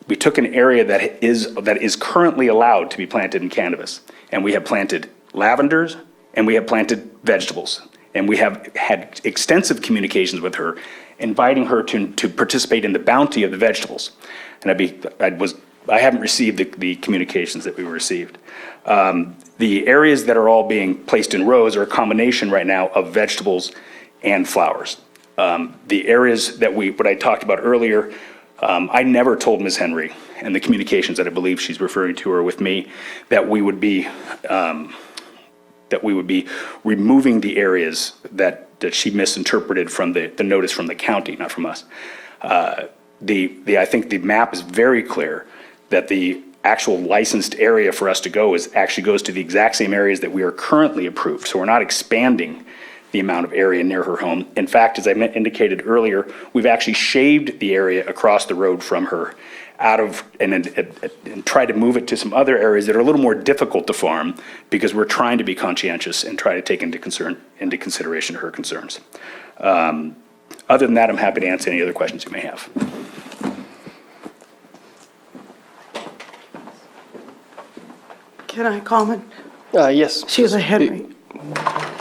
we took an area that is currently allowed to be planted in cannabis, and we have planted lavenders, and we have planted vegetables. And we have had extensive communications with her, inviting her to participate in the bounty of the vegetables. And I haven't received the communications that we received. The areas that are all being placed in rows are a combination right now of vegetables and flowers. The areas that what I talked about earlier, I never told Ms. Henry, and the communications that I believe she's referring to are with me, that we would be removing the areas that she misinterpreted from the notice from the county, not from us. I think the map is very clear that the actual licensed area for us to go actually goes to the exact same areas that we are currently approved. So we're not expanding the amount of area near her home. In fact, as I indicated earlier, we've actually shaved the area across the road from her out of and tried to move it to some other areas that are a little more difficult to farm, because we're trying to be conscientious and try to take into consideration her concerns. Other than that, I'm happy to answer any other questions you may have. Can I comment? Yes. Sheila Henry.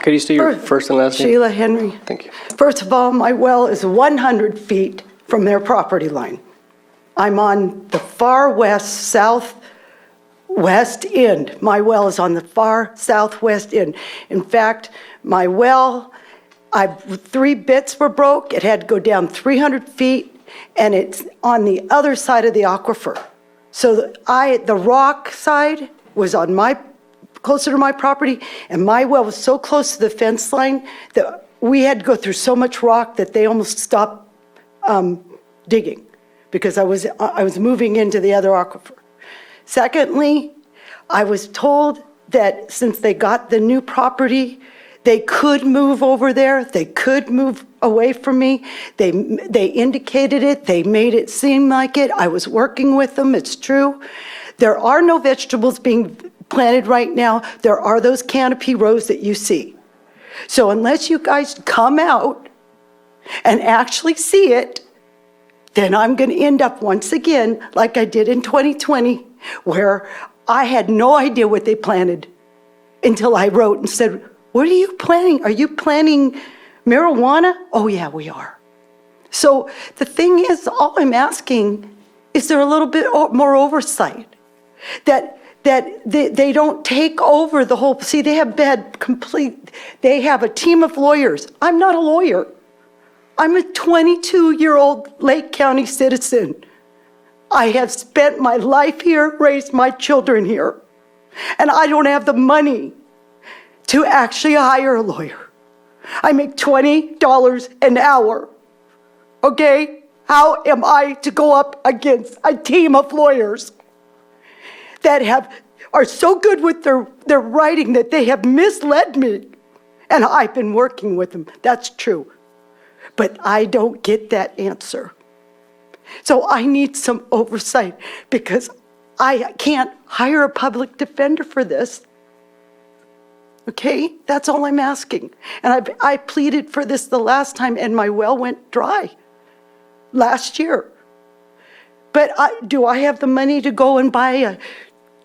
Could you state your first and last name? Sheila Henry. Thank you. First of all, my well is 100 feet from their property line. I'm on the far west, southwest end. My well is on the far southwest end. In fact, my well, 3 bits were broke. It had to go down 300 feet, and it's on the other side of the aquifer. So the rock side was on closer to my property, and my well was so close to the fence line that we had to go through so much rock that they almost stopped digging, because I was moving into the other aquifer. Secondly, I was told that since they got the new property, they could move over there, they could move away from me. They indicated it, they made it seem like it. I was working with them, it's true. There are no vegetables being planted right now. There are those canopy rows that you see. So unless you guys come out and actually see it, then I'm going to end up once again like I did in 2020, where I had no idea what they planted until I wrote and said, "What are you planting? Are you planting marijuana?" "Oh yeah, we are." So the thing is, all I'm asking is there a little bit more oversight, that they don't take over the whole. See, they have a team of lawyers. I'm not a lawyer. I'm a 22-year-old Lake County citizen. I have spent my life here, raised my children here, and I don't have the money to actually hire a lawyer. I make $20 an hour, okay? How am I to go up against a team of lawyers that are so good with their writing that they have misled me? And I've been working with them, that's true. But I don't get that answer. So I need some oversight, because I can't hire a public defender for this. Okay, that's all I'm asking. And I pleaded for this the last time, and my well went dry last year. But do I have the money to go and buy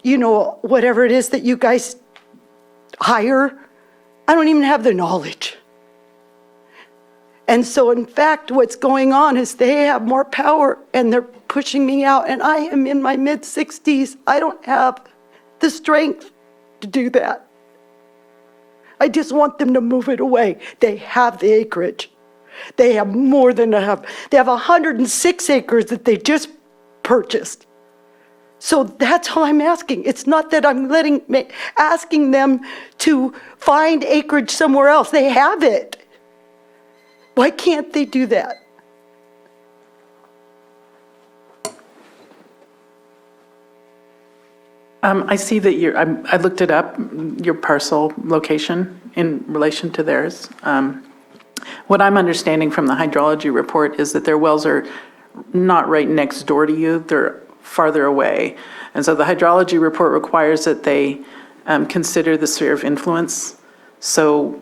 whatever it is that you guys hire? I don't even have the knowledge. And so, in fact, what's going on is they have more power and they're pushing me out. And I am in my mid-60s. I don't have the strength to do that. I just want them to move it away. They have the acreage. They have more than enough. They have 106 acres that they just purchased. So that's all I'm asking. It's not that I'm asking them to find acreage somewhere else. They have it. Why can't they do that? I see that I looked it up, your parcel location in relation to theirs. What I'm understanding from the hydrology report is that their wells are not right next door to you. They're farther away. And so the hydrology report requires that they consider the sphere of influence. So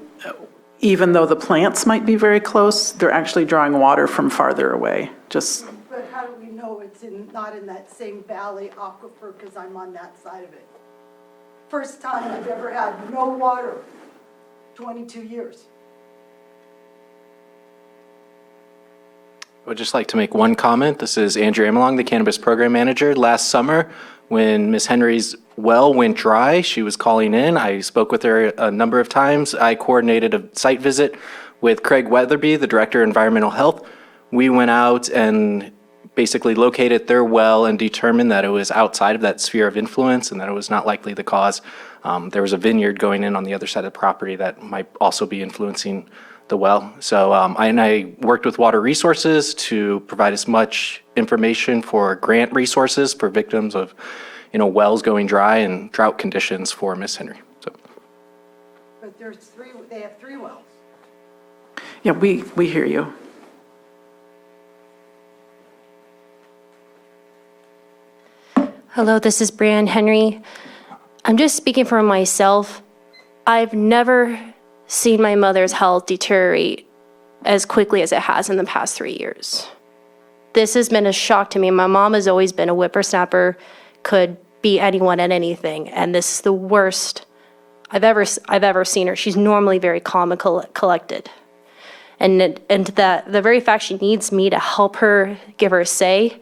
even though the plants might be very close, they're actually drawing water from farther away. But how do we know it's not in that same valley aquifer, because I'm on that side of it? First time I've ever had no water, 22 years. I would just like to make one comment. This is Andrew Amelong, the Cannabis Program Manager. Last summer, when Ms. Henry's well went dry, she was calling in. I spoke with her a number of times. I coordinated a site visit with Craig Weatherby, the Director of Environmental Health. We went out and basically located their well and determined that it was outside of that sphere of influence and that it was not likely the cause. There was a vineyard going in on the other side of the property that might also be influencing the well. So I worked with Water Resources to provide as much information for grant resources for victims of, wells going dry and drought conditions for Miss Henry. So. But they have 3 wells. Yeah, we hear you. Hello, this is Brianne Henry. I'm just speaking for myself. I've never seen my mother's health deteriorate as quickly as it has in the past 3 years. This has been a shock to me. My mom has always been a whippersnapper, could beat anyone at anything, and this is the worst I've ever seen her. She's normally very calm and collected. And that the very fact she needs me to help her, give her a say,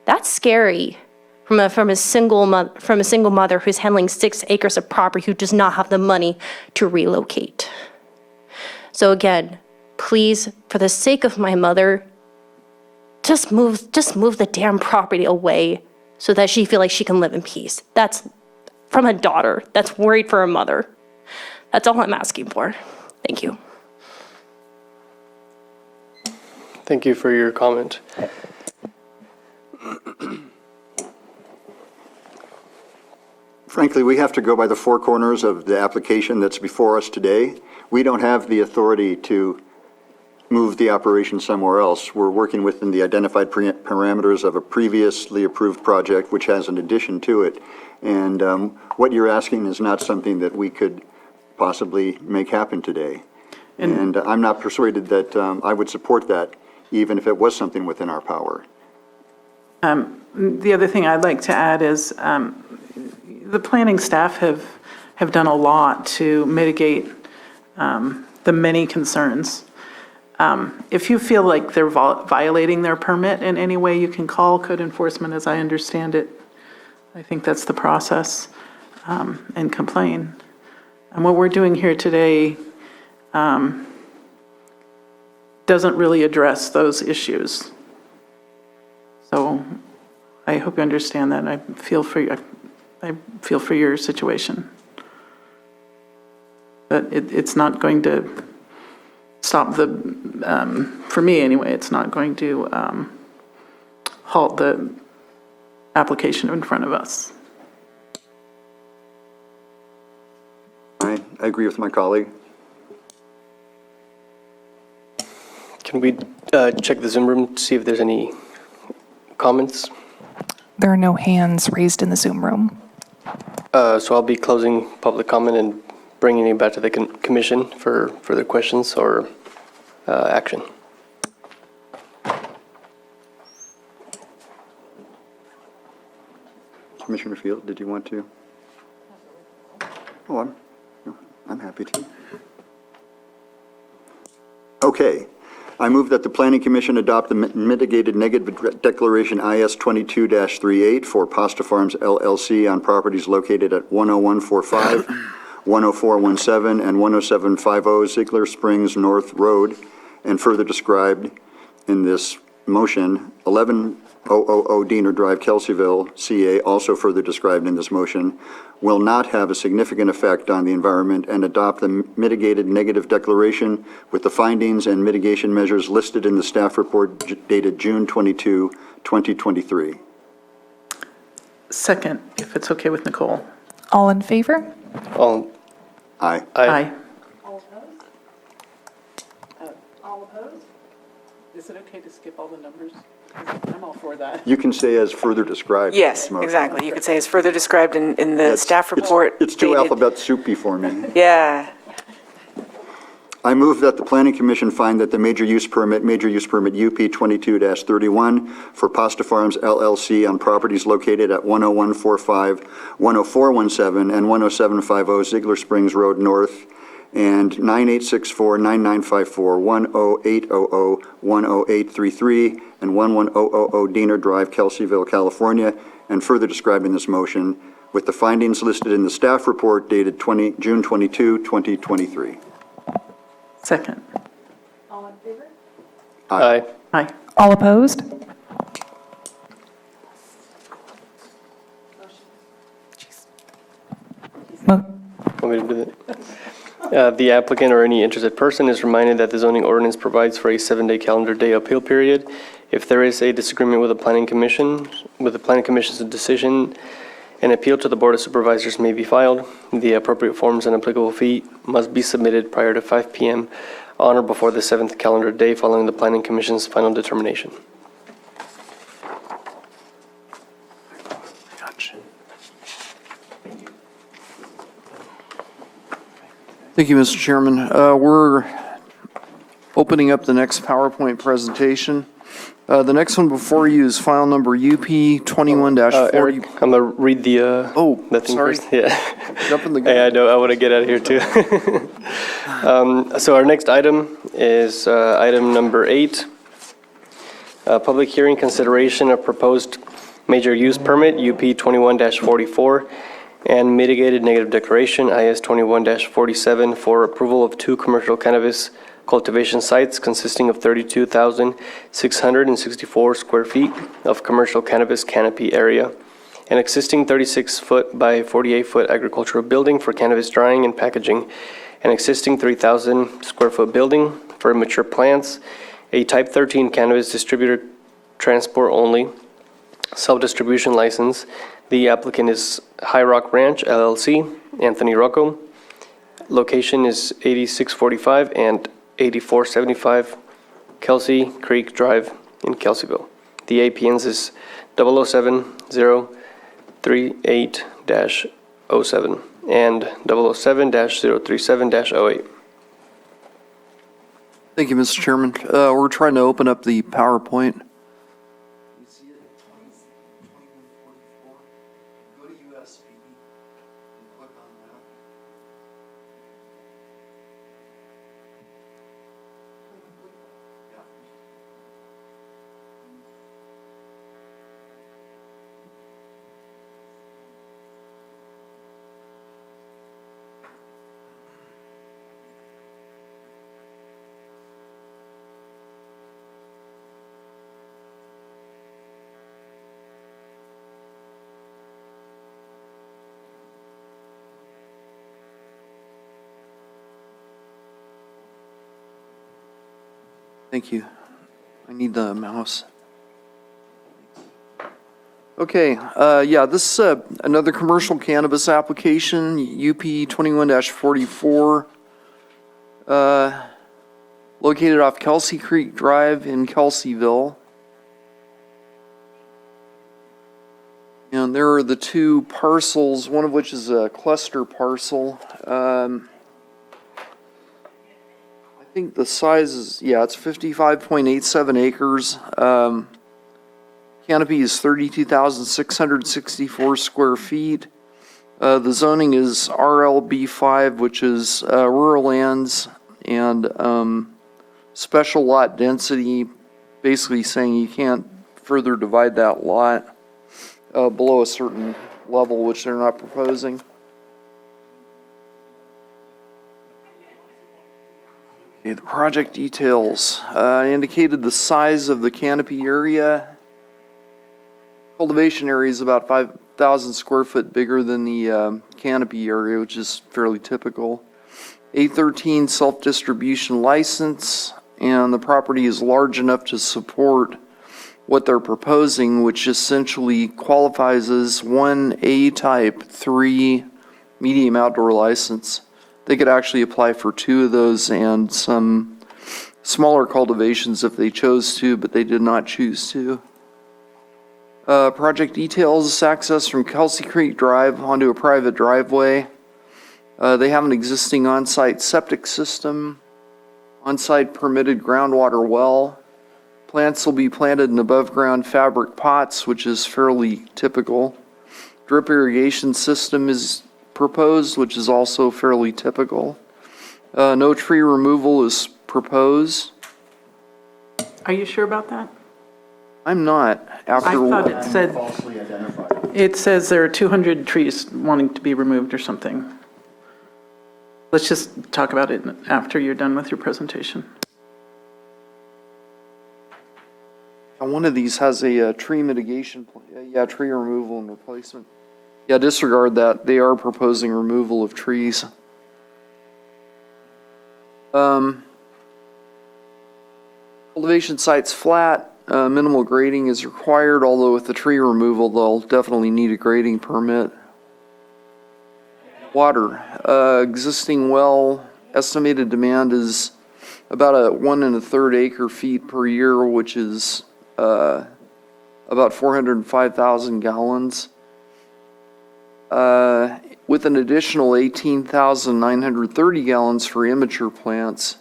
that's scary. From a single mother who's handling 6 acres of property who does not have the money to relocate. So again, please, for the sake of my mother, just move the damn property away so that she feels like she can live in peace. That's from a daughter that's worried for her mother. That's all I'm asking for. Thank you. Thank you for your comment. Frankly, we have to go by the 4 corners of the application that's before us today. We don't have the authority to move the operation somewhere else. We're working within the identified parameters of a previously approved project, which has an addition to it. And what you're asking is not something that we could possibly make happen today. And I'm not persuaded that I would support that, even if it was something within our power. The other thing I'd like to add is the planning staff have done a lot to mitigate the many concerns. If you feel like they're violating their permit in any way, you can call code enforcement, as I understand it. I think that's the process, and complain. And what we're doing here today doesn't really address those issues. So I hope you understand that. I feel for your situation. But it's not going to stop for me anyway, it's not going to halt the application in front of us. I agree with my colleague. Can we check the Zoom room to see if there's any comments? There are no hands raised in the Zoom room. So I'll be closing public comment and bringing it back to the commission for further questions or action. Commissioner Field, did you want to? Oh, I'm happy to. Okay. I move that the Planning Commission adopt the mitigated negative declaration IS 22-38 for Pasta Farms LLC on properties located at 10145, 10417, and 10750 Ziegler Springs North Road, and further described in this motion. 11000 Diener Drive, Kelseyville, CA, also further described in this motion, will not have a significant effect on the environment, and adopt the mitigated negative declaration with the findings and mitigation measures listed in the staff report dated June 22, 2023. Second, if it's okay with Nicole. All in favor? All. Aye. Aye. All opposed? All opposed? Is it okay to skip all the numbers? I'm all for that. You can say as further described. Yes, Motion. exactly. You could say it's further described in the staff report. It's too dated- alphabet soupy for me. Yeah. I move that the Planning Commission find that the major use permit UP 22-31 for Pasta Farms LLC on properties located at 10145, 10417, and 10750 Ziegler Springs Road North, and 9864, 9954, 10800, 10833, and 11000 Diener Drive, Kelseyville, California, and further described in this motion, with the findings listed in the staff report dated June 22, 2023. Second. Aye. Aye. All opposed? Mo- Want me to do that? The applicant or any interested person is reminded that the zoning ordinance provides for a 7-day calendar day appeal period. If there is a disagreement with the planning commission's decision, an appeal to the Board of Supervisors may be filed. The appropriate forms and applicable fee must be submitted prior to 5 p.m. on or before the 7th calendar day following the planning commission's final determination. Thank you, Mr. Chairman. We're opening up the next PowerPoint presentation. The next one before you is file number UP 21-40. Eric, I'm going to read the thing sorry. first. Yeah. Jump in the gun. Hey, I know, I want to get out of here too. So our next item is item number 8. Public hearing consideration of proposed major use permit, UP 21-44, and mitigated negative declaration, IS 21-47, for approval of 2 commercial cannabis cultivation sites consisting of 32,664 square feet of commercial cannabis canopy area, an existing 36-foot by 48-foot agricultural building for cannabis drying and packaging, an existing 3,000 square foot building for mature plants, a Type 13 cannabis distributor transport only, self-distribution license. The applicant is High Rock Ranch LLC, Anthony Rocco. Location is 8645 and 8475 Kelsey Creek Drive in Kelseyville. The APNs is 007-038-07 and 007-037-08. Thank you, Mr. Chairman. We're trying to open up the PowerPoint. Thank you. I need the mouse. Okay, yeah, this is another commercial cannabis application, UP 21-44, located off Kelsey Creek Drive in Kelseyville. And there are the 2 parcels, one of which is a cluster parcel. I think the size is, yeah, it's 55.87 acres. Canopy is 32,664 square feet. The zoning is RLB5, which is rural lands, and special lot density, basically saying you can't further divide that lot below a certain level, which they're not proposing. Okay, the project details. I indicated the size of the canopy area. Cultivation area is about 5,000 square foot bigger than the canopy area, which is fairly typical. A13 self-distribution license, and the property is large enough to support what they're proposing, which essentially qualifies as 1 A-type 3 medium outdoor license. They could actually apply for 2 of those and some smaller cultivations if they chose to, but they did not choose to. Project details: access from Kelsey Creek Drive onto a private driveway. They have an existing on-site septic system, on-site permitted groundwater well. Plants will be planted in above-ground fabric pots, which is fairly typical. Drip irrigation system is proposed, which is also fairly typical. No tree removal is proposed. Are you sure about that? I'm not. I thought it said, it says there are 200 trees wanting to be removed or something. Let's just talk about it after you're done with your presentation. One of these has a tree mitigation, tree removal and replacement. Yeah, disregard that. They are proposing removal of trees. Cultivation site's flat. Minimal grading is required, although with the tree removal, they'll definitely need a grading permit. Water. Existing well, estimated demand is about 1 1/3 acre feet per year, which is about 405,000 gallons. With an additional 18,930 gallons for immature plants.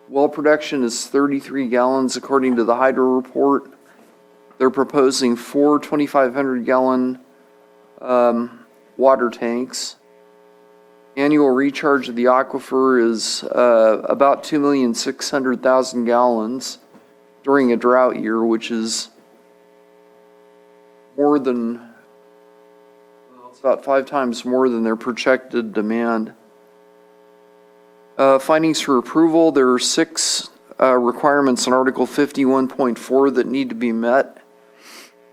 Well production is 33 gallons according to the hydro report. They're proposing 4 2,500 gallon water tanks. Annual recharge of the aquifer is about 2,600,000 gallons during a drought year, which is more than, it's about 5 times more than their projected demand. Findings for approval: there are 6 requirements in Article 51.4 that need to be met,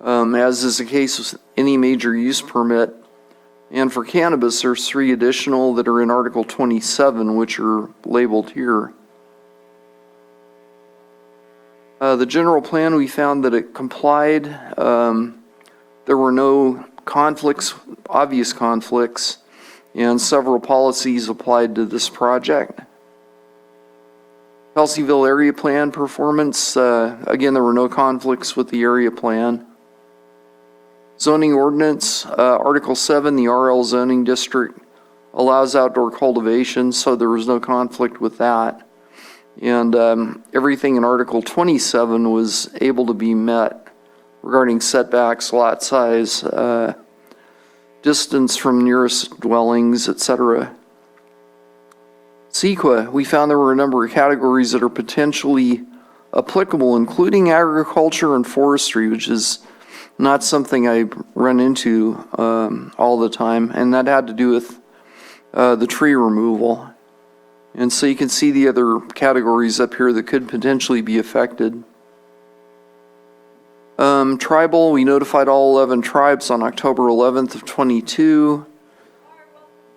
as is the case with any major use permit. And for cannabis, there's 3 additional that are in Article 27, which are labeled here. The general plan, we found that it complied. There were no conflicts, obvious conflicts, and several policies applied to this project. Kelseyville area plan performance, again, there were no conflicts with the area plan. Zoning ordinance, Article 7, the RL zoning district allows outdoor cultivation, so there was no conflict with that. And everything in Article 27 was able to be met regarding setbacks, lot size, distance from nearest dwellings, etc. CEQA, we found there were a number of categories that are potentially applicable, including agriculture and forestry, which is not something I run into all the time, and that had to do with the tree removal. And so you can see the other categories up here that could potentially be affected. Tribal, we notified all 11 tribes on October 11th of 22.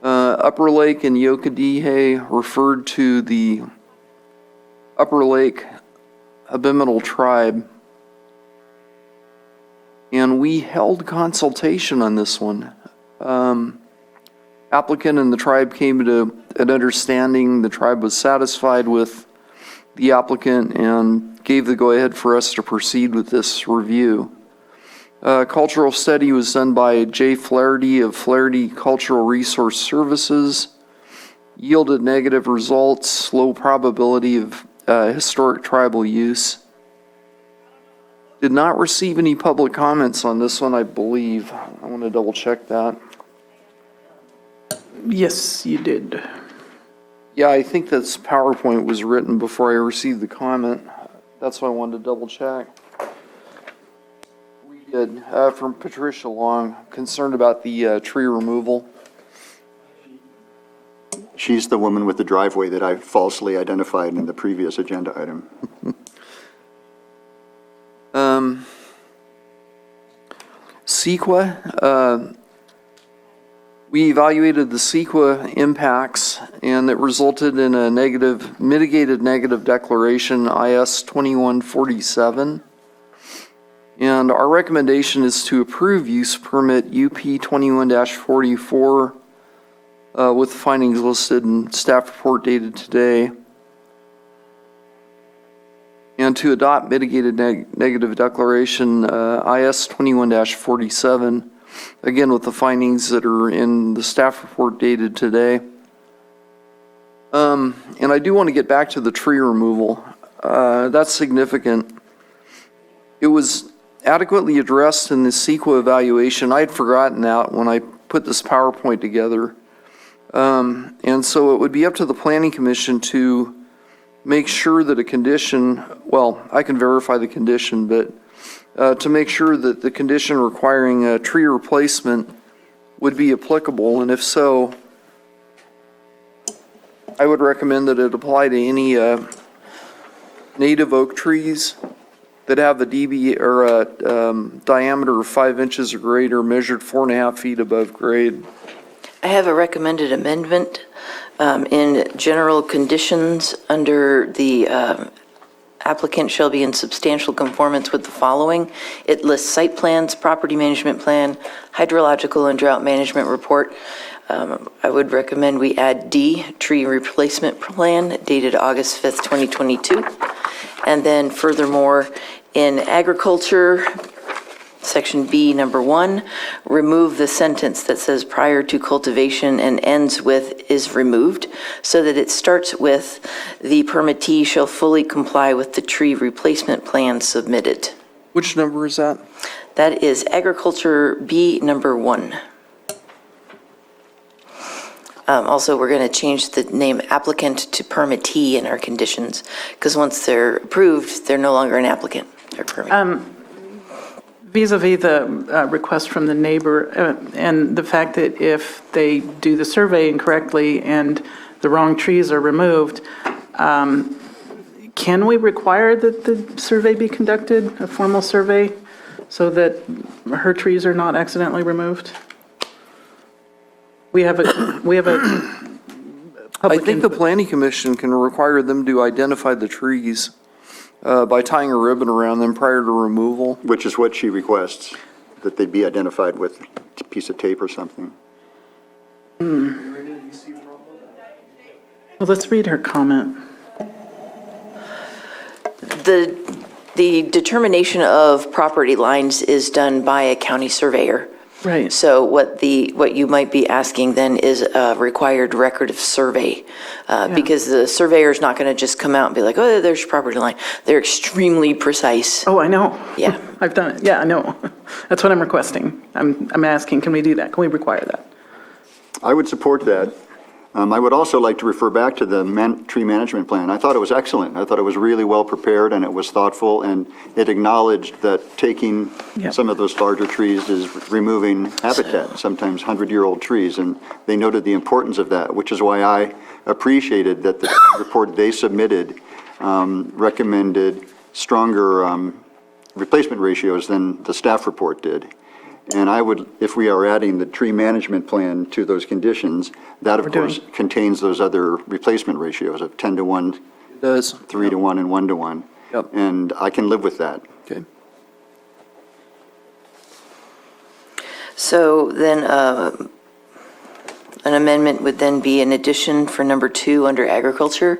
Upper Lake and Yokadihe referred to the Upper Lake Abimetal tribe. And we held consultation on this one. Applicant and the tribe came to an understanding. The tribe was satisfied with the applicant and gave the go-ahead for us to proceed with this review. Cultural study was done by Jay Flaherty of Flaherty Cultural Resource Services. Yielded negative results, low probability of historic tribal use. Did not receive any public comments on this one, I believe. I want to double check that. Yes, you did. Yeah, I think this PowerPoint was written before I received the comment. That's why I wanted to double check. We did, from Patricia Long, concerned about the tree removal. She's the woman with the driveway that I falsely identified in the previous agenda item. CEQA, we evaluated the CEQA impacts, and it resulted in a mitigated negative declaration, IS 2147. And our recommendation is to approve use permit UP 21-44 with findings listed in staff report dated today. And to adopt mitigated negative declaration, IS 21-47, again with the findings that are in the staff report dated today. And I do want to get back to the tree removal. That's significant. It was adequately addressed in the CEQA evaluation. I'd forgotten that when I put this PowerPoint together. And so it would be up to the Planning Commission to make sure that a condition, well, I can verify the condition, but to make sure that the condition requiring a tree replacement would be applicable, and if so, I would recommend that it apply to any native oak trees that have a DB or a diameter of 5 inches or greater, measured 4.5 feet above grade. I have a recommended amendment in general conditions under the applicant shall be in substantial conformance with the following. It lists site plans, property management plan, hydrological and drought management report. I would recommend we add D, tree replacement plan dated August 5th, 2022. And then furthermore, in agriculture, Section B, number 1, remove the sentence that says prior to cultivation and ends with is removed, so that it starts with the permittee shall fully comply with the tree replacement plan submitted. Which number is that? That is agriculture B, number 1. Also, we're going to change the name applicant to permittee in our conditions, because once they're approved, they're no longer an applicant, they're permittee. Vis-a-vis the request from the neighbor and the fact that if they do the survey incorrectly and the wrong trees are removed, can we require that the survey be conducted, a formal survey, so that her trees are not accidentally removed? We have a I think the Planning Commission can require them to identify the trees by tying a ribbon around them prior to removal. Which is what she requests, that they be identified with a piece of tape or something. Well, let's read her comment. The determination of property lines is done by a county surveyor. Right. So what you might be asking then is a required record of survey, because the surveyor is not going to just come out and be like, oh, there's your property line. They're extremely precise. Oh, I know. Yeah. I've done it. Yeah, I know. That's what I'm requesting. I'm asking, can we do that? Can we require that? I would support that. I would also like to refer back to the tree management plan. I thought it was excellent. I thought it was really well prepared and it was thoughtful, and it acknowledged that taking some of those larger trees is removing habitat, sometimes 100-year-old trees, and they noted the importance of that, which is why I appreciated that the report they submitted recommended stronger replacement ratios than the staff report did. And I would, if we are adding the tree management plan to those conditions, that of course contains those other replacement ratios of 10 to 1, It does. 3 to 1, and 1 to 1. Yep. And I can live with that. Okay. So then an amendment would then be an addition for number 2 under agriculture.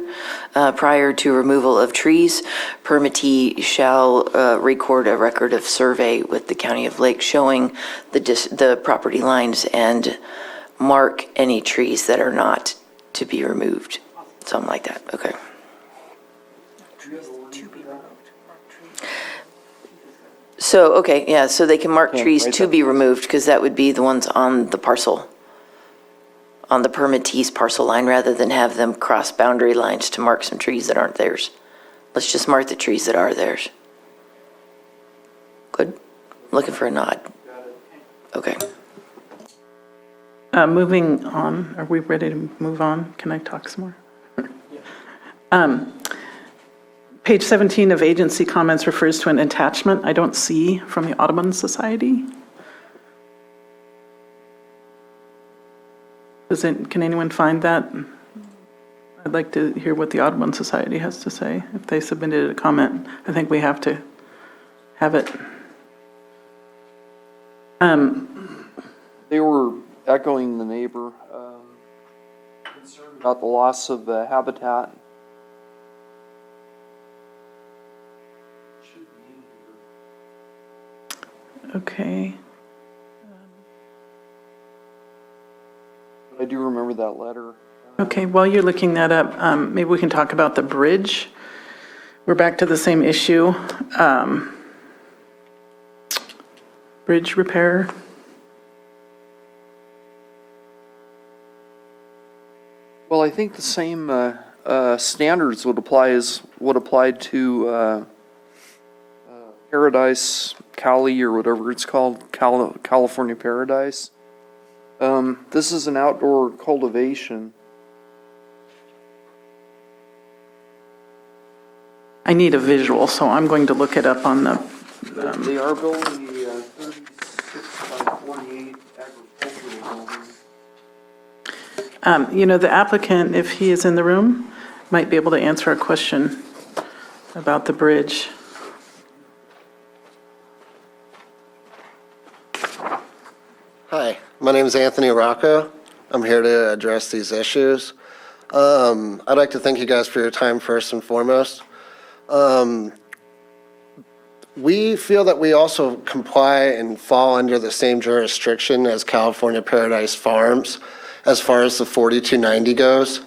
Prior to removal of trees, permittee shall record a record of survey with the County of Lake showing the property lines and mark any trees that are not to be removed. Something like that, okay. So, okay, yeah, so they can mark trees to be removed, because that would be the ones on the parcel, on the permittee's parcel line, rather than have them cross boundary lines to mark some trees that aren't theirs. Let's just mark the trees that are theirs. Good? Looking for a nod. Okay. Moving on, are we ready to move on? Can I talk some more? Page 17 of agency comments refers to an attachment I don't see from the Audubon Society. Can anyone find that? I'd like to hear what the Audubon Society has to say. If they submitted a comment, I think we have to have it. They were echoing the neighbor, concerned about the loss of habitat. Okay. I do remember that letter. Okay, while you're looking that up, maybe we can talk about the bridge. We're back to the same issue. Bridge repair. Well, I think the same standards would apply as would apply to Paradise, Cali, or whatever it's called, California Paradise. This is an outdoor cultivation. I need a visual, so I'm going to look it up on the. They are building the 36 by 48 agricultural building. You know, the applicant, if he is in the room, might be able to answer a question about the bridge. Hi, my name is Anthony Rocco. I'm here to address these issues. I'd like to thank you guys for your time first and foremost. We feel that we also comply and fall under the same jurisdiction as California Paradise Farms as far as the 4290 goes.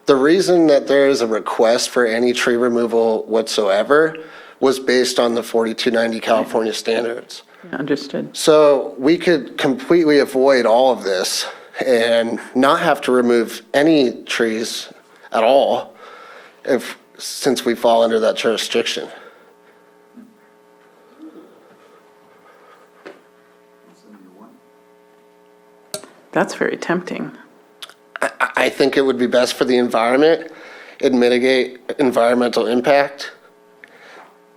The reason that there is a request for any tree removal whatsoever was based on the 4290 California standards. Understood. So we could completely avoid all of this and not have to remove any trees at all since we fall under that jurisdiction. That's very tempting. I think it would be best for the environment. It'd mitigate environmental impact.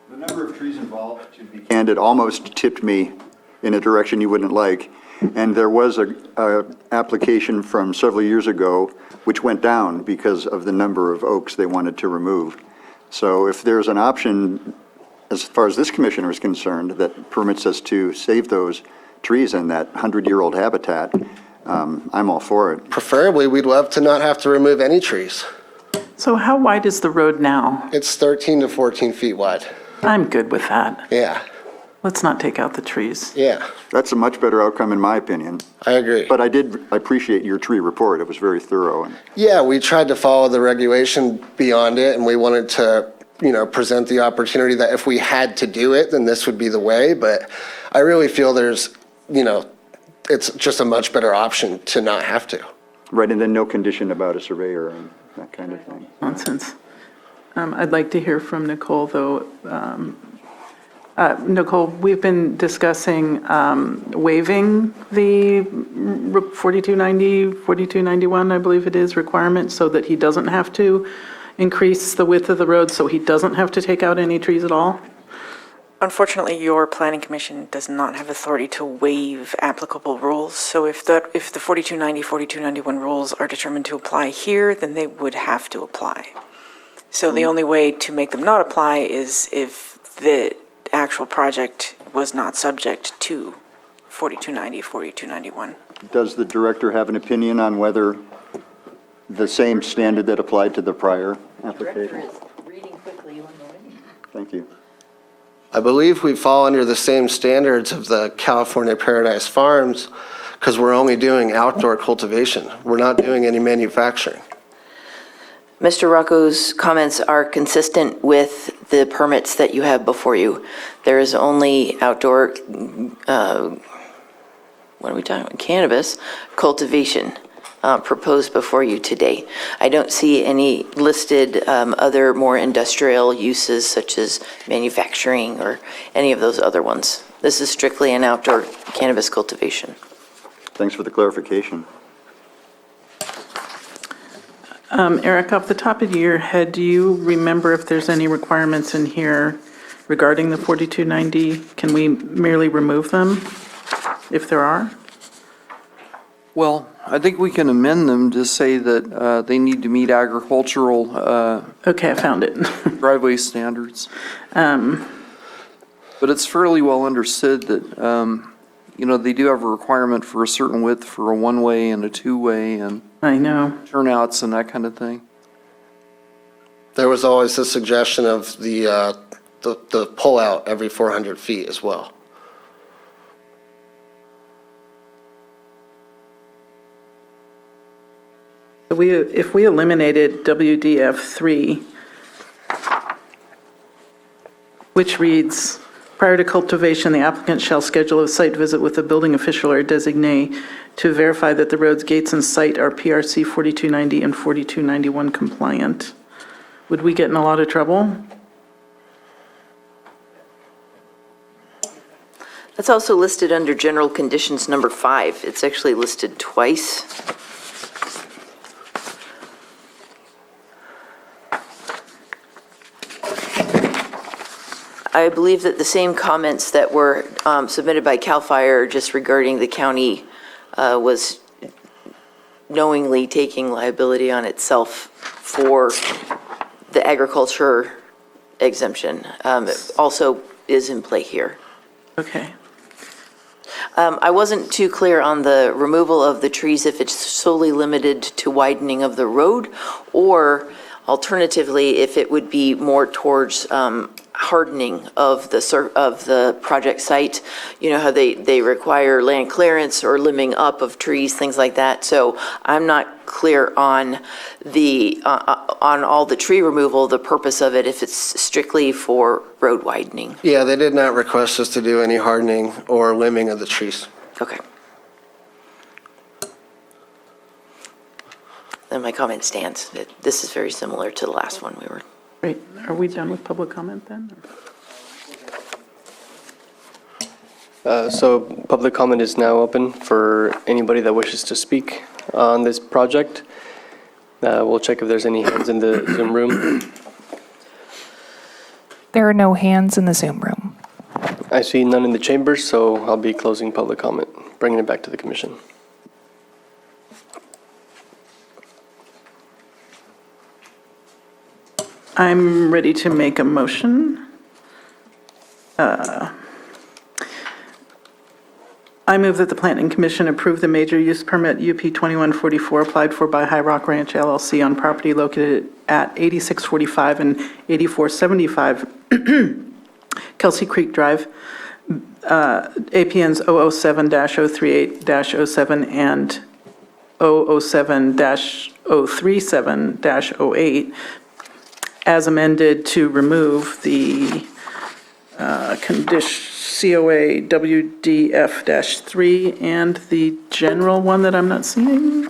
The number of trees involved, to be candid, almost tipped me in a direction you wouldn't like. And there was a application from several years ago which went down because of the number of oaks they wanted to remove. So if there's an option, as far as this commissioner is concerned, that permits us to save those trees in that 100-year-old habitat, I'm all for it. Preferably, we'd love to not have to remove any trees. So how wide is the road now? It's 13 to 14 feet wide. I'm good with that. Yeah. Let's not take out the trees. Yeah. That's a much better outcome in my opinion. I agree. But I appreciate your tree report. It was very thorough. Yeah, we tried to follow the regulation beyond it, and we wanted to, present the opportunity that if we had to do it, then this would be the way. But I really feel there's, it's just a much better option to not have to. Right, and then no condition about a surveyor and that kind of thing. Nonsense. I'd like to hear from Nicole, though. Nicole, we've been discussing waiving the 4290, 4291, I believe it is, requirement so that he doesn't have to increase the width of the road, so he doesn't have to take out any trees at all? Unfortunately, your planning commission does not have authority to waive applicable rules. So if the 4290, 4291 rules are determined to apply here, then they would have to apply. So the only way to make them not apply is if the actual project was not subject to 4290, 4291. Does the director have an opinion on whether the same standard that applied to the prior application? Reading quickly. Thank you. I believe we fall under the same standards of the California Paradise Farms because we're only doing outdoor cultivation. We're not doing any manufacturing. Mr. Rocco's comments are consistent with the permits that you have before you. There is only outdoor, what are we talking about, cannabis cultivation proposed before you today. I don't see any listed other more industrial uses such as manufacturing or any of those other ones. This is strictly an outdoor cannabis cultivation. Thanks for the clarification. Eric, off the top of your head, do you remember if there's any requirements in here regarding the 4290? Can we merely remove them if there are? Well, I think we can amend them to say that they need to meet agricultural Okay, I found it. driveway standards. But it's fairly well understood that, they do have a requirement for a certain width for a one-way and a two-way and I know. turnouts and that kind of thing. There was always the suggestion of the the pullout every 400 feet as well. If we eliminated WDF3, which reads, prior to cultivation, the applicant shall schedule a site visit with the building official or designee to verify that the roads, gates, and site are PRC 4290 and 4291 compliant. Would we get in a lot of trouble? That's also listed under general conditions number 5. It's actually listed twice. I believe that the same comments that were submitted by CAL FIRE just regarding the county was knowingly taking liability on itself for the agriculture exemption. It also is in play here. Okay. I wasn't too clear on the removal of the trees, if it's solely limited to widening of the road, or alternatively, if it would be more towards hardening of the project site. You know how they require land clearance or limbing up of trees, things like that. So I'm not clear on on all the tree removal, the purpose of it, if it's strictly for road widening. Yeah, they did not request us to do any hardening or limbing of the trees. Okay. Then my comment stands. This is very similar to the last one we were. Great. Are we done with public comment then? So public comment is now open for anybody that wishes to speak on this project. We'll check if there's any hands in the Zoom room. There are no hands in the Zoom room. I see none in the chambers, so I'll be closing public comment, bringing it back to the commission. I'm ready to make a motion. I move that the Planning Commission approve the major use permit UP 2144 applied for by High Rock Ranch LLC on property located at 8645 and 8475 Kelsey Creek Drive, APNs 007-038-07 and 007-037-08, as amended to remove the COA WDF-3 and the general one that I'm not seeing.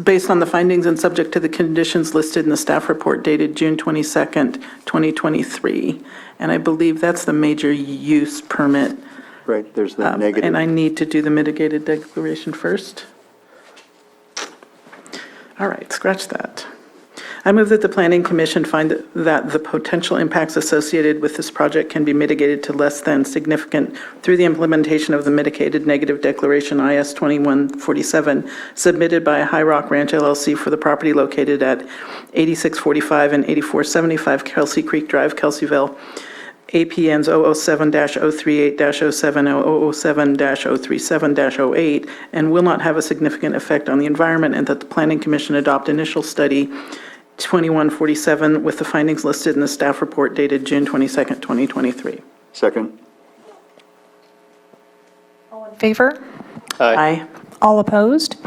Based on the findings and subject to the conditions listed in the staff report dated June 22nd, 2023. And I believe that's the major use permit. Right, there's the negative. And I need to do the mitigated declaration first. All right, scratch that. I move that the Planning Commission find that the potential impacts associated with this project can be mitigated to less than significant through the implementation of the mitigated negative declaration IS 2147 submitted by High Rock Ranch LLC for the property located at 8645 and 8475 Kelsey Creek Drive, Kelseyville, APNs 007-038-07 and 007-037-08, and will not have a significant effect on the environment, and that the Planning Commission adopt initial study 2147 with the findings listed in the staff report dated June 22nd, 2023. Second. All in favor? Aye. All opposed?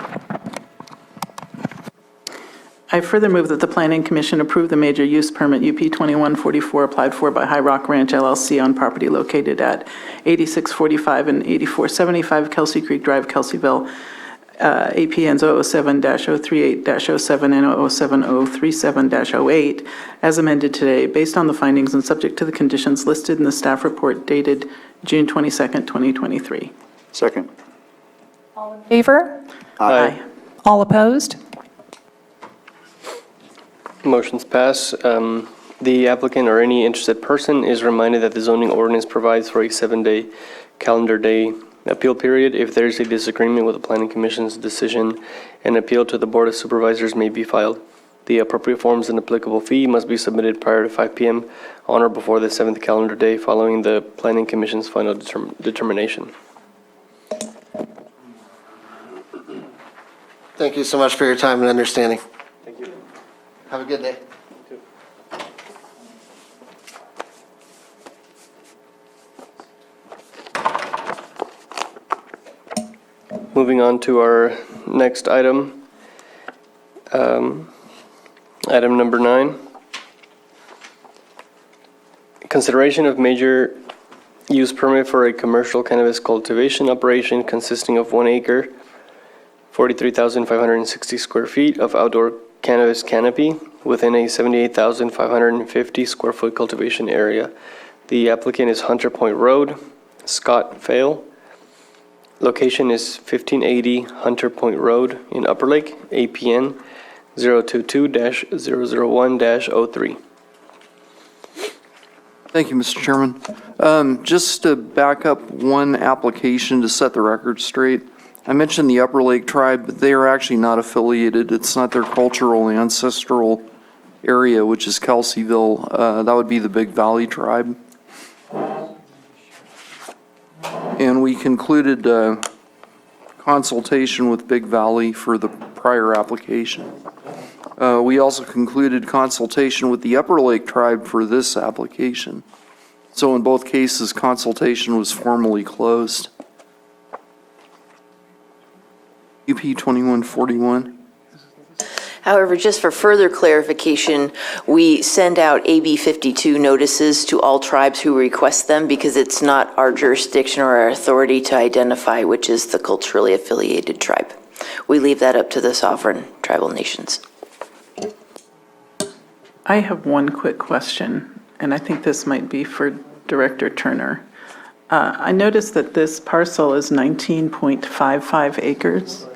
I further move that the Planning Commission approve the major use permit UP 2144 applied for by High Rock Ranch LLC on property located at 8645 and 8475 Kelsey Creek Drive, Kelseyville, APNs 007-038-07 and 07037-08, as amended today, based on the findings and subject to the conditions listed in the staff report dated June 22nd, 2023. Second. All in favor? Aye. All opposed? Motion's pass. The applicant or any interested person is reminded that the zoning ordinance provides for a 7-day calendar day appeal period. If there is a disagreement with the Planning Commission's decision, an appeal to the Board of Supervisors may be filed. The appropriate forms and applicable fee must be submitted prior to 5 p.m. on or before the 7th calendar day following the Planning Commission's final determination. Thank you so much for your time and understanding. Thank you. Have a good day. Moving on to our next item. Item number 9. Consideration of major use permit for a commercial cannabis cultivation operation consisting of 1 acre, 43,560 square feet of outdoor cannabis canopy within a 78,550 square foot cultivation area. The applicant is Hunter Point Road, Scott Vale. Location is 1580 Hunter Point Road in Upper Lake, APN 022-001-03. Thank you, Mr. Chairman. Just to back up one application to set the record straight, I mentioned the Upper Lake Tribe, but they are actually not affiliated. It's not their cultural and ancestral area, which is Kelseyville. That would be the Big Valley Tribe. And we concluded consultation with Big Valley for the prior application. We also concluded consultation with the Upper Lake Tribe for this application. So in both cases, consultation was formally closed. UP 2141. However, just for further clarification, we send out AB 52 notices to all tribes who request them because it's not our jurisdiction or our authority to identify which is the culturally affiliated tribe. We leave that up to the sovereign tribal nations. I have one quick question, and I think this might be for Director Turner. I noticed that this parcel is 19.55 acres.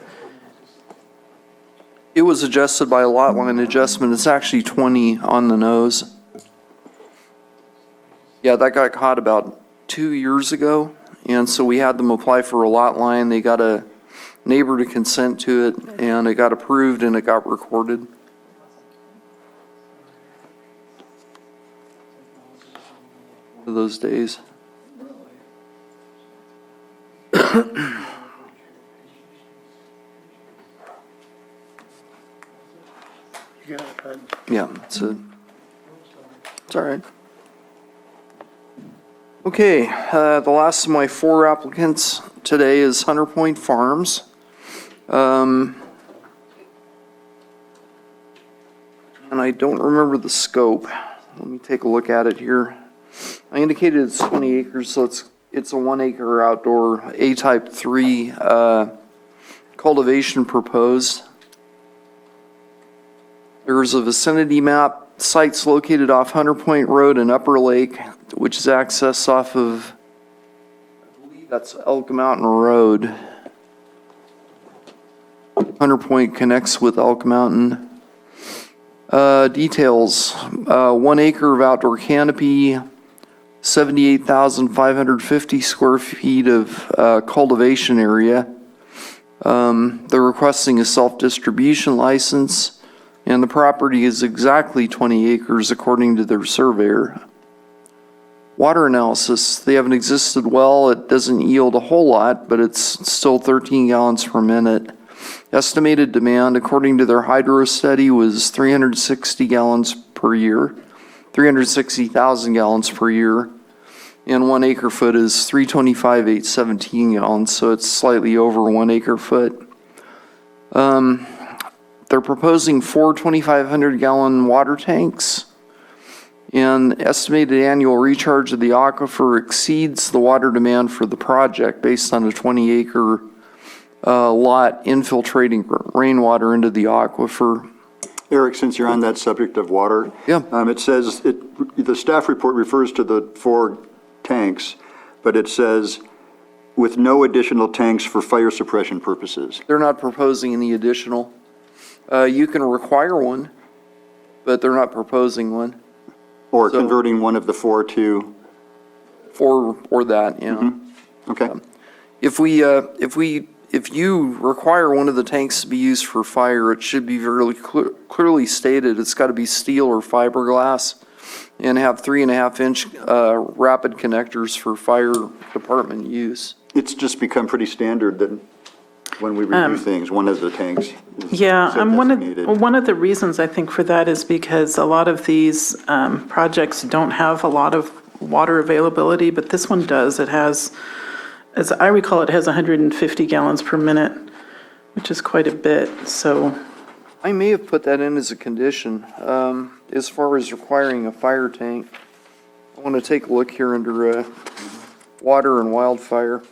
It was adjusted by a lot line adjustment. It's actually 20 on the nose. Yeah, that got caught about 2 years ago, and so we had them apply for a lot line. They got a neighbor to consent to it, and it got approved and it got recorded. Those days. Yeah, it's all right. Okay, the last of my 4 applicants today is Hunter Point Farms. And I don't remember the scope. Let me take a look at it here. I indicated it's 20 acres, so it's a 1 acre outdoor A-type 3 cultivation proposed. There's a vicinity map. Site's located off Hunter Point Road in Upper Lake, which is accessed off of, I believe that's Elk Mountain Road. Hunter Point connects with Elk Mountain. Details, 1 acre of outdoor canopy, 78,550 square feet of cultivation area. They're requesting a self-distribution license, and the property is exactly 20 acres according to their surveyor. Water analysis, they have an existed well. It doesn't yield a whole lot, but it's still 13 gallons per minute. Estimated demand, according to their hydro study, was 360 gallons per year, 360,000 gallons per year, and 1 acre foot is 325,817 gallons, so it's slightly over 1 acre foot. They're proposing 4 2,500 gallon water tanks, and estimated annual recharge of the aquifer exceeds the water demand for the project based on a 20 acre lot infiltrating rainwater into the aquifer. Eric, since you're on that subject of water, it says, the staff report refers to the 4 tanks, but it says, with no additional tanks for fire suppression purposes. They're not proposing any additional. You can require one, but they're not proposing one. Or converting one of the 4 to? Or that, yeah. Mm-hmm. Okay. If you require one of the tanks to be used for fire, it should be very clearly stated. It's got to be steel or fiberglass and have 3.5 inch rapid connectors for fire department use. It's just become pretty standard that When we review things, one of the tanks is Yeah, so designated. one of the reasons I think for that is because a lot of these projects don't have a lot of water availability, but this one does. It has, as I recall, it has 150 gallons per minute, which is quite a bit, so. I may have put that in as a condition, as far as requiring a fire tank. I want to take a look here under water and wildfire.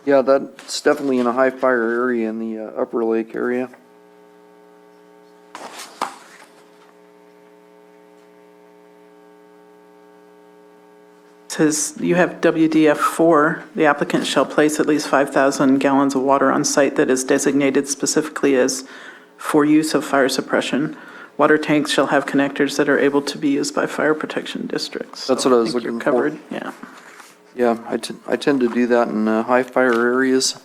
Yeah, that's definitely in a high fire area in the Upper Lake area. Says you have WDF4, the applicant shall place at least 5,000 gallons of water on site that is designated specifically as for use of fire suppression. Water tanks shall have connectors that are able to be used by fire protection districts. That's So what I was think you're looking for. covered. Yeah. Yeah, I tend to do that in high fire areas.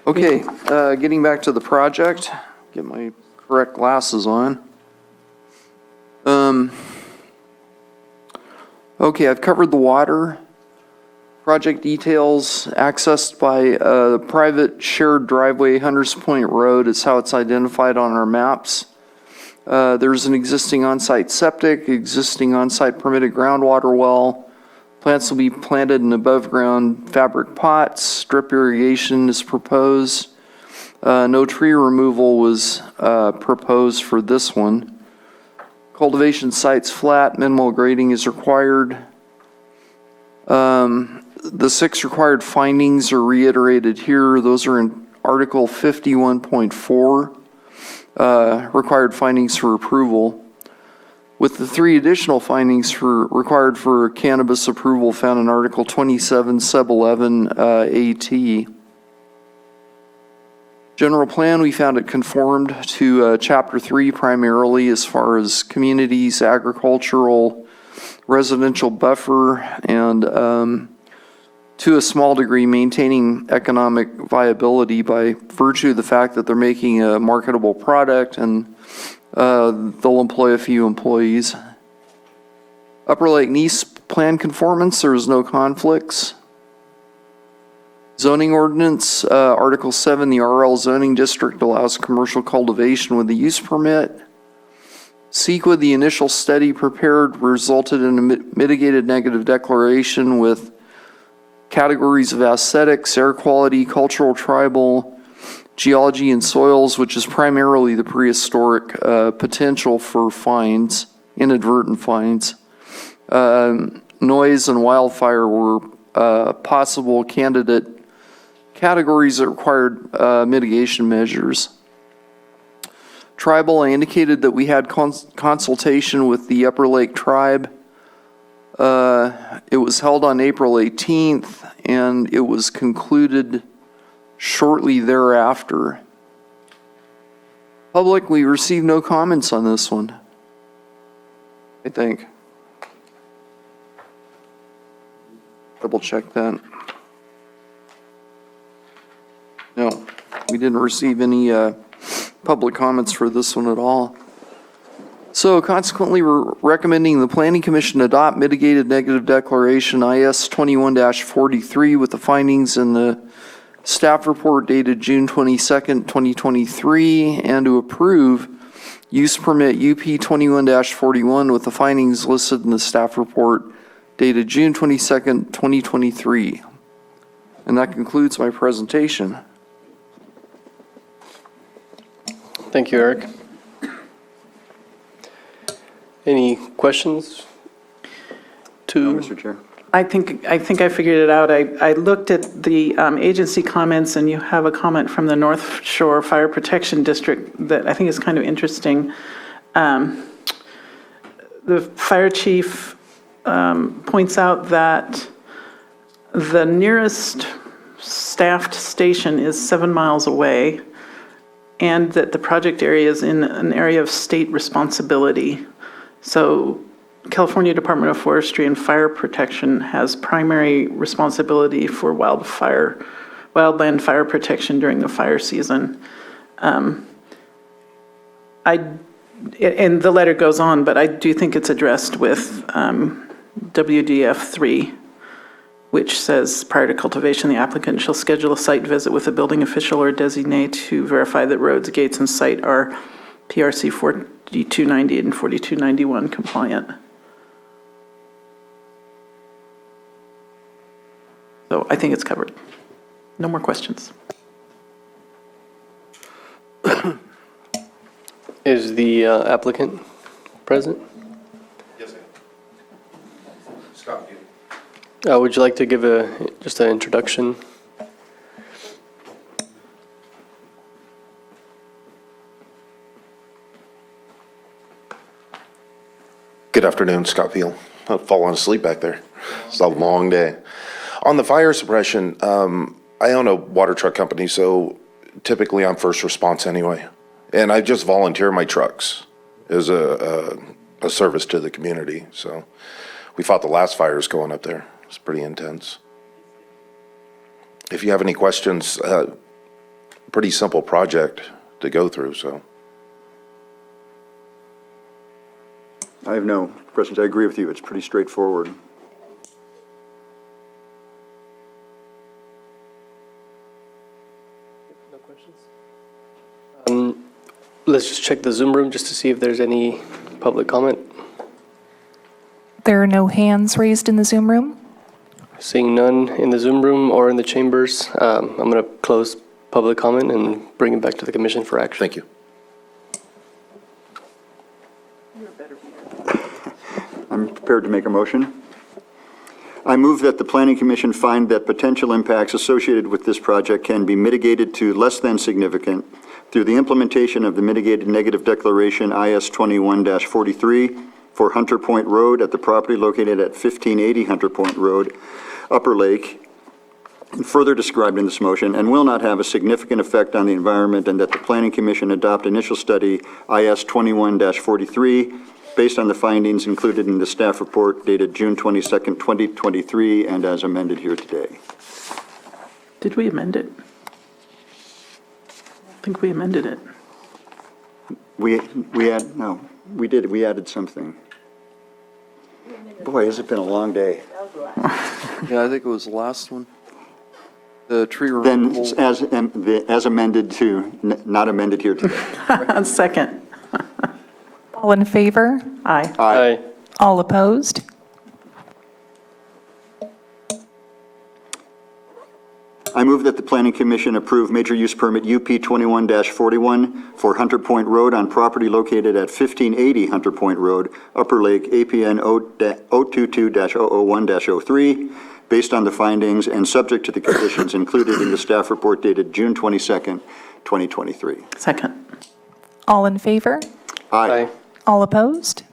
Okay, getting back to the project, get my correct glasses on. Okay, I've covered the water. Project details, accessed by a private shared driveway, Hunters Point Road is how it's identified on our maps. There's an existing on-site septic, existing on-site permitted groundwater well. Plants will be planted in above-ground fabric pots. Drip irrigation is proposed. No tree removal was proposed for this one. Cultivation site's flat, minimal grading is required. The 6 required findings are reiterated here. Those are in Article 51.4, required findings for approval, with the 3 additional findings required for cannabis approval found in Article 27, Sub 11, AT. General plan, we found it conformed to Chapter 3 primarily as far as communities, agricultural, residential buffer, and to a small degree maintaining economic viability by virtue of the fact that they're making a marketable product and they'll employ a few employees. Upper Lake Nice plan conformance, there is no conflicts. Zoning ordinance, Article 7, the RL zoning district allows commercial cultivation with a use permit. CEQA, the initial study prepared, resulted in a mitigated negative declaration with categories of aesthetics, air quality, cultural, tribal, geology, and soils, which is primarily the prehistoric potential for fines, inadvertent fines. Noise and wildfire were possible candidate categories that required mitigation measures. Tribal, I indicated that we had consultation with the Upper Lake Tribe. It was held on April 18th, and it was concluded shortly thereafter. Public, we received no comments on this one, I think. Double check that. No, we didn't receive any public comments for this one at all. So consequently, we're recommending the Planning Commission adopt mitigated negative declaration IS 21-43 with the findings in the staff report dated June 22nd, 2023, and to approve use permit UP 21-41 with the findings listed in the staff report dated June 22nd, 2023. And that concludes my presentation. Thank you, Eric. Any questions? Mr. Chair. I think I figured it out. I looked at the agency comments, and you have a comment from the North Shore Fire Protection District that I think is kind of interesting. The fire chief points out that the nearest staffed station is 7 miles away, and that the project area is in an area of state responsibility. So California Department of Forestry and Fire Protection has primary responsibility for wildland fire protection during the fire season. I And the letter goes on, but I do think it's addressed with WDF 3, which says, prior to cultivation, the applicant shall schedule a site visit with a building official or designate to verify that roads, gates, and site are PRC 4290 and 4291 compliant. So I think it's covered. No more questions. Is the applicant present? Yes, sir. Scott, you. Would you like to give just an introduction? Good afternoon, Scott Peel. I've fallen asleep back there. It's a long day. On the fire suppression, I own a water truck company, so typically I'm first response anyway. And I just volunteer my trucks as a service to the community. So we fought the last fires going up there. It's pretty intense. If you have any questions, pretty simple project to go through, so. I have no questions. I agree with you. It's pretty straightforward. No questions? Let's just check the Zoom room just to see if there's any public comment. There are no hands raised in the Zoom room. Seeing none in the Zoom room or in the chambers, I'm going to close public comment and bring it back to the commission for action. Thank you. I'm prepared to make a motion. I move that the Planning Commission find that potential impacts associated with this project can be mitigated to less than significant through the implementation of the Mitigated Negative Declaration IS 21-43 for Hunter Point Road at the property located at 1580 Hunter Point Road, Upper Lake, and further described in this motion, and will not have a significant effect on the environment, and that the Planning Commission adopt initial study IS 21-43 based on the findings included in the staff report dated June 22nd, 2023, and as amended here today. Did we amend it? I think we amended it. We did, we added something. Boy, has it been a long day. Yeah, I think it was the last one. The tree Then, removal. as amended to, not amended here today. Second. All in favor? Aye. Aye. All opposed? I move that the Planning Commission approve major use permit UP 21-41 for Hunter Point Road on property located at 1580 Hunter Point Road, Upper Lake, APN 022-001-03, based on the findings and subject to the conditions included in the staff report dated June 22nd, 2023. Second. All in favor? Aye. All opposed?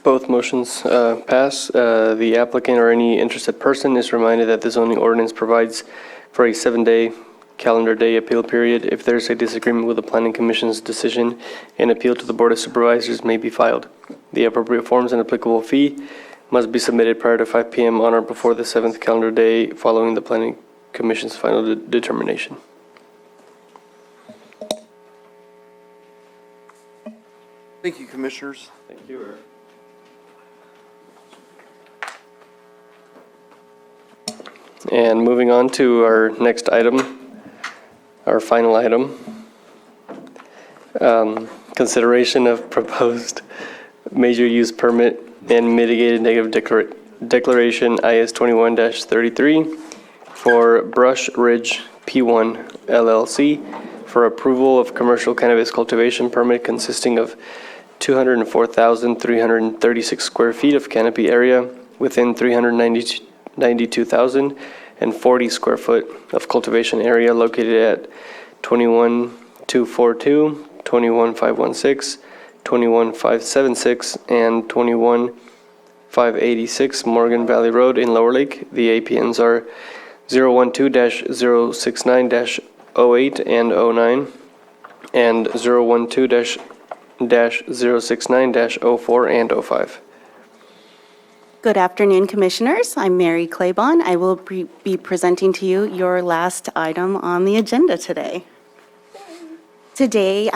Both motions pass. The applicant or any interested person is reminded that the zoning ordinance provides for a 7-day calendar day appeal period. If there's a disagreement with the Planning Commission's decision, an appeal to the Board of Supervisors may be filed. The appropriate forms and applicable fee must be submitted prior to 5 p.m. on or before the 7th calendar day following the Planning Commission's final determination. Thank you, Commissioners. Thank you, Eric. And moving on to our next item, our final item, consideration of proposed major use permit and mitigated negative declaration IS 21-33 for Brush Ridge P1 LLC for approval of commercial cannabis cultivation permit consisting of 204,336 square feet of canopy area within 392,040 square foot of cultivation area located at 21242, 21516, 21576, and 21586 Morgan Valley Road in Lower Lake. The APNs are 012-069-08 and 09, and 012-069-04 and 05. Good afternoon, Commissioners. I'm Mary Claiborne. I will be presenting to you your last item on the agenda today. Today,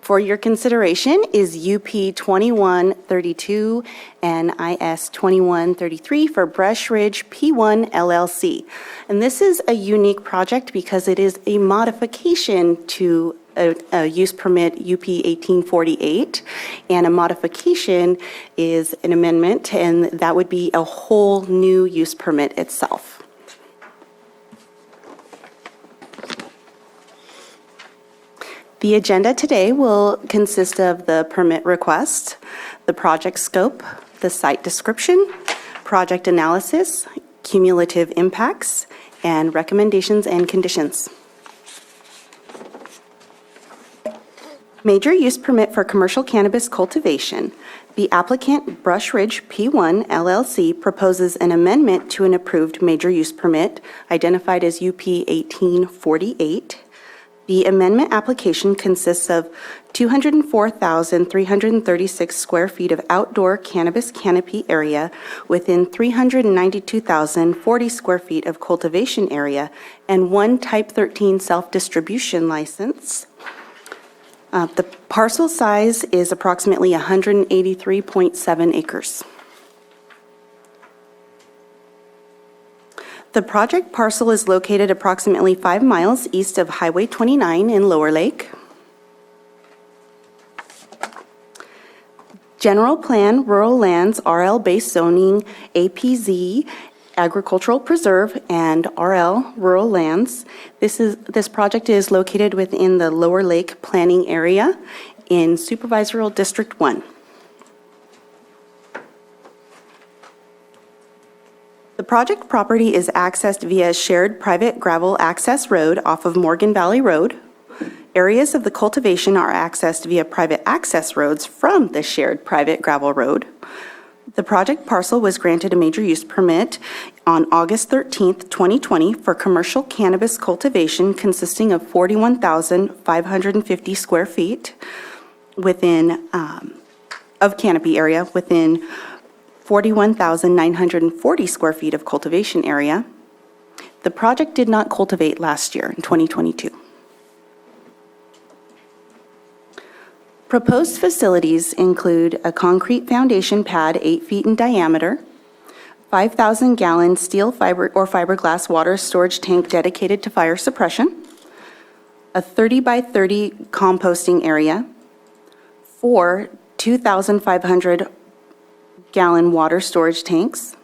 For your consideration is UP 2132 and IS 2133 for Brush Ridge P1 LLC. And this is a unique project because it is a modification to a use permit UP 1848, and a modification is an amendment, and that would be a whole new use permit itself. The agenda today will consist of the permit request, the project scope, the site description, project analysis, cumulative impacts, and recommendations and conditions. Major use permit for commercial cannabis cultivation. The applicant, Brush Ridge P1 LLC, proposes an amendment to an approved major use permit identified as UP 1848. The amendment application consists of 204,336 square feet of outdoor cannabis canopy area within 392,040 square feet of cultivation area and one Type 13 self-distribution license. The parcel size is approximately 183.7 acres. The project parcel is located approximately 5 miles east of Highway 29 in Lower Lake. General Plan Rural Lands RL-based zoning APZ Agricultural Preserve and RL Rural Lands. This project is located within the Lower Lake Planning Area in Supervisorial District 1. The project property is accessed via shared private gravel access road off of Morgan Valley Road. Areas of the cultivation are accessed via private access roads from the shared private gravel road. The project parcel was granted a major use permit on August 13th, 2020 for commercial cannabis cultivation consisting of 41,550 square feet within of canopy area within 41,940 square feet of cultivation area. The project did not cultivate last year in 2022. Proposed facilities include a concrete foundation pad 8 feet in diameter, 5,000-gallon steel fiber or fiberglass water storage tank dedicated to fire suppression, a 30 by 30 composting area, 4 2,500-gallon water storage tanks,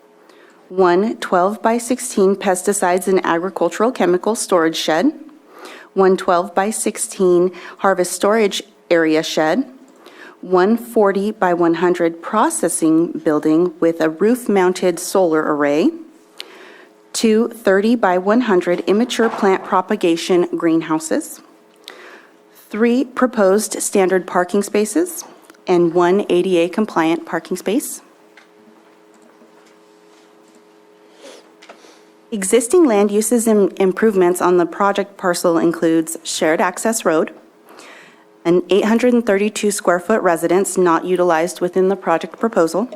1 12 by 16 pesticides and agricultural chemical storage shed, 1 12 by 16 harvest storage area shed, 1 40 by 100 processing building with a roof-mounted solar array, 2 30 by 100 immature plant propagation greenhouses, 3 proposed standard parking spaces, and 1 ADA-compliant parking space. Existing land uses and improvements on the project parcel includes shared access road, an 832 square foot residence not utilized within the project proposal,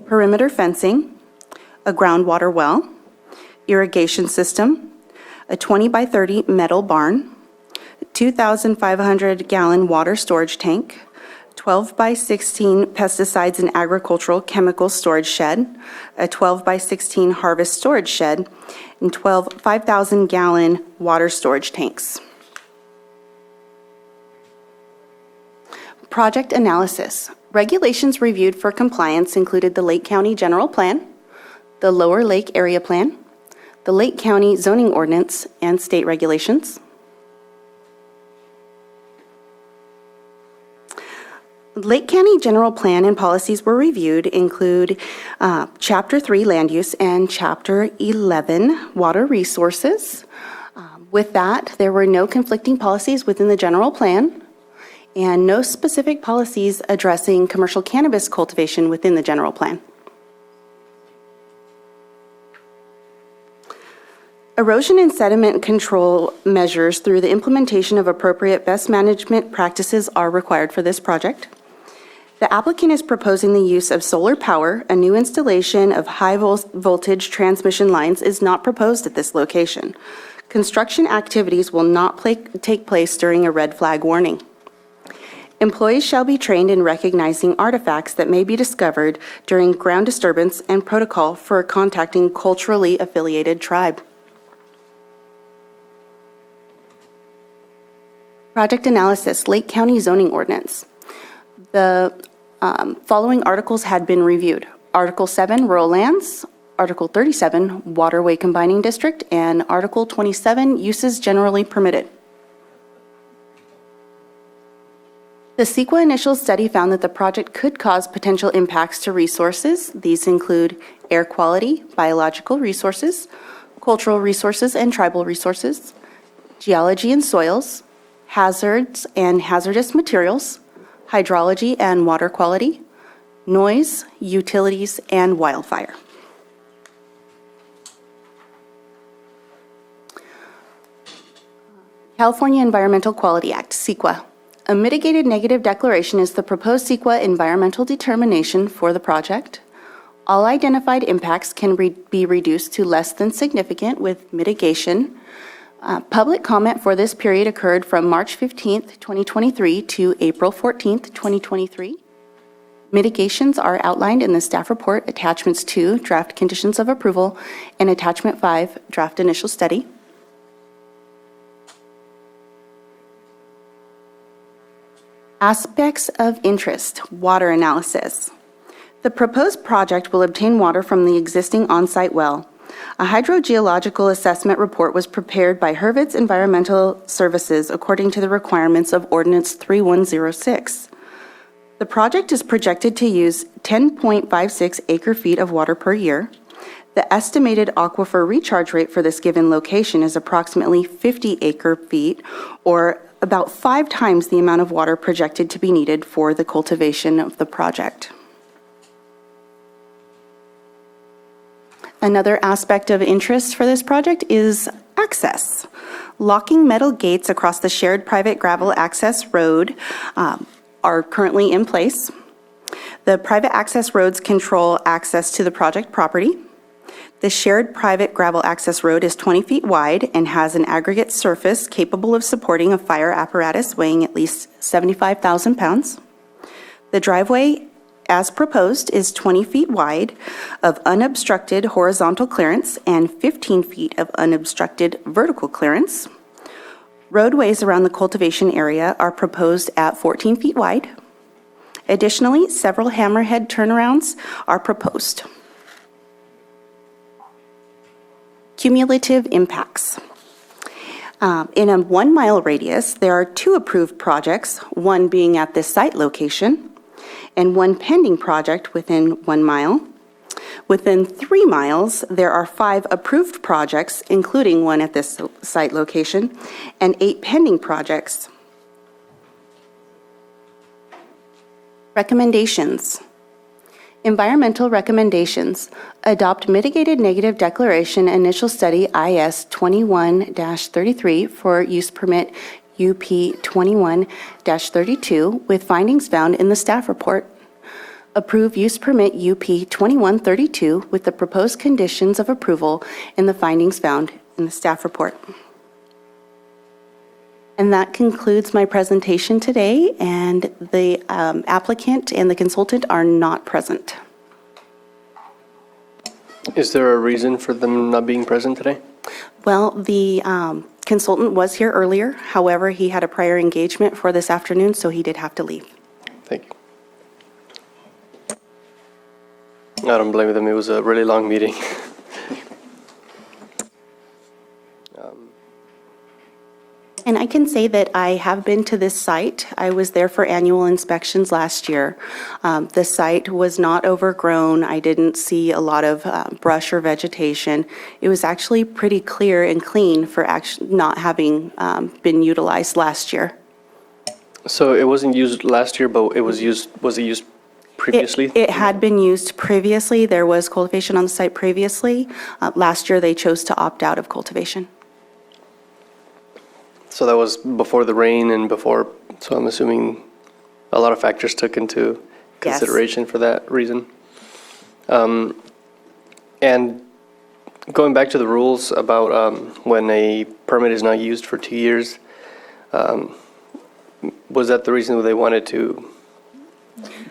perimeter fencing, a groundwater well, irrigation system, a 20 by 30 metal barn, 2,500-gallon water storage tank, 12 by 16 pesticides and agricultural chemical storage shed, a 12 by 16 harvest storage shed, and 12 5,000-gallon water storage tanks. Project analysis. Regulations reviewed for compliance included the Lake County General Plan, the Lower Lake Area Plan, the Lake County Zoning Ordinance, and state regulations. Lake County General Plan and policies were reviewed include Chapter 3 Land Use and Chapter 11 Water Resources. With that, there were no conflicting policies within the general plan and no specific policies addressing commercial cannabis cultivation within the general plan. Erosion and sediment control measures through the implementation of appropriate best management practices are required for this project. The applicant is proposing the use of solar power. A new installation of high voltage transmission lines is not proposed at this location. Construction activities will not take place during a red flag warning. Employees shall be trained in recognizing artifacts that may be discovered during ground disturbance and protocol for contacting culturally affiliated tribe. Project analysis, Lake County zoning ordinance. The following articles had been reviewed. Article 7, rural lands. Article 37, waterway combining district. And Article 27, uses generally permitted. The CEQA initial study found that the project could cause potential impacts to resources. These include air quality, biological resources, cultural resources and tribal resources, geology and soils, hazards and hazardous materials, hydrology and water quality, noise, utilities, and wildfire. California Environmental Quality Act, CEQA. A mitigated negative declaration is the proposed CEQA environmental determination for the project. All identified impacts can be reduced to less than significant with mitigation. Public comment for this period occurred from March 15th, 2023 to April 14th, 2023. Mitigations are outlined in the staff report, Attachments 2, Draft Conditions of Approval, and Attachment 5, Draft Initial Study. Aspects of interest, water analysis. The proposed project will obtain water from the existing on-site well. A hydrogeological assessment report was prepared by Hurwitz Environmental Services according to the requirements of Ordinance 3106. The project is projected to use 10.56 acre-feet of water per year. The estimated aquifer recharge rate for this given location is approximately 50 acre-feet, or about 5 times the amount of water projected to be needed for the cultivation of the project. Another aspect of interest for this project is access. Locking metal gates across the shared private gravel access road are currently in place. The private access roads control access to the project property. The shared private gravel access road is 20 feet wide and has an aggregate surface capable of supporting a fire apparatus weighing at least 75,000 pounds. The driveway, as proposed, is 20 feet wide of unobstructed horizontal clearance and 15 feet of unobstructed vertical clearance. Roadways around the cultivation area are proposed at 14 feet wide. Additionally, several hammerhead turnarounds are proposed. Cumulative impacts. In a 1 mile radius, there are 2 approved projects, one being at this site location, and 1 pending project within 1 mile. Within 3 miles, there are 5 approved projects, including one at this site location, and 8 pending projects. Recommendations. Environmental recommendations. Adopt mitigated negative declaration initial study IS 21-33 for use permit UP 21-32 with findings found in the staff report. Approve use permit UP 2132 with the proposed conditions of approval and the findings found in the staff report. And that concludes my presentation today, and the applicant and the consultant are not present. Is there a reason for them not being present today? Well, the consultant was here earlier. However, he had a prior engagement for this afternoon, so he did have to leave. Thank you. I don't blame them. It was a really long meeting. And I can say that I have been to this site. I was there for annual inspections last year. The site was not overgrown. I didn't see a lot of brush or vegetation. It was actually pretty clear and clean for actually not having been utilized last year. So it wasn't used last year, but was it used previously? It had been used previously. There was cultivation on the site previously. Last year, they chose to opt out of cultivation. So that was before the rain and before, so I'm assuming a lot of factors took into consideration for that reason. And going back to the rules about when a permit is not used for 2 years, Was that the reason they wanted to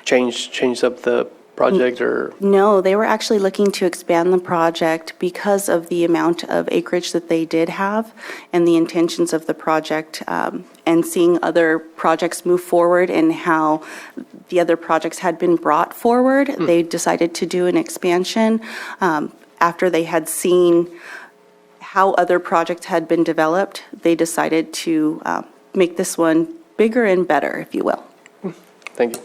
change up the project, or? No, they were actually looking to expand the project because of the amount of acreage that they did have and the intentions of the project, and seeing other projects move forward and how the other projects had been brought forward. They decided to do an expansion after they had seen how other projects had been developed. They decided to make this one bigger and better, if you will. Thank you.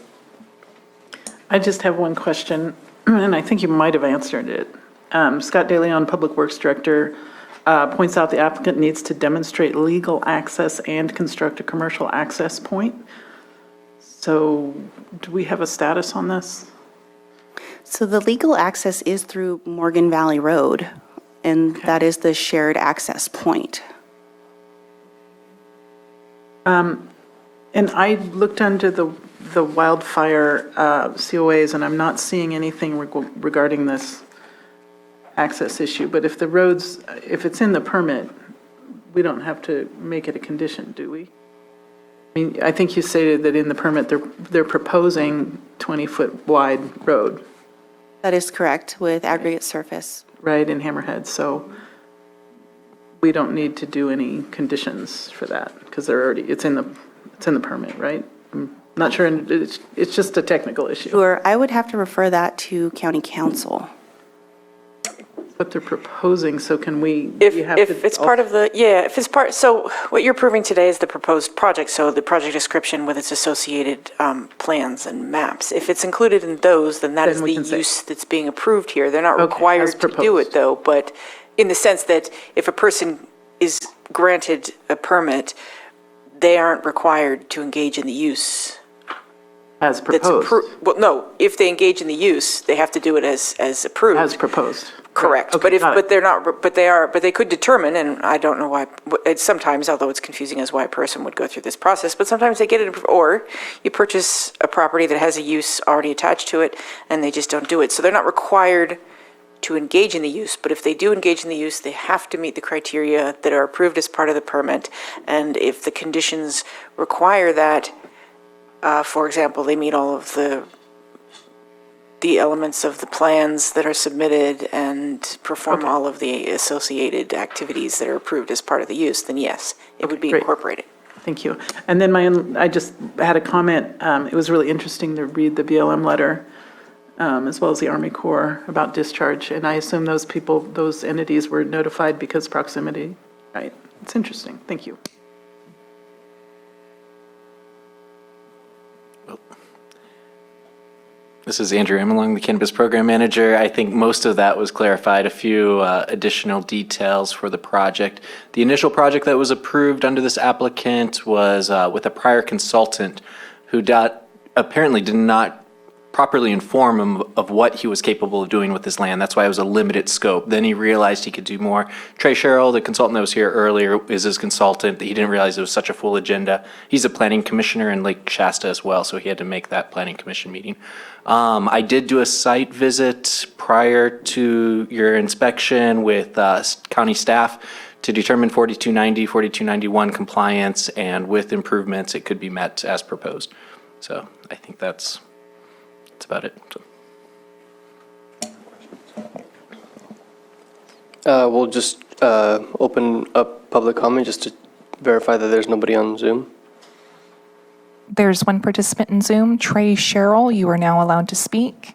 I just have one question, and I think you might have answered it. Scott DeLeon, Public Works Director, points out the applicant needs to demonstrate legal access and construct a commercial access point. So do we have a status on this? So the legal access is through Morgan Valley Road, and that is the shared access point. And I looked under the wildfire COAs, and I'm not seeing anything regarding this access issue. But if the roads, if it's in the permit, we don't have to make it a condition, do we? I mean, I think you stated that in the permit, they're proposing 20-foot wide road. That is correct, with aggregate surface. Right, in Hammerhead, so we don't need to do any conditions for that, because they're already, it's in the permit, right? I'm not sure, and it's just a technical issue. Sure, I would have to refer that to county council. What they're proposing, so can we? If it's part of the, if it's part, so what you're approving today is the proposed project, so the project description with its associated plans and maps. If it's included in those, then that is the use that's being approved here. They're not required to do it, though, but in the sense that if a person is granted a permit, they aren't required to engage in the use. As proposed? Well, no, if they engage in the use, they have to do it as approved. As proposed. Correct, Okay, but they're not, but they could determine, and I don't know why, it's sometimes, although it's confusing as why a person would go through this process, but sometimes they get it, or you purchase a property that has a use already attached to it, and they just don't do it. So they're not required to engage in the use, but if they do engage in the use, they have to meet the criteria that are approved as part of the permit. And if the conditions require that, for example, they meet all of the elements of the plans that are submitted and perform all of the associated activities that are approved as part of the use, then yes, it would be great. incorporated. Thank you. And then I just had a comment. It was really interesting to read the BLM letter, as well as the Army Corps about discharge. And I assume those people, those entities were notified because proximity, right? It's interesting. Thank you. This is Andrew Amelong, the Cannabis Program Manager. I think most of that was clarified. A few additional details for the project. The initial project that was approved under this applicant was with a prior consultant who apparently did not properly inform him of what he was capable of doing with this land. That's why it was a limited scope. Then he realized he could do more. Trey Sherrill, the consultant that was here earlier, is his consultant. He didn't realize it was such a full agenda. He's a planning commissioner in Lake Shasta as well, so he had to make that planning commission meeting. I did do a site visit prior to your inspection with county staff to determine 4290, 4291 compliance, and with improvements, it could be met as proposed. So I think that's about it. So. We'll just open up public comment just to verify that there's nobody on Zoom. There's one participant in Zoom, Trey Sherrill. You are now allowed to speak.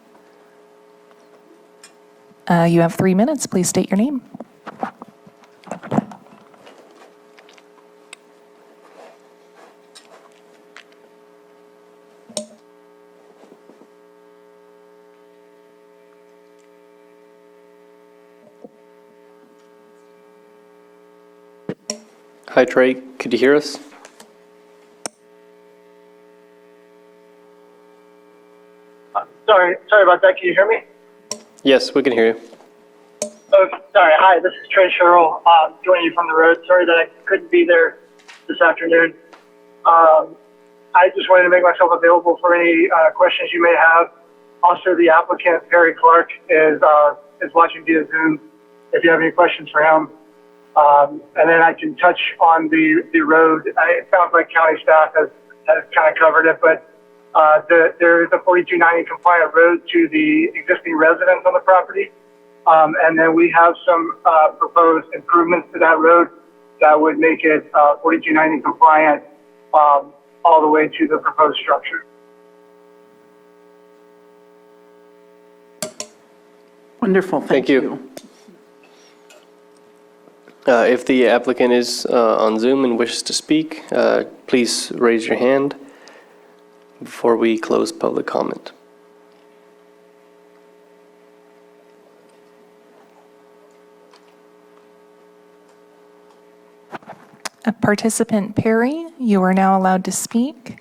You have 3 minutes. Please state your name. Hi, Trey. Could you hear us? Sorry about that. Can you hear me? Yes, we can hear you. Oh, sorry. Hi, this is Trey Sherrill, joining you from the road. Sorry that I couldn't be there this afternoon. I just wanted to make myself available for any questions you may have. Also, the applicant, Perry Clark, is watching via Zoom if you have any questions for him. And then I can touch on the road. It sounds like county staff has has kind of covered it, but there is a 4290 compliant road to the existing residents on the property. And then we have some proposed improvements to that road that would make it 4290 compliant all the way to the proposed structure. Wonderful, thank you. If the applicant is on Zoom and wishes to speak, please raise your hand before we close public comment. Participant Perry, you are now allowed to speak.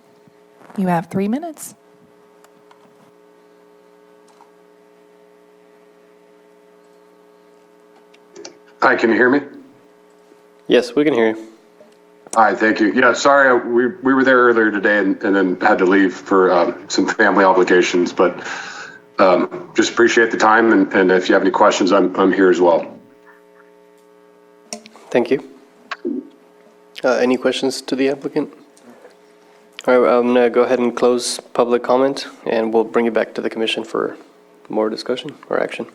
You have 3 minutes. Hi, can you hear me? Yes, we can hear you. Hi, thank you. Yeah, sorry, we were there earlier today and then had to leave for some family obligations, but just appreciate the time, and if you have any questions, I'm here as well. Thank you. Any questions to the applicant? All right, I'm going to go ahead and close public comment, and we'll bring it back to the commission for more discussion or action.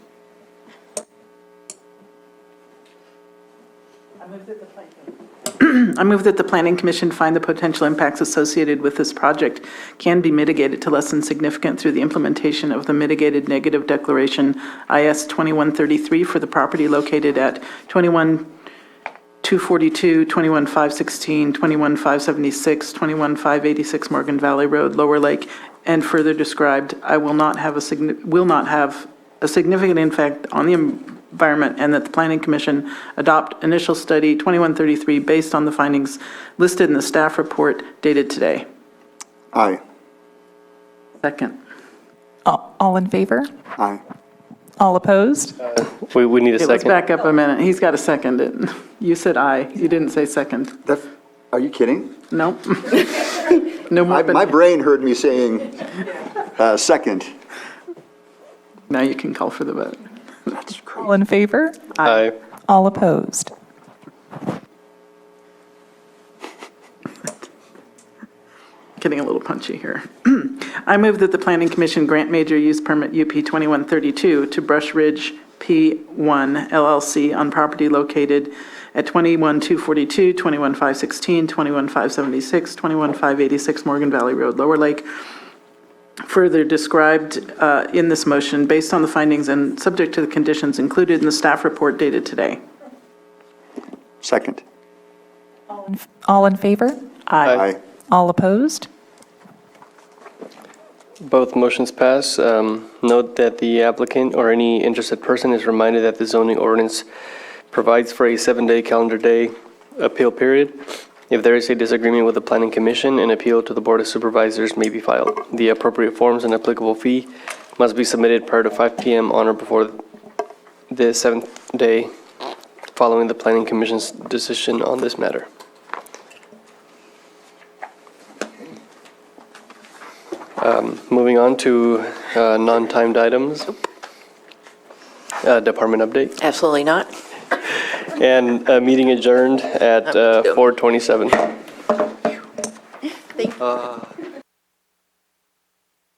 I move that the Planning Commission find the potential impacts associated with this project can be mitigated to less than significant through the implementation of the Mitigated Negative Declaration IS 2133 for the property located at 21242, 21516, 21576, 21586 Morgan Valley Road, Lower Lake, and further described, I will not have a significant impact on the environment, and that the Planning Commission adopt initial study 2133 based on the findings listed in the staff report dated today. Aye. Second. All in favor? Aye. All opposed? We need a Okay, second. let's back up a minute. He's got to second it. You said aye. You didn't say second. Are you kidding? No. No more. My brain heard me saying second. Now you can call for the vote. That's great. All in favor? Aye. All opposed? Getting a little punchy here. I move that the Planning Commission grant major use permit UP 2132 to Brush Ridge P1 LLC on property located at 21242, 21516, 21576, 21586 Morgan Valley Road, Lower Lake, further described in this motion based on the findings and subject to the conditions included in the staff report dated today. Second. All in favor? Aye. All opposed? Both motions pass. Note that the applicant or any interested person is reminded that the zoning ordinance provides for a 7-day calendar day appeal period. If there is a disagreement with the Planning Commission, an appeal to the Board of Supervisors may be filed. The appropriate forms and applicable fee must be submitted prior to 5 p.m. on or before the 7th day following the Planning Commission's decision on this matter. Moving on to non-timed items. Department update. Absolutely not. And meeting adjourned at 4:27. Thank you.